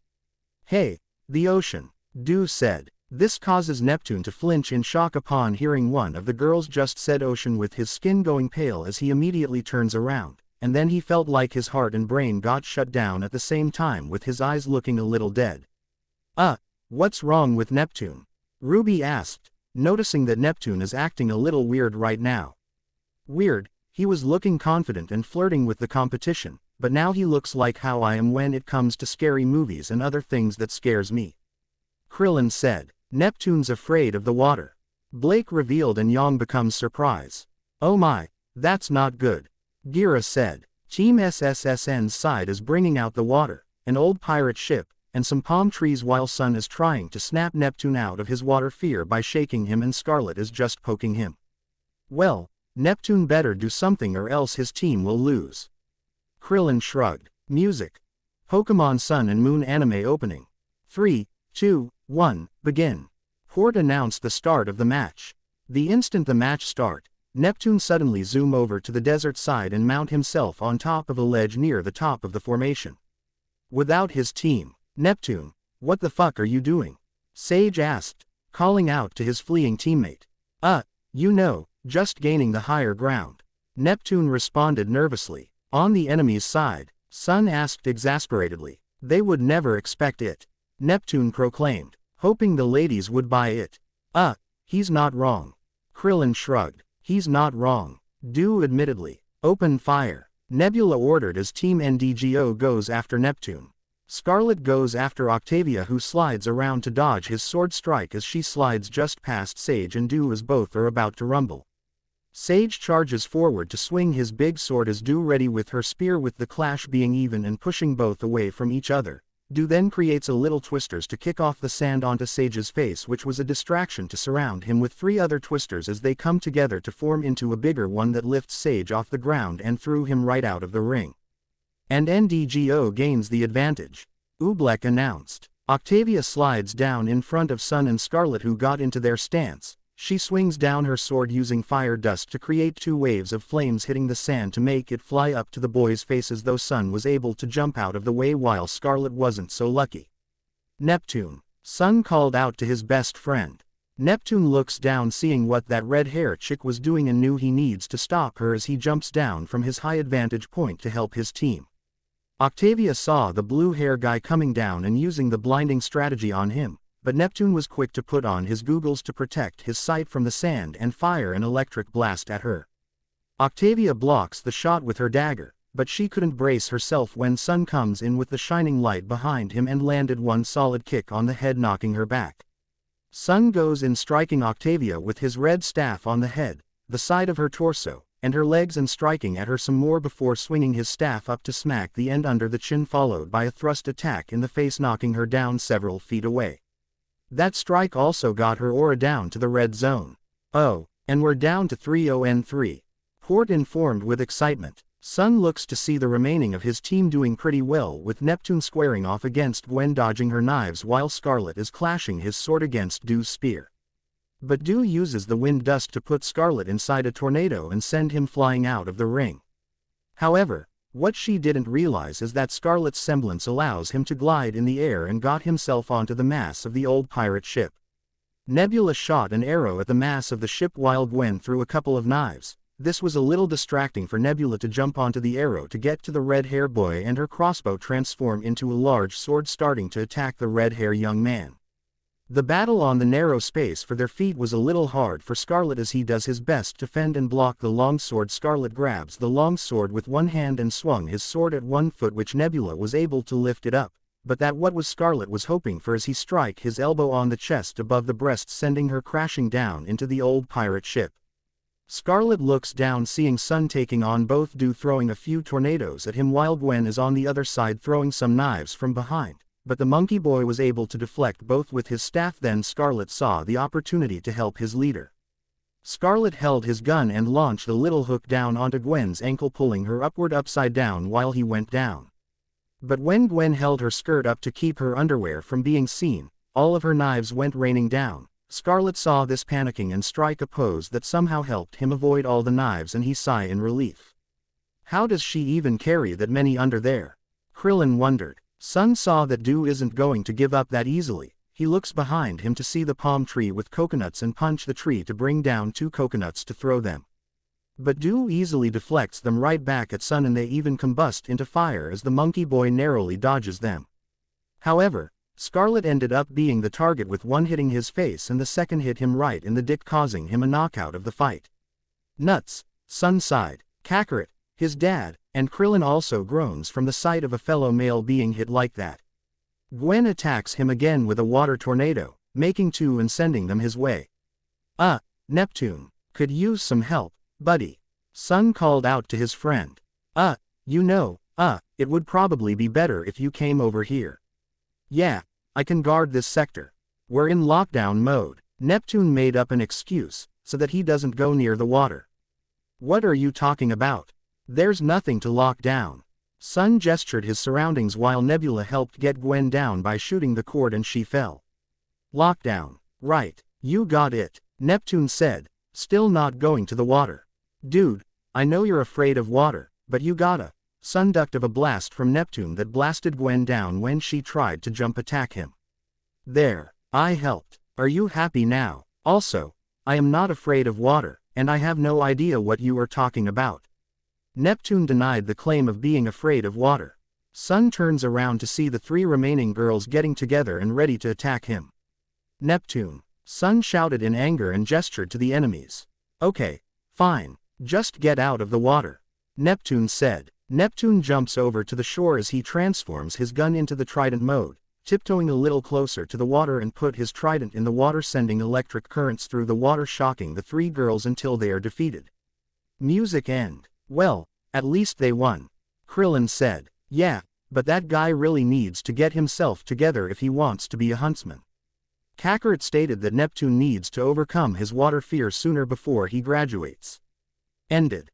Hey, the ocean, Du said. This causes Neptune to flinch in shock upon hearing one of the girls just said ocean, with his skin going pale as he immediately turns around, and then he felt like his heart and brain got shut down at the same time, with his eyes looking a little dead. What's wrong with Neptune? Ruby asked, noticing that Neptune is acting a little weird right now. Weird, he was looking confident and flirting with the competition, but now he looks like how I am when it comes to scary movies and other things that scares me. Krillin said, Neptune's afraid of the water. Blake revealed and Yang becomes surprised. Oh my, that's not good. Gira said, Team SSSN's side is bringing out the water, an old pirate ship, and some palm trees while Sun is trying to snap Neptune out of his water fear by shaking him and Scarlet is just poking him. Well, Neptune better do something or else his team will lose. Krillin shrugged. Music. Pokemon Sun and Moon anime opening. 3, 2, 1, begin. Hort announced the start of the match. The instant the match start, Neptune suddenly zoom over to the desert side and mount himself on top of a ledge near the top of the formation. Without his team, Neptune, what the fuck are you doing? Sage asked, calling out to his fleeing teammate. Just gaining the higher ground. Neptune responded nervously. On the enemy's side, Sun asked exasperatedly. They would never expect it. Neptune proclaimed, hoping the ladies would buy it. He's not wrong. Krillin shrugged. He's not wrong. Du admittedly. Open fire. Nebula ordered as Team NDGO goes after Neptune. Scarlet goes after Octavia, who slides around to dodge his sword strike as she slides just past Sage and Du as both are about to rumble. Sage charges forward to swing his big sword as Du ready with her spear, with the clash being even and pushing both away from each other. Du then creates a little twisters to kick off the sand onto Sage's face, which was a distraction to surround him with 3 other twisters as they come together to form into a bigger one that lifts Sage off the ground and threw him right out of the ring. And NDGO gains the advantage. Oobleck announced. Octavia slides down in front of Sun and Scarlet, who got into their stance. She swings down her sword using fire dust to create 2 waves of flames hitting the sand to make it fly up to the boys' faces, though Sun was able to jump out of the way while Scarlet wasn't so lucky. Neptune. Sun called out to his best friend. Neptune looks down seeing what that red-haired chick was doing and knew he needs to stop her as he jumps down from his high advantage point to help his team. Octavia saw the blue-hair guy coming down and using the blinding strategy on him, but Neptune was quick to put on his goggles to protect his sight from the sand and fire an electric blast at her. Octavia blocks the shot with her dagger, but she couldn't brace herself when Sun comes in with the shining light behind him and landed one solid kick on the head, knocking her back. Sun goes in, striking Octavia with his red staff on the head, the side of her torso, and her legs, and striking at her some more before swinging his staff up to smack the end under the chin, followed by a thrust attack in the face, knocking her down several feet away. That strike also got her aura down to the red zone. Oh, and we're down to 3-0-3. Port informed with excitement. Sun looks to see the remaining of his team doing pretty well, with Neptune squaring off against Gwen, dodging her knives while Scarlet is clashing his sword against Dew's spear. But Dew uses the wind dust to put Scarlet inside a tornado and send him flying out of the ring. However, what she didn't realize is that Scarlet's semblance allows him to glide in the air and got himself onto the mass of the old pirate ship. Nebula shot an arrow at the mass of the ship while Gwen threw a couple of knives. This was a little distracting for Nebula to jump onto the arrow to get to the red-hair boy, and her crossbow transform into a large sword, starting to attack the red-hair young man. The battle on the narrow space for their feet was a little hard for Scarlet as he does his best to fend and block the long sword. Scarlet grabs the long sword with one hand and swung his sword at 1 foot, which Nebula was able to lift it up, but that what was Scarlet was hoping for as he strike his elbow on the chest above the breast, sending her crashing down into the old pirate ship. Scarlet looks down seeing Sun taking on both, Dew throwing a few tornadoes at him while Gwen is on the other side throwing some knives from behind. But the monkey boy was able to deflect both with his staff. Then Scarlet saw the opportunity to help his leader. Scarlet held his gun and launched a little hook down onto Gwen's ankle, pulling her upward upside down while he went down. But when Gwen held her skirt up to keep her underwear from being seen, all of her knives went raining down. Scarlet saw this, panicking, and strike a pose that somehow helped him avoid all the knives, and he sighed in relief. How does she even carry that many under there? Krillin wondered. Sun saw that Dew isn't going to give up that easily. He looks behind him to see the palm tree with coconuts and punch the tree to bring down 2 coconuts to throw them. But Dew easily deflects them right back at Sun, and they even combust into fire as the monkey boy narrowly dodges them. However, Scarlet ended up being the target, with one hitting his face and the second hit him right in the dick, causing him a knockout of the fight. Nuts, Sun sighed. Kakarot, his dad, and Krillin also groans from the sight of a fellow male being hit like that. Gwen attacks him again with a water tornado, making 2 and sending them his way. Neptune, could use some help, buddy. Sun called out to his friend. It would probably be better if you came over here. Yeah, I can guard this sector. We're in lockdown mode. Neptune made up an excuse, so that he doesn't go near the water. What are you talking about? There's nothing to lock down. Sun gestured his surroundings while Nebula helped get Gwen down by shooting the cord, and she fell. Lockdown. Right, you got it, Neptune said, still not going to the water. Dude, I know you're afraid of water, but you gotta. Sun ducked of a blast from Neptune that blasted Gwen down when she tried to jump attack him. There, I helped. Are you happy now? Also, I am not afraid of water, and I have no idea what you are talking about. Neptune denied the claim of being afraid of water. Sun turns around to see the 3 remaining girls getting together and ready to attack him. Neptune. Sun shouted in anger and gestured to the enemies. Okay, fine, just get out of the water, Neptune said. Neptune jumps over to the shore as he transforms his gun into the trident mode, tiptoeing a little closer to the water, and put his trident in the water, sending electric currents through the water, shocking the 3 girls until they are defeated. Music end. Well, at least they won, Krillin said. Yeah, but that guy really needs to get himself together if he wants to be a huntsman. Kakarot stated that Neptune needs to overcome his water fear sooner before he graduates. Ended.